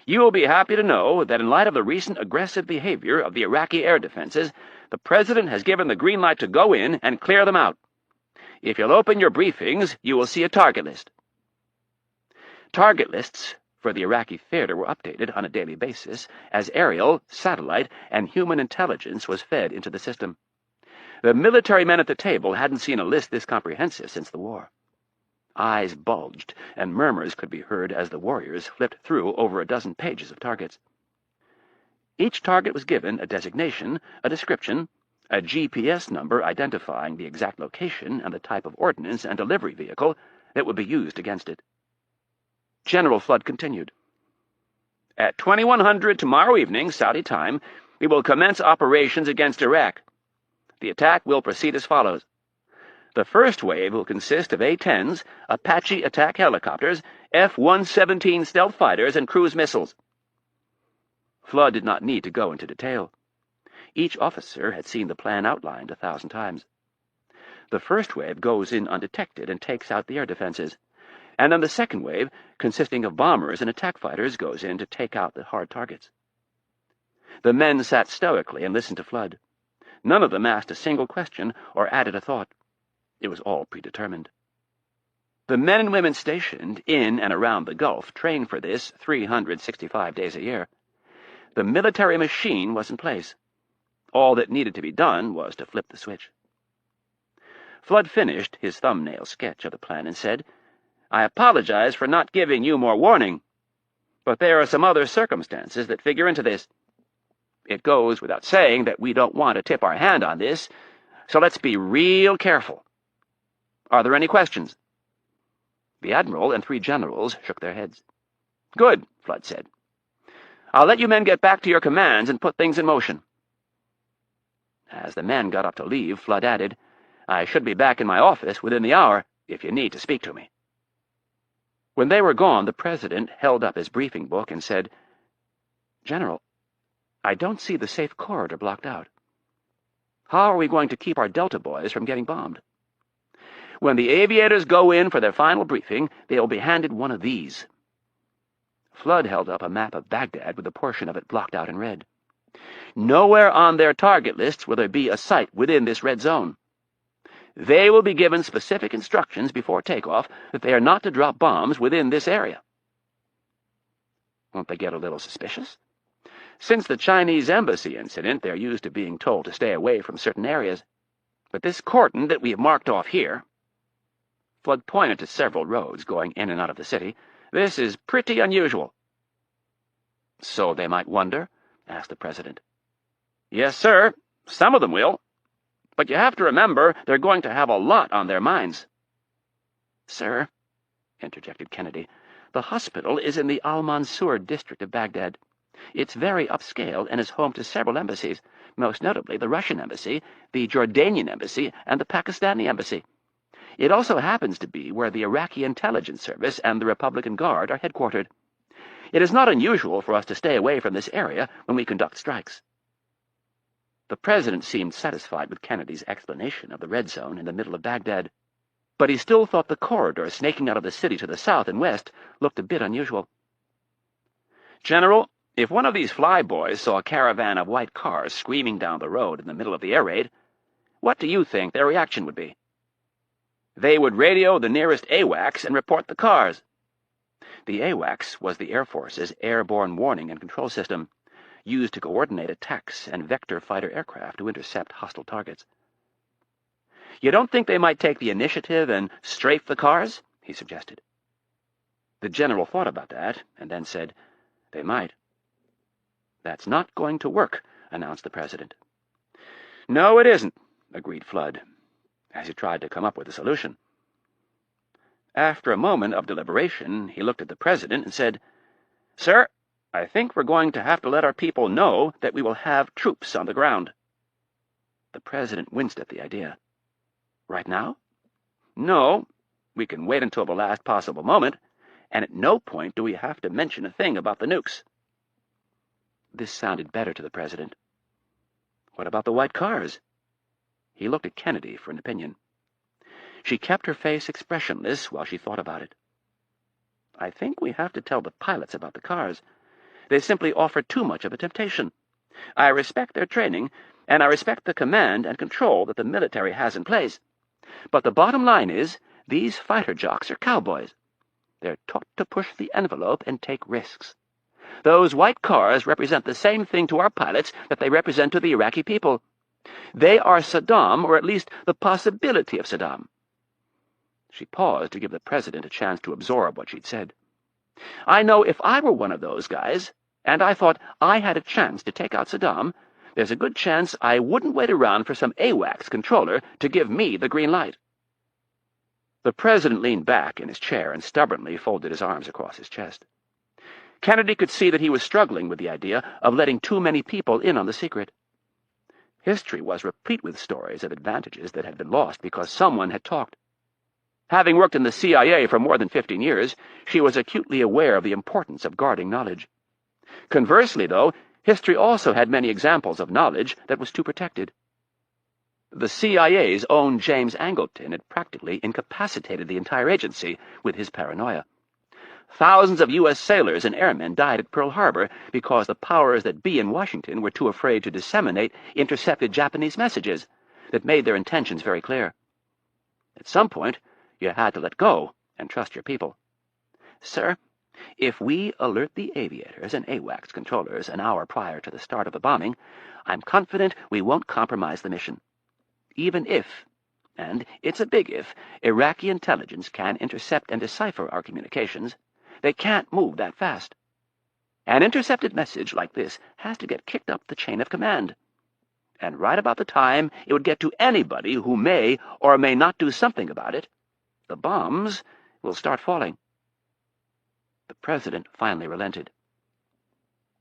You will be happy to know that in light of the recent aggressive behavior of the Iraqi air defenses, the President has given the green light to go in and clear them out. If you'll open your briefings, you will see a target list. Target lists for the Iraqi theater were updated on a daily basis as aerial, satellite, and human intelligence was fed into the system. The military men at the table hadn't seen a list this comprehensive since the war. Eyes bulged, and murmurs could be heard as the warriors flipped through over a dozen pages of targets. Each target was given a designation, a description, a GPS number identifying the exact location and the type of ordnance and delivery vehicle that would be used against it. General Flood continued. At 2100 tomorrow evening, Saudi time, we will commence operations against Iraq. The attack will proceed as follows. The first wave will consist of A-10s, Apache attack helicopters, F-117 stealth fighters, and cruise missiles. Flood did not need to go into detail. Each officer had seen the plan outlined 1,000 times. The first wave goes in undetected and takes out the air defenses, and then the second wave, consisting of bombers and attack fighters, goes in to take out the hard targets. The men sat stoically and listened to Flood. None of them asked a single question or added a thought. It was all predetermined. The men and women stationed in and around the Gulf trained for this 365 days a year. The military machine was in place. All that needed to be done was to flip the switch. Flood finished his thumbnail sketch of the plan and said, I apologize for not giving you more warning, but there are some other circumstances that figure into this. It goes without saying that we don't want to tip our hand on this, so let's be real careful. Are there any questions? The admiral and 3 generals shook their heads. Good, Flood said. I'll let you men get back to your commands and put things in motion. As the men got up to leave, Flood added, I should be back in my office within the hour. if you need to speak to me." When they were gone, the President held up his briefing book and said, "General, I don't see the safe corridor blocked out. How are we going to keep our Delta boys from getting bombed? When the aviators go in for their final briefing, they will be handed one of these." Flood held up a map of Baghdad with a portion of it blocked out in red. "Nowhere on their target lists will there be a site within this red zone. They will be given specific instructions before takeoff that they are not to drop bombs within this area." Won't they get a little suspicious? Since the Chinese embassy incident, they're used to being told to stay away from certain areas. But this cordon that we have marked off here— Flood pointed to several roads going in and out of the city. "This is pretty unusual." "So they might wonder?" asked the President. "Yes, sir. Some of them will. But you have to remember they're going to have a lot on their minds." "Sir," interjected Kennedy, "the hospital is in the Al-Mansur district of Baghdad. It's very upscale and is home to several embassies, most notably the Russian embassy, the Jordanian embassy, and the Pakistani embassy. It also happens to be where the Iraqi intelligence service and the Republican Guard are headquartered. It is not unusual for us to stay away from this area when we conduct strikes." The President seemed satisfied with Kennedy's explanation of the red zone in the middle of Baghdad, but he still thought the corridor snaking out of the city to the south and west looked a bit unusual. "General, if one of these flyboys saw a caravan of white cars screaming down the road in the middle of the air raid, what do you think their reaction would be?" "They would radio the nearest AWACS and report the cars." The AWACS was the Air Force's airborne warning and control system, used to coordinate attacks and vector fighter aircraft to intercept hostile targets. "You don't think they might take the initiative and strafe the cars?" he suggested. The general thought about that, and then said, "They might." "That's not going to work," announced the President. "No, it isn't," agreed Flood, as he tried to come up with a solution. After a moment of deliberation, he looked at the President and said, "Sir, I think we're going to have to let our people know that we will have troops on the ground." The President winced at the idea. "Right now?" "No, we can wait until the last possible moment, and at no point do we have to mention a thing about the nukes." This sounded better to the President. "What about the white cars?" He looked at Kennedy for an opinion. She kept her face expressionless while she thought about it. "I think we have to tell the pilots about the cars. They simply offer too much of a temptation. I respect their training, and I respect the command and control that the military has in place. But the bottom line is, these fighter jocks are cowboys. They're taught to push the envelope and take risks. Those white cars represent the same thing to our pilots that they represent to the Iraqi people. They are Saddam, or at least the possibility of Saddam." She paused to give the President a chance to absorb what she'd said. "I know if I were one of those guys, and I thought I had a chance to take out Saddam, there's a good chance I wouldn't wait around for some AWACS controller to give me the green light." The President leaned back in his chair and stubbornly folded his arms across his chest. Kennedy could see that he was struggling with the idea of letting too many people in on the secret. History was replete with stories of advantages that had been lost because someone had talked. Having worked in the CIA for more than 15 years, she was acutely aware of the importance of guarding knowledge. Conversely, though, history also had many examples of knowledge that was too protected. The CIA's own James Angleton had practically incapacitated the entire agency with his paranoia. Thousands of U.S. sailors and airmen died at Pearl Harbor because the powers that be in Washington were too afraid to disseminate intercepted Japanese messages that made their intentions very clear. At some point, you had to let go and trust your people. "Sir, if we alert the aviators and AWACS controllers an hour prior to the start of the bombing, I'm confident we won't compromise the mission. Even if, and it's a big if, Iraqi intelligence can intercept and decipher our communications, they can't move that fast. An intercepted message like this has to get kicked up the chain of command. And right about the time it would get to anybody who may or may not do something about it, the bombs will start falling." The President finally relented.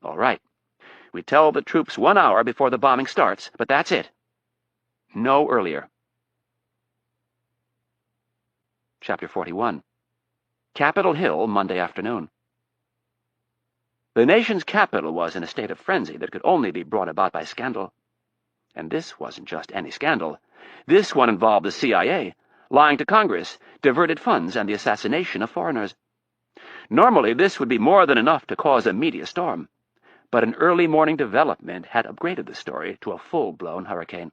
"All right. We tell the troops 1 hour before the bombing starts, but that's it. No earlier." Chapter 41. Capitol Hill, Monday afternoon. The nation's capital was in a state of frenzy that could only be brought about by scandal. And this wasn't just any scandal. This one involved the CIA, lying to Congress, diverted funds, and the assassination of foreigners. Normally, this would be more than enough to cause a media storm, but an early morning development had upgraded the story to a full-blown hurricane.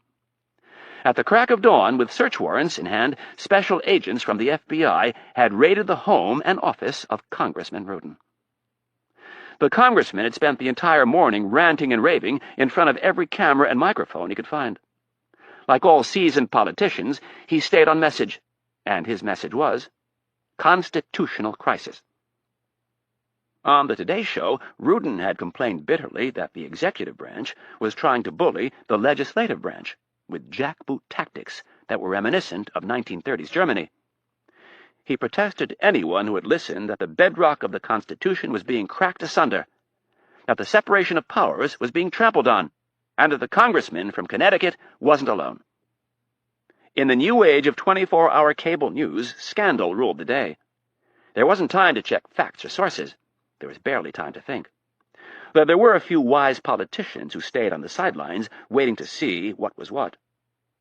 At the crack of dawn, with search warrants in hand, special agents from the FBI had raided the home and office of Congressman Rudin. The congressman had spent the entire morning ranting and raving in front of every camera and microphone he could find. Like all seasoned politicians, he stayed on message, and his message was constitutional crisis. On the Today Show, Rudin had complained bitterly that the executive branch was trying to bully the legislative branch with jackboot tactics that were reminiscent of 1930s Germany. He protested to anyone who would listen that the bedrock of the Constitution was being cracked asunder, that the separation of powers was being trampled on, and that the congressman from Connecticut wasn't alone. In the new age of 24-hour cable news, scandal ruled the day. There wasn't time to check facts or sources. There was barely time to think. Though there were a few wise politicians who stayed on the sidelines, waiting to see what was what.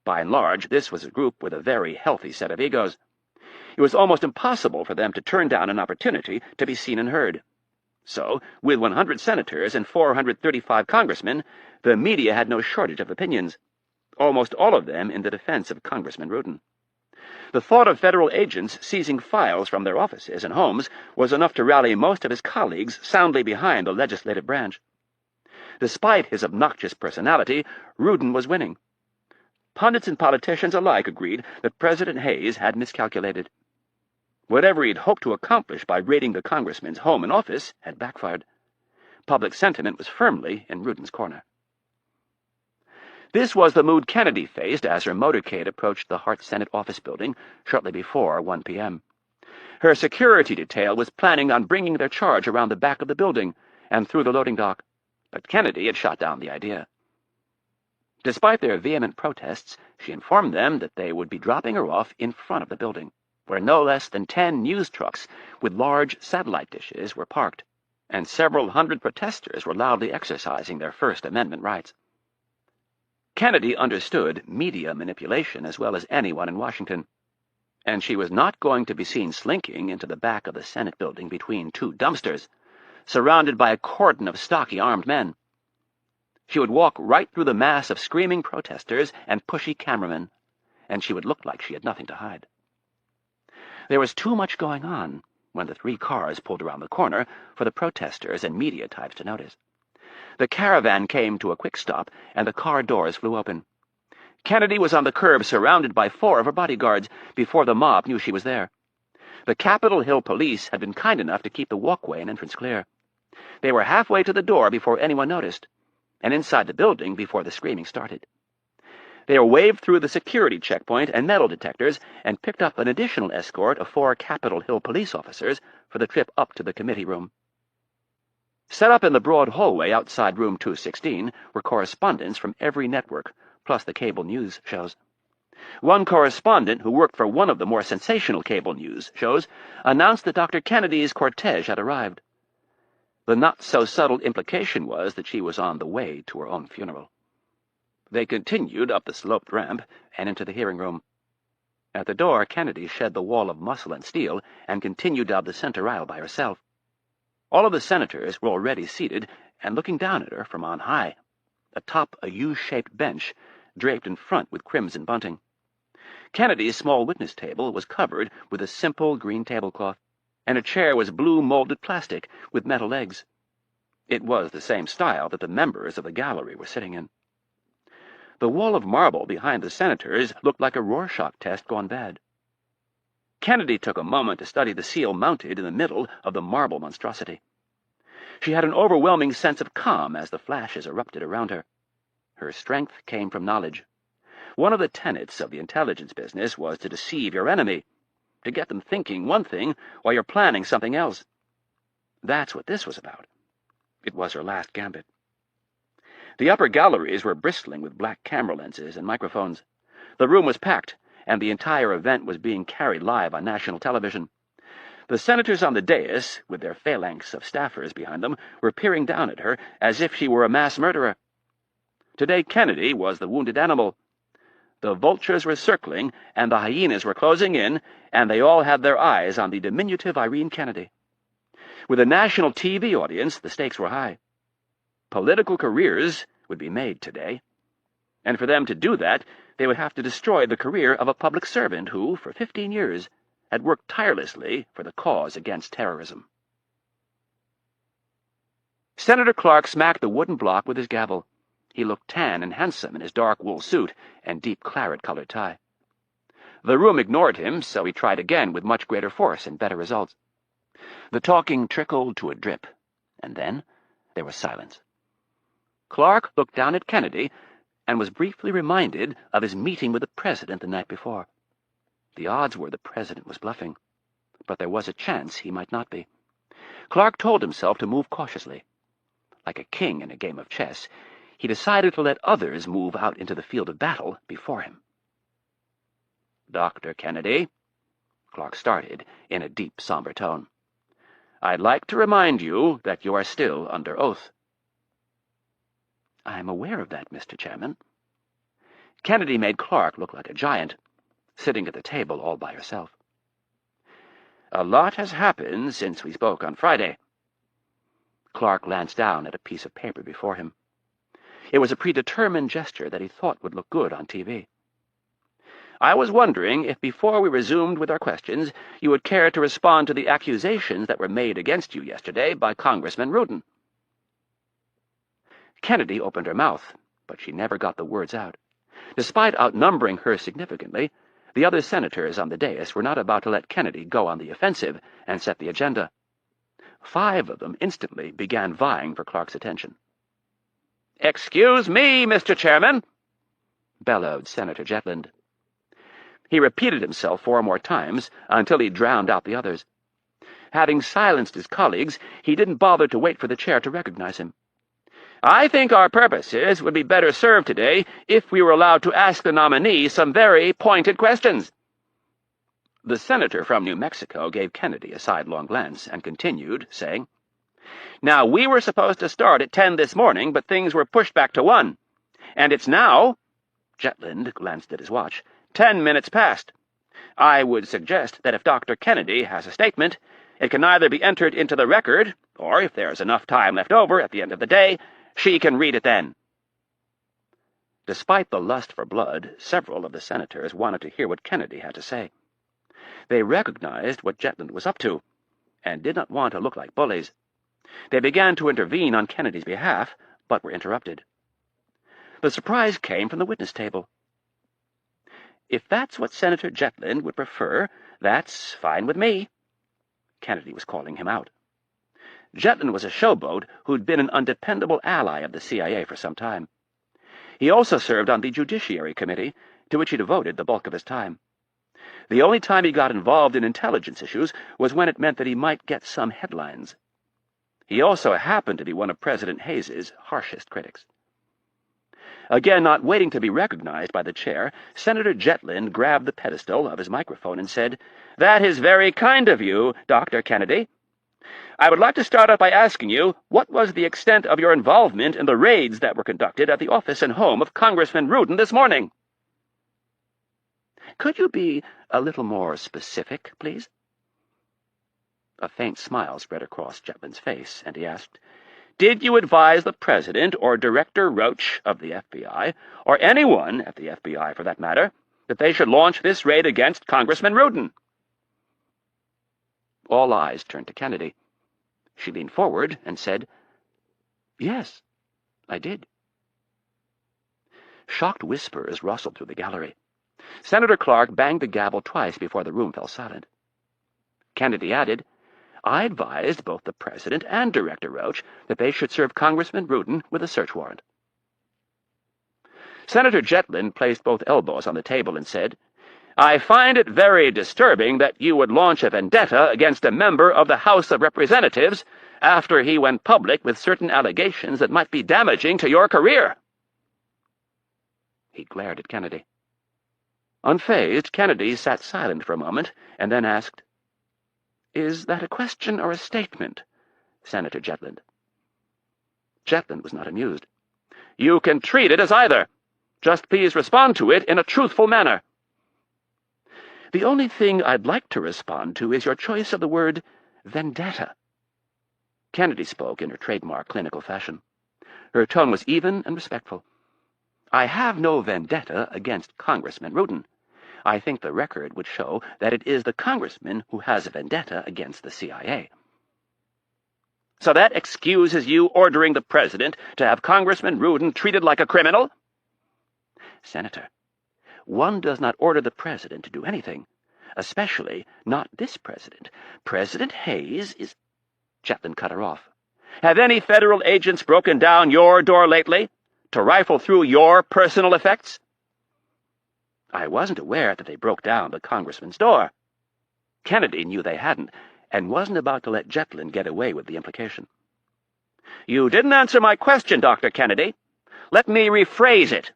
By and large, this was a group with a very healthy set of egos. It was almost impossible for them to turn down an opportunity to be seen and heard. So, with 100 senators and 435 congressmen, the media had no shortage of opinions, almost all of them in the defense of Congressman Rudin. The thought of federal agents seizing files from their offices and homes was enough to rally most of his colleagues soundly behind the legislative branch. Despite his obnoxious personality, Rudin was winning. Pundits and politicians alike agreed that President Hayes had miscalculated. Whatever he'd hoped to accomplish by raiding the congressman's home and office had backfired. Public sentiment was firmly in Rudin's corner. This was the mood Kennedy faced as her motorcade approached the Hart Senate office building shortly before 1 p.m. Her security detail was planning on bringing their charge around the back of the building and through the loading dock, but Kennedy had shot down the idea. Despite their vehement protests, she informed them that they would be dropping her off in front of the building, where no less than 10 news trucks with large satellite dishes were parked, and several hundred protesters were loudly exercising their First Amendment rights. Kennedy understood media manipulation as well as anyone in Washington, and she was not going to be seen slinking into the back of the Senate building between two dumpsters, surrounded by a cordon of stocky armed men. She would walk right through the mass of screaming protesters and pushy cameramen, and she would look like she had nothing to hide. There was too much going on when the 3 cars pulled around the corner for the protesters and media types to notice. The caravan came to a quick stop, and the car doors flew open. Kennedy was on the curb surrounded by 4 of her bodyguards before the mob knew she was there. The Capitol Hill police had been kind enough to keep the walkway and entrance clear. They were halfway to the door before anyone noticed, and inside the building before the screaming started. They were waved through the security checkpoint and metal detectors and picked up an additional escort of 4 Capitol Hill police officers for the trip up to the committee room. Set up in the broad hallway outside room 216 were correspondents from every network, plus the cable news shows. One correspondent who worked for one of the more sensational cable news shows announced that Dr. Kennedy's cortege had arrived. The not-so-subtle implication was that she was on the way to her own funeral. They continued up the sloped ramp and into the hearing room. At the door, Kennedy shed the wall of muscle and steel and continued down the center aisle by herself. All of the senators were already seated and looking down at her from on high, atop a U-shaped bench draped in front with crimson bunting. Kennedy's small witness table was covered with a simple green tablecloth, and a chair was blue molded plastic with metal legs. It was the same style that the members of the gallery were sitting in. The wall of marble behind the senators looked like a Rorschach test gone bad. Kennedy took a moment to study the seal mounted in the middle of the marble monstrosity. She had an overwhelming sense of calm as the flashes erupted around her. Her strength came from knowledge. One of the tenets of the intelligence business was to deceive your enemy, to get them thinking one thing while you're planning something else. That's what this was about. It was her last gambit. The upper galleries were bristling with black camera lenses and microphones. The room was packed, and the entire event was being carried live on national television. The senators on the dais, with their phalanx of staffers behind them, were peering down at her as if she were a mass murderer. Today Kennedy was the wounded animal. The vultures were circling, and the hyenas were closing in, and they all had their eyes on the diminutive Irene Kennedy. With a national TV audience, the stakes were high. Political careers would be made today. And for them to do that, they would have to destroy the career of a public servant who, for 15 years, had worked tirelessly for the cause against terrorism. Senator Clark smacked the wooden block with his gavel. He looked tan and handsome in his dark wool suit and deep claret-colored tie. The room ignored him, so he tried again with much greater force and better results. The talking trickled to a drip, and then there was silence. Clark looked down at Kennedy and was briefly reminded of his meeting with the president the night before. The odds were the president was bluffing, but there was a chance he might not be. Clark told himself to move cautiously. Like a king in a game of chess, he decided to let others move out into the field of battle before him. "Dr. Kennedy," Clark started in a deep, somber tone, "I'd like to remind you that you are still under oath." "I am aware of that, Mr. Chairman." Kennedy made Clark look like a giant, sitting at the table all by herself. "A lot has happened since we spoke on Friday." Clark glanced down at a piece of paper before him. It was a predetermined gesture that he thought would look good on TV. "I was wondering if before we resumed with our questions, you would care to respond to the accusations that were made against you yesterday by Congressman Rudin." Kennedy opened her mouth, but she never got the words out. Despite outnumbering her significantly, the other senators on the dais were not about to let Kennedy go on the offensive and set the agenda. 5 of them instantly began vying for Clark's attention. "Excuse me, Mr. Chairman," bellowed Senator Jetland. He repeated himself 4 more times until he drowned out the others. Having silenced his colleagues, he didn't bother to wait for the chair to recognize him. "I think our purposes would be better served today if we were allowed to ask the nominee some very pointed questions." The senator from New Mexico gave Kennedy a sidelong glance and continued, saying, "Now, we were supposed to start at 10 this morning, but things were pushed back to 1. And it's now," Jetland glanced at his watch, 10 minutes past. I would suggest that if Dr. Kennedy has a statement, it can either be entered into the record, or if there is enough time left over at the end of the day, she can read it then." Despite the lust for blood, several of the senators wanted to hear what Kennedy had to say. They recognized what Jetland was up to, and did not want to look like bullies. They began to intervene on Kennedy's behalf, but were interrupted. The surprise came from the witness table. "If that's what Senator Jetland would prefer, that's fine with me." Kennedy was calling him out. Jetland was a showboat who'd been an undependable ally of the CIA for some time. He also served on the Judiciary Committee, to which he devoted the bulk of his time. The only time he got involved in intelligence issues was when it meant that he might get some headlines. He also happened to be one of President Hayes's harshest critics. Again, not waiting to be recognized by the chair, Senator Jetland grabbed the pedestal of his microphone and said, "That is very kind of you, Dr. Kennedy. I would like to start out by asking you, what was the extent of your involvement in the raids that were conducted at the office and home of Congressman Rudin this morning?" "Could you be a little more specific, please?" A faint smile spread across Jetland's face, and he asked, "Did you advise the President or Director Roach of the FBI, or anyone at the FBI for that matter, that they should launch this raid against Congressman Rudin?" All eyes turned to Kennedy. She leaned forward and said, "Yes, I did." Shocked whispers rustled through the gallery. Senator Clark banged the gavel twice before the room fell silent. Kennedy added, "I advised both the President and Director Roach that they should serve Congressman Rudin with a search warrant." Senator Jetland placed both elbows on the table and said, "I find it very disturbing that you would launch a vendetta against a member of the House of Representatives after he went public with certain allegations that might be damaging to your career." He glared at Kennedy. Unfazed, Kennedy sat silent for a moment, and then asked, "Is that a question or a statement, Senator Jetland?" Jetland was not amused. "You can treat it as either. Just please respond to it in a truthful manner." "The only thing I'd like to respond to is your choice of the word vendetta." Kennedy spoke in her trademark clinical fashion. Her tone was even and respectful. "I have no vendetta against Congressman Rudin. I think the record would show that it is the congressman who has a vendetta against the CIA." "So that excuses you ordering the president to have Congressman Rudin treated like a criminal?" "Senator, one does not order the president to do anything, especially not this president. President Hayes is—" Jetland cut her off. "Have any federal agents broken down your door lately to rifle through your personal effects?" "I wasn't aware that they broke down the congressman's door." Kennedy knew they hadn't, and wasn't about to let Jetland get away with the implication. "You didn't answer my question, Dr. Kennedy. Let me rephrase it.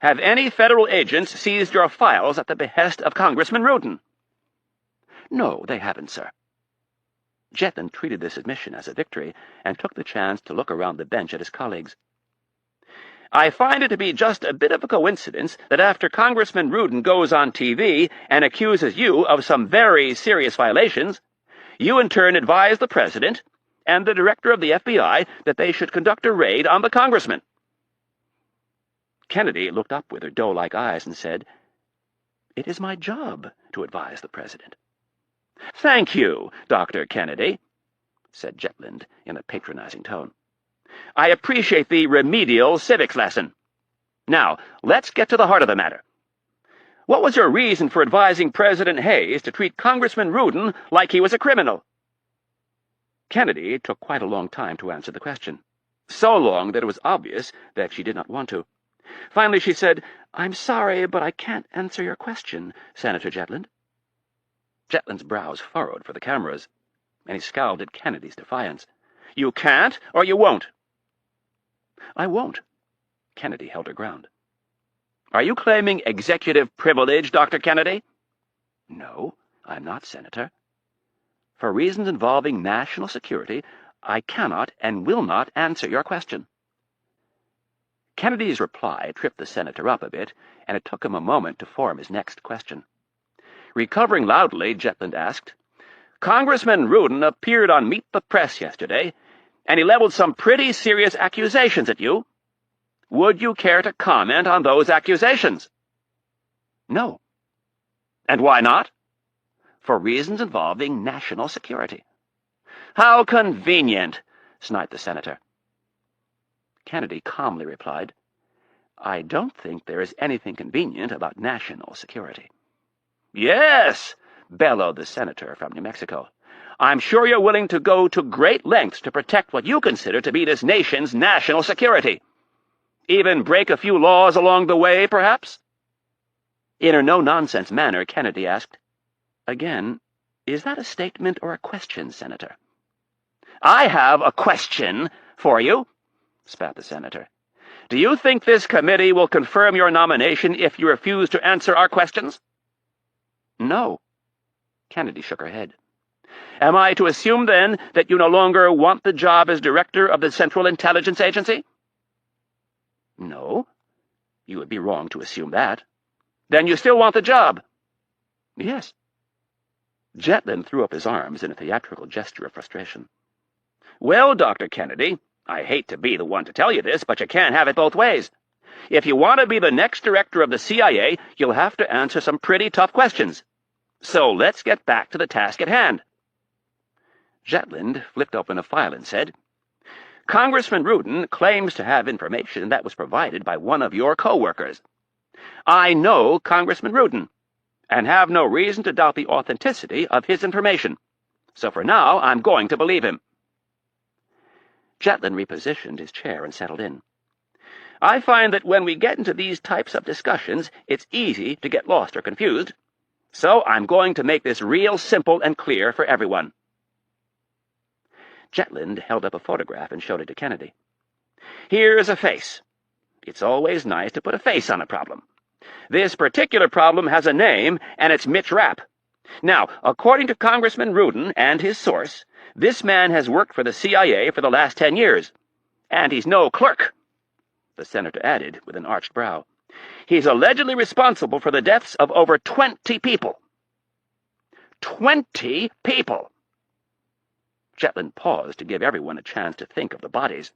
Have any federal agents seized your files at the behest of Congressman Rudin?" "No, they haven't, sir." Jetland treated this admission as a victory, and took the chance to look around the bench at his colleagues. "I find it to be just a bit of a coincidence that after Congressman Rudin goes on TV and accuses you of some very serious violations, you in turn advise the President and the Director of the FBI that they should conduct a raid on the congressman." Kennedy looked up with her doe-like eyes and said, "It is my job to advise the President." "Thank you, Dr. Kennedy," said Jetland in a patronizing tone. "I appreciate the remedial civics lesson. Now, let's get to the heart of the matter. What was your reason for advising President Hayes to treat Congressman Rudin like he was a criminal?" Kennedy took quite a long time to answer the question. So long that it was obvious that she did not want to. Finally she said, "I'm sorry, but I can't answer your question, Senator Jetland." Jetland's brows furrowed for the cameras, and he scowled at Kennedy's defiance. "You can't, or you won't?" "I won't." Kennedy held her ground. "Are you claiming executive privilege, Dr. Kennedy?" "No, I'm not, Senator. For reasons involving national security, I cannot and will not answer your question." Kennedy's reply tripped the senator up a bit, and it took him a moment to form his next question. Recovering loudly, Jetland asked, "Congressman Rudin appeared on Meet the Press yesterday, and he leveled some pretty serious accusations at you. Would you care to comment on those accusations?" "No." "And why not?" "For reasons involving national security." "How convenient," sniped the senator. Kennedy calmly replied, "I don't think there is anything convenient about national security." "Yes," bellowed the senator from New Mexico. "I'm sure you're willing to go to great lengths to protect what you consider to be this nation's national security. Even break a few laws along the way, perhaps?" In her no-nonsense manner, Kennedy asked, "Again, is that a statement or a question, Senator?" "I have a question for you," spat the senator. "Do you think this committee will confirm your nomination if you refuse to answer our questions?" "No." Kennedy shook her head. "Am I to assume, then, that you no longer want the job as director of the Central Intelligence Agency?" "No. You would be wrong to assume that." "Then you still want the job?" "Yes." Jetland threw up his arms in a theatrical gesture of frustration. "Well, Dr. Kennedy, I hate to be the one to tell you this, but you can't have it both ways. If you want to be the next director of the CIA, you'll have to answer some pretty tough questions. So let's get back to the task at hand." Jetland flipped open a file and said, "Congressman Rudin claims to have information that was provided by one of your co-workers. I know Congressman Rudin, and have no reason to doubt the authenticity of his information. So for now, I'm going to believe him." Jetland repositioned his chair and settled in. "I find that when we get into these types of discussions, it's easy to get lost or confused. So I'm going to make this real simple and clear for everyone." Jetland held up a photograph and showed it to Kennedy. "Here's a face. It's always nice to put a face on a problem. This particular problem has a name, and it's Mitch Rapp. Now, according to Congressman Rudin and his source, this man has worked for the CIA for the last 10 years. And he's no clerk," the senator added with an arched brow. "He's allegedly responsible for the deaths of over 20 people. 20 people!" Chetland paused to give everyone a chance to think of the bodies.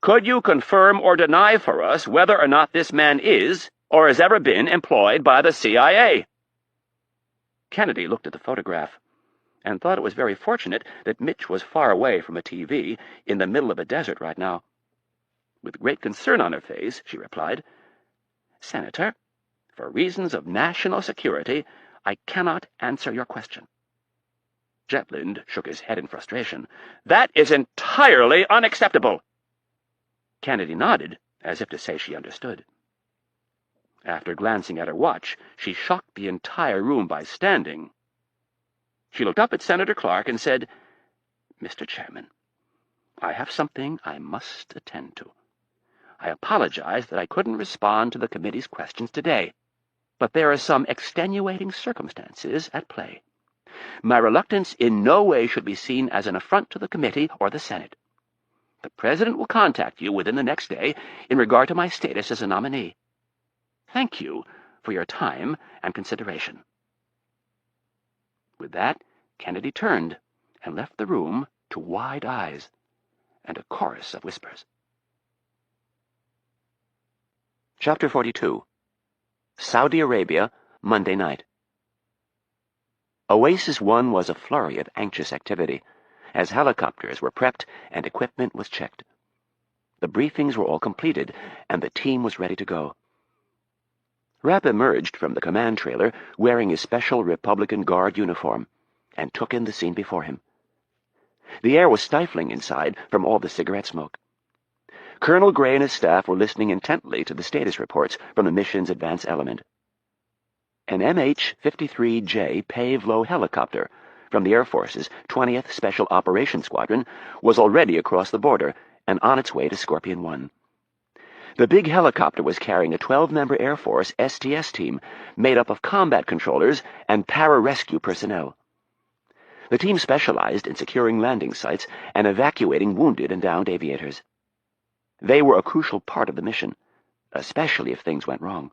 "Could you confirm or deny for us whether or not this man is, or has ever been, employed by the CIA?" Kennedy looked at the photograph and thought it was very fortunate that Mitch was far away from a TV in the middle of a desert right now. With great concern on her face, she replied, "Senator, for reasons of national security, I cannot answer your question." Chetland shook his head in frustration. "That is entirely unacceptable." Kennedy nodded, as if to say she understood. After glancing at her watch, she shocked the entire room by standing. She looked up at Senator Clark and said, "Mr. Chairman, I have something I must attend to. I apologize that I couldn't respond to the committee's questions today, but there are some extenuating circumstances at play. My reluctance in no way should be seen as an affront to the committee or the Senate. The President will contact you within the next day in regard to my status as a nominee. Thank you for your time and consideration." With that, Kennedy turned and left the room to wide eyes and a chorus of whispers. Chapter 42. Saudi Arabia, Monday night. Oasis 1 was a flurry of anxious activity, as helicopters were prepped and equipment was checked. The briefings were all completed, and the team was ready to go. Rapp emerged from the command trailer wearing his special Republican Guard uniform and took in the scene before him. The air was stifling inside from all the cigarette smoke. Colonel Gray and his staff were listening intently to the status reports from the mission's advance element. An MH-53J Pave-Low helicopter from the Air Force's 20th Special Operations Squadron was already across the border and on its way to Scorpion 1. The big helicopter was carrying a 12-member Air Force STS team made up of combat controllers and para-rescue personnel. The team specialized in securing landing sites and evacuating wounded and downed aviators. They were a crucial part of the mission, especially if things went wrong.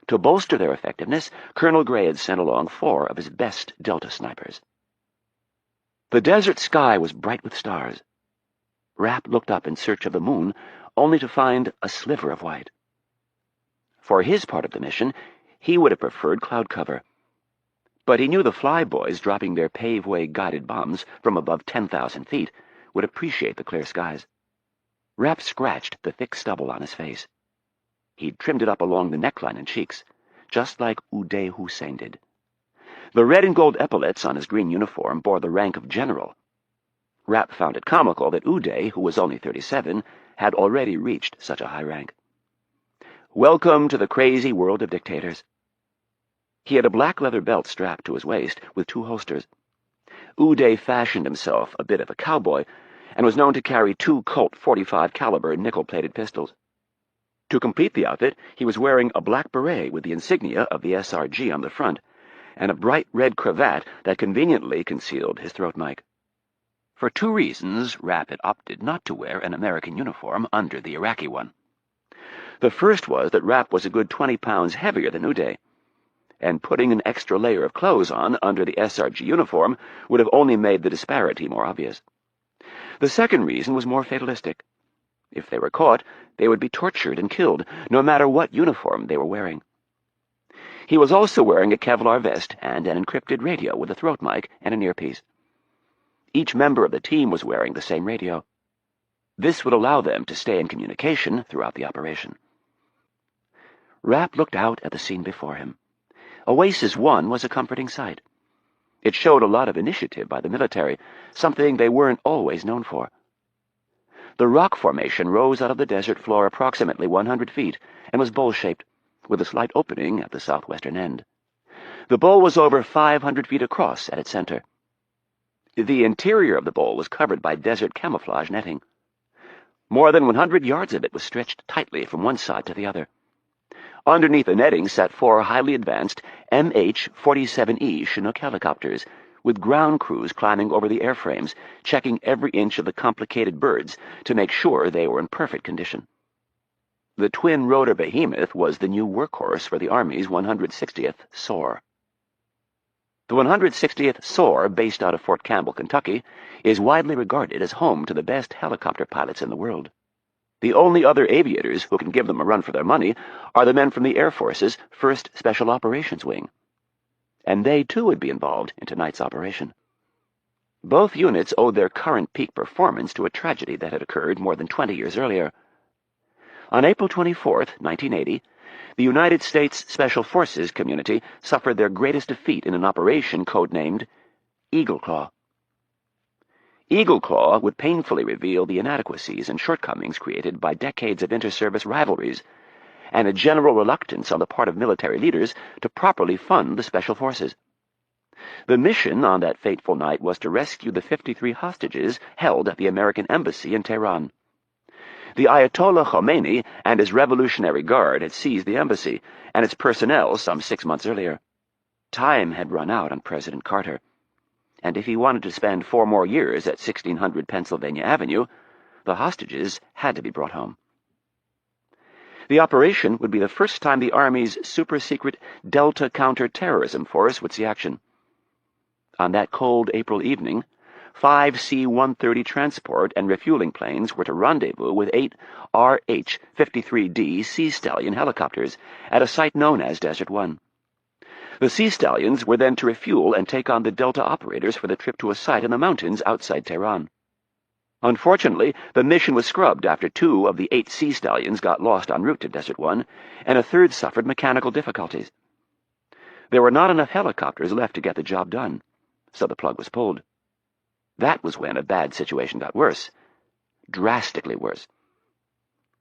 To bolster their effectiveness, Colonel Gray had sent along 4 of his best Delta snipers. The desert sky was bright with stars. Rapp looked up in search of the moon, only to find a sliver of white. For his part of the mission, he would have preferred cloud cover. But he knew the flyboys dropping their paveway-guided bombs from above 10,000 feet would appreciate the clear skies. Rapp scratched the thick stubble on his face. He'd trimmed it up along the neckline and cheeks, just like Uday Hussein did. The red and gold epaulets on his green uniform bore the rank of general. Rapp found it comical that Uday, who was only 37, had already reached such a high rank. Welcome to the crazy world of dictators. He had a black leather belt strapped to his waist with 2 holsters. Uday fashioned himself a bit of a cowboy and was known to carry 2 Colt .45 caliber nickel-plated pistols. To complete the outfit, he was wearing a black beret with the insignia of the SRG on the front and a bright red cravat that conveniently concealed his throat mic. For 2 reasons, Rapp had opted not to wear an American uniform under the Iraqi one. The first was that Rapp was a good 20 pounds heavier than Uday, and putting an extra layer of clothes on under the SRG uniform would have only made the disparity more obvious. The second reason was more fatalistic. If they were caught, they would be tortured and killed, no matter what uniform they were wearing. He was also wearing a Kevlar vest and an encrypted radio with a throat mic and an earpiece. Each member of the team was wearing the same radio. This would allow them to stay in communication throughout the operation. Rapp looked out at the scene before him. Oasis 1 was a comforting sight. It showed a lot of initiative by the military, something they weren't always known for. The rock formation rose out of the desert floor approximately 100 feet and was bowl-shaped, with a slight opening at the southwestern end. The bowl was over 500 feet across at its center. The interior of the bowl was covered by desert camouflage netting. More than 100 yards of it was stretched tightly from one side to the other. Underneath the netting sat 4 highly advanced MH-47E Chinook helicopters, with ground crews climbing over the airframes, checking every inch of the complicated birds to make sure they were in perfect condition. The twin-rotor behemoth was the new workhorse for the Army's 160th SOAR. The 160th SOAR, based out of Fort Campbell, Kentucky, is widely regarded as home to the best helicopter pilots in the world. The only other aviators who can give them a run for their money are the men from the Air Force's 1st Special Operations Wing. And they, too, would be involved in tonight's operation. Both units owed their current peak performance to a tragedy that had occurred more than 20 years earlier. On April 24, 1980, the United States Special Forces community suffered their greatest defeat in an operation codenamed Eagle Claw. Eagle Claw would painfully reveal the inadequacies and shortcomings created by decades of inter-service rivalries and a general reluctance on the part of military leaders to properly fund the Special Forces. The mission on that fateful night was to rescue the 53 hostages held at the American Embassy in Tehran. The Ayatollah Khomeini and his Revolutionary Guard had seized the embassy and its personnel some 6 months earlier. Time had run out on President Carter, and if he wanted to spend 4 more years at 1600 Pennsylvania Avenue, the hostages had to be brought home. The operation would be the first time the Army's super-secret Delta Counter-Terrorism Force would see action. On that cold April evening, 5 C-130 transport and refueling planes were to rendezvous with 8 RH-53D Sea Stallion helicopters at a site known as Desert One. The Sea Stallions were then to refuel and take on the Delta operators for the trip to a site in the mountains outside Tehran. Unfortunately, the mission was scrubbed after 2 of the 8 Sea Stallions got lost en route to Desert One, and a 3rd suffered mechanical difficulties. There were not enough helicopters left to get the job done, so the plug was pulled. That was when a bad situation got worse, drastically worse.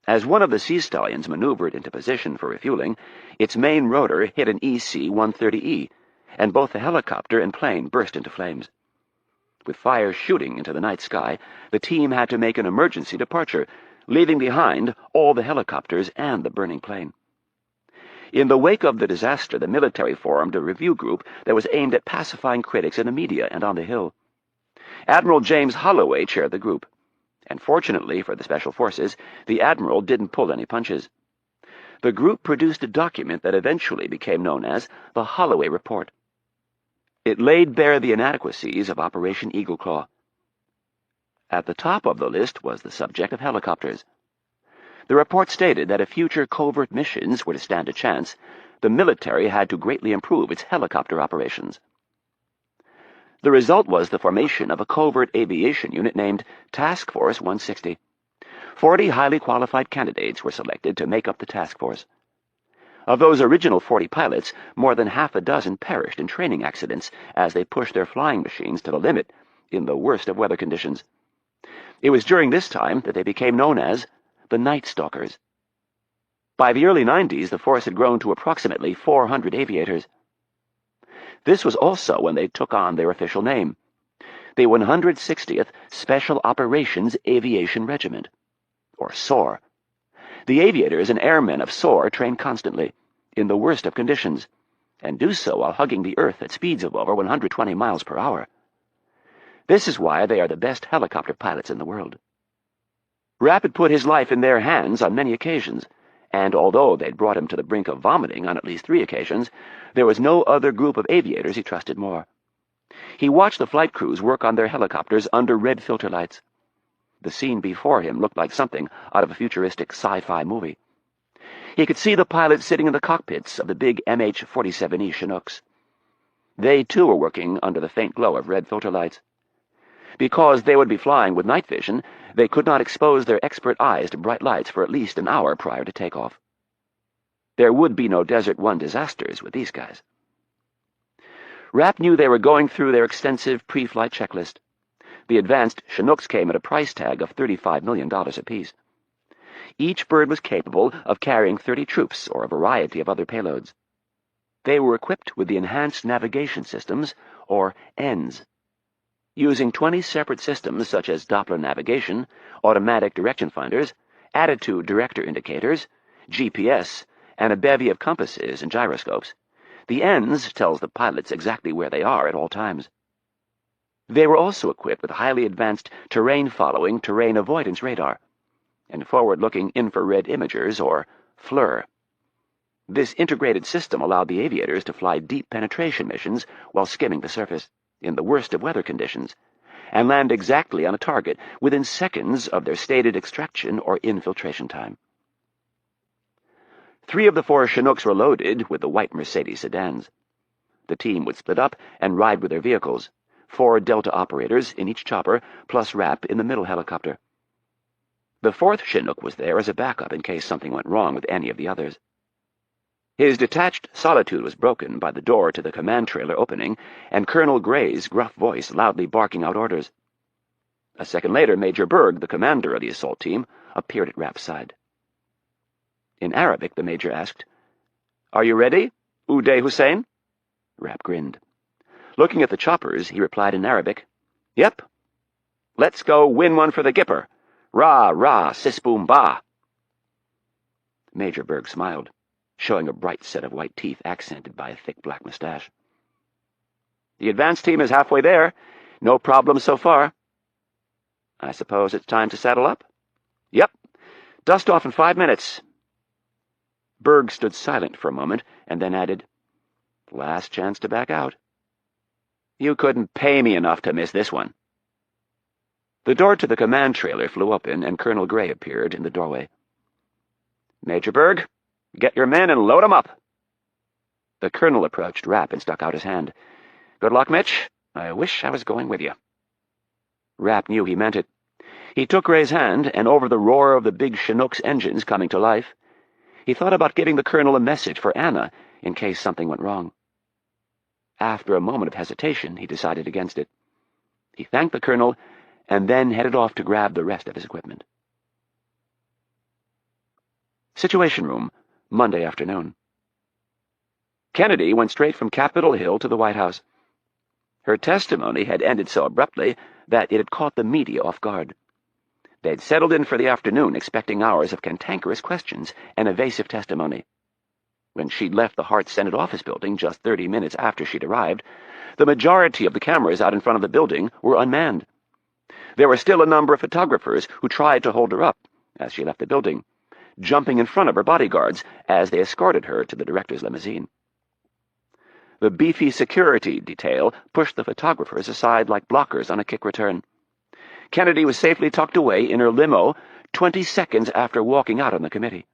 As one of the Sea Stallions maneuvered into position for refueling, its main rotor hit an EC-130E, and both the helicopter and plane burst into flames. With fire shooting into the night sky, the team had to make an emergency departure, leaving behind all the helicopters and the burning plane. In the wake of the disaster, the military formed a review group that was aimed at pacifying critics in the media and on the Hill. Admiral James Holloway chaired the group, and fortunately for the Special Forces, the Admiral didn't pull any punches. The group produced a document that eventually became known as the Holloway Report. It laid bare the inadequacies of Operation Eagle Claw. At the top of the list was the subject of helicopters. The report stated that if future covert missions were to stand a chance, the military had to greatly improve its helicopter operations. The result was the formation of a covert aviation unit named Task Force 160. 40 highly qualified candidates were selected to make up the task force. Of those original 40 pilots, more than half a dozen perished in training accidents as they pushed their flying machines to the limit in the worst of weather conditions. It was during this time that they became known as the Night Stalkers. By the early 90s, the force had grown to approximately 400 aviators. This was also when they took on their official name, the 160th Special Operations Aviation Regiment, or SOAR. The aviators and airmen of SOAR train constantly, in the worst of conditions, and do so while hugging the earth at speeds of over 120 miles per hour. This is why they are the best helicopter pilots in the world. Rapp had put his life in their hands on many occasions, and although they'd brought him to the brink of vomiting on at least 3 occasions, there was no other group of aviators he trusted more. He watched the flight crews work on their helicopters under red filter lights. The scene before him looked like something out of a futuristic sci-fi movie. He could see the pilots sitting in the cockpits of the big MH-47E Chinooks. They, too, were working under the faint glow of red filter lights. Because they would be flying with night vision, they could not expose their expert eyes to bright lights for at least an hour prior to takeoff. There would be no Desert One disasters with these guys. Rapp knew they were going through their extensive pre-flight checklist. The advanced Chinooks came at a price tag of $35 million apiece. Each bird was capable of carrying 30 troops or a variety of other payloads. They were equipped with the Enhanced Navigation Systems, or ENS. Using 20 separate systems such as Doppler navigation, automatic direction finders, attitude director indicators, GPS, and a bevy of compasses and gyroscopes. The ends tells the pilots exactly where they are at all times. They were also equipped with highly advanced terrain-following, terrain-avoidance radar, and forward-looking infrared imagers, or FLIR. This integrated system allowed the aviators to fly deep penetration missions while skimming the surface, in the worst of weather conditions, and land exactly on a target within seconds of their stated extraction or infiltration time. 3 of the 4 Chinooks were loaded with the white Mercedes sedans. The team would split up and ride with their vehicles, 4 Delta operators in each chopper, plus Rapp in the middle helicopter. The 4th Chinook was there as a backup in case something went wrong with any of the others. His detached solitude was broken by the door to the command trailer opening and Colonel Gray's gruff voice loudly barking out orders. A second later, Major Berg, the commander of the assault team, appeared at Rapp's side. In Arabic, the major asked, "Are you ready, Uday Hussein?" Rapp grinned. Looking at the choppers, he replied in Arabic, "Yep. Let's go win one for the Gipper. Rah, rah, sis-boom, bah." Major Berg smiled, showing a bright set of white teeth accented by a thick black mustache. "The advance team is halfway there. No problem so far. I suppose it's time to saddle up?" "Yep. Dust off in 5 minutes." Berg stood silent for a moment and then added, "Last chance to back out." "You couldn't pay me enough to miss this one." The door to the command trailer flew open and Colonel Gray appeared in the doorway. "Major Berg, get your men and load 'em up." The colonel approached Rapp and stuck out his hand. "Good luck, Mitch. I wish I was going with you." Rapp knew he meant it. He took Gray's hand, and over the roar of the big Chinook's engines coming to life, he thought about giving the colonel a message for Anna in case something went wrong. After a moment of hesitation, he decided against it. He thanked the colonel and then headed off to grab the rest of his equipment. Situation Room, Monday afternoon. Kennedy went straight from Capitol Hill to the White House. Her testimony had ended so abruptly that it had caught the media off guard. They'd settled in for the afternoon, expecting hours of cantankerous questions and evasive testimony. When she'd left the Hart-Senate office building just 30 minutes after she'd arrived, the majority of the cameras out in front of the building were unmanned. There were still a number of photographers who tried to hold her up as she left the building, jumping in front of her bodyguards as they escorted her to the director's limousine. The beefy security detail pushed the photographers aside like blockers on a kick return. Kennedy was safely tucked away in her limo 20 seconds after walking out on the committee.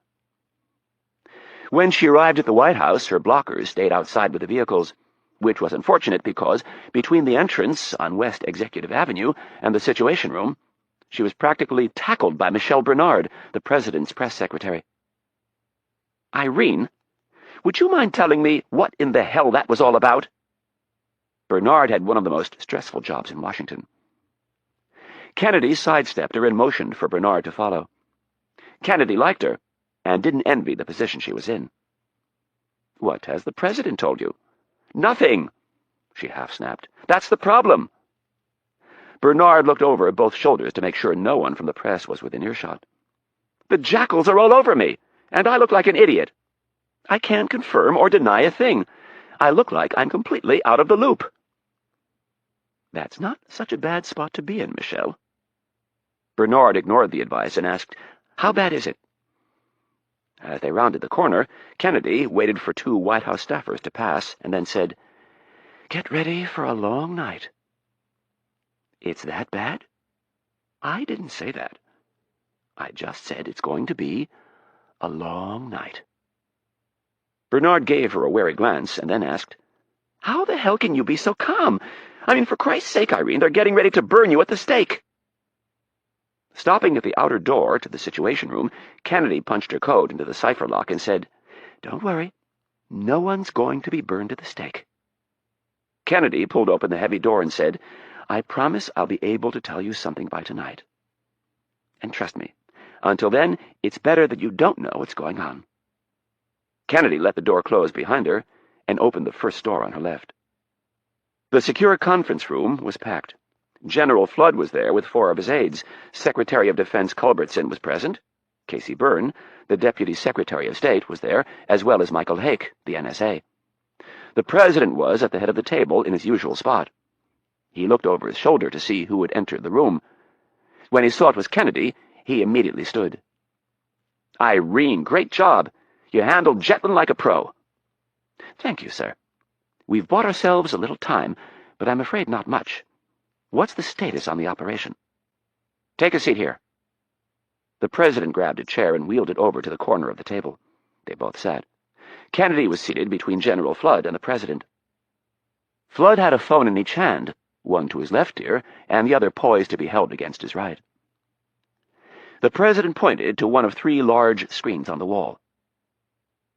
When she arrived at the White House, her blockers stayed outside with the vehicles, which was unfortunate because between the entrance on West Executive Avenue and the Situation Room, she was practically tackled by Michelle Bernard, the president's press secretary. "Irene, would you mind telling me what in the hell that was all about?" Bernard had one of the most stressful jobs in Washington. Kennedy sidestepped her and motioned for Bernard to follow. Kennedy liked her and didn't envy the position she was in. "What has the president told you?" "Nothing," she half-snapped. "That's the problem." Bernard looked over both shoulders to make sure no one from the press was within earshot. "The jackals are all over me, and I look like an idiot. I can't confirm or deny a thing. I look like I'm completely out of the loop." "That's not such a bad spot to be in, Michelle." Bernard ignored the advice and asked, "How bad is it?" As they rounded the corner, Kennedy waited for 2 White House staffers to pass and then said, "Get ready for a long night." "It's that bad?" "I didn't say that. I just said it's going to be a long night." Bernard gave her a wary glance and then asked, "How the hell can you be so calm? I mean, for Christ's sake, Irene, they're getting ready to burn you at the stake." Stopping at the outer door to the Situation Room, Kennedy punched her code into the cipher lock and said, "Don't worry. No one's going to be burned at the stake." Kennedy pulled open the heavy door and said, "I promise I'll be able to tell you something by tonight. And trust me, until then, it's better that you don't know what's going on." Kennedy let the door close behind her and opened the first door on her left. The secure conference room was packed. General Flood was there with 4 of his aides. Secretary of Defense Culbertson was present. Casey Byrne, the Deputy Secretary of State, was there, as well as Michael Hake, the NSA. The President was at the head of the table in his usual spot. He looked over his shoulder to see who had entered the room. When he saw it was Kennedy, he immediately stood. "Irene, great job. You handled Jetland like a pro." "Thank you, sir. We've bought ourselves a little time, but I'm afraid not much. What's the status on the operation?" "Take a seat here." The President grabbed a chair and wheeled it over to the corner of the table. They both sat. Kennedy was seated between General Flood and the President. Flood had a phone in each hand, one to his left ear and the other poised to be held against his right. The President pointed to one of 3 large screens on the wall.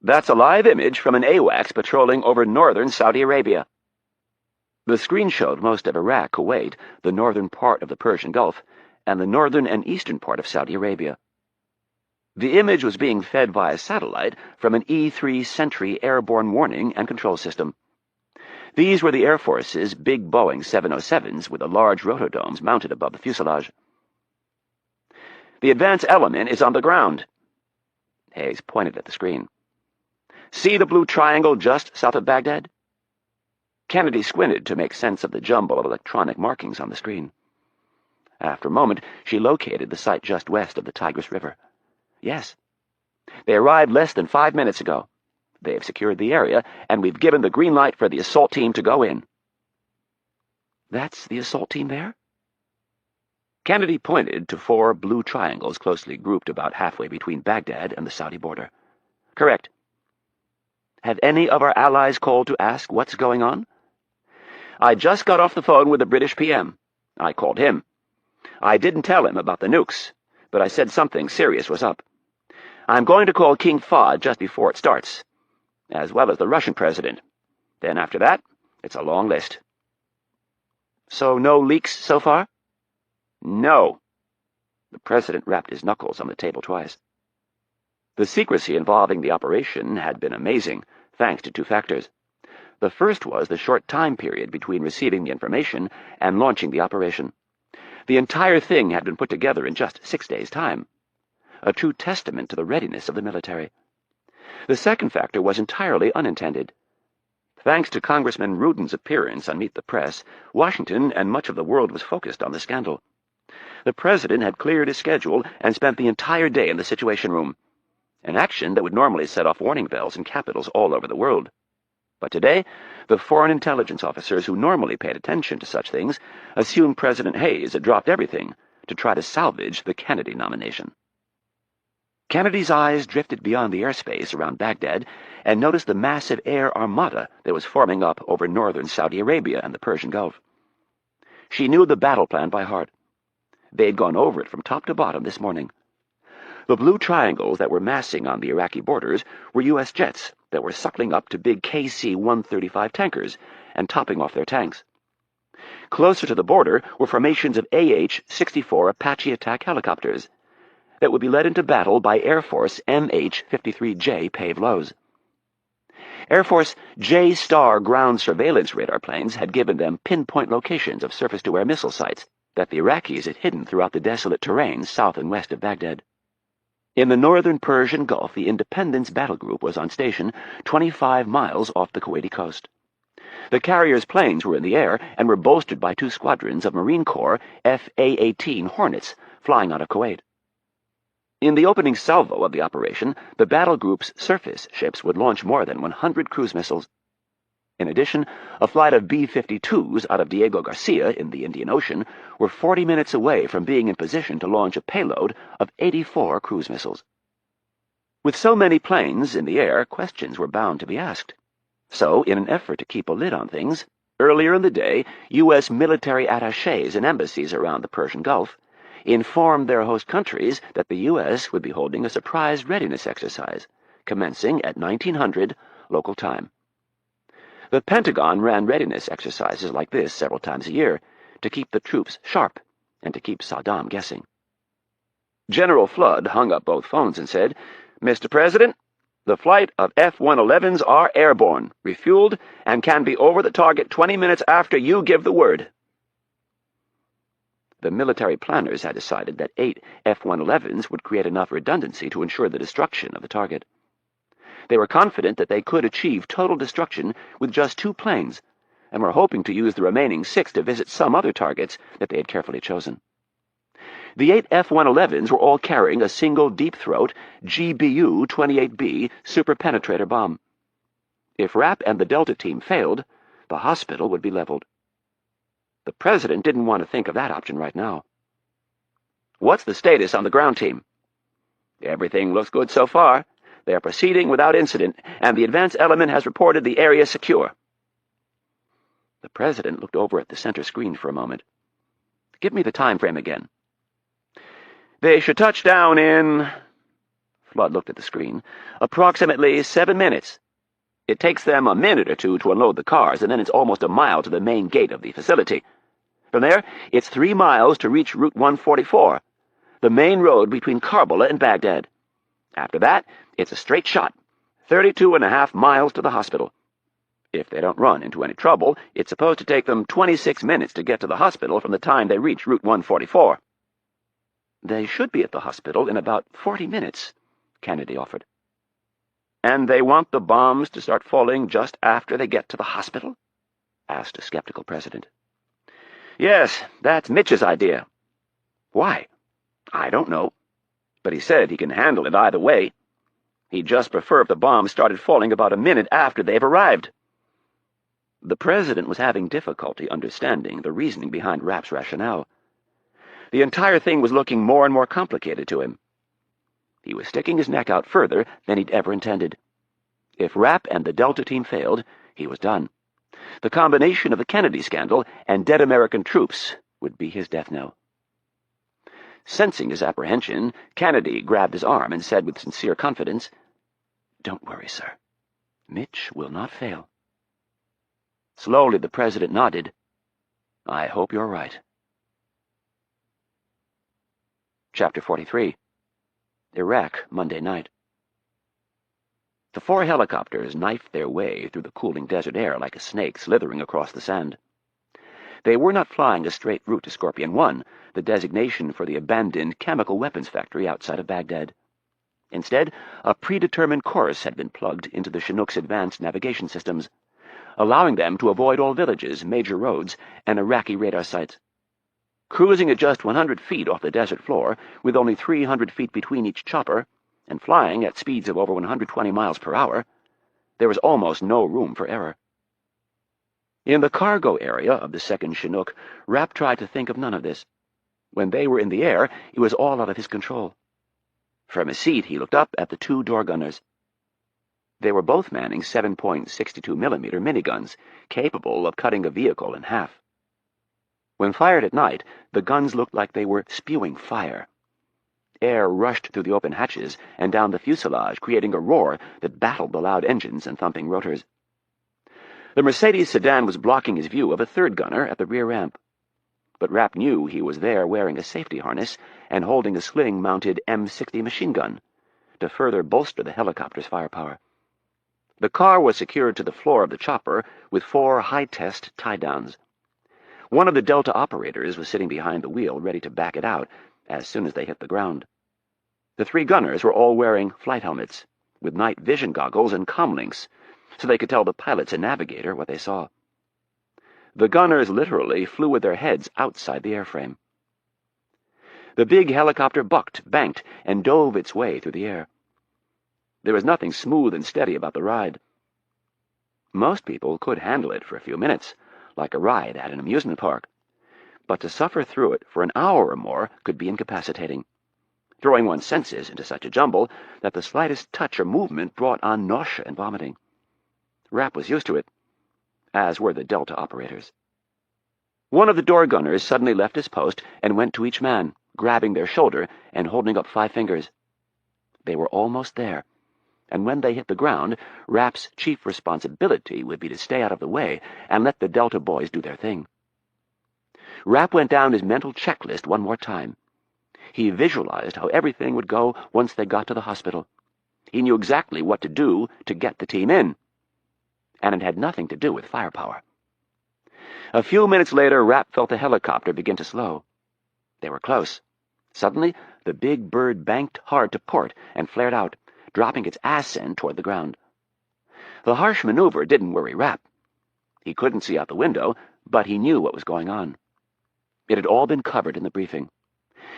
"That's a live image from an AWACS patrolling over northern Saudi Arabia." The screen showed most of Iraq, Kuwait, the northern part of the Persian Gulf, and the northern and eastern part of Saudi Arabia. The image was being fed via satellite from an E-3 Sentry airborne warning and control system. These were the Air Force's big Boeing 707s with the large rotodomes mounted above the fuselage. "The advance element is on the ground." Hayes pointed at the screen. "See the blue triangle just south of Baghdad?" Kennedy squinted to make sense of the jumble of electronic markings on the screen. After a moment, she located the site just west of the Tigris River. "Yes. They arrived less than 5 minutes ago. They've secured the area, and we've given the green light for the assault team to go in." "That's the assault team there?" Kennedy pointed to 4 blue triangles closely grouped about halfway between Baghdad and the Saudi border. "Correct." "Have any of our allies called to ask what's going on?" "I just got off the phone with the British PM. I called him. I didn't tell him about the nukes, but I said something serious was up. I'm going to call King Fahd just before it starts, as well as the Russian president. Then after that, it's a long list." "So no leaks so far?" "No." The President rapped his knuckles on the table twice. The secrecy involving the operation had been amazing, thanks to 2 factors. The first was the short time period between receiving the information and launching the operation. The entire thing had been put together in just 6 days' time. A true testament to the readiness of the military. The second factor was entirely unintended. Thanks to Congressman Rudin's appearance on Meet the Press, Washington and much of the world was focused on the scandal. The President had cleared his schedule and spent the entire day in the Situation Room, an action that would normally set off warning bells in capitals all over the world. But today, the foreign intelligence officers who normally paid attention to such things assumed President Hayes had dropped everything to try to salvage the Kennedy nomination. Kennedy's eyes drifted beyond the airspace around Baghdad and noticed the massive air armada that was forming up over northern Saudi Arabia and the Persian Gulf. She knew the battle plan by heart. They'd gone over it from top to bottom this morning. The blue triangles that were massing on the Iraqi borders were U.S. jets that were suckling up to big KC-135 tankers and topping off their tanks. Closer to the border were formations of AH-64 Apache attack helicopters that would be led into battle by Air Force MH-53J Pave Lows. Air Force J-Star ground surveillance radar planes had given them pinpoint locations of surface-to-air missile sites that the Iraqis had hidden throughout the desolate terrain south and west of Baghdad. In the northern Persian Gulf, the Independence Battle Group was on station 25 miles off the Kuwaiti coast. The carrier's planes were in the air and were bolstered by 2 squadrons of Marine Corps FA-18 Hornets flying out of Kuwait. In the opening salvo of the operation, the battle group's surface ships would launch more than 100 cruise missiles. In addition, a flight of B-52s out of Diego Garcia in the Indian Ocean were 40 minutes away from being in position to launch a payload of 84 cruise missiles. With so many planes in the air, questions were bound to be asked. So, in an effort to keep a lid on things, earlier in the day, U.S. military attachés in embassies around the Persian Gulf informed their host countries that the U.S. would be holding a surprise readiness exercise, commencing at 1900 local time. The Pentagon ran readiness exercises like this several times a year to keep the troops sharp and to keep Saddam guessing. General Flood hung up both phones and said, "Mr. President, the flight of F-111s are airborne, refueled, and can be over the target 20 minutes after you give the word." The military planners had decided that 8 F-111s would create enough redundancy to ensure the destruction of the target. They were confident that they could achieve total destruction with just 2 planes, and were hoping to use the remaining 6 to visit some other targets that they had carefully chosen. The 8 F-111s were all carrying a single deep-throat GBU-28B super-penetrator bomb. If Rapp and the Delta team failed, the hospital would be leveled. The president didn't want to think of that option right now. "What's the status on the ground team?" "Everything looks good so far. They are proceeding without incident, and the advance element has reported the area secure." The president looked over at the center screen for a moment. "Give me the time frame again." "They should touch down in—" Flood looked at the screen. "Approximately 7 minutes. It takes them a minute or 2 to unload the cars, and then it's almost a mile to the main gate of the facility. From there, it's 3 miles to reach Route 144, the main road between Karbala and Baghdad. After that, it's a straight shot, 32.5 miles to the hospital. If they don't run into any trouble, it's supposed to take them 26 minutes to get to the hospital from the time they reach Route 144. "They should be at the hospital in about 40 minutes, Kennedy offered. "And they want the bombs to start falling just after they get to the hospital?" asked a skeptical president. "Yes, that's Mitch's idea." "Why?" "I don't know. But he said he can handle it either way. He'd just prefer if the bombs started falling about a minute after they've arrived." The president was having difficulty understanding the reasoning behind Rapp's rationale. The entire thing was looking more and more complicated to him. He was sticking his neck out further than he'd ever intended. If Rapp and the Delta team failed, he was done. The combination of the Kennedy scandal and dead American troops would be his death knell. Sensing his apprehension, Kennedy grabbed his arm and said with sincere confidence, "Don't worry, sir. Mitch will not fail." Slowly the president nodded. "I hope you're right." Chapter 43. Iraq, Monday night. The 4 helicopters knifed their way through the cooling desert air like a snake slithering across the sand. They were not flying a straight route to Scorpion 1, the designation for the abandoned chemical weapons factory outside of Baghdad. Instead, a predetermined course had been plugged into the Chinook's advanced navigation systems, allowing them to avoid all villages, major roads, and Iraqi radar sites. Cruising at just 100 feet off the desert floor, with only 300 feet between each chopper, and flying at speeds of over 120 miles per hour, there was almost no room for error. In the cargo area of the second Chinook, Rapp tried to think of none of this. When they were in the air, it was all out of his control. From his seat, he looked up at the 2 door gunners. They were both manning 7.62mm miniguns, capable of cutting a vehicle in half. When fired at night, the guns looked like they were spewing fire. Air rushed through the open hatches and down the fuselage, creating a roar that battled the loud engines and thumping rotors. The Mercedes sedan was blocking his view of a 3rd gunner at the rear ramp. But Rapp knew he was there wearing a safety harness and holding a sling-mounted M60 machine gun to further bolster the helicopter's firepower. The car was secured to the floor of the chopper with 4 high-test tie-downs. One of the Delta operators was sitting behind the wheel, ready to back it out as soon as they hit the ground. The 3 gunners were all wearing flight helmets, with night vision goggles and comlinks, so they could tell the pilots and navigator what they saw. The gunners literally flew with their heads outside the airframe. The big helicopter bucked, banked, and dove its way through the air. There was nothing smooth and steady about the ride. Most people could handle it for a few minutes, like a ride at an amusement park, but to suffer through it for an hour or more could be incapacitating, throwing one's senses into such a jumble that the slightest touch or movement brought on nausea and vomiting. Rapp was used to it, as were the Delta operators. One of the door gunners suddenly left his post and went to each man, grabbing their shoulder and holding up 5 fingers. They were almost there, and when they hit the ground, Rapp's chief responsibility would be to stay out of the way and let the Delta boys do their thing. Rapp went down his mental checklist one more time. He visualized how everything would go once they got to the hospital. He knew exactly what to do to get the team in, and it had nothing to do with firepower. A few minutes later, Rapp felt the helicopter begin to slow. They were close. Suddenly, the big bird banked hard to port and flared out, dropping its ass end toward the ground. The harsh maneuver didn't worry Rapp. He couldn't see out the window, but he knew what was going on. It had all been covered in the briefing.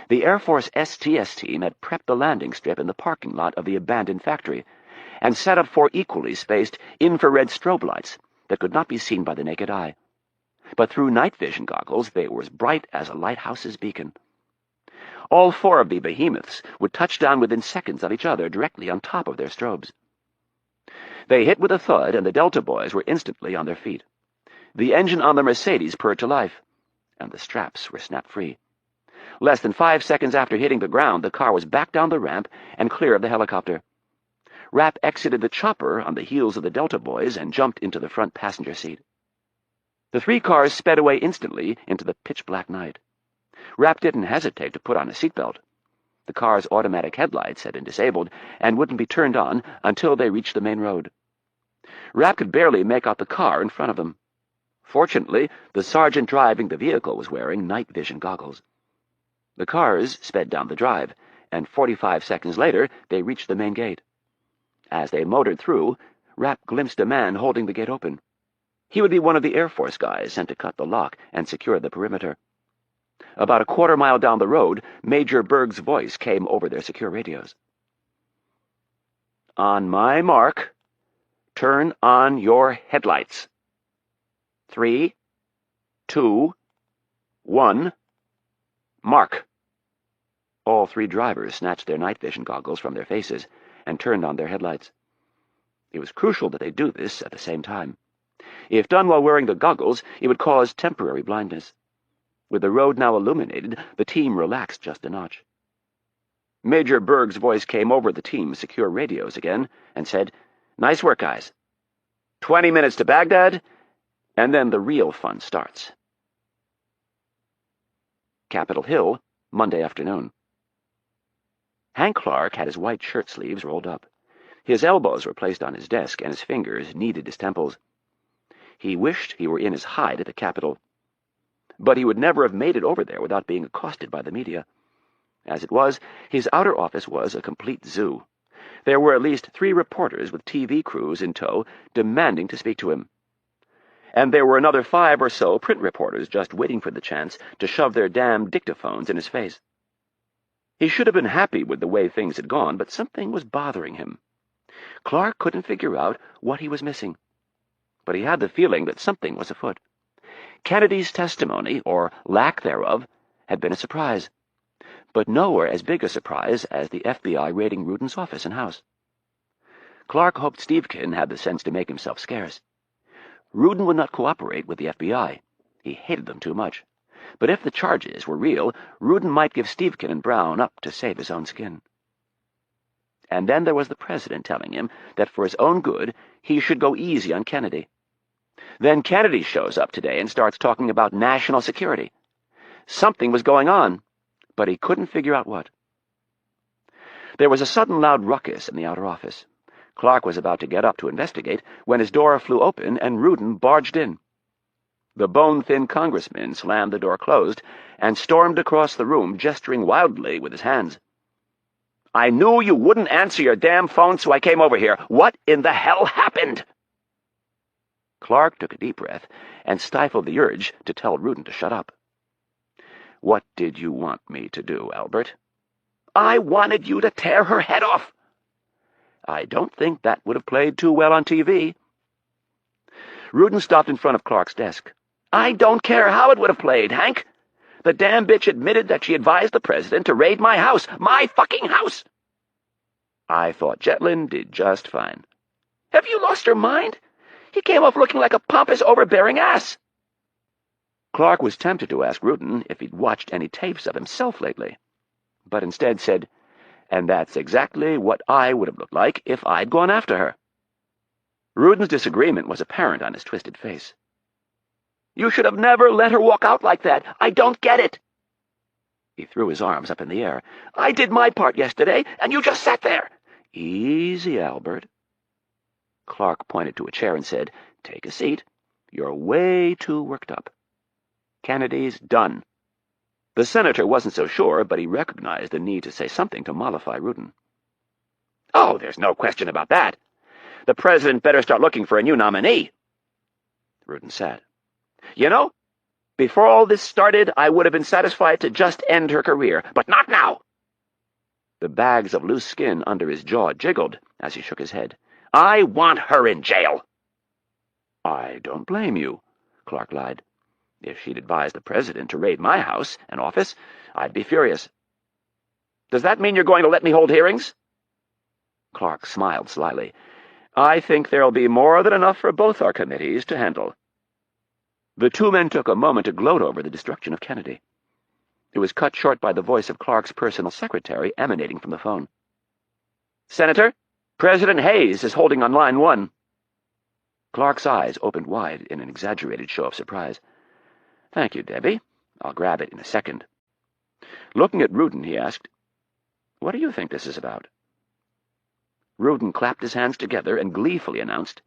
The Air Force STS team had prepped the landing strip in the parking lot of the abandoned factory and set up 4 equally spaced infrared strobe lights that could not be seen by the naked eye. But through night vision goggles, they were as bright as a lighthouse's beacon. All 4 of the behemoths would touch down within seconds of each other directly on top of their strobes. They hit with a thud, and the Delta boys were instantly on their feet. The engine on the Mercedes purred to life, and the straps were snapped free. Less than 5 seconds after hitting the ground, the car was back down the ramp and clear of the helicopter. Rapp exited the chopper on the heels of the Delta boys and jumped into the front passenger seat. The 3 cars sped away instantly into the pitch-black night. Rapp didn't hesitate to put on a seatbelt. The car's automatic headlights had been disabled and wouldn't be turned on until they reached the main road. Rapp could barely make out the car in front of them. Fortunately, the sergeant driving the vehicle was wearing night vision goggles. The cars sped down the drive, and 45 seconds later they reached the main gate. As they motored through, Rapp glimpsed a man holding the gate open. He would be one of the Air Force guys sent to cut the lock and secure the perimeter. About a quarter mile down the road, Major Berg's voice came over their secure radios. "On my mark, turn on your headlights. 3, 2, 1, mark." All 3 drivers snatched their night vision goggles from their faces and turned on their headlights. It was crucial that they do this at the same time. If done while wearing the goggles, it would cause temporary blindness. With the road now illuminated, the team relaxed just a notch. Major Berg's voice came over the team's secure radios again and said, "Nice work, guys. 20 minutes to Baghdad, and then the real fun starts." Capitol Hill, Monday afternoon. Hank Clark had his white shirt sleeves rolled up. His elbows were placed on his desk, and his fingers kneaded his temples. He wished he were in his hide at the Capitol. But he would never have made it over there without being accosted by the media. As it was, his outer office was a complete zoo. There were at least 3 reporters with TV crews in tow demanding to speak to him. And there were another 5 or so print reporters just waiting for the chance to shove their damn dictaphones in his face. He should have been happy with the way things had gone, but something was bothering him. Clark couldn't figure out what he was missing. But he had the feeling that something was afoot. Kennedy's testimony, or lack thereof, had been a surprise, but nowhere as big a surprise as the FBI raiding Rudin's office and house. Clark hoped Stevkin had the sense to make himself scarce. Rudin would not cooperate with the FBI. He hated them too much. But if the charges were real, Rudin might give Stevkin and Brown up to save his own skin. And then there was the president telling him that for his own good he should go easy on Kennedy. Then Kennedy shows up today and starts talking about national security. Something was going on, but he couldn't figure out what. There was a sudden loud ruckus in the outer office. Clark was about to get up to investigate when his door flew open and Rudin barged in. The bone-thin congressman slammed the door closed and stormed across the room, gesturing wildly with his hands. "I knew you wouldn't answer your damn phone, so I came over here. What in the hell happened?" Clark took a deep breath and stifled the urge to tell Rudin to shut up. "What did you want me to do, Albert?" "I wanted you to tear her head off." "I don't think that would have played too well on TV." Rudin stopped in front of Clark's desk. "I don't care how it would have played, Hank. The damn bitch admitted that she advised the president to raid my house. My fucking house!" "I thought Jetlin did just fine." "Have you lost your mind? He came off looking like a pompous, overbearing ass." Clark was tempted to ask Rudin if he'd watched any tapes of himself lately, but instead said, "And that's exactly what I would have looked like if I'd gone after her." Rudin's disagreement was apparent on his twisted face. "You should have never let her walk out like that. I don't get it." He threw his arms up in the air. "I did my part yesterday, and you just sat there." "Easy, Albert." Clark pointed to a chair and said, "Take a seat. You're way too worked up. Kennedy's done." The senator wasn't so sure, but he recognized the need to say something to mollify Rudin. "Oh, there's no question about that. The president better start looking for a new nominee." Rudin sat. "You know, before all this started, I would have been satisfied to just end her career, but not now." The bags of loose skin under his jaw jiggled as he shook his head. "I want her in jail." "I don't blame you," Clark lied. "If she'd advised the president to raid my house and office, I'd be furious." "Does that mean you're going to let me hold hearings?" Clark smiled slyly. "I think there'll be more than enough for both our committees to handle." The two men took a moment to gloat over the destruction of Kennedy. It was cut short by the voice of Clark's personal secretary emanating from the phone. "Senator, President Hayes is holding on line 1. Clark's eyes opened wide in an exaggerated show of surprise. "Thank you, Debbie. I'll grab it in a second." Looking at Rudin, he asked, "What do you think this is about?" Rudin clapped his hands together and gleefully announced,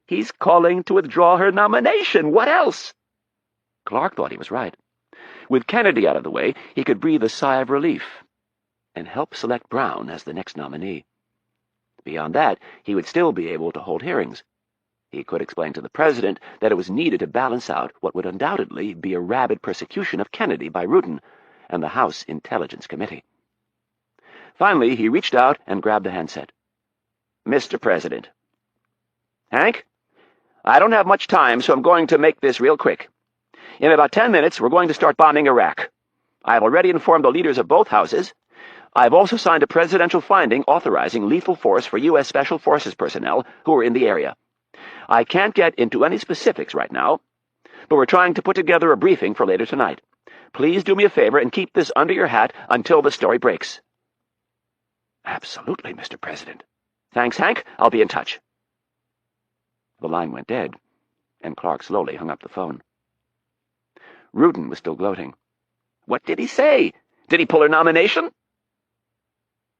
"He's calling to withdraw her nomination. What else?" Clark thought he was right. With Kennedy out of the way, he could breathe a sigh of relief and help select Brown as the next nominee. Beyond that, he would still be able to hold hearings. He could explain to the president that it was needed to balance out what would undoubtedly be a rabid persecution of Kennedy by Rudin and the House Intelligence Committee. Finally, he reached out and grabbed the handset. "Mr. President." "Hank? I don't have much time, so I'm going to make this real quick. In about 10 minutes, we're going to start bombing Iraq. I've already informed the leaders of both houses. I've also signed a presidential finding authorizing lethal force for U.S. Special Forces personnel who are in the area. I can't get into any specifics right now, but we're trying to put together a briefing for later tonight. Please do me a favor and keep this under your hat until the story breaks." "Absolutely, Mr. President." "Thanks, Hank. I'll be in touch." The line went dead, and Clark slowly hung up the phone. Rudin was still gloating. "What did he say? Did he pull her nomination?"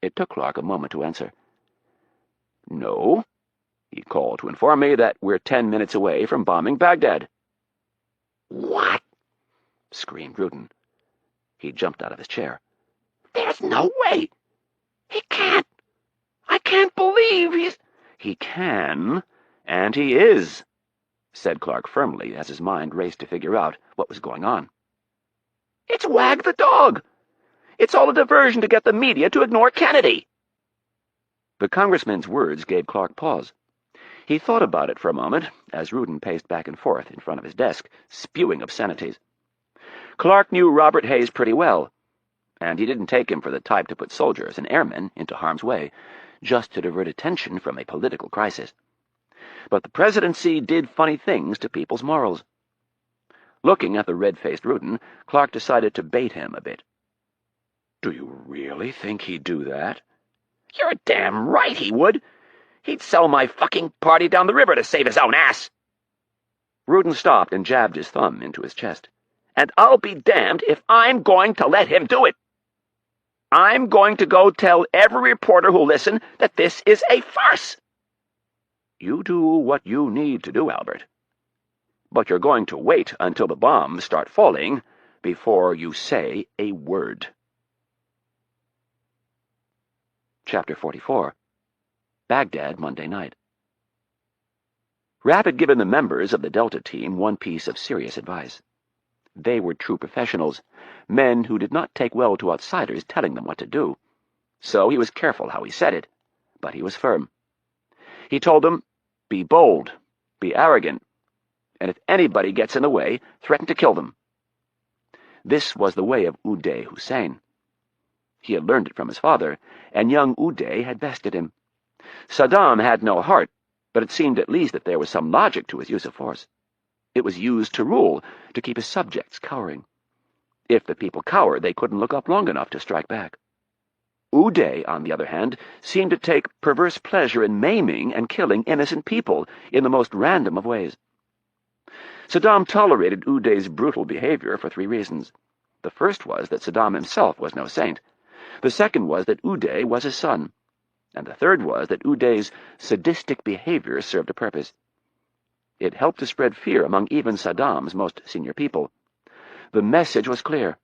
It took Clark a moment to answer. "No. He called to inform me that we're 10 minutes away from bombing Baghdad." "What?" screamed Rudin. He jumped out of his chair. "There's no way! He can't! I can't believe he's—" "He can, and he is," said Clark firmly as his mind raced to figure out what was going on. "It's Wag the dog! It's all a diversion to get the media to ignore Kennedy!" The congressman's words gave Clark pause. He thought about it for a moment as Rudin paced back and forth in front of his desk, spewing obscenities. Clark knew Robert Hayes pretty well, and he didn't take him for the type to put soldiers and airmen into harm's way, just to divert attention from a political crisis. But the presidency did funny things to people's morals. Looking at the red-faced Rudin, Clark decided to bait him a bit. "Do you really think he'd do that?" "You're damn right he would! He'd sell my fucking party down the river to save his own ass!" Rudin stopped and jabbed his thumb into his chest. "And I'll be damned if I'm going to let him do it! I'm going to go tell every reporter who'll listen that this is a farce!" "You do what you need to do, Albert. But you're going to wait until the bombs start falling before you say a word." Chapter 44. Baghdad, Monday night. Rapp had given the members of the Delta team one piece of serious advice. They were true professionals, men who did not take well to outsiders telling them what to do. So he was careful how he said it, but he was firm. He told them, be bold, be arrogant, and if anybody gets in the way, threaten to kill them. This was the way of Uday Hussein. He had learned it from his father, and young Uday had bested him. Saddam had no heart, but it seemed at least that there was some logic to his use of force. It was used to rule, to keep his subjects cowering. If the people cowered, they couldn't look up long enough to strike back. Uday, on the other hand, seemed to take perverse pleasure in maiming and killing innocent people in the most random of ways. Saddam tolerated Uday's brutal behavior for 3 reasons. The first was that Saddam himself was no saint. The second was that Uday was his son. And the third was that Uday's sadistic behavior served a purpose. It helped to spread fear among even Saddam's most senior people. The message was clear.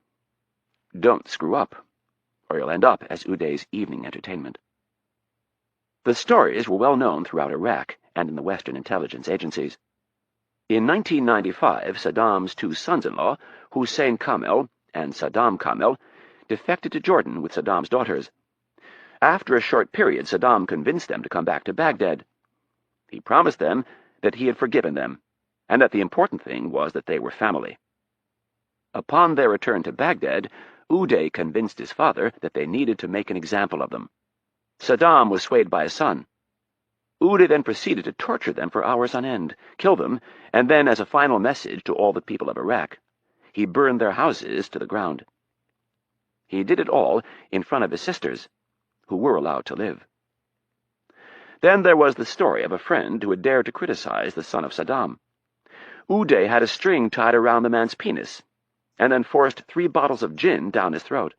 Don't screw up, or you'll end up as Uday's evening entertainment. The stories were well known throughout Iraq and in the Western intelligence agencies. In 1995, Saddam's two sons-in-law, Hussein Kamel and Saddam Kamel, defected to Jordan with Saddam's daughters. After a short period, Saddam convinced them to come back to Baghdad. He promised them that he had forgiven them, and that the important thing was that they were family. Upon their return to Baghdad, Uday convinced his father that they needed to make an example of them. Saddam was swayed by his son. Uday then proceeded to torture them for hours on end, kill them, and then, as a final message to all the people of Iraq, he burned their houses to the ground. He did it all in front of his sisters, who were allowed to live. Then there was the story of a friend who had dared to criticize the son of Saddam. Uday had a string tied around the man's penis, and then forced 3 bottles of gin down his throat.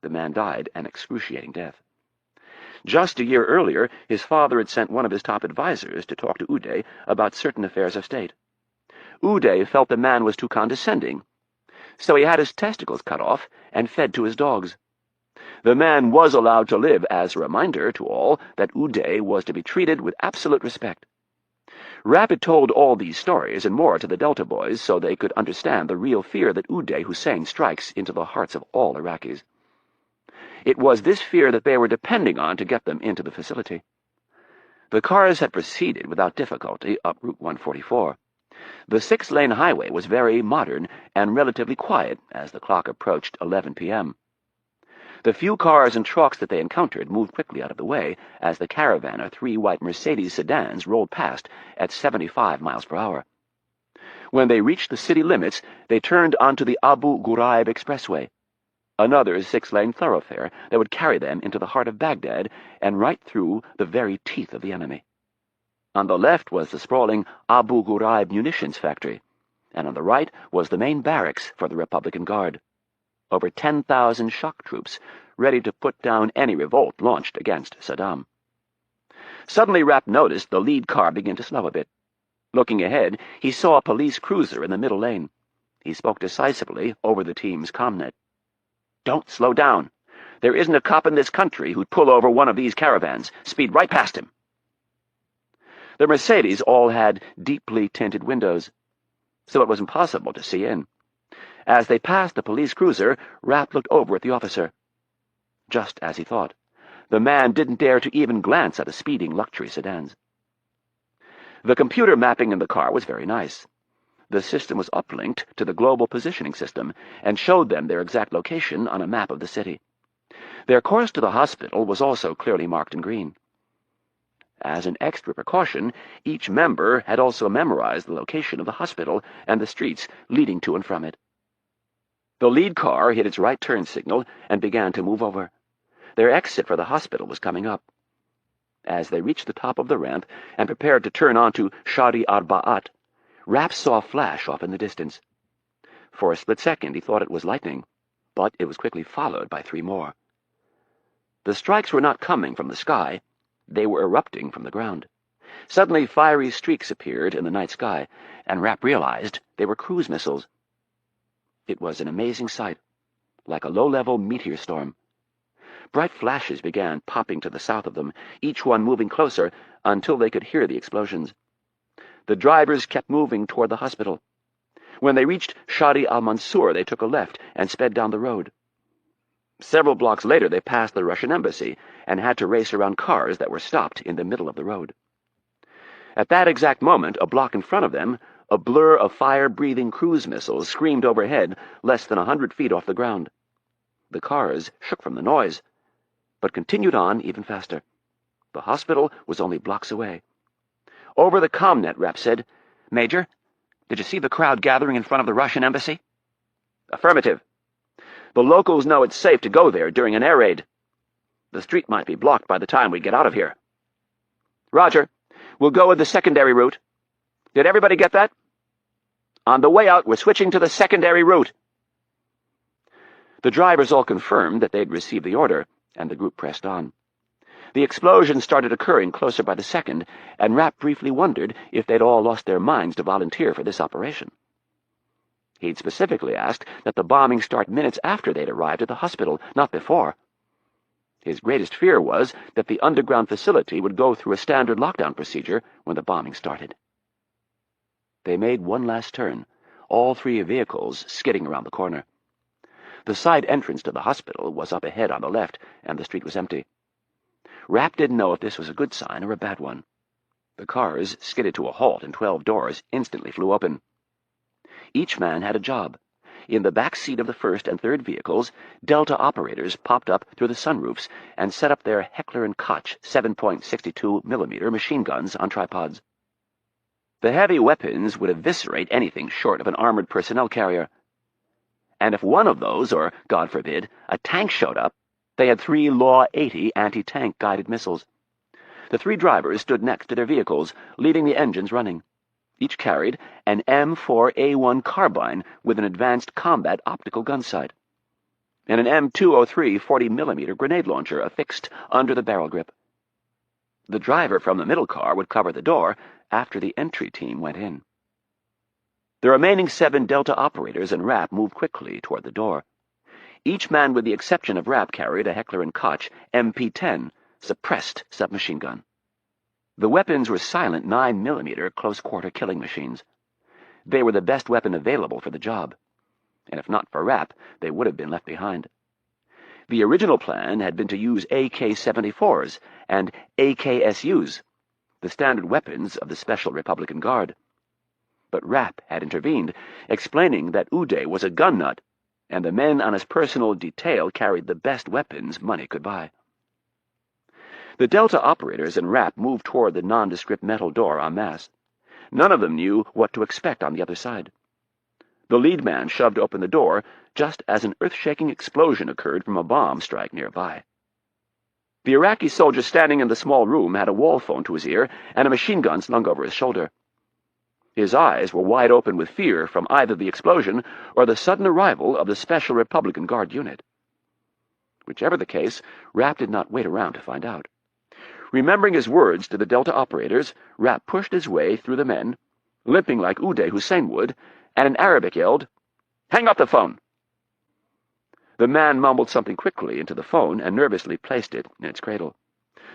The man died an excruciating death. Just a year earlier, his father had sent one of his top advisors to talk to Uday about certain affairs of state. Uday felt the man was too condescending, so he had his testicles cut off and fed to his dogs. The man was allowed to live as a reminder to all that Uday was to be treated with absolute respect. Rapp had told all these stories and more to the Delta boys so they could understand the real fear that Uday Hussein strikes into the hearts of all Iraqis. It was this fear that they were depending on to get them into the facility. The cars had proceeded without difficulty up Route 144. The 6-lane highway was very modern and relatively quiet as the clock approached 11 p.m. The few cars and trucks that they encountered moved quickly out of the way as the caravan of 3 white Mercedes sedans rolled past at 75 miles per hour. When they reached the city limits, they turned onto the Abu Ghuraib Expressway, another 6-lane thoroughfare that would carry them into the heart of Baghdad and right through the very teeth of the enemy. On the left was the sprawling Abu Ghuraib munitions factory, and on the right was the main barracks for the Republican Guard. Over 10,000 shock troops, ready to put down any revolt launched against Saddam. Suddenly Rapp noticed the lead car begin to slow a bit. Looking ahead, he saw a police cruiser in the middle lane. He spoke decisively over the team's comnet. "Don't slow down. There isn't a cop in this country who'd pull over one of these caravans. Speed right past him." The Mercedes all had deeply tinted windows, so it was impossible to see in. As they passed the police cruiser, Rapp looked over at the officer. Just as he thought, the man didn't dare to even glance at the speeding luxury sedans. The computer mapping in the car was very nice. The system was uplinked to the global positioning system and showed them their exact location on a map of the city. Their course to the hospital was also clearly marked in green. As an extra precaution, each member had also memorized the location of the hospital and the streets leading to and from it. The lead car hit its right turn signal and began to move over. Their exit for the hospital was coming up. As they reached the top of the ramp and prepared to turn onto Shadi Arba'at, Rapp saw a flash off in the distance. For a split second he thought it was lightning, but it was quickly followed by 3 more. The strikes were not coming from the sky. They were erupting from the ground. Suddenly fiery streaks appeared in the night sky, and Rapp realized they were cruise missiles. It was an amazing sight, like a low-level meteor storm. Bright flashes began popping to the south of them, each one moving closer until they could hear the explosions. The drivers kept moving toward the hospital. When they reached Shadi al-Mansur, they took a left and sped down the road. Several blocks later, they passed the Russian embassy and had to race around cars that were stopped in the middle of the road. At that exact moment, a block in front of them, a blur of fire-breathing cruise missiles screamed overhead less than 100 feet off the ground. The cars shook from the noise, but continued on even faster. The hospital was only blocks away. Over the comnet, Rapp said, "Major, did you see the crowd gathering in front of the Russian embassy?" "Affirmative. The locals know it's safe to go there during an air raid. The street might be blocked by the time we get out of here." "Roger. We'll go with the secondary route. Did everybody get that? On the way out, we're switching to the secondary route." The drivers all confirmed that they'd received the order, and the group pressed on. The explosions started occurring closer by the second, and Rapp briefly wondered if they'd all lost their minds to volunteer for this operation. He'd specifically asked that the bombing start minutes after they'd arrived at the hospital, not before. His greatest fear was that the underground facility would go through a standard lockdown procedure when the bombing started. They made one last turn, all three vehicles skidding around the corner. The side entrance to the hospital was up ahead on the left, and the street was empty. Rapp didn't know if this was a good sign or a bad one. The cars skidded to a halt, and 12 doors instantly flew open. Each man had a job. In the back seat of the first and third vehicles, Delta operators popped up through the sunroofs and set up their Heckler & Koch 7.62mm machine guns on tripods. The heavy weapons would eviscerate anything short of an armored personnel carrier. And if one of those, or, God forbid, a tank showed up, they had 3 Law 80 anti-tank guided missiles. The 3 drivers stood next to their vehicles, leaving the engines running. Each carried an M4A1 carbine with an advanced combat optical gun sight, and an M203 40mm grenade launcher affixed under the barrel grip. The driver from the middle car would cover the door after the entry team went in. The remaining 7 Delta operators and Rapp moved quickly toward the door. Each man with the exception of Rapp carried a Heckler & Koch MP-10 suppressed submachine gun. The weapons were silent 9mm close-quarter killing machines. They were the best weapon available for the job, and if not for Rapp, they would have been left behind. The original plan had been to use AK-74s and AKSUs, the standard weapons of the Special Republican Guard. But Rapp had intervened, explaining that Uday was a gun nut, and the men on his personal detail carried the best weapons money could buy. The Delta operators and Rapp moved toward the nondescript metal door en masse. None of them knew what to expect on the other side. The lead man shoved open the door just as an earth-shaking explosion occurred from a bomb strike nearby. The Iraqi soldier standing in the small room had a wall phone to his ear and a machine gun slung over his shoulder. His eyes were wide open with fear from either the explosion or the sudden arrival of the Special Republican Guard unit. Whichever the case, Rapp did not wait around to find out. Remembering his words to the Delta operators, Rapp pushed his way through the men, limping like Uday Hussein would, and in Arabic yelled, "Hang up the phone!" The man mumbled something quickly into the phone and nervously placed it in its cradle.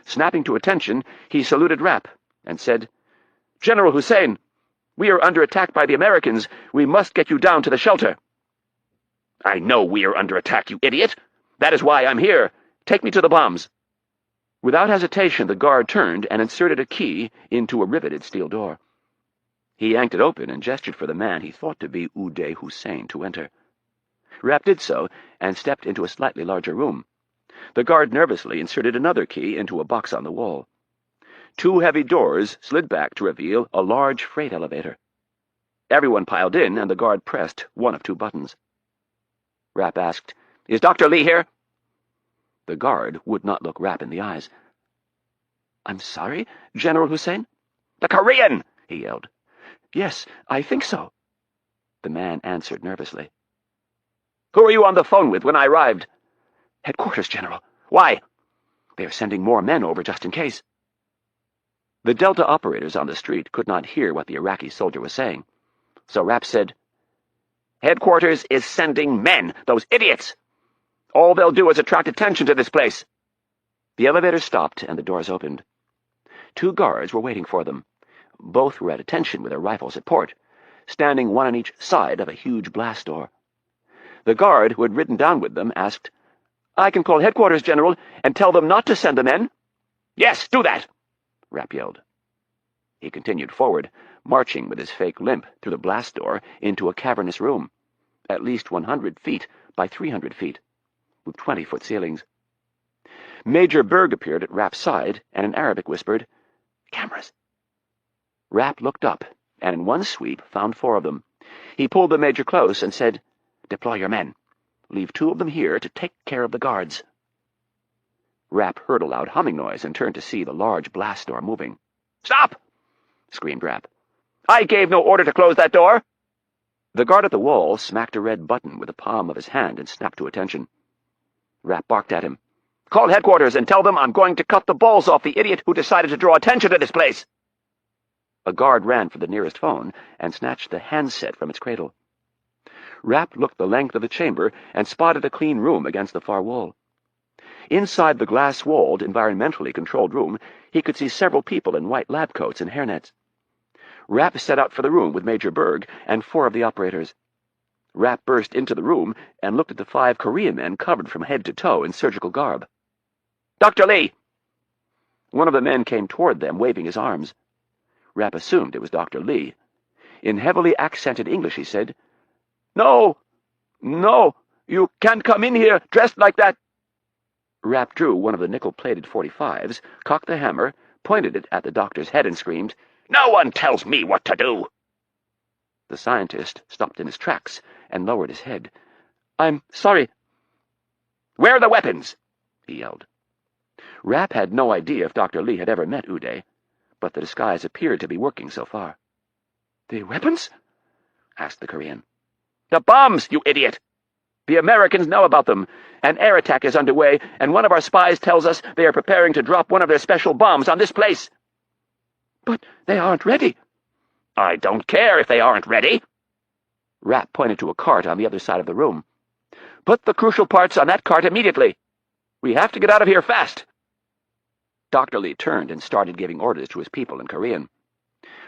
Snapping to attention, he saluted Rapp and said, "General Hussein, we are under attack by the Americans. We must get you down to the shelter." "I know we are under attack, you idiot! That is why I'm here. Take me to the bombs." Without hesitation, the guard turned and inserted a key into a riveted steel door. He yanked it open and gestured for the man he thought to be Uday Hussein to enter. Rapp did so and stepped into a slightly larger room. The guard nervously inserted another key into a box on the wall. 2 heavy doors slid back to reveal a large freight elevator. Everyone piled in, and the guard pressed one of 2 buttons. Rapp asked, "Is Dr. Lee here?" The guard would not look Rapp in the eyes. "I'm sorry, General Hussein?" "The Korean!" he yelled. "Yes, I think so," the man answered nervously. "Who were you on the phone with when I arrived?" "Headquarters, General." "Why?" "They are sending more men over just in case." The Delta operators on the street could not hear what the Iraqi soldier was saying, so Rapp said, "Headquarters is sending men, those idiots! All they'll do is attract attention to this place." The elevator stopped and the doors opened. 2 guards were waiting for them. Both were at attention with their rifles at port, standing one on each side of a huge blast door. The guard who had ridden down with them asked, "I can call headquarters, General, and tell them not to send the men?" "Yes, do that!" Rapp yelled. He continued forward, marching with his fake limp through the blast door into a cavernous room, at least 100 feet by 300 feet, with 20-foot ceilings. Major Berg appeared at Rapp's side and in Arabic whispered, "Cameras." Rapp looked up and in one sweep found 4 of them. He pulled the major close and said, "Deploy your men. Leave 2 of them here to take care of the guards." Rapp heard a loud humming noise and turned to see the large blast door moving. "Stop!" screamed Rapp. "I gave no order to close that door!" The guard at the wall smacked a red button with the palm of his hand and snapped to attention. Rapp barked at him. "Call headquarters and tell them I'm going to cut the balls off the idiot who decided to draw attention to this place." A guard ran for the nearest phone and snatched the handset from its cradle. Rapp looked the length of the chamber and spotted a clean room against the far wall. Inside the glass-walled, environmentally controlled room, he could see several people in white lab coats and hairnets. Rapp set out for the room with Major Berg and 4 of the operators. Rapp burst into the room and looked at the 5 Korean men covered from head to toe in surgical garb. "Dr. Lee!" One of the men came toward them, waving his arms. Rapp assumed it was Dr. Lee. In heavily accented English he said, "No! No! You can't come in here dressed like that!" Rapp drew one of the nickel-plated .45s, cocked the hammer, pointed it at the doctor's head and screamed, "No one tells me what to do!" The scientist stopped in his tracks and lowered his head. "I'm sorry." "Where are the weapons?" he yelled. Rapp had no idea if Dr. Lee had ever met Uday, but the disguise appeared to be working so far. "The weapons?" asked the Korean. "The bombs, you idiot! The Americans know about them. An air attack is underway, and one of our spies tells us they are preparing to drop one of their special bombs on this place." "But they aren't ready." "I don't care if they aren't ready." Rapp pointed to a cart on the other side of the room. "Put the crucial parts on that cart immediately. We have to get out of here fast." Dr. Lee turned and started giving orders to his people in Korean.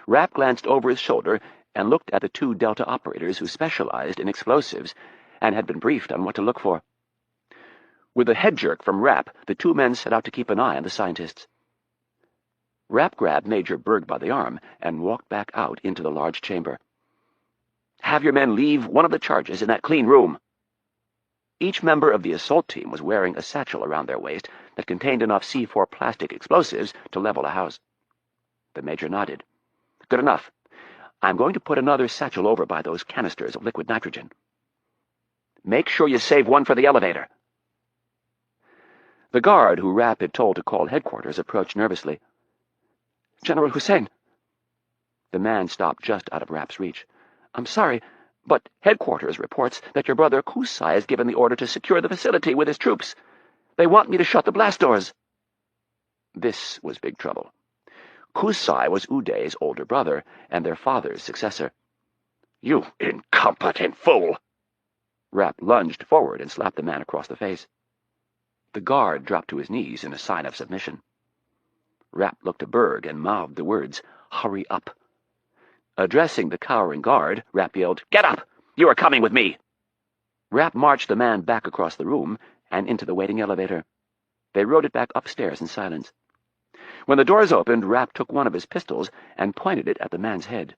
Rapp glanced over his shoulder and looked at the 2 Delta operators who specialized in explosives and had been briefed on what to look for. With a head jerk from Rapp, the 2 men set out to keep an eye on the scientists. Rapp grabbed Major Berg by the arm and walked back out into the large chamber. "Have your men leave one of the charges in that clean room." Each member of the assault team was wearing a satchel around their waist that contained enough C4 plastic explosives to level a house. The major nodded. "Good enough. I'm going to put another satchel over by those canisters of liquid nitrogen. Make sure you save one for the elevator." The guard who Rapp had told to call headquarters approached nervously. "General Hussein." The man stopped just out of Rapp's reach. "I'm sorry, but headquarters reports that your brother Kusai has given the order to secure the facility with his troops. They want me to shut the blast doors." This was big trouble. Kusai was Uday's older brother and their father's successor. "You incompetent fool!" Rapp lunged forward and slapped the man across the face. The guard dropped to his knees in a sign of submission. Rapp looked to Berg and mouthed the words, "Hurry up." Addressing the cowering guard, Rapp yelled, "Get up! You are coming with me!" Rapp marched the man back across the room and into the waiting elevator. They rode it back upstairs in silence. When the doors opened, Rapp took one of his pistols and pointed it at the man's head.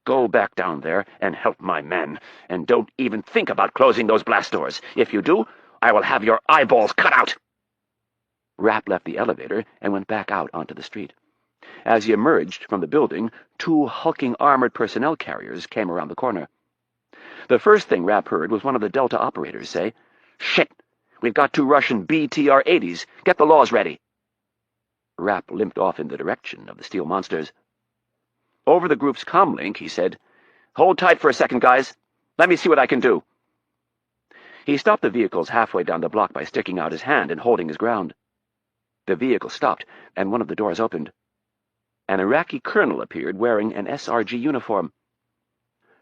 "Go back down there and help my men, and don't even think about closing those blast doors. If you do, I will have your eyeballs cut out." Rapp left the elevator and went back out onto the street. As he emerged from the building, 2 hulking armored personnel carriers came around the corner. The first thing Rapp heard was one of the Delta operators say, "Shit! We've got 2 Russian BTR-80s. Get the laws ready." Rapp limped off in the direction of the steel monsters. Over the group's comlink, he said, "Hold tight for a second, guys. Let me see what I can do." He stopped the vehicles halfway down the block by sticking out his hand and holding his ground. The vehicle stopped, and one of the doors opened. An Iraqi colonel appeared wearing an SRG uniform.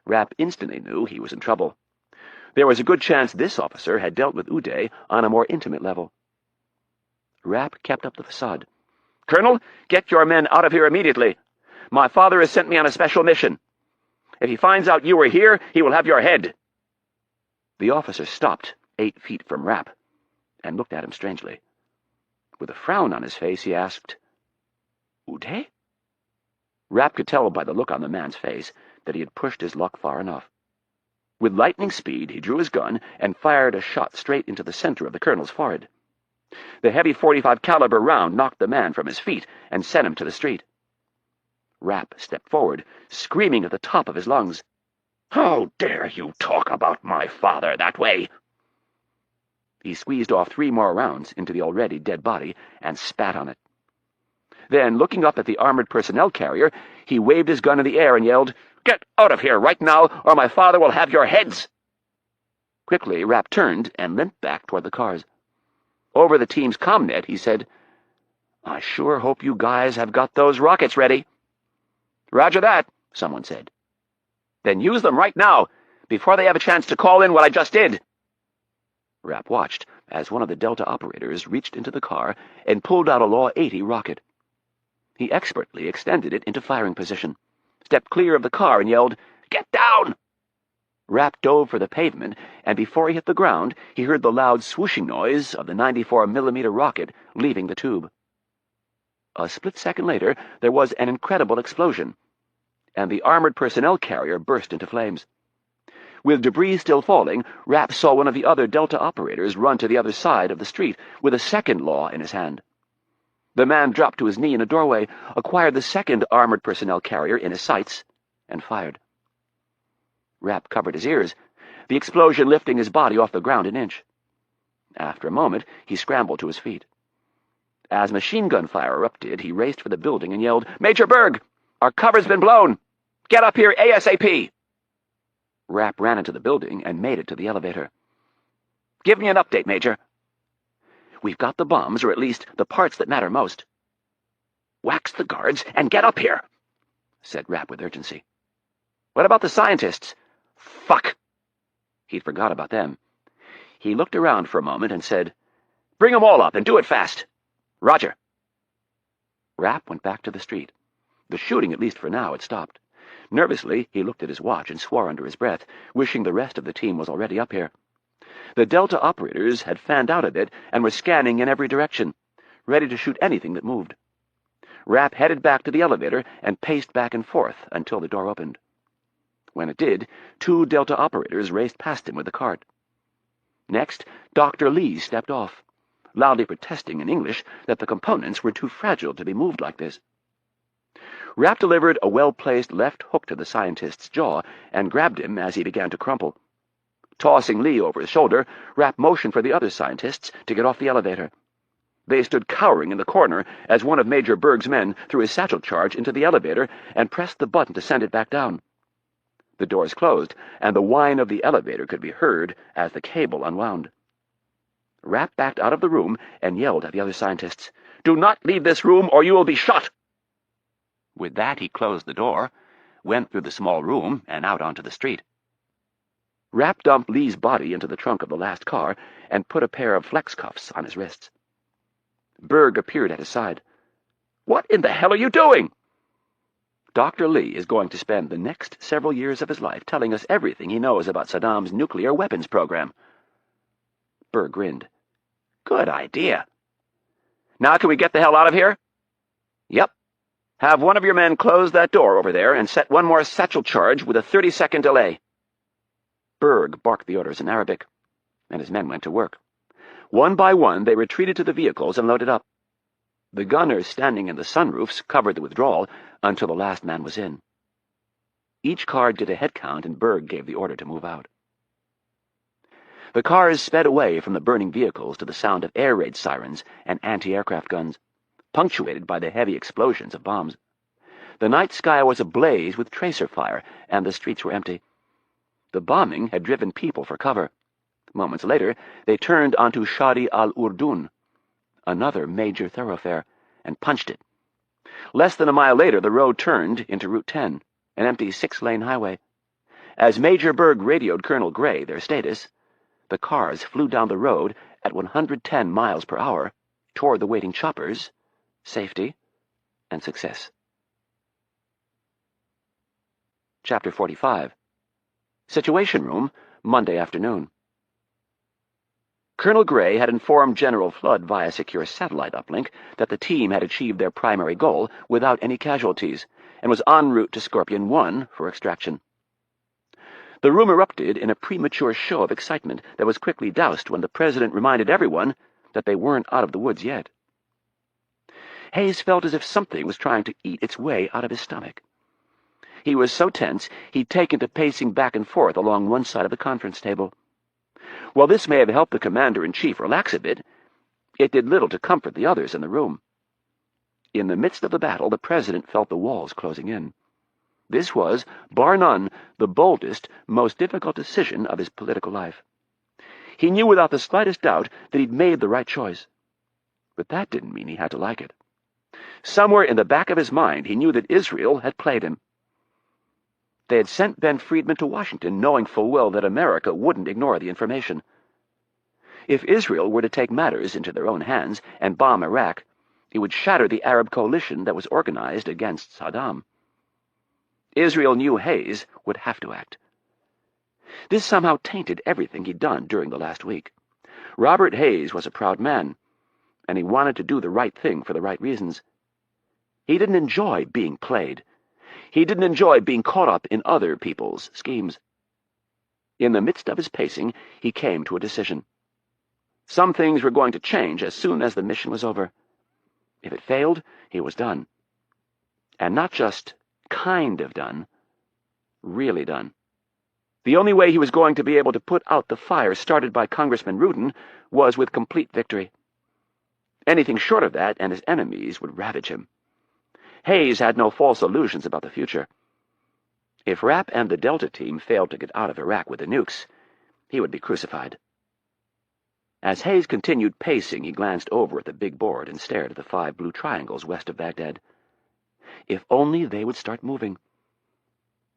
Rapp instantly knew he was in trouble. There was a good chance this officer had dealt with Uday on a more intimate level. Rapp kept up the facade. "Colonel, get your men out of here immediately. My father has sent me on a special mission. If he finds out you were here, he will have your head." The officer stopped 8 feet from Rapp and looked at him strangely. With a frown on his face, he asked, "Uday?" Rapp could tell by the look on the man's face that he had pushed his luck far enough. With lightning speed, he drew his gun and fired a shot straight into the center of the colonel's forehead. The heavy .45 caliber round knocked the man from his feet and sent him to the street. Rapp stepped forward, screaming at the top of his lungs, "How dare you talk about my father that way?" He squeezed off 3 more rounds into the already dead body and spat on it. Then, looking up at the armored personnel carrier, he waved his gun in the air and yelled, "Get out of here right now, or my father will have your heads!" Quickly, Rapp turned and limped back toward the cars. Over the team's comnet, he said, "I sure hope you guys have got those rockets ready." "Roger that," someone said. "Then use them right now. before they have a chance to call in what I just did." Rapp watched as one of the Delta operators reached into the car and pulled out a Law 80 rocket. He expertly extended it into firing position, stepped clear of the car, and yelled, "Get down!" Rapp dove for the pavement, and before he hit the ground, he heard the loud swooshing noise of the 94mm rocket leaving the tube. A split second later, there was an incredible explosion, and the armored personnel carrier burst into flames. With debris still falling, Rapp saw one of the other Delta operators run to the other side of the street with a second Law in his hand. The man dropped to his knee in a doorway, acquired the second armored personnel carrier in his sights, and fired. Rapp covered his ears, the explosion lifting his body off the ground an inch. After a moment, he scrambled to his feet. As machine gun fire erupted, he raced for the building and yelled, "Major Berg! Our cover's been blown! Get up here ASAP!" Rapp ran into the building and made it to the elevator. "Give me an update, Major." "We've got the bombs, or at least the parts that matter most." "Wax the guards and get up here," said Rapp with urgency. "What about the scientists?" "Fuck!" He'd forgot about them. He looked around for a moment and said, "Bring them all up and do it fast." "Roger." Rapp went back to the street. The shooting, at least for now, had stopped. Nervously, he looked at his watch and swore under his breath, wishing the rest of the team was already up here. The Delta operators had fanned out a bit and were scanning in every direction, ready to shoot anything that moved. Rapp headed back to the elevator and paced back and forth until the door opened. When it did, 2 Delta operators raced past him with the cart. Next, Dr. Lee stepped off, loudly protesting in English that the components were too fragile to be moved like this. Rapp delivered a well-placed left hook to the scientist's jaw and grabbed him as he began to crumple. Tossing Lee over his shoulder, Rapp motioned for the other scientists to get off the elevator. They stood cowering in the corner as one of Major Berg's men threw his satchel charge into the elevator and pressed the button to send it back down. The doors closed, and the whine of the elevator could be heard as the cable unwound. Rapp backed out of the room and yelled at the other scientists, "Do not leave this room, or you will be shot!" With that, he closed the door, went through the small room and out onto the street. Rapp dumped Lee's body into the trunk of the last car and put a pair of flex cuffs on his wrists. Berg appeared at his side. "What in the hell are you doing?" "Dr. Lee is going to spend the next several years of his life telling us everything he knows about Saddam's nuclear weapons program." Berg grinned. "Good idea. Now can we get the hell out of here?" "Yep. Have one of your men close that door over there and set one more satchel charge with a 30-second delay." Berg barked the orders in Arabic, and his men went to work. One by one, they retreated to the vehicles and loaded up. The gunners standing in the sunroofs covered the withdrawal until the last man was in. Each car did a head count, and Berg gave the order to move out. The cars sped away from the burning vehicles to the sound of air raid sirens and anti-aircraft guns, punctuated by the heavy explosions of bombs. The night sky was ablaze with tracer fire, and the streets were empty. The bombing had driven people for cover. Moments later, they turned onto Shadi al-Urdun, another major thoroughfare, and punched it. Less than a mile later, the road turned into Route 10, an empty 6-lane highway. As Major Berg radioed Colonel Gray their status, the cars flew down the road at 110 miles per hour toward the waiting choppers, safety, and success. Chapter 45. Situation Room, Monday afternoon. Colonel Gray had informed General Flood via secure satellite uplink that the team had achieved their primary goal without any casualties and was en route to Scorpion 1 for extraction. The room erupted in a premature show of excitement that was quickly doused when the President reminded everyone that they weren't out of the woods yet. Hayes felt as if something was trying to eat its way out of his stomach. He was so tense he'd taken to pacing back and forth along one side of the conference table. While this may have helped the commander-in-chief relax a bit, it did little to comfort the others in the room. In the midst of the battle, the President felt the walls closing in. This was, bar none, the boldest, most difficult decision of his political life. He knew without the slightest doubt that he'd made the right choice. But that didn't mean he had to like it. Somewhere in the back of his mind, he knew that Israel had played him. They had sent Ben Friedman to Washington, knowing full well that America wouldn't ignore the information. If Israel were to take matters into their own hands and bomb Iraq, it would shatter the Arab coalition that was organized against Saddam. Israel knew Hayes would have to act. This somehow tainted everything he'd done during the last week. Robert Hayes was a proud man, and he wanted to do the right thing for the right reasons. He didn't enjoy being played. He didn't enjoy being caught up in other people's schemes. In the midst of his pacing, he came to a decision. Some things were going to change as soon as the mission was over. If it failed, he was done. And not just kind of done, really done. The only way he was going to be able to put out the fire started by Congressman Rudin was with complete victory. Anything short of that, and his enemies would ravage him. Hayes had no false illusions about the future. If Rapp and the Delta team failed to get out of Iraq with the nukes, he would be crucified. As Hayes continued pacing, he glanced over at the big board and stared at the 5 blue triangles west of Baghdad. If only they would start moving.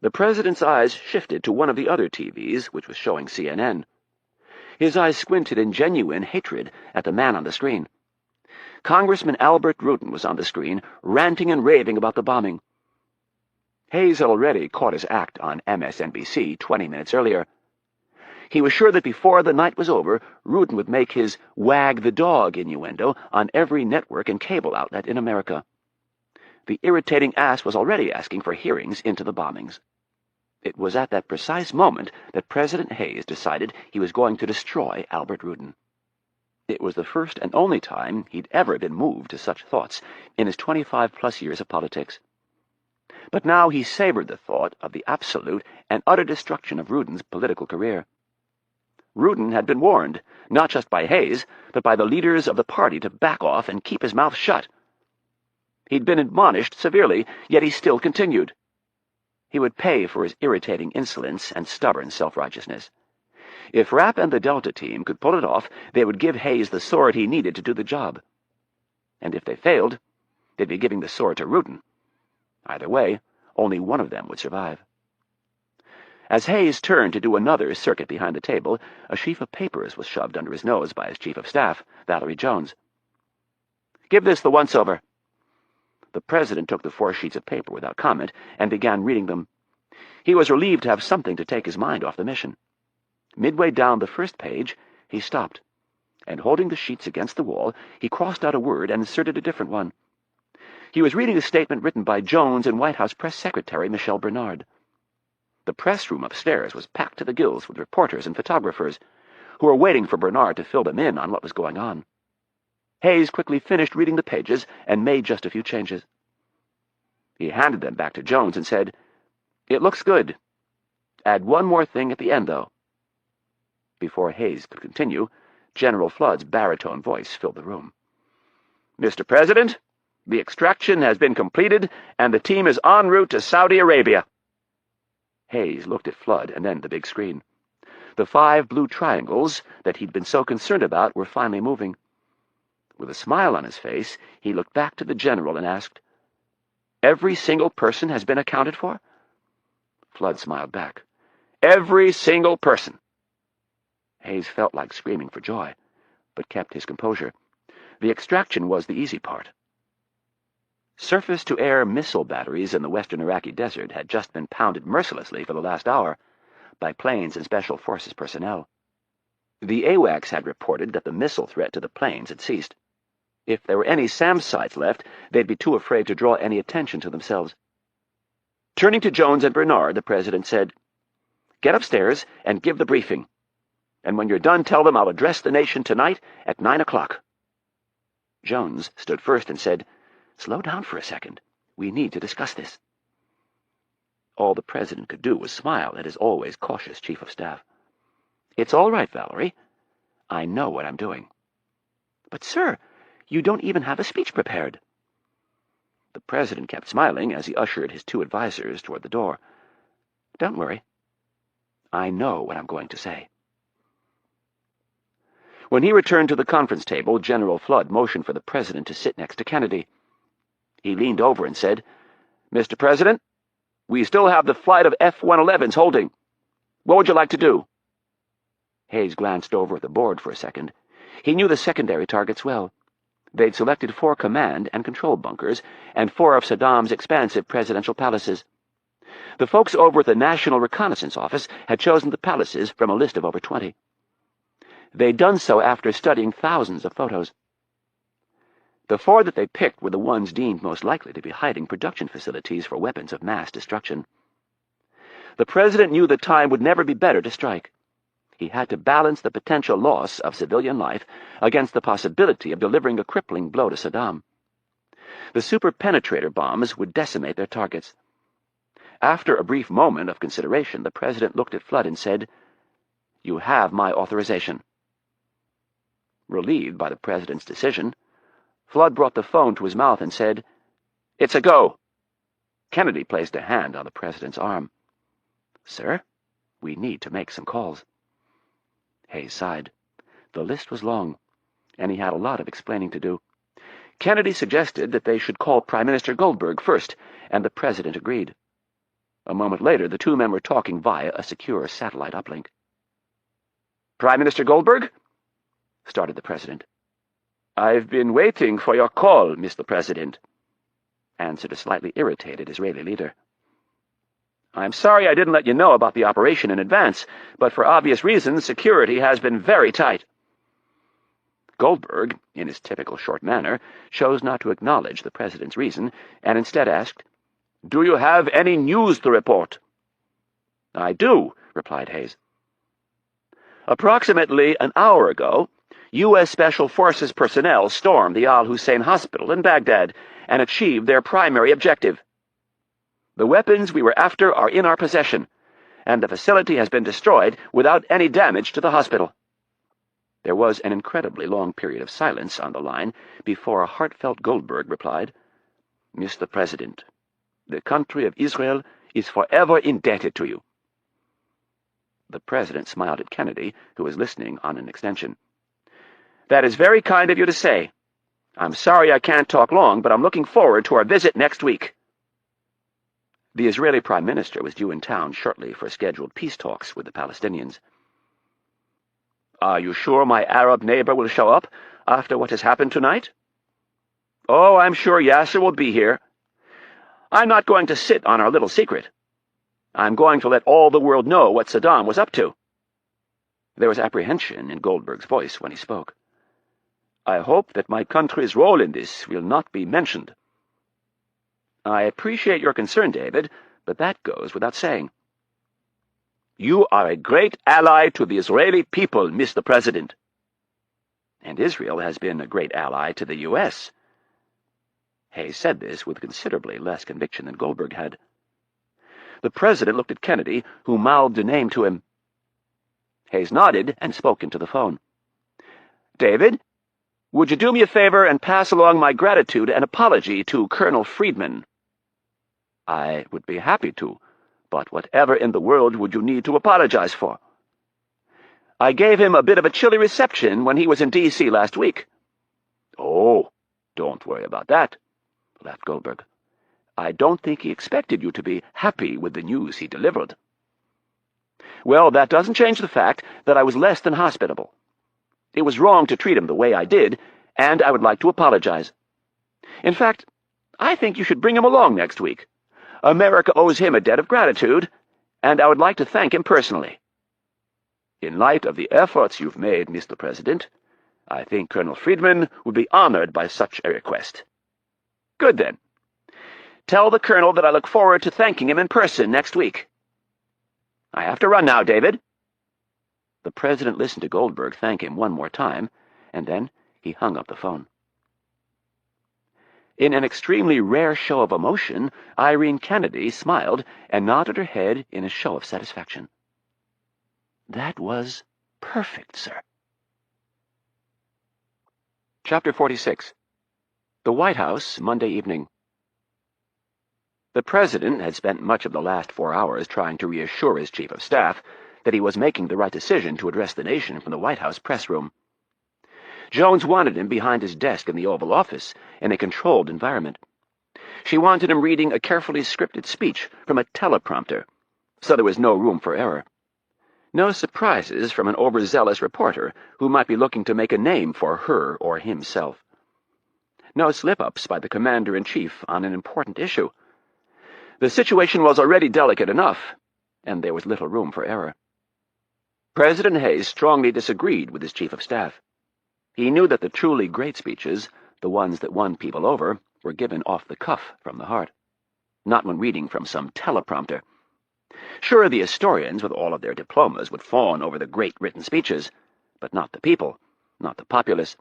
The president's eyes shifted to one of the other TVs, which was showing CNN. His eyes squinted in genuine hatred at the man on the screen. Congressman Albert Rudin was on the screen, ranting and raving about the bombing. Hayes had already caught his act on MSNBC 20 minutes earlier. He was sure that before the night was over, Rudin would make his wag the dog innuendo on every network and cable outlet in America. The irritating ass was already asking for hearings into the bombings. It was at that precise moment that President Hayes decided he was going to destroy Albert Rudin. It was the first and only time he'd ever been moved to such thoughts in his 25-plus years of politics. But now he savored the thought of the absolute and utter destruction of Rudin's political career. Rudin had been warned, not just by Hayes, but by the leaders of the party to back off and keep his mouth shut. He'd been admonished severely, yet he still continued. He would pay for his irritating insolence and stubborn self-righteousness. If Rapp and the Delta team could pull it off, they would give Hayes the sword he needed to do the job. And if they failed, they'd be giving the sword to Rudin. Either way, only one of them would survive. As Hayes turned to do another circuit behind the table, a sheaf of papers was shoved under his nose by his chief of staff, Valerie Jones. "Give this the once-over." The president took the 4 sheets of paper without comment and began reading them. He was relieved to have something to take his mind off the mission. Midway down the first page, he stopped, and holding the sheets against the wall, he crossed out a word and inserted a different one. He was reading a statement written by Jones and White House Press Secretary Michelle Bernard. The press room upstairs was packed to the gills with reporters and photographers, who were waiting for Bernard to fill them in on what was going on. Hayes quickly finished reading the pages and made just a few changes. He handed them back to Jones and said, "It looks good. Add one more thing at the end, though." Before Hayes could continue, General Flood's baritone voice filled the room. "Mr. President, the extraction has been completed, and the team is en route to Saudi Arabia." Hayes looked at Flood and then the big screen. The 5 blue triangles that he'd been so concerned about were finally moving. With a smile on his face, he looked back to the general and asked, "Every single person has been accounted for?" Flood smiled back. "Every single person." Hayes felt like screaming for joy, but kept his composure. The extraction was the easy part. Surface-to-air missile batteries in the western Iraqi desert had just been pounded mercilessly for the last hour by planes and Special Forces personnel. The AWACS had reported that the missile threat to the planes had ceased. If there were any SAM sites left, they'd be too afraid to draw any attention to themselves. Turning to Jones and Bernard, the president said, "Get upstairs and give the briefing. And when you're done, tell them I'll address the nation tonight at 9 o'clock. Jones stood first and said, "Slow down for a second. We need to discuss this." All the president could do was smile at his always cautious chief of staff. "It's all right, Valerie. I know what I'm doing." "But, sir, you don't even have a speech prepared." The president kept smiling as he ushered his 2 advisers toward the door. "Don't worry. I know what I'm going to say." When he returned to the conference table, General Flood motioned for the president to sit next to Kennedy. He leaned over and said, "Mr. President, We still have the flight of F-111s holding. What would you like to do?" Hayes glanced over at the board for a second. He knew the secondary targets well. They'd selected 4 command and control bunkers and 4 of Saddam's expansive presidential palaces. The folks over at the National Reconnaissance Office had chosen the palaces from a list of over 20. They'd done so after studying thousands of photos. The 4 that they picked were the ones deemed most likely to be hiding production facilities for weapons of mass destruction. The president knew the time would never be better to strike. He had to balance the potential loss of civilian life against the possibility of delivering a crippling blow to Saddam. The super-penetrator bombs would decimate their targets. After a brief moment of consideration, the president looked at Flood and said, "You have my authorization." Relieved by the president's decision, Flood brought the phone to his mouth and said, "It's a go." Kennedy placed a hand on the president's arm. "Sir, we need to make some calls." Hayes sighed. The list was long, and he had a lot of explaining to do. Kennedy suggested that they should call Prime Minister Goldberg first, and the president agreed. A moment later, the 2 men were talking via a secure satellite uplink. "Prime Minister Goldberg?" started the president. "I've been waiting for your call, Mr. President," answered a slightly irritated Israeli leader. "I'm sorry I didn't let you know about the operation in advance, but for obvious reasons, security has been very tight." Goldberg, in his typical short manner, chose not to acknowledge the president's reason, and instead asked, "Do you have any news to report?" "I do," replied Hayes. "Approximately an hour ago, U.S. Special Forces personnel stormed the Al-Hussein Hospital in Baghdad and achieved their primary objective. The weapons we were after are in our possession, and the facility has been destroyed without any damage to the hospital." There was an incredibly long period of silence on the line before a heartfelt Goldberg replied, "Mr. President, the country of Israel is forever indebted to you." The president smiled at Kennedy, who was listening on an extension. "That is very kind of you to say. I'm sorry I can't talk long, but I'm looking forward to our visit next week." The Israeli Prime Minister was due in town shortly for scheduled peace talks with the Palestinians. "Are you sure my Arab neighbor will show up after what has happened tonight?" "Oh, I'm sure Yasser will be here. I'm not going to sit on our little secret. I'm going to let all the world know what Saddam was up to." There was apprehension in Goldberg's voice when he spoke. "I hope that my country's role in this will not be mentioned." "I appreciate your concern, David, but that goes without saying." "You are a great ally to the Israeli people, Mr. President." "And Israel has been a great ally to the U.S." Hayes said this with considerably less conviction than Goldberg had. The president looked at Kennedy, who mouthed a name to him. Hayes nodded and spoke into the phone. "David, would you do me a favor and pass along my gratitude and apology to Colonel Friedman?" "I would be happy to, but whatever in the world would you need to apologize for?" "I gave him a bit of a chilly reception when he was in D.C. last week." "Oh, don't worry about that," laughed Goldberg. "I don't think he expected you to be happy with the news he delivered." "Well, that doesn't change the fact that I was less than hospitable. It was wrong to treat him the way I did, and I would like to apologize. In fact, I think you should bring him along next week. America owes him a debt of gratitude, and I would like to thank him personally." "In light of the efforts you've made, Mr. President, I think Colonel Friedman would be honored by such a request." "Good, then. Tell the Colonel that I look forward to thanking him in person next week. I have to run now, David." The president listened to Goldberg thank him one more time, and then he hung up the phone. In an extremely rare show of emotion, Irene Kennedy smiled and nodded her head in a show of satisfaction. "That was perfect, sir." Chapter 46. The White House, Monday evening. The president had spent much of the last 4 hours trying to reassure his chief of staff that he was making the right decision to address the nation from the White House press room. Jones wanted him behind his desk in the Oval Office, in a controlled environment. She wanted him reading a carefully scripted speech from a teleprompter, so there was no room for error. No surprises from an overzealous reporter who might be looking to make a name for her or himself. No slip-ups by the commander-in-chief on an important issue. The situation was already delicate enough, and there was little room for error. President Hayes strongly disagreed with his chief of staff. He knew that the truly great speeches, the ones that won people over, were given off the cuff from the heart, not when reading from some teleprompter. Sure, the historians, with all of their diplomas, would fawn over the great written speeches, but not the people, not the populace.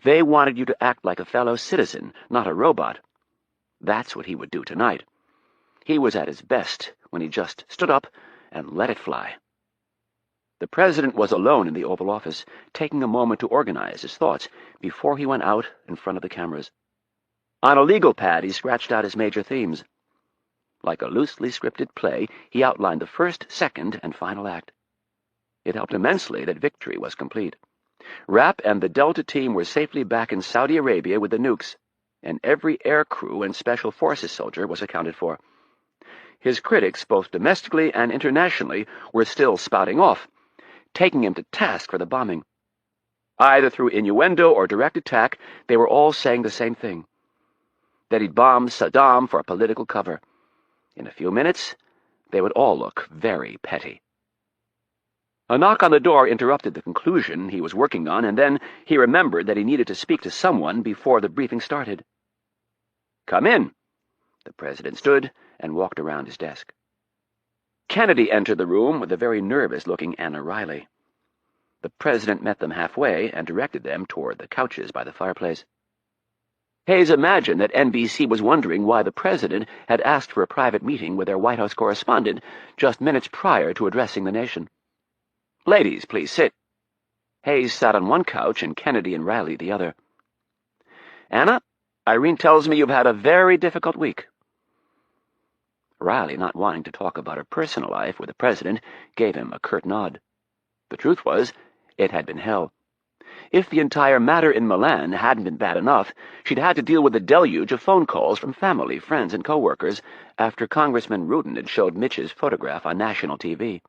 They wanted you to act like a fellow citizen, not a robot. That's what he would do tonight. He was at his best when he just stood up and let it fly. The president was alone in the Oval Office, taking a moment to organize his thoughts before he went out in front of the cameras. On a legal pad, he scratched out his major themes. Like a loosely scripted play, he outlined the first, second, and final act. It helped immensely that victory was complete. Rapp and the Delta team were safely back in Saudi Arabia with the nukes, and every air crew and special forces soldier was accounted for. His critics, both domestically and internationally, were still spouting off, taking him to task for the bombing. Either through innuendo or direct attack, they were all saying the same thing, that he'd bombed Saddam for political cover. In a few minutes, they would all look very petty. A knock on the door interrupted the conclusion he was working on, and then he remembered that he needed to speak to someone before the briefing started. "Come in." The president stood and walked around his desk. Kennedy entered the room with a very nervous-looking Anna Riley. The president met them halfway and directed them toward the couches by the fireplace. Hayes imagined that NBC was wondering why the president had asked for a private meeting with their White House correspondent just minutes prior to addressing the nation. "Ladies, please sit." Hayes sat on one couch and Kennedy and Riley the other. "Anna, Irene tells me you've had a very difficult week." Riley, not wanting to talk about her personal life with the president, gave him a curt nod. The truth was, it had been hell. If the entire matter in Milan hadn't been bad enough, she'd had to deal with a deluge of phone calls from family, friends, and co-workers after Congressman Rudin had showed Mitch's photograph on national TV.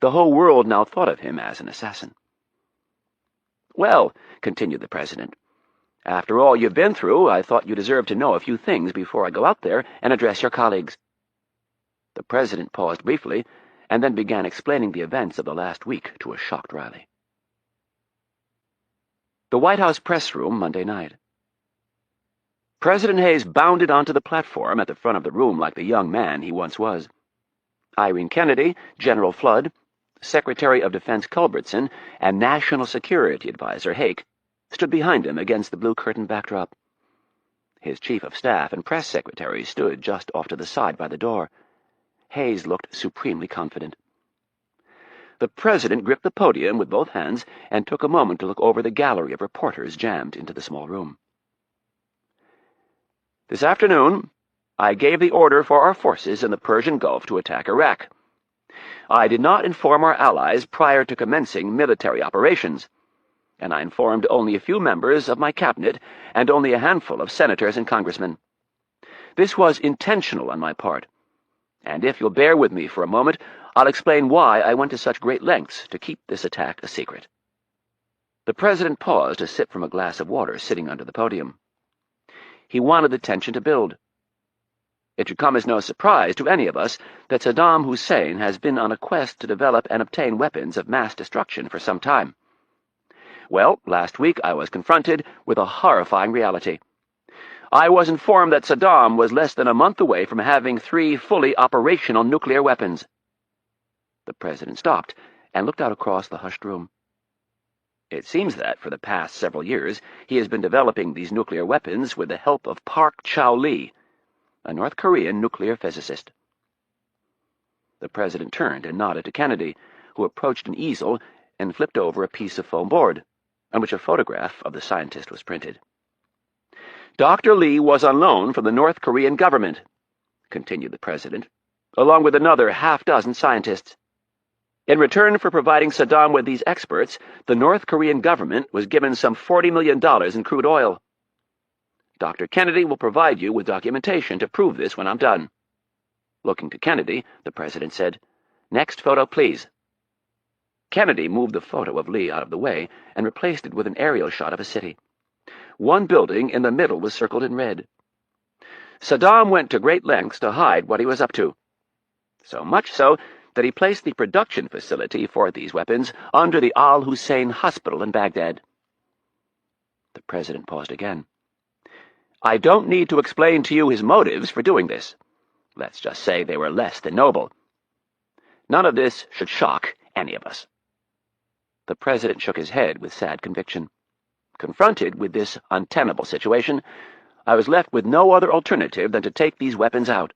The whole world now thought of him as an assassin. "Well," continued the president, "after all you've been through, I thought you deserved to know a few things before I go out there and address your colleagues." The president paused briefly, and then began explaining the events of the last week to a shocked Riley. The White House press room, Monday night. President Hayes bounded onto the platform at the front of the room like the young man he once was. Irene Kennedy, General Flood, Secretary of Defense Culbertson, and National Security Advisor Hake stood behind him against the blue curtain backdrop. His chief of staff and press secretary stood just off to the side by the door. Hayes looked supremely confident. The president gripped the podium with both hands and took a moment to look over the gallery of reporters jammed into the small room. "This afternoon, I gave the order for our forces in the Persian Gulf to attack Iraq. I did not inform our allies prior to commencing military operations, and I informed only a few members of my cabinet and only a handful of senators and congressmen. This was intentional on my part, and if you'll bear with me for a moment, I'll explain why I went to such great lengths to keep this attack a secret." The president paused to sip from a glass of water sitting under the podium. He wanted the tension to build. It should come as no surprise to any of us that Saddam Hussein has been on a quest to develop and obtain weapons of mass destruction for some time. Well, last week I was confronted with a horrifying reality. I was informed that Saddam was less than a month away from having 3 fully operational nuclear weapons. The president stopped and looked out across the hushed room. It seems that, for the past several years, he has been developing these nuclear weapons with the help of Park Chow-Lee, a North Korean nuclear physicist. The president turned and nodded to Kennedy, who approached an easel and flipped over a piece of foam board, on which a photograph of the scientist was printed. "Dr. Lee was on loan from the North Korean government," continued the president, "along with another half-dozen scientists. In return for providing Saddam with these experts, the North Korean government was given some $40 million in crude oil. Dr. Kennedy will provide you with documentation to prove this when I'm done." Looking to Kennedy, the president said, "Next photo, please." Kennedy moved the photo of Lee out of the way and replaced it with an aerial shot of a city. One building in the middle was circled in red. Saddam went to great lengths to hide what he was up to. So much so that he placed the production facility for these weapons under the Al-Hussein Hospital in Baghdad. The president paused again. "I don't need to explain to you his motives for doing this. Let's just say they were less than noble. None of this should shock any of us." The president shook his head with sad conviction. Confronted with this untenable situation, I was left with no other alternative than to take these weapons out.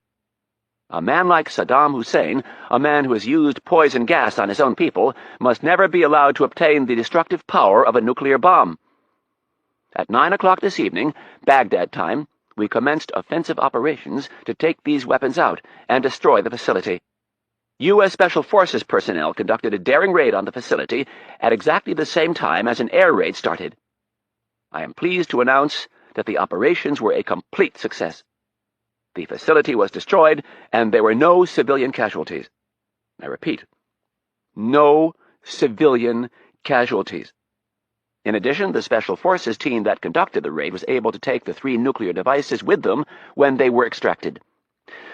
A man like Saddam Hussein, a man who has used poison gas on his own people, must never be allowed to obtain the destructive power of a nuclear bomb. At 9 o'clock this evening, Baghdad time, we commenced offensive operations to take these weapons out and destroy the facility. U.S. Special Forces personnel conducted a daring raid on the facility at exactly the same time as an air raid started. I am pleased to announce that the operations were a complete success. The facility was destroyed, and there were no civilian casualties. I repeat, no civilian casualties. In addition, the Special Forces team that conducted the raid was able to take the 3 nuclear devices with them when they were extracted.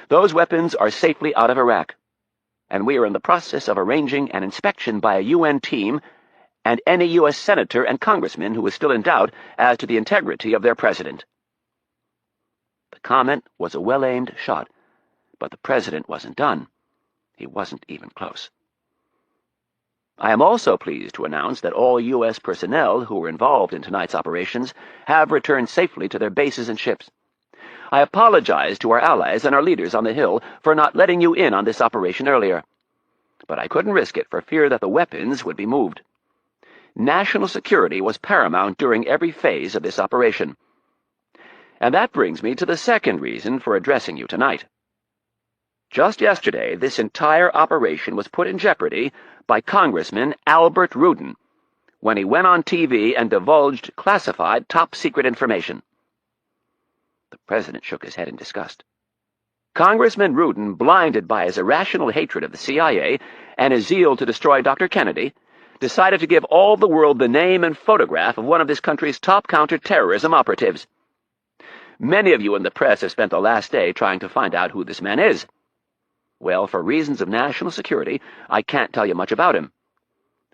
Those weapons are safely out of Iraq, and we are in the process of arranging an inspection by a UN team and any U.S. senator and congressman who is still in doubt as to the integrity of their president. The comment was a well-aimed shot, but the president wasn't done. He wasn't even close. I am also pleased to announce that all U.S. personnel who were involved in tonight's operations have returned safely to their bases and ships. I apologize to our allies and our leaders on the Hill for not letting you in on this operation earlier, but I couldn't risk it for fear that the weapons would be moved. National security was paramount during every phase of this operation. And that brings me to the second reason for addressing you tonight. Just yesterday, this entire operation was put in jeopardy by Congressman Albert Rudin when he went on TV and divulged classified top-secret information. The president shook his head in disgust. Congressman Rudin, blinded by his irrational hatred of the CIA and his zeal to destroy Dr. Kennedy, decided to give all the world the name and photograph of one of this country's top counter-terrorism operatives. Many of you in the press have spent the last day trying to find out who this man is. Well, for reasons of national security, I can't tell you much about him.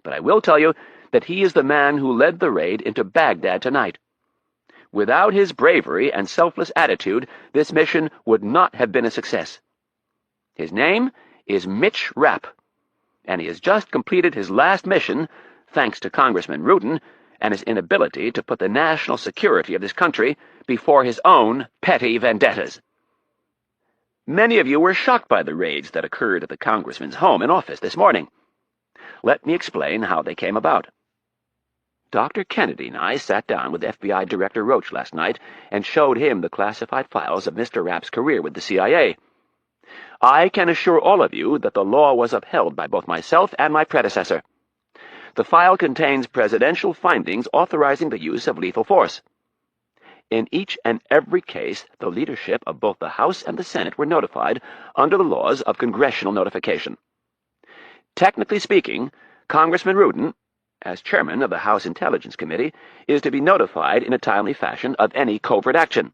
But I will tell you that he is the man who led the raid into Baghdad tonight. Without his bravery and selfless attitude, this mission would not have been a success. His name is Mitch Rapp, and he has just completed his last mission, thanks to Congressman Rudin and his inability to put the national security of this country before his own petty vendettas. Many of you were shocked by the raids that occurred at the congressman's home and office this morning. Let me explain how they came about. Dr. Kennedy and I sat down with FBI Director Roach last night and showed him the classified files of Mr. Rapp's career with the CIA. I can assure all of you that the law was upheld by both myself and my predecessor. The file contains presidential findings authorizing the use of lethal force. In each and every case, the leadership of both the House and the Senate were notified under the laws of congressional notification. Technically speaking, Congressman Rudin, as chairman of the House Intelligence Committee, is to be notified in a timely fashion of any covert action.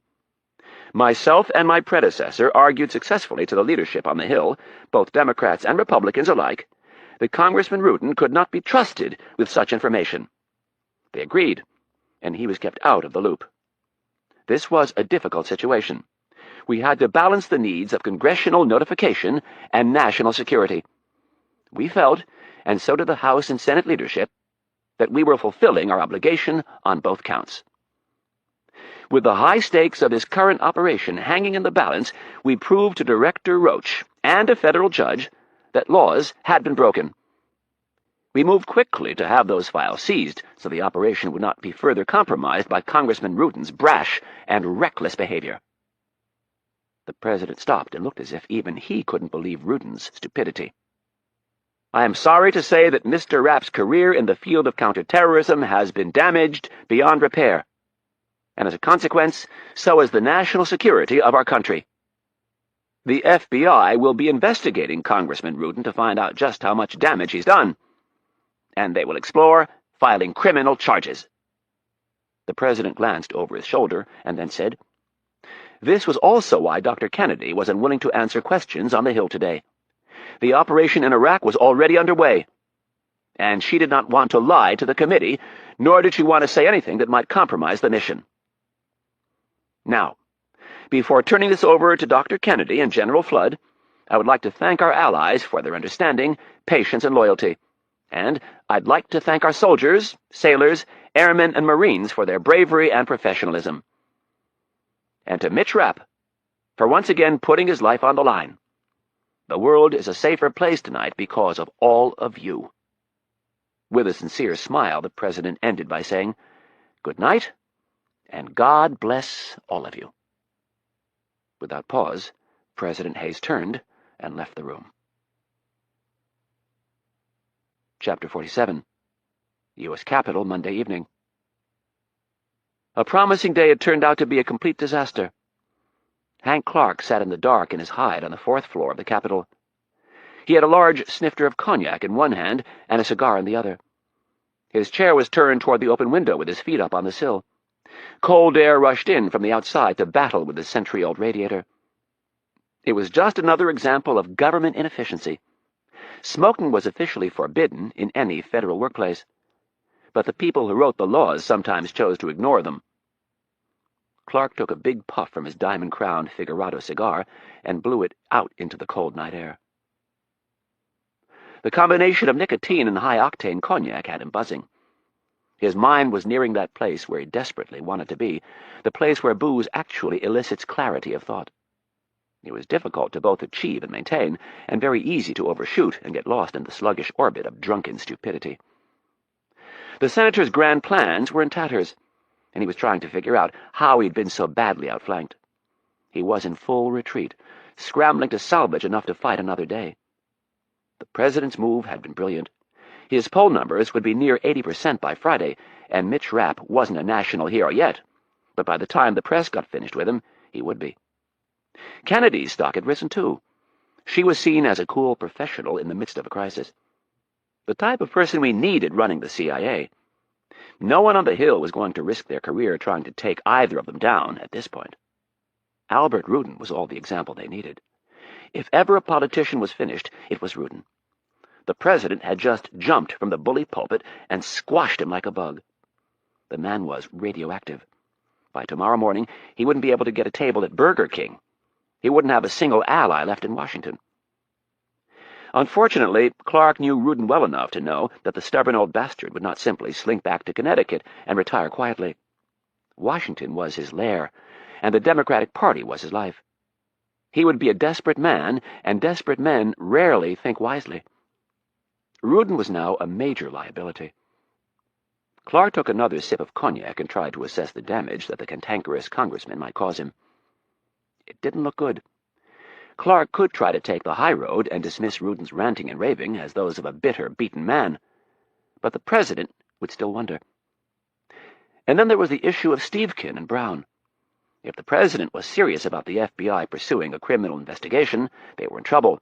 Myself and my predecessor argued successfully to the leadership on the Hill, both Democrats and Republicans alike, that Congressman Rudin could not be trusted with such information. They agreed, and he was kept out of the loop. This was a difficult situation. We had to balance the needs of congressional notification and national security. We felt, and so did the House and Senate leadership, that we were fulfilling our obligation on both counts. With the high stakes of this current operation hanging in the balance, we proved to Director Roach and a federal judge that laws had been broken. We moved quickly to have those files seized so the operation would not be further compromised by Congressman Rudin's brash and reckless behavior. The president stopped and looked as if even he couldn't believe Rudin's stupidity. I am sorry to say that Mr. Rapp's career in the field of counterterrorism has been damaged beyond repair. and as a consequence, so is the national security of our country. The FBI will be investigating Congressman Rudin to find out just how much damage he's done, and they will explore filing criminal charges." The president glanced over his shoulder and then said, "This was also why Dr. Kennedy was unwilling to answer questions on the Hill today. The operation in Iraq was already underway, and she did not want to lie to the committee, nor did she want to say anything that might compromise the mission. Now, before turning this over to Dr. Kennedy and General Flood, I would like to thank our allies for their understanding, patience, and loyalty, and I'd like to thank our soldiers, sailors, airmen, and Marines for their bravery and professionalism. And to Mitch Rapp, for once again putting his life on the line. The world is a safer place tonight because of all of you." With a sincere smile, the president ended by saying, "Good night, and God bless all of you." Without pause, President Hayes turned and left the room. Chapter 47. U.S. Capitol, Monday evening. A promising day had turned out to be a complete disaster. Hank Clark sat in the dark in his hide on the 4th floor of the Capitol. He had a large snifter of cognac in one hand and a cigar in the other. His chair was turned toward the open window with his feet up on the sill. Cold air rushed in from the outside to battle with the century-old radiator. It was just another example of government inefficiency. Smoking was officially forbidden in any federal workplace, but the people who wrote the laws sometimes chose to ignore them. Clark took a big puff from his diamond-crowned Figurado cigar and blew it out into the cold night air. The combination of nicotine and high-octane cognac had him buzzing. His mind was nearing that place where he desperately wanted to be, the place where booze actually elicits clarity of thought. It was difficult to both achieve and maintain, and very easy to overshoot and get lost in the sluggish orbit of drunken stupidity. The senator's grand plans were in tatters, and he was trying to figure out how he'd been so badly outflanked. He was in full retreat, scrambling to salvage enough to fight another day. The president's move had been brilliant. His poll numbers would be near 80% by Friday, and Mitch Rapp wasn't a national hero yet, but by the time the press got finished with him, he would be. Kennedy's stock had risen, too. She was seen as a cool professional in the midst of a crisis. The type of person we needed running the CIA. No one on the Hill was going to risk their career trying to take either of them down at this point. Albert Rudin was all the example they needed. If ever a politician was finished, it was Rudin. The president had just jumped from the bully pulpit and squashed him like a bug. The man was radioactive. By tomorrow morning, he wouldn't be able to get a table at Burger King. He wouldn't have a single ally left in Washington. Unfortunately, Clark knew Rudin well enough to know that the stubborn old bastard would not simply slink back to Connecticut and retire quietly. Washington was his lair, and the Democratic Party was his life. He would be a desperate man, and desperate men rarely think wisely. Rudin was now a major liability. Clark took another sip of cognac and tried to assess the damage that the cantankerous congressman might cause him. It didn't look good. Clark could try to take the high road and dismiss Rudin's ranting and raving as those of a bitter, beaten man, but the president would still wonder. And then there was the issue of Stevekin and Brown. If the president was serious about the FBI pursuing a criminal investigation, they were in trouble,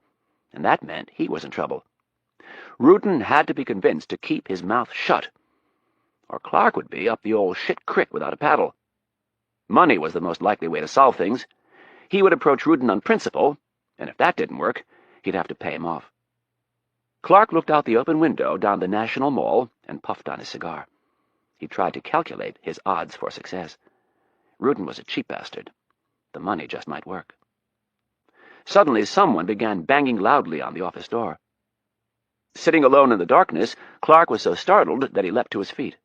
and that meant he was in trouble. Rudin had to be convinced to keep his mouth shut, or Clark would be up the old shit crick without a paddle. Money was the most likely way to solve things. He would approach Rudin on principle, and if that didn't work, he'd have to pay him off. Clark looked out the open window down the National Mall and puffed on his cigar. He tried to calculate his odds for success. Rudin was a cheap bastard. The money just might work. Suddenly, someone began banging loudly on the office door. Sitting alone in the darkness, Clark was so startled that he leapt to his feet.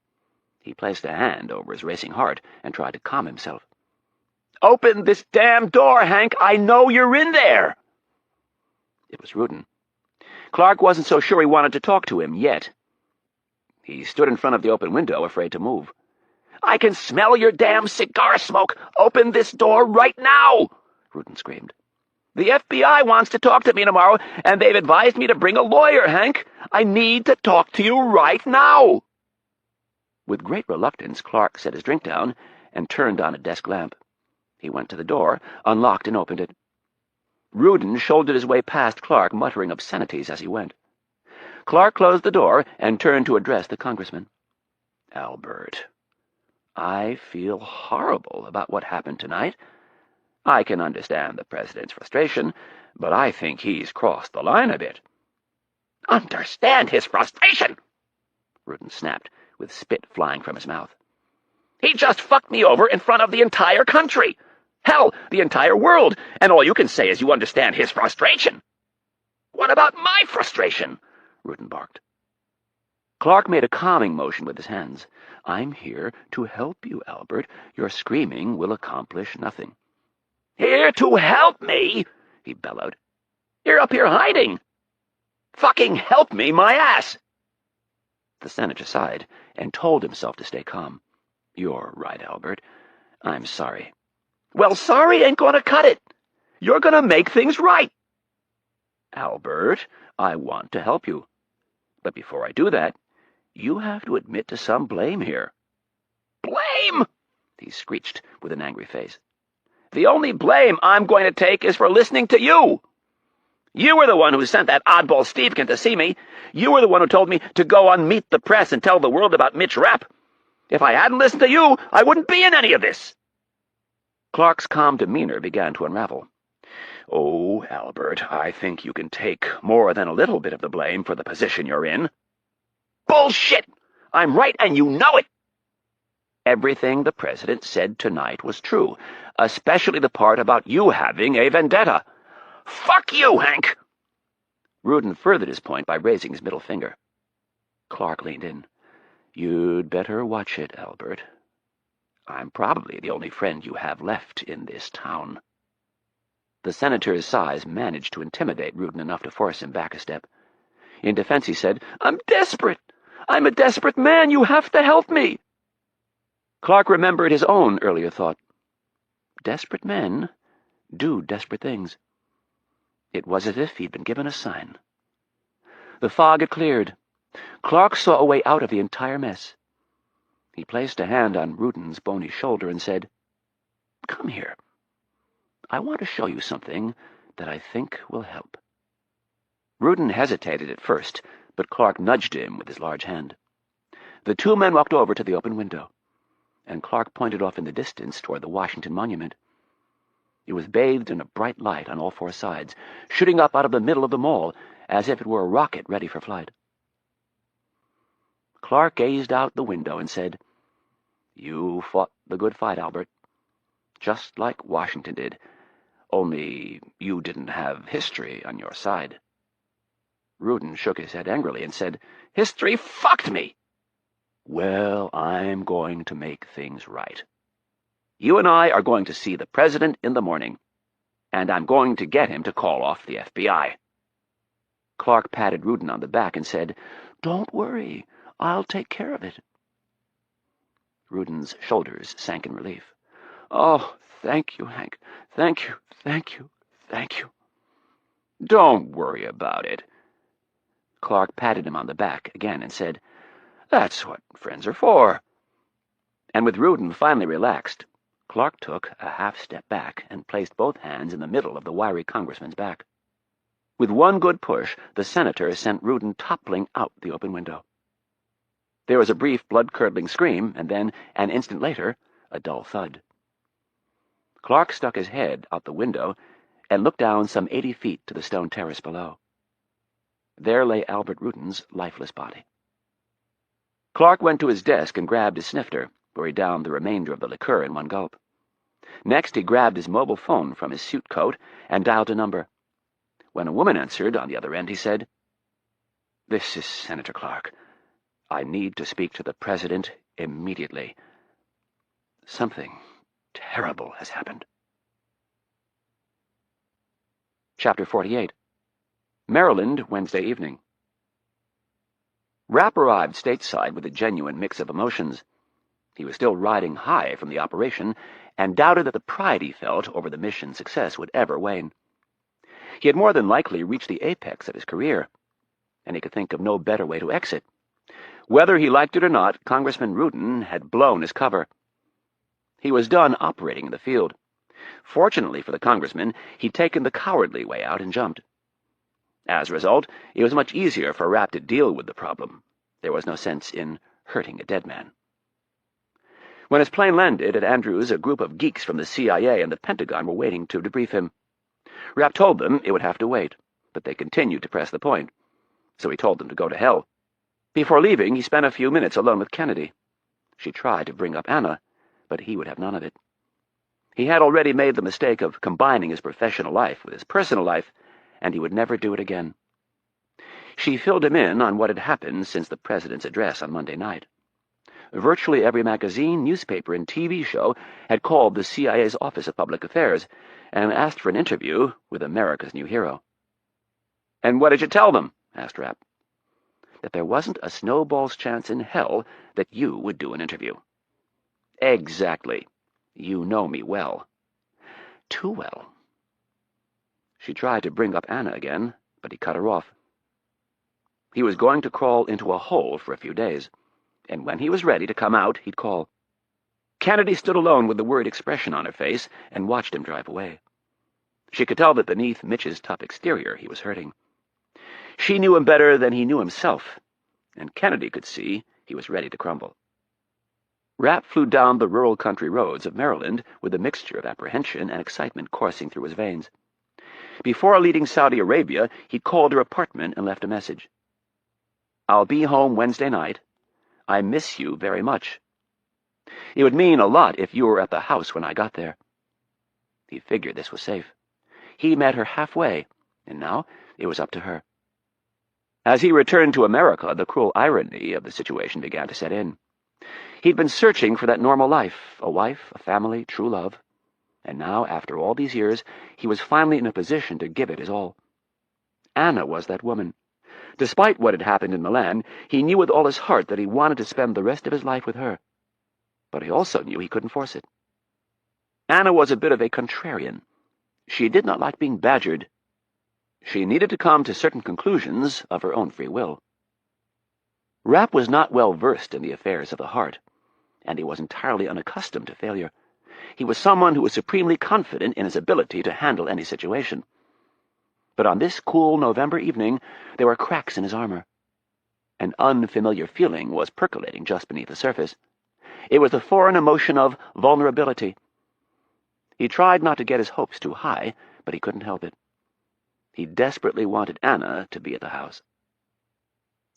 He placed a hand over his racing heart and tried to calm himself. "Open this damn door, Hank! I know you're in there!" It was Rudin. Clark wasn't so sure he wanted to talk to him yet. He stood in front of the open window, afraid to move. "I can smell your damn cigar smoke! Open this door right now!" Rudin screamed. "The FBI wants to talk to me tomorrow, and they've advised me to bring a lawyer, Hank. I need to talk to you right now!" With great reluctance, Clark set his drink down and turned on a desk lamp. He went to the door, unlocked and opened it. Rudin shouldered his way past Clark, muttering obscenities as he went. Clark closed the door and turned to address the congressman. "Albert, I feel horrible about what happened tonight. I can understand the president's frustration, but I think he's crossed the line a bit." "Understand his frustration?" Rudin snapped, with spit flying from his mouth. "He just fucked me over in front of the entire country. Hell, the entire world, and all you can say is you understand his frustration." "What about my frustration?" Rudin barked. Clark made a calming motion with his hands. "I'm here to help you, Albert. Your screaming will accomplish nothing." "Here to help me?" he bellowed. "You're up here hiding. Fucking help me, my ass!" The senator sighed and told himself to stay calm. "You're right, Albert. I'm sorry." "Well, sorry ain't gonna cut it. You're gonna make things right." "Albert, I want to help you. But before I do that, you have to admit to some blame here." "Blame?" he screeched with an angry face. "The only blame I'm going to take is for listening to you. You were the one who sent that oddball Stevekin to see me. You were the one who told me to go on Meet the Press and tell the world about Mitch Rapp. If I hadn't listened to you, I wouldn't be in any of this." Clark's calm demeanor began to unravel. "Oh, Albert, I think you can take more than a little bit of the blame for the position you're in." "Bullshit! I'm right, and you know it!" "Everything the president said tonight was true, especially the part about you having a vendetta." "Fuck you, Hank!" Rudin furthered his point by raising his middle finger. Clark leaned in. "You'd better watch it, Albert. I'm probably the only friend you have left in this town." The senator's size managed to intimidate Rudin enough to force him back a step. In defense he said, "I'm desperate. I'm a desperate man. You have to help me." Clark remembered his own earlier thought. Desperate men do desperate things. It was as if he'd been given a sign. The fog had cleared. Clark saw a way out of the entire mess. He placed a hand on Rudin's bony shoulder and said, "Come here. I want to show you something that I think will help." Rudin hesitated at first, but Clark nudged him with his large hand. The two men walked over to the open window, and Clark pointed off in the distance toward the Washington Monument. It was bathed in a bright light on all four sides, shooting up out of the middle of the mall as if it were a rocket ready for flight. Clark gazed out the window and said, "You fought the good fight, Albert. Just like Washington did, only you didn't have history on your side." Rudin shook his head angrily and said, "History fucked me." "Well, I'm going to make things right. You and I are going to see the president in the morning, and I'm going to get him to call off the FBI." Clark patted Rudin on the back and said, "Don't worry. I'll take care of it." Rudin's shoulders sank in relief. "Oh, thank you, Hank. Thank you, thank you, thank you." "Don't worry about it." Clark patted him on the back again and said, "That's what friends are for." And with Rudin finally relaxed, Clark took a half-step back and placed both hands in the middle of the wiry congressman's back. With one good push, the senator sent Rudin toppling out the open window. There was a brief, blood-curdling scream, and then, an instant later, a dull thud. Clark stuck his head out the window and looked down some 80 feet to the stone terrace below. There lay Albert Rudin's lifeless body. Clark went to his desk and grabbed his snifter, where he downed the remainder of the liqueur in one gulp. Next, he grabbed his mobile phone from his suit coat and dialed a number. When a woman answered on the other end, he said, "This is Senator Clark. I need to speak to the president immediately. Something terrible has happened." Chapter 48. Maryland, Wednesday evening. Rapp arrived stateside with a genuine mix of emotions. He was still riding high from the operation and doubted that the pride he felt over the mission's success would ever wane. He had more than likely reached the apex of his career, and he could think of no better way to exit. Whether he liked it or not, Congressman Rudin had blown his cover. He was done operating in the field. Fortunately for the congressman, he'd taken the cowardly way out and jumped. As a result, it was much easier for Rapp to deal with the problem. There was no sense in hurting a dead man. When his plane landed at Andrews, a group of geeks from the CIA and the Pentagon were waiting to debrief him. Rapp told them it would have to wait, but they continued to press the point, so he told them to go to hell. Before leaving, he spent a few minutes alone with Kennedy. She tried to bring up Anna, but he would have none of it. He had already made the mistake of combining his professional life with his personal life, and he would never do it again. She filled him in on what had happened since the president's address on Monday night. Virtually every magazine, newspaper, and TV show had called the CIA's Office of Public Affairs and asked for an interview with America's new hero. "And what did you tell them?" asked Rapp. "That there wasn't a snowball's chance in hell that you would do an interview." "Exactly. You know me well." "Too well." She tried to bring up Anna again, but he cut her off. He was going to crawl into a hole for a few days, and when he was ready to come out, he'd call. Kennedy stood alone with the worried expression on her face and watched him drive away. She could tell that beneath Mitch's tough exterior he was hurting. She knew him better than he knew himself, and Kennedy could see he was ready to crumble. Rapp flew down the rural country roads of Maryland with a mixture of apprehension and excitement coursing through his veins. Before leaving Saudi Arabia, he'd called her apartment and left a message. "I'll be home Wednesday night. I miss you very much. It would mean a lot if you were at the house when I got there." He figured this was safe. He met her halfway, and now it was up to her. As he returned to America, the cruel irony of the situation began to set in. He'd been searching for that normal life, a wife, a family, true love, and now, after all these years, he was finally in a position to give it his all. Anna was that woman. Despite what had happened in Milan, he knew with all his heart that he wanted to spend the rest of his life with her. But he also knew he couldn't force it. Anna was a bit of a contrarian. She did not like being badgered. She needed to come to certain conclusions of her own free will. Rapp was not well versed in the affairs of the heart, and he was entirely unaccustomed to failure. He was someone who was supremely confident in his ability to handle any situation. But on this cool November evening, there were cracks in his armor. An unfamiliar feeling was percolating just beneath the surface. It was the foreign emotion of vulnerability. He tried not to get his hopes too high, but he couldn't help it. He desperately wanted Anna to be at the house.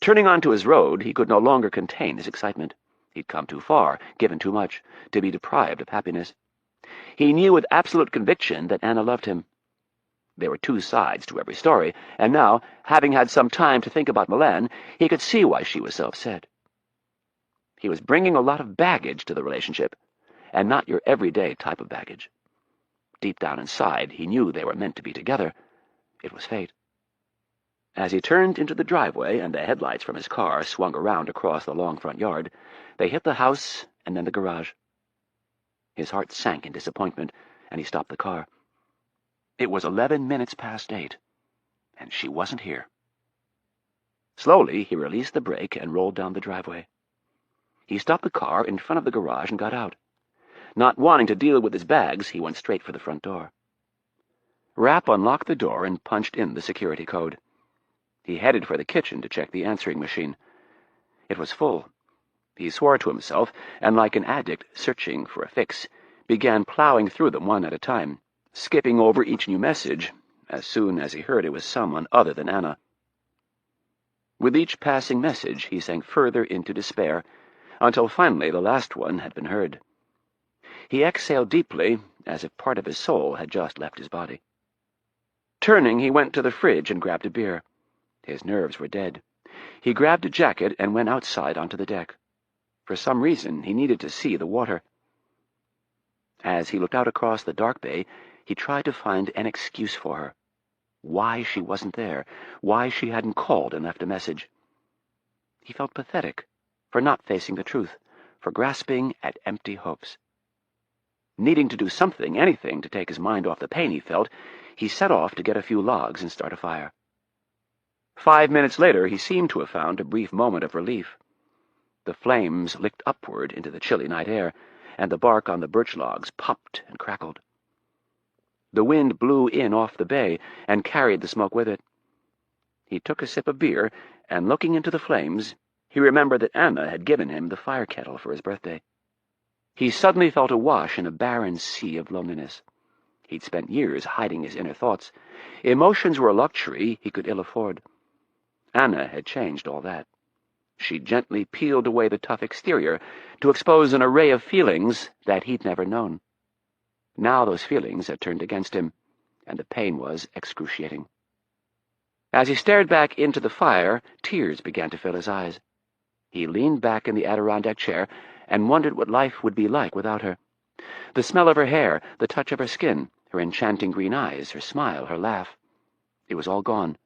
Turning onto his road, he could no longer contain his excitement. He'd come too far, given too much, to be deprived of happiness. He knew with absolute conviction that Anna loved him. There were two sides to every story, and now, having had some time to think about Milan, he could see why she was so upset. He was bringing a lot of baggage to the relationship, and not your everyday type of baggage. Deep down inside, he knew they were meant to be together. It was fate. As he turned into the driveway and the headlights from his car swung around across the long front yard, they hit the house and then the garage. His heart sank in disappointment, and he stopped the car. It was 11 minutes past 8, and she wasn't here. Slowly, he released the brake and rolled down the driveway. He stopped the car in front of the garage and got out. Not wanting to deal with his bags, he went straight for the front door. Rapp unlocked the door and punched in the security code. He headed for the kitchen to check the answering machine. It was full. He swore to himself, and like an addict searching for a fix, began plowing through them one at a time, skipping over each new message as soon as he heard it was someone other than Anna. With each passing message, he sank further into despair, until finally the last one had been heard. He exhaled deeply, as if part of his soul had just left his body. Turning, he went to the fridge and grabbed a beer. His nerves were dead. He grabbed a jacket and went outside onto the deck. For some reason, he needed to see the water. As he looked out across the dark bay, he tried to find an excuse for her. Why she wasn't there, why she hadn't called and left a message. He felt pathetic for not facing the truth, for grasping at empty hopes. Needing to do something, anything, to take his mind off the pain he felt, he set off to get a few logs and start a fire. 5 minutes later, he seemed to have found a brief moment of relief. The flames licked upward into the chilly night air, and the bark on the birch logs popped and crackled. The wind blew in off the bay and carried the smoke with it. He took a sip of beer, and looking into the flames, he remembered that Anna had given him the fire kettle for his birthday. He suddenly felt awash in a barren sea of loneliness. He'd spent years hiding his inner thoughts. Emotions were a luxury he could ill afford. Anna had changed all that. She gently peeled away the tough exterior to expose an array of feelings that he'd never known. Now those feelings had turned against him, and the pain was excruciating. As he stared back into the fire, tears began to fill his eyes. He leaned back in the Adirondack chair and wondered what life would be like without her. The smell of her hair, the touch of her skin, her enchanting green eyes, her smile, her laugh. It was all gone,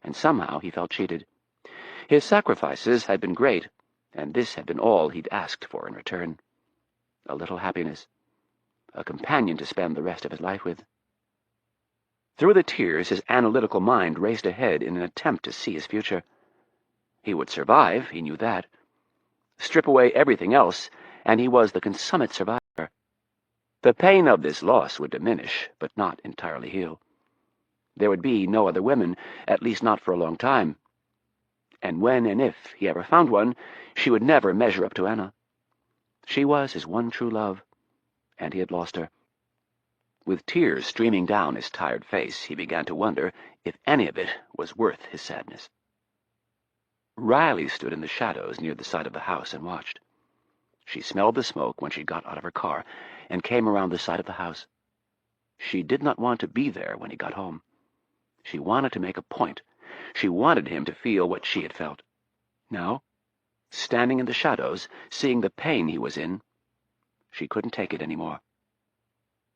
and somehow he felt cheated. His sacrifices had been great, and this had been all he'd asked for in return. A little happiness. A companion to spend the rest of his life with. Through the tears, his analytical mind raced ahead in an attempt to see his future. He would survive, he knew that. Strip away everything else, and he was the consummate survivor. The pain of this loss would diminish, but not entirely heal. There would be no other women, at least not for a long time. And when and if he ever found one, she would never measure up to Anna. She was his one true love, and he had lost her. With tears streaming down his tired face, he began to wonder if any of it was worth his sadness. Riley stood in the shadows near the side of the house and watched. She smelled the smoke when she got out of her car and came around the side of the house. She did not want to be there when he got home. She wanted to make a point. She wanted him to feel what she had felt. Now, standing in the shadows, seeing the pain he was in, she couldn't take it anymore.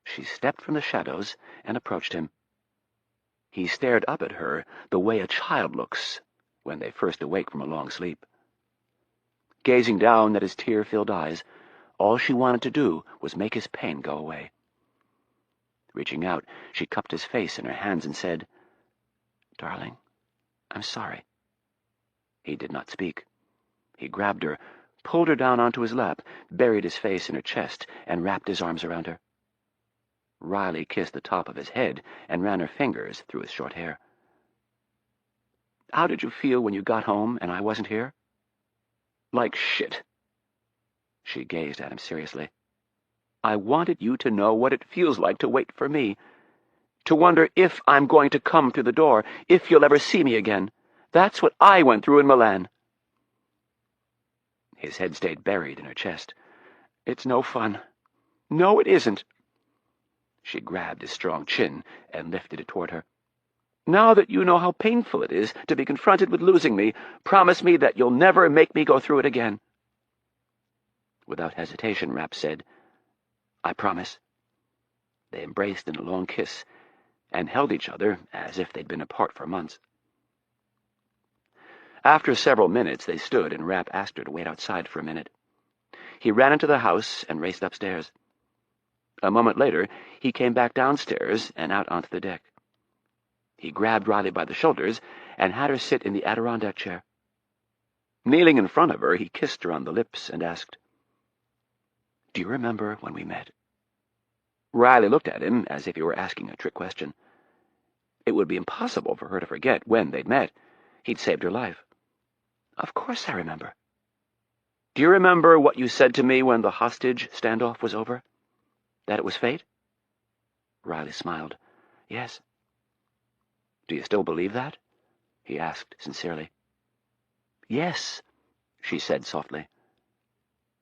She stepped from the shadows and approached him. He stared up at her the way a child looks when they first awake from a long sleep. Gazing down at his tear-filled eyes, all she wanted to do was make his pain go away. Reaching out, she cupped his face in her hands and said, "Darling, I'm sorry." He did not speak. He grabbed her, pulled her down onto his lap, buried his face in her chest, and wrapped his arms around her. Riley kissed the top of his head and ran her fingers through his short hair. "How did you feel when you got home and I wasn't here?" "Like shit." She gazed at him seriously. "I wanted you to know what it feels like to wait for me. To wonder if I'm going to come through the door, if you'll ever see me again. That's what I went through in Milan." His head stayed buried in her chest. "It's no fun. No, it isn't." She grabbed his strong chin and lifted it toward her. "Now that you know how painful it is to be confronted with losing me, promise me that you'll never make me go through it again." Without hesitation, Rapp said, "I promise." They embraced in a long kiss and held each other as if they'd been apart for months. After several minutes, they stood, and Rapp asked her to wait outside for a minute. He ran into the house and raced upstairs. A moment later, he came back downstairs and out onto the deck. He grabbed Riley by the shoulders and had her sit in the Adirondack chair. Kneeling in front of her, he kissed her on the lips and asked, "Do you remember when we met?" Riley looked at him as if he were asking a trick question. It would be impossible for her to forget when they'd met. He'd saved her life. "Of course I remember." "Do you remember what you said to me when the hostage standoff was over? That it was fate?" Riley smiled. "Yes." "Do you still believe that?" he asked sincerely. "Yes," she said softly.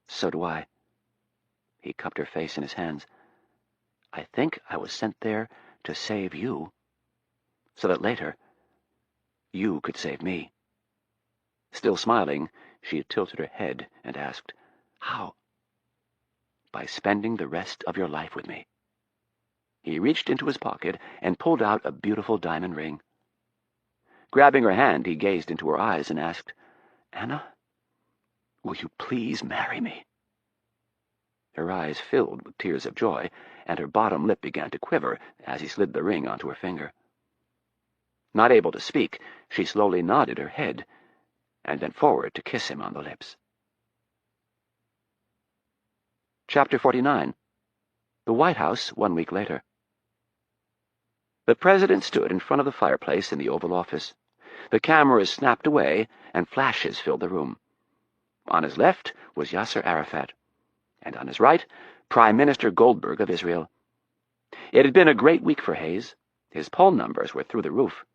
"So do I." He cupped her face in his hands. "I think I was sent there to save you, so that later you could save me." Still smiling, she tilted her head and asked, "How?" "By spending the rest of your life with me." He reached into his pocket and pulled out a beautiful diamond ring. Grabbing her hand, he gazed into her eyes and asked, "Anna, will you please marry me?" Her eyes filled with tears of joy, and her bottom lip began to quiver as he slid the ring onto her finger. Not able to speak, she slowly nodded her head and bent forward to kiss him on the lips. Chapter 49. The White House 1 week later. The President stood in front of the fireplace in the Oval Office. The cameras snapped away, and flashes filled the room. On his left was Yasser Arafat, and on his right, Prime Minister Goldberg of Israel. It had been a great week for Hayes. His poll numbers were through the roof.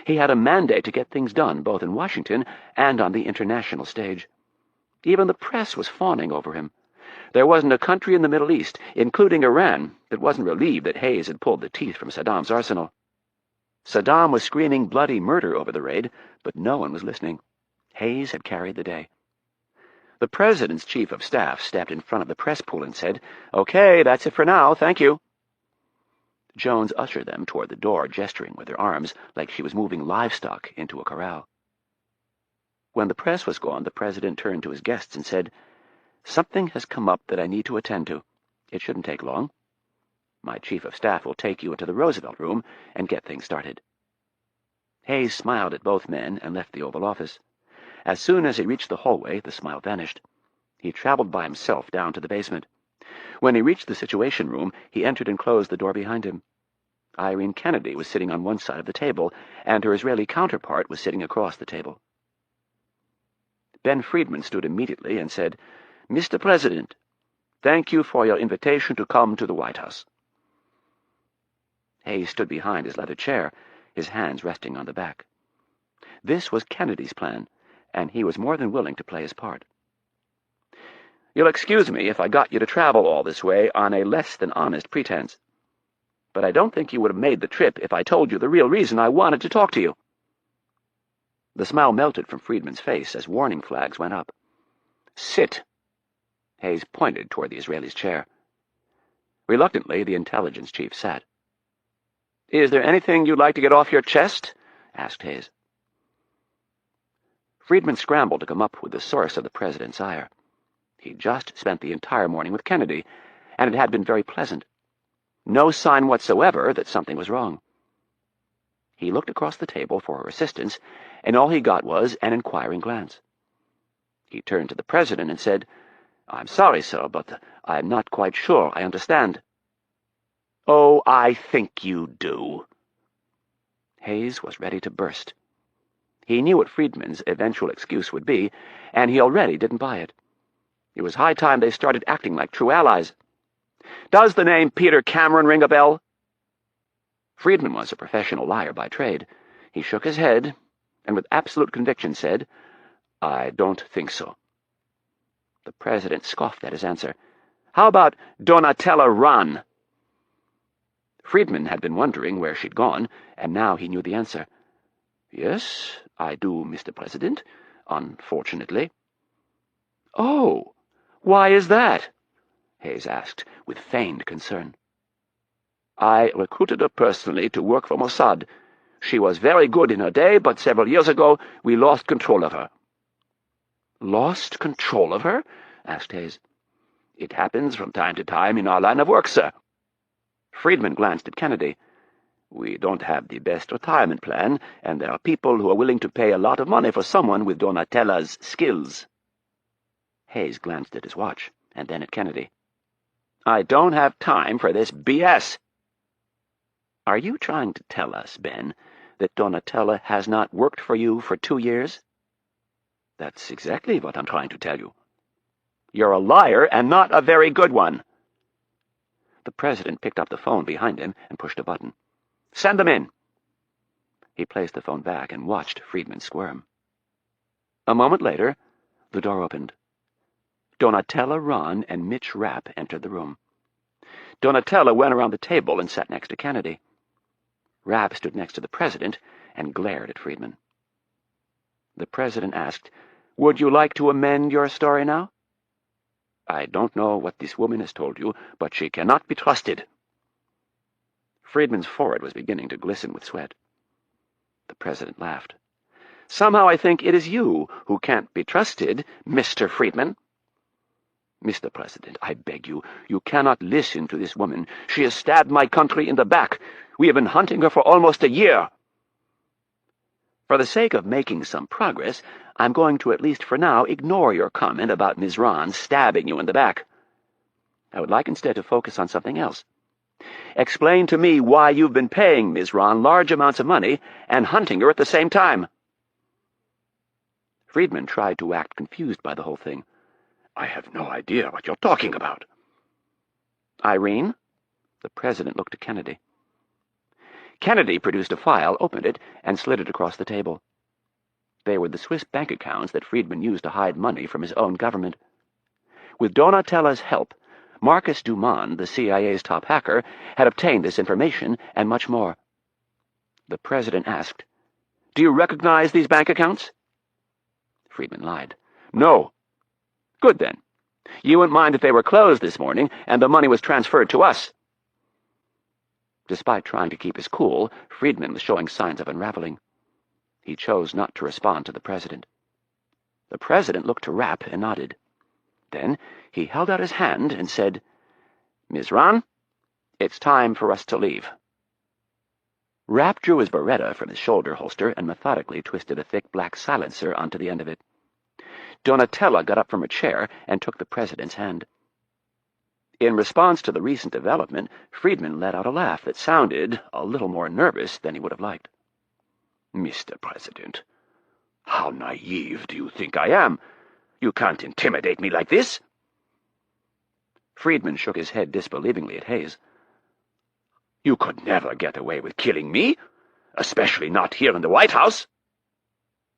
He had a mandate to get things done both in Washington and on the international stage. Even the press was fawning over him. There wasn't a country in the Middle East, including Iran, that wasn't relieved that Hayes had pulled the teeth from Saddam's arsenal. Saddam was screaming bloody murder over the raid, but no one was listening. Hayes had carried the day. The President's chief of staff stepped in front of the press pool and said, "Okay, that's it for now, thank you." Jones ushered them toward the door, gesturing with her arms like she was moving livestock into a corral. When the press was gone, the President turned to his guests and said, "Something has come up that I need to attend to. It shouldn't take long. My chief of staff will take you into the Roosevelt room and get things started." Hayes smiled at both men and left the Oval Office. As soon as he reached the hallway, the smile vanished. He traveled by himself down to the basement. When he reached the Situation Room, he entered and closed the door behind him. Irene Kennedy was sitting on one side of the table, and her Israeli counterpart was sitting across the table. Ben Friedman stood immediately and said, "Mr. President, thank you for your invitation to come to the White House." Hayes stood behind his leather chair, his hands resting on the back. This was Kennedy's plan, and he was more than willing to play his part. "You'll excuse me if I got you to travel all this way on a less than honest pretense. But I don't think you would have made the trip if I told you the real reason I wanted to talk to you." The smile melted from Friedman's face as warning flags went up. "Sit." Hayes pointed toward the Israeli's chair. Reluctantly, the intelligence chief sat. "Is there anything you'd like to get off your chest?" asked Hayes. Friedman scrambled to come up with the source of the President's ire. He'd just spent the entire morning with Kennedy, and it had been very pleasant. No sign whatsoever that something was wrong. He looked across the table for her assistance, and all he got was an inquiring glance. He turned to the President and said, "I'm sorry, sir, but I'm not quite sure I understand." "Oh, I think you do." Hayes was ready to burst. He knew what Friedman's eventual excuse would be, and he already didn't buy it. It was high time they started acting like true allies. "Does the name Peter Cameron ring a bell?" Friedman was a professional liar by trade. He shook his head, and with absolute conviction said, "I don't think so." The President scoffed at his answer. "How about Donatella Runn?" Friedman had been wondering where she'd gone, and now he knew the answer. "Yes, I do, Mr. President, unfortunately." "Oh, why is that?" Hayes asked, with feigned concern. "I recruited her personally to work for Mossad. She was very good in her day, but several years ago we lost control of her." "Lost control of her?" asked Hayes. "It happens from time to time in our line of work, sir." Friedman glanced at Kennedy. "We don't have the best retirement plan, and there are people who are willing to pay a lot of money for someone with Donatella's skills." Hayes glanced at his watch, and then at Kennedy. "I don't have time for this BS. Are you trying to tell us, Ben, that Donatella has not worked for you for 2 years?" "That's exactly what I'm trying to tell you." "You're a liar, and not a very good one." The President picked up the phone behind him and pushed a button. "Send them in." He placed the phone back and watched Friedman squirm. A moment later, the door opened. Donatella Runn and Mitch Rapp entered the room. Donatella went around the table and sat next to Kennedy. Rapp stood next to the President and glared at Friedman. The President asked, "Would you like to amend your story now?" "I don't know what this woman has told you, but she cannot be trusted." Friedman's forehead was beginning to glisten with sweat. The President laughed. "Somehow I think it is you who can't be trusted, Mr. Friedman." "Mr. President, I beg you, you cannot listen to this woman. She has stabbed my country in the back. We have been hunting her for almost a year." "For the sake of making some progress, I'm going to at least for now ignore your comment about Ms. Ron stabbing you in the back." I would like instead to focus on something else. Explain to me why you've been paying Ms. Ron large amounts of money and hunting her at the same time." Friedman tried to act confused by the whole thing. "I have no idea what you're talking about." "Irene?" The president looked at Kennedy. Kennedy produced a file, opened it, and slid it across the table. They were the Swiss bank accounts that Friedman used to hide money from his own government. With Donatella's help, Marcus Dumond, the CIA's top hacker, had obtained this information and much more. The president asked, "Do you recognize these bank accounts?" Friedman lied. "No." "Good, then. You wouldn't mind if they were closed this morning and the money was transferred to us." Despite trying to keep his cool, Friedman was showing signs of unraveling. He chose not to respond to the president. The president looked to Rapp and nodded. Then he held out his hand and said, "Ms. Ron, it's time for us to leave." Rapp drew his Beretta from his shoulder holster and methodically twisted a thick black silencer onto the end of it. Donatella got up from her chair and took the president's hand. In response to the recent development, Friedman let out a laugh that sounded a little more nervous than he would have liked. "Mr. President, how naive do you think I am? You can't intimidate me like this." Friedman shook his head disbelievingly at Hayes. "You could never get away with killing me, especially not here in the White House."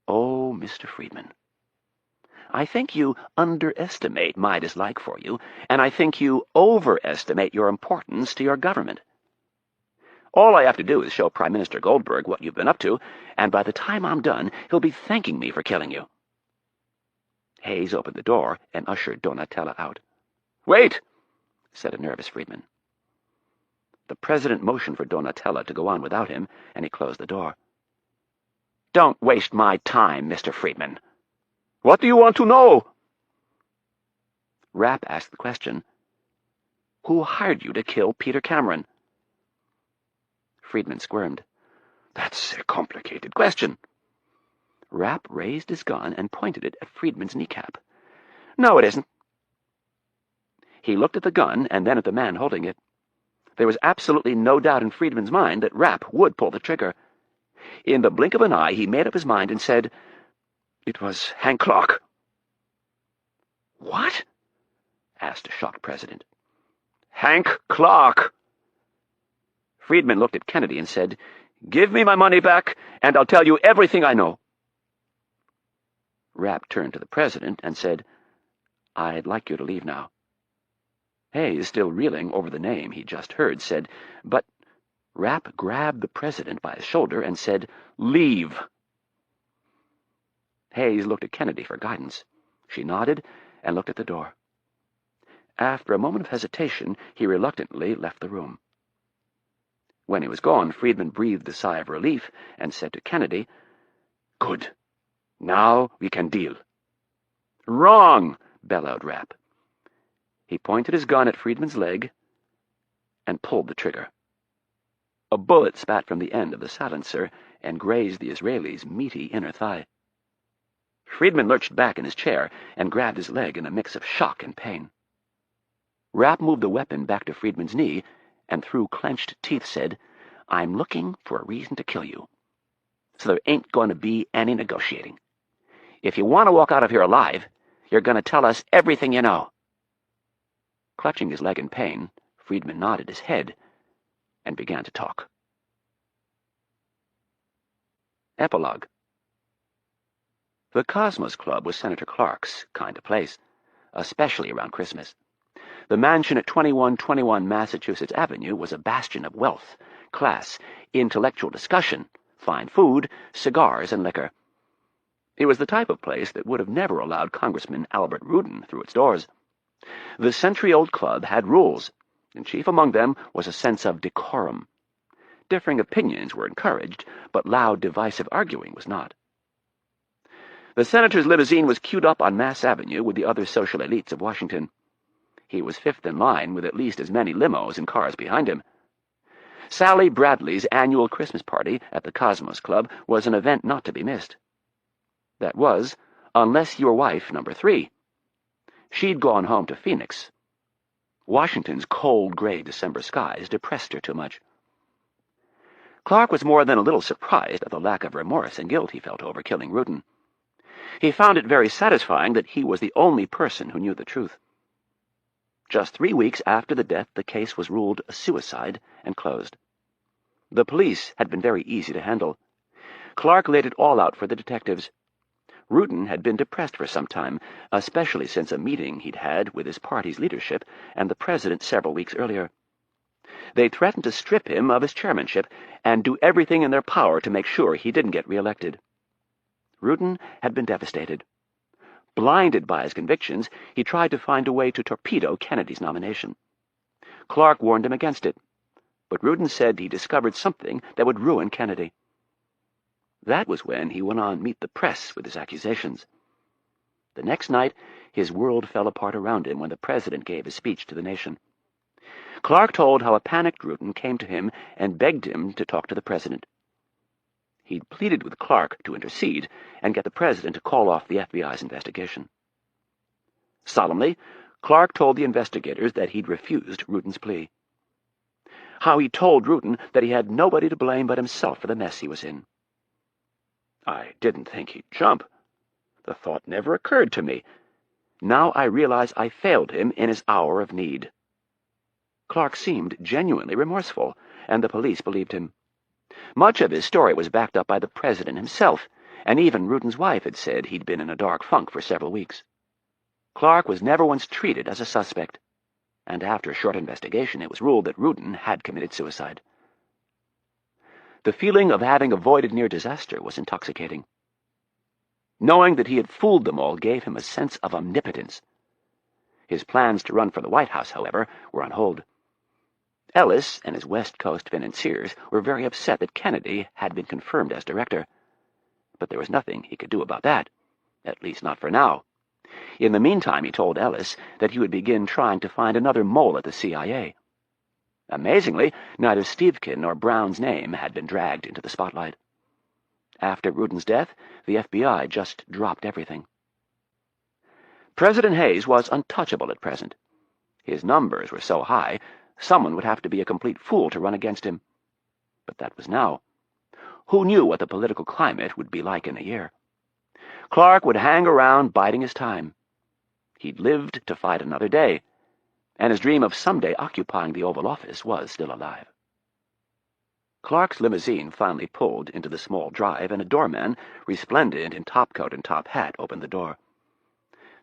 "Oh, Mr. Friedman, I think you underestimate my dislike for you, and I think you overestimate your importance to your government. All I have to do is show Prime Minister Goldberg what you've been up to, and by the time I'm done, he'll be thanking me for killing you." Hayes opened the door and ushered Donatella out. "Wait," said a nervous Friedman. The president motioned for Donatella to go on without him, and he closed the door. "Don't waste my time, Mr. Friedman." "What do you want to know?" Rapp asked the question. "Who hired you to kill Peter Cameron?" Friedman squirmed. "That's a complicated question." Rapp raised his gun and pointed it at Friedman's kneecap. "No, it isn't." He looked at the gun and then at the man holding it. There was absolutely no doubt in Friedman's mind that Rapp would pull the trigger. In the blink of an eye, he made up his mind and said, "It was Hank Clark." "What?" asked a shocked president. "Hank Clark." Friedman looked at Kennedy and said, "Give me my money back, and I'll tell you everything I know." Rapp turned to the president and said, "I'd like you to leave now." Hayes, still reeling over the name he just heard, said, "But—" Rapp grabbed the president by his shoulder and said, "Leave." Hayes looked at Kennedy for guidance. She nodded and looked at the door. After a moment of hesitation, he reluctantly left the room. When he was gone, Friedman breathed a sigh of relief and said to Kennedy, "Good. Now we can deal." "Wrong!" bellowed Rapp. He pointed his gun at Friedman's leg and pulled the trigger. A bullet spat from the end of the silencer and grazed the Israeli's meaty inner thigh. Friedman lurched back in his chair and grabbed his leg in a mix of shock and pain. Rapp moved the weapon back to Friedman's knee and through clenched teeth said, "I'm looking for a reason to kill you. So there ain't going to be any negotiating. If you want to walk out of here alive, you're going to tell us everything you know." Clutching his leg in pain, Friedman nodded his head and began to talk. Epilogue. The Cosmos Club was Senator Clark's kind of place, especially around Christmas. The mansion at 2121 Massachusetts Avenue was a bastion of wealth, class, intellectual discussion, fine food, cigars, and liquor. It was the type of place that would have never allowed Congressman Albert Rudin through its doors. The century-old club had rules, and chief among them was a sense of decorum. Differing opinions were encouraged, but loud, divisive arguing was not. The senator's limousine was queued up on Mass Avenue with the other social elites of Washington. He was fifth in line with at least as many limos and cars behind him. Sally Bradley's annual Christmas party at the Cosmos Club was an event not to be missed. That was, unless you were wife number 3. She'd gone home to Phoenix. Washington's cold, gray December skies depressed her too much. Clark was more than a little surprised at the lack of remorse and guilt he felt over killing Rudin. He found it very satisfying that he was the only person who knew the truth. Just 3 weeks after the death, the case was ruled a suicide and closed. The police had been very easy to handle. Clark laid it all out for the detectives. Rudin had been depressed for some time, especially since a meeting he'd had with his party's leadership and the president several weeks earlier. They threatened to strip him of his chairmanship and do everything in their power to make sure he didn't get reelected. Rudin had been devastated. Blinded by his convictions, he tried to find a way to torpedo Kennedy's nomination. Clark warned him against it, but Rudin said he discovered something that would ruin Kennedy. That was when he went on Meet the Press with his accusations. The next night, his world fell apart around him when the president gave his speech to the nation. Clark told how a panicked Rudin came to him and begged him to talk to the president. He'd pleaded with Clark to intercede and get the president to call off the FBI's investigation. Solemnly, Clark told the investigators that he'd refused Rudin's plea. How he told Rudin that he had nobody to blame but himself for the mess he was in. "I didn't think he'd jump. The thought never occurred to me. Now I realize I failed him in his hour of need." Clark seemed genuinely remorseful, and the police believed him. Much of his story was backed up by the president himself, and even Rudin's wife had said he'd been in a dark funk for several weeks. Clark was never once treated as a suspect, and after a short investigation it was ruled that Rudin had committed suicide. The feeling of having avoided near disaster was intoxicating. Knowing that he had fooled them all gave him a sense of omnipotence. His plans to run for the White House, however, were on hold. Ellis and his West Coast financiers were very upset that Kennedy had been confirmed as director. But there was nothing he could do about that, at least not for now. In the meantime, he told Ellis that he would begin trying to find another mole at the CIA. Amazingly, neither Stevekin nor Brown's name had been dragged into the spotlight. After Rudin's death, the FBI just dropped everything. President Hayes was untouchable at present. His numbers were so high, someone would have to be a complete fool to run against him. But that was now. Who knew what the political climate would be like in a year? Clark would hang around biding his time. He'd lived to fight another day, and his dream of someday occupying the Oval Office was still alive. Clark's limousine finally pulled into the small drive, and a doorman, resplendent in topcoat and top hat, opened the door.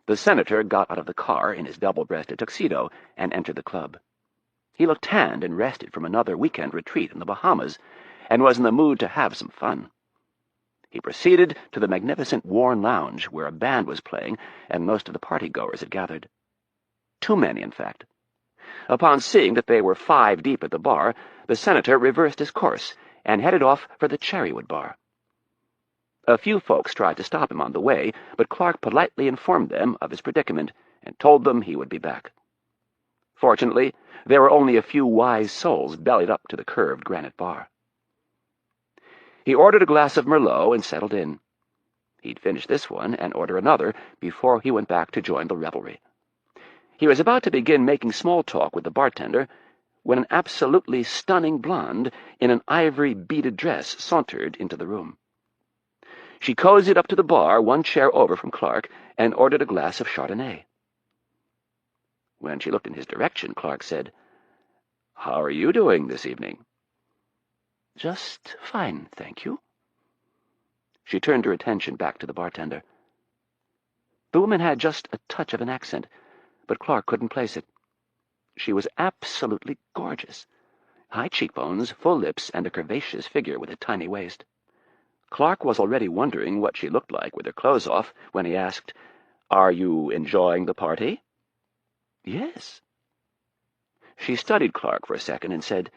The senator got out of the car in his double-breasted tuxedo and entered the club. He looked tanned and rested from another weekend retreat in the Bahamas, and was in the mood to have some fun. He proceeded to the magnificent worn lounge where a band was playing and most of the party-goers had gathered. Too many, in fact. Upon seeing that they were 5 deep at the bar, the senator reversed his course and headed off for the Cherrywood bar. A few folks tried to stop him on the way, but Clark politely informed them of his predicament and told them he would be back. Fortunately, there were only a few wise souls bellied up to the curved granite bar. He ordered a glass of Merlot and settled in. He'd finish this one and order another before he went back to join the revelry. He was about to begin making small talk with the bartender when an absolutely stunning blonde in an ivory beaded dress sauntered into the room. She cozied up to the bar 1 chair over from Clark and ordered a glass of Chardonnay. When she looked in his direction, Clark said, "How are you doing this evening?" "Just fine, thank you." She turned her attention back to the bartender. The woman had just a touch of an accent, but Clark couldn't place it. She was absolutely gorgeous. High cheekbones, full lips, and a curvaceous figure with a tiny waist. Clark was already wondering what she looked like with her clothes off when he asked, "Are you enjoying the party?" "Yes." She studied Clark for a second and said,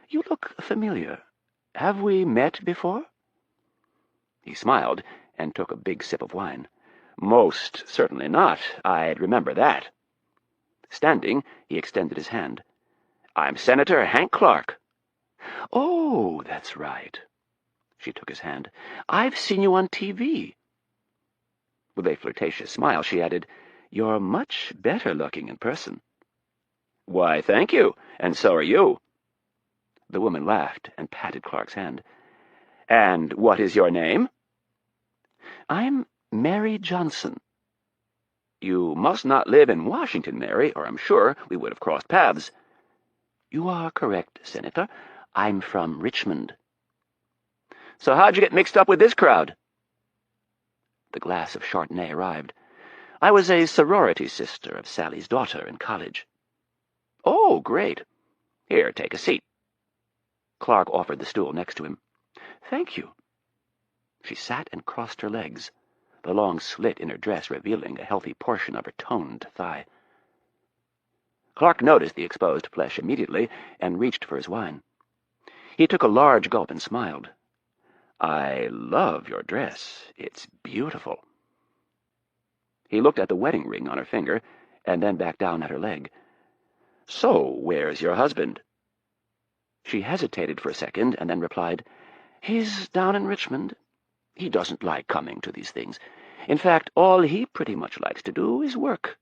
"You look familiar. Have we met before?" He smiled and took a big sip of wine. "Most certainly not. I'd remember that." Standing, he extended his hand. "I'm Senator Hank Clark." "Oh, that's right." She took his hand. "I've seen you on TV." With a flirtatious smile, she added, "You're much better looking in person." "Why, thank you, and so are you." The woman laughed and patted Clark's hand. "And what is your name?" "I'm Mary Johnson." "You must not live in Washington, Mary, or I'm sure we would have crossed paths." "You are correct, Senator. I'm from Richmond." "So how'd you get mixed up with this crowd?" The glass of Chardonnay arrived. "I was a sorority sister of Sally's daughter in college." "Oh, great. Here, take a seat." Clark offered the stool next to him. "Thank you." She sat and crossed her legs, the long slit in her dress revealing a healthy portion of her toned thigh. Clark noticed the exposed flesh immediately and reached for his wine. He took a large gulp and smiled. "I love your dress. It's beautiful." He looked at the wedding ring on her finger and then back down at her leg. "So, where's your husband?" She hesitated for a second and then replied, "He's down in Richmond. He doesn't like coming to these things. In fact, all he pretty much likes to do is work."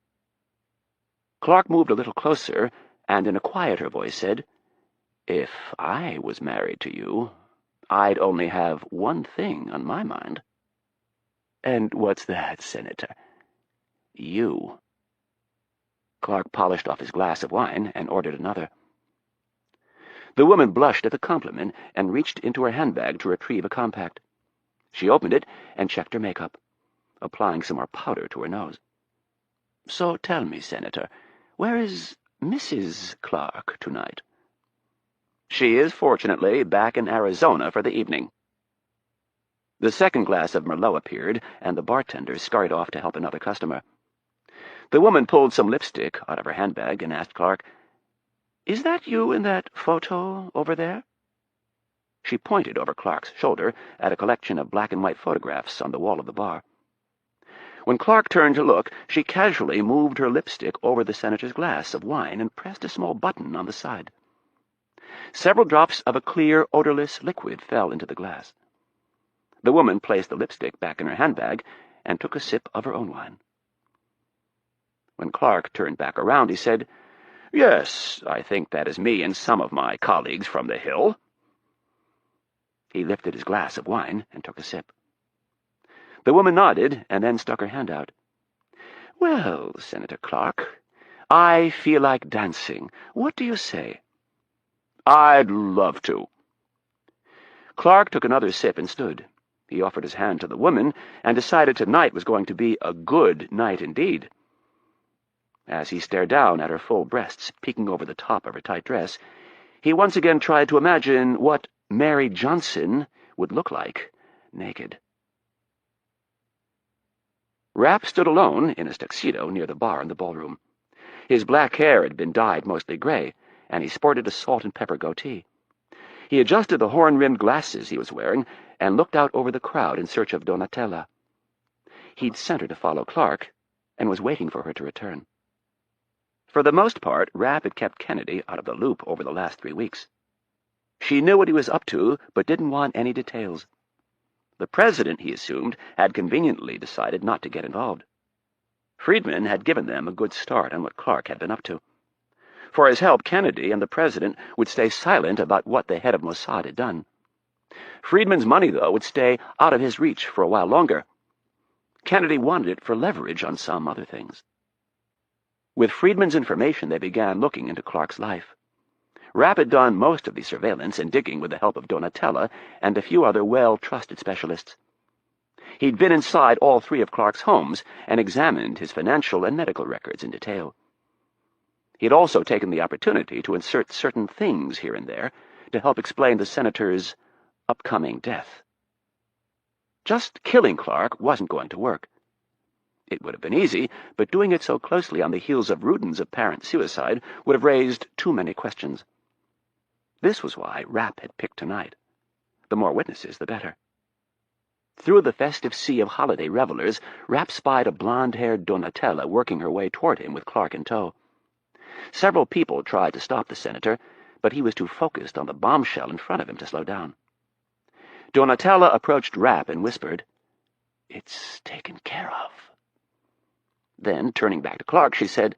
Clark moved a little closer and in a quieter voice said, "If I was married to you, I'd only have one thing on my mind." "And what's that, Senator?" "You." Clark polished off his glass of wine and ordered another. The woman blushed at the compliment and reached into her handbag to retrieve a compact. She opened it and checked her makeup, applying some more powder to her nose. "So tell me, Senator, where is Mrs. Clark tonight?" "She is, fortunately, back in Arizona for the evening." The second glass of Merlot appeared, and the bartender scurried off to help another customer. The woman pulled some lipstick out of her handbag and asked Clark, "Is that you in that photo over there?" She pointed over Clark's shoulder at a collection of black and white photographs on the wall of the bar. When Clark turned to look, she casually moved her lipstick over the senator's glass of wine and pressed a small button on the side. Several drops of a clear, odorless liquid fell into the glass. The woman placed the lipstick back in her handbag and took a sip of her own wine. When Clark turned back around, he said, "Yes, I think that is me and some of my colleagues from the Hill." He lifted his glass of wine and took a sip. The woman nodded and then stuck her hand out. "Well, Senator Clark, I feel like dancing. What do you say?" "I'd love to." Clark took another sip and stood. He offered his hand to the woman and decided tonight was going to be a good night indeed. As he stared down at her full breasts peeking over the top of her tight dress, he once again tried to imagine what Mary Johnson would look like naked. Rapp stood alone in his tuxedo near the bar in the ballroom. His black hair had been dyed mostly gray, and he sported a salt-and-pepper goatee. He adjusted the horn-rimmed glasses he was wearing and looked out over the crowd in search of Donatella. He'd sent her to follow Clark and was waiting for her to return. For the most part, Rapp had kept Kennedy out of the loop over the last 3 weeks. She knew what he was up to, but didn't want any details. The president, he assumed, had conveniently decided not to get involved. Friedman had given them a good start on what Clark had been up to. For his help, Kennedy and the president would stay silent about what the head of Mossad had done. Friedman's money, though, would stay out of his reach for a while longer. Kennedy wanted it for leverage on some other things. With Friedman's information, they began looking into Clark's life. Rapp had done most of the surveillance and digging with the help of Donatella and a few other well-trusted specialists. He'd been inside all 3 of Clark's homes and examined his financial and medical records in detail. He'd also taken the opportunity to insert certain things here and there to help explain the senator's upcoming death. Just killing Clark wasn't going to work. It would have been easy, but doing it so closely on the heels of Rudin's apparent suicide would have raised too many questions. This was why Rapp had picked tonight. The more witnesses, the better. Through the festive sea of holiday revelers, Rapp spied a blonde-haired Donatella working her way toward him with Clark in tow. Several people tried to stop the senator, but he was too focused on the bombshell in front of him to slow down. Donatella approached Rapp and whispered, "It's taken care of." Then, turning back to Clark, she said,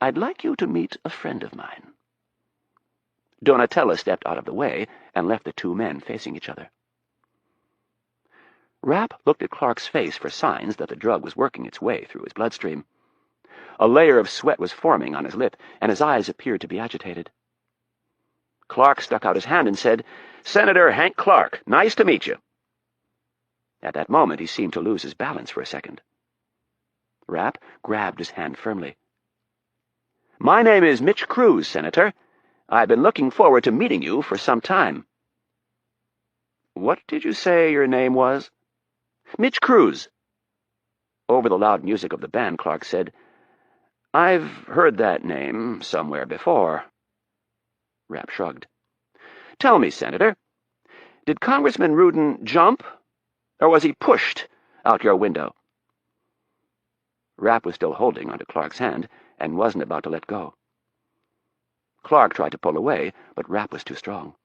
I'd like you to meet a friend of mine." Donatella stepped out of the way and left the two men facing each other. Rapp looked at Clark's face for signs that the drug was working its way through his bloodstream. A layer of sweat was forming on his lip, and his eyes appeared to be agitated. Clark stuck out his hand and said, "Senator Hank Clark, nice to meet you." At that moment, he seemed to lose his balance for a second. Rapp grabbed his hand firmly. "My name is Mitch Cruz, Senator. I've been looking forward to meeting you for some time." "What did you say your name was?" "Mitch Cruz." Over the loud music of the band, Clark said, "I've heard that name somewhere before." Rapp shrugged. "Tell me, Senator, did Congressman Rudin jump, or was he pushed out your window?" Rapp was still holding onto Clark's hand and wasn't about to let go. Clark tried to pull away, but Rapp was too strong.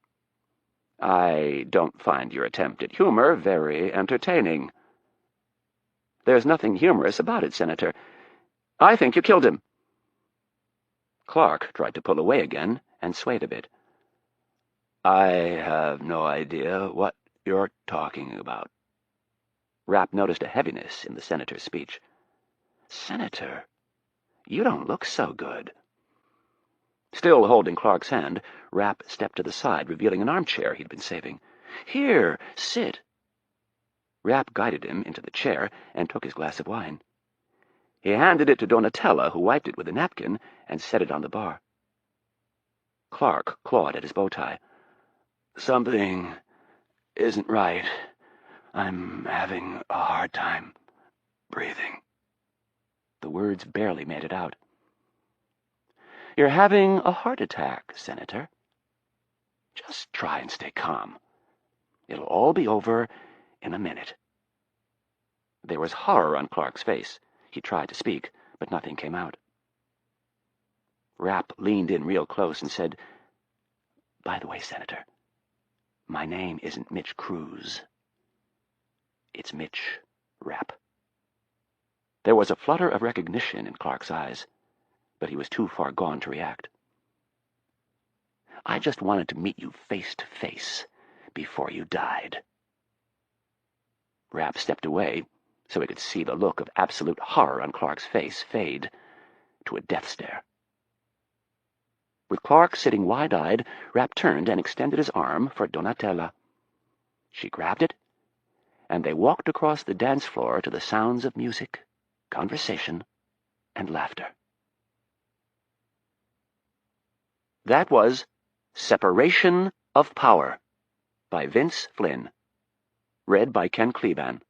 "I don't find your attempt at humor very entertaining." "There's nothing humorous about it, Senator. I think you killed him." Clark tried to pull away again and swayed a bit. "I have no idea what you're talking about." Rapp noticed a heaviness in the senator's speech. "Senator, you don't look so good." Still holding Clark's hand, Rapp stepped to the side, revealing an armchair he'd been saving. "Here, sit." Rapp guided him into the chair and took his glass of wine. He handed it to Donatella, who wiped it with a napkin and set it on the bar. Clark clawed at his bow tie. "Something isn't right. I'm having a hard time breathing." The words barely made it out. "You're having a heart attack, Senator. Just try and stay calm. It'll all be over in a minute." There was horror on Clark's face. He tried to speak, but nothing came out. Rapp leaned in real close and said, "By the way, Senator, my name isn't Mitch Cruz. It's Mitch Rapp." There was a flutter of recognition in Clark's eyes, but he was too far gone to react. "I just wanted to meet you face to face before you died." Rapp stepped away so he could see the look of absolute horror on Clark's face fade to a death stare. With Clark sitting wide-eyed, Rapp turned and extended his arm for Donatella. She grabbed it, and they walked across the dance floor to the sounds of music, conversation, and laughter. That was Separation of Power by Vince Flynn, read by Ken Kleban.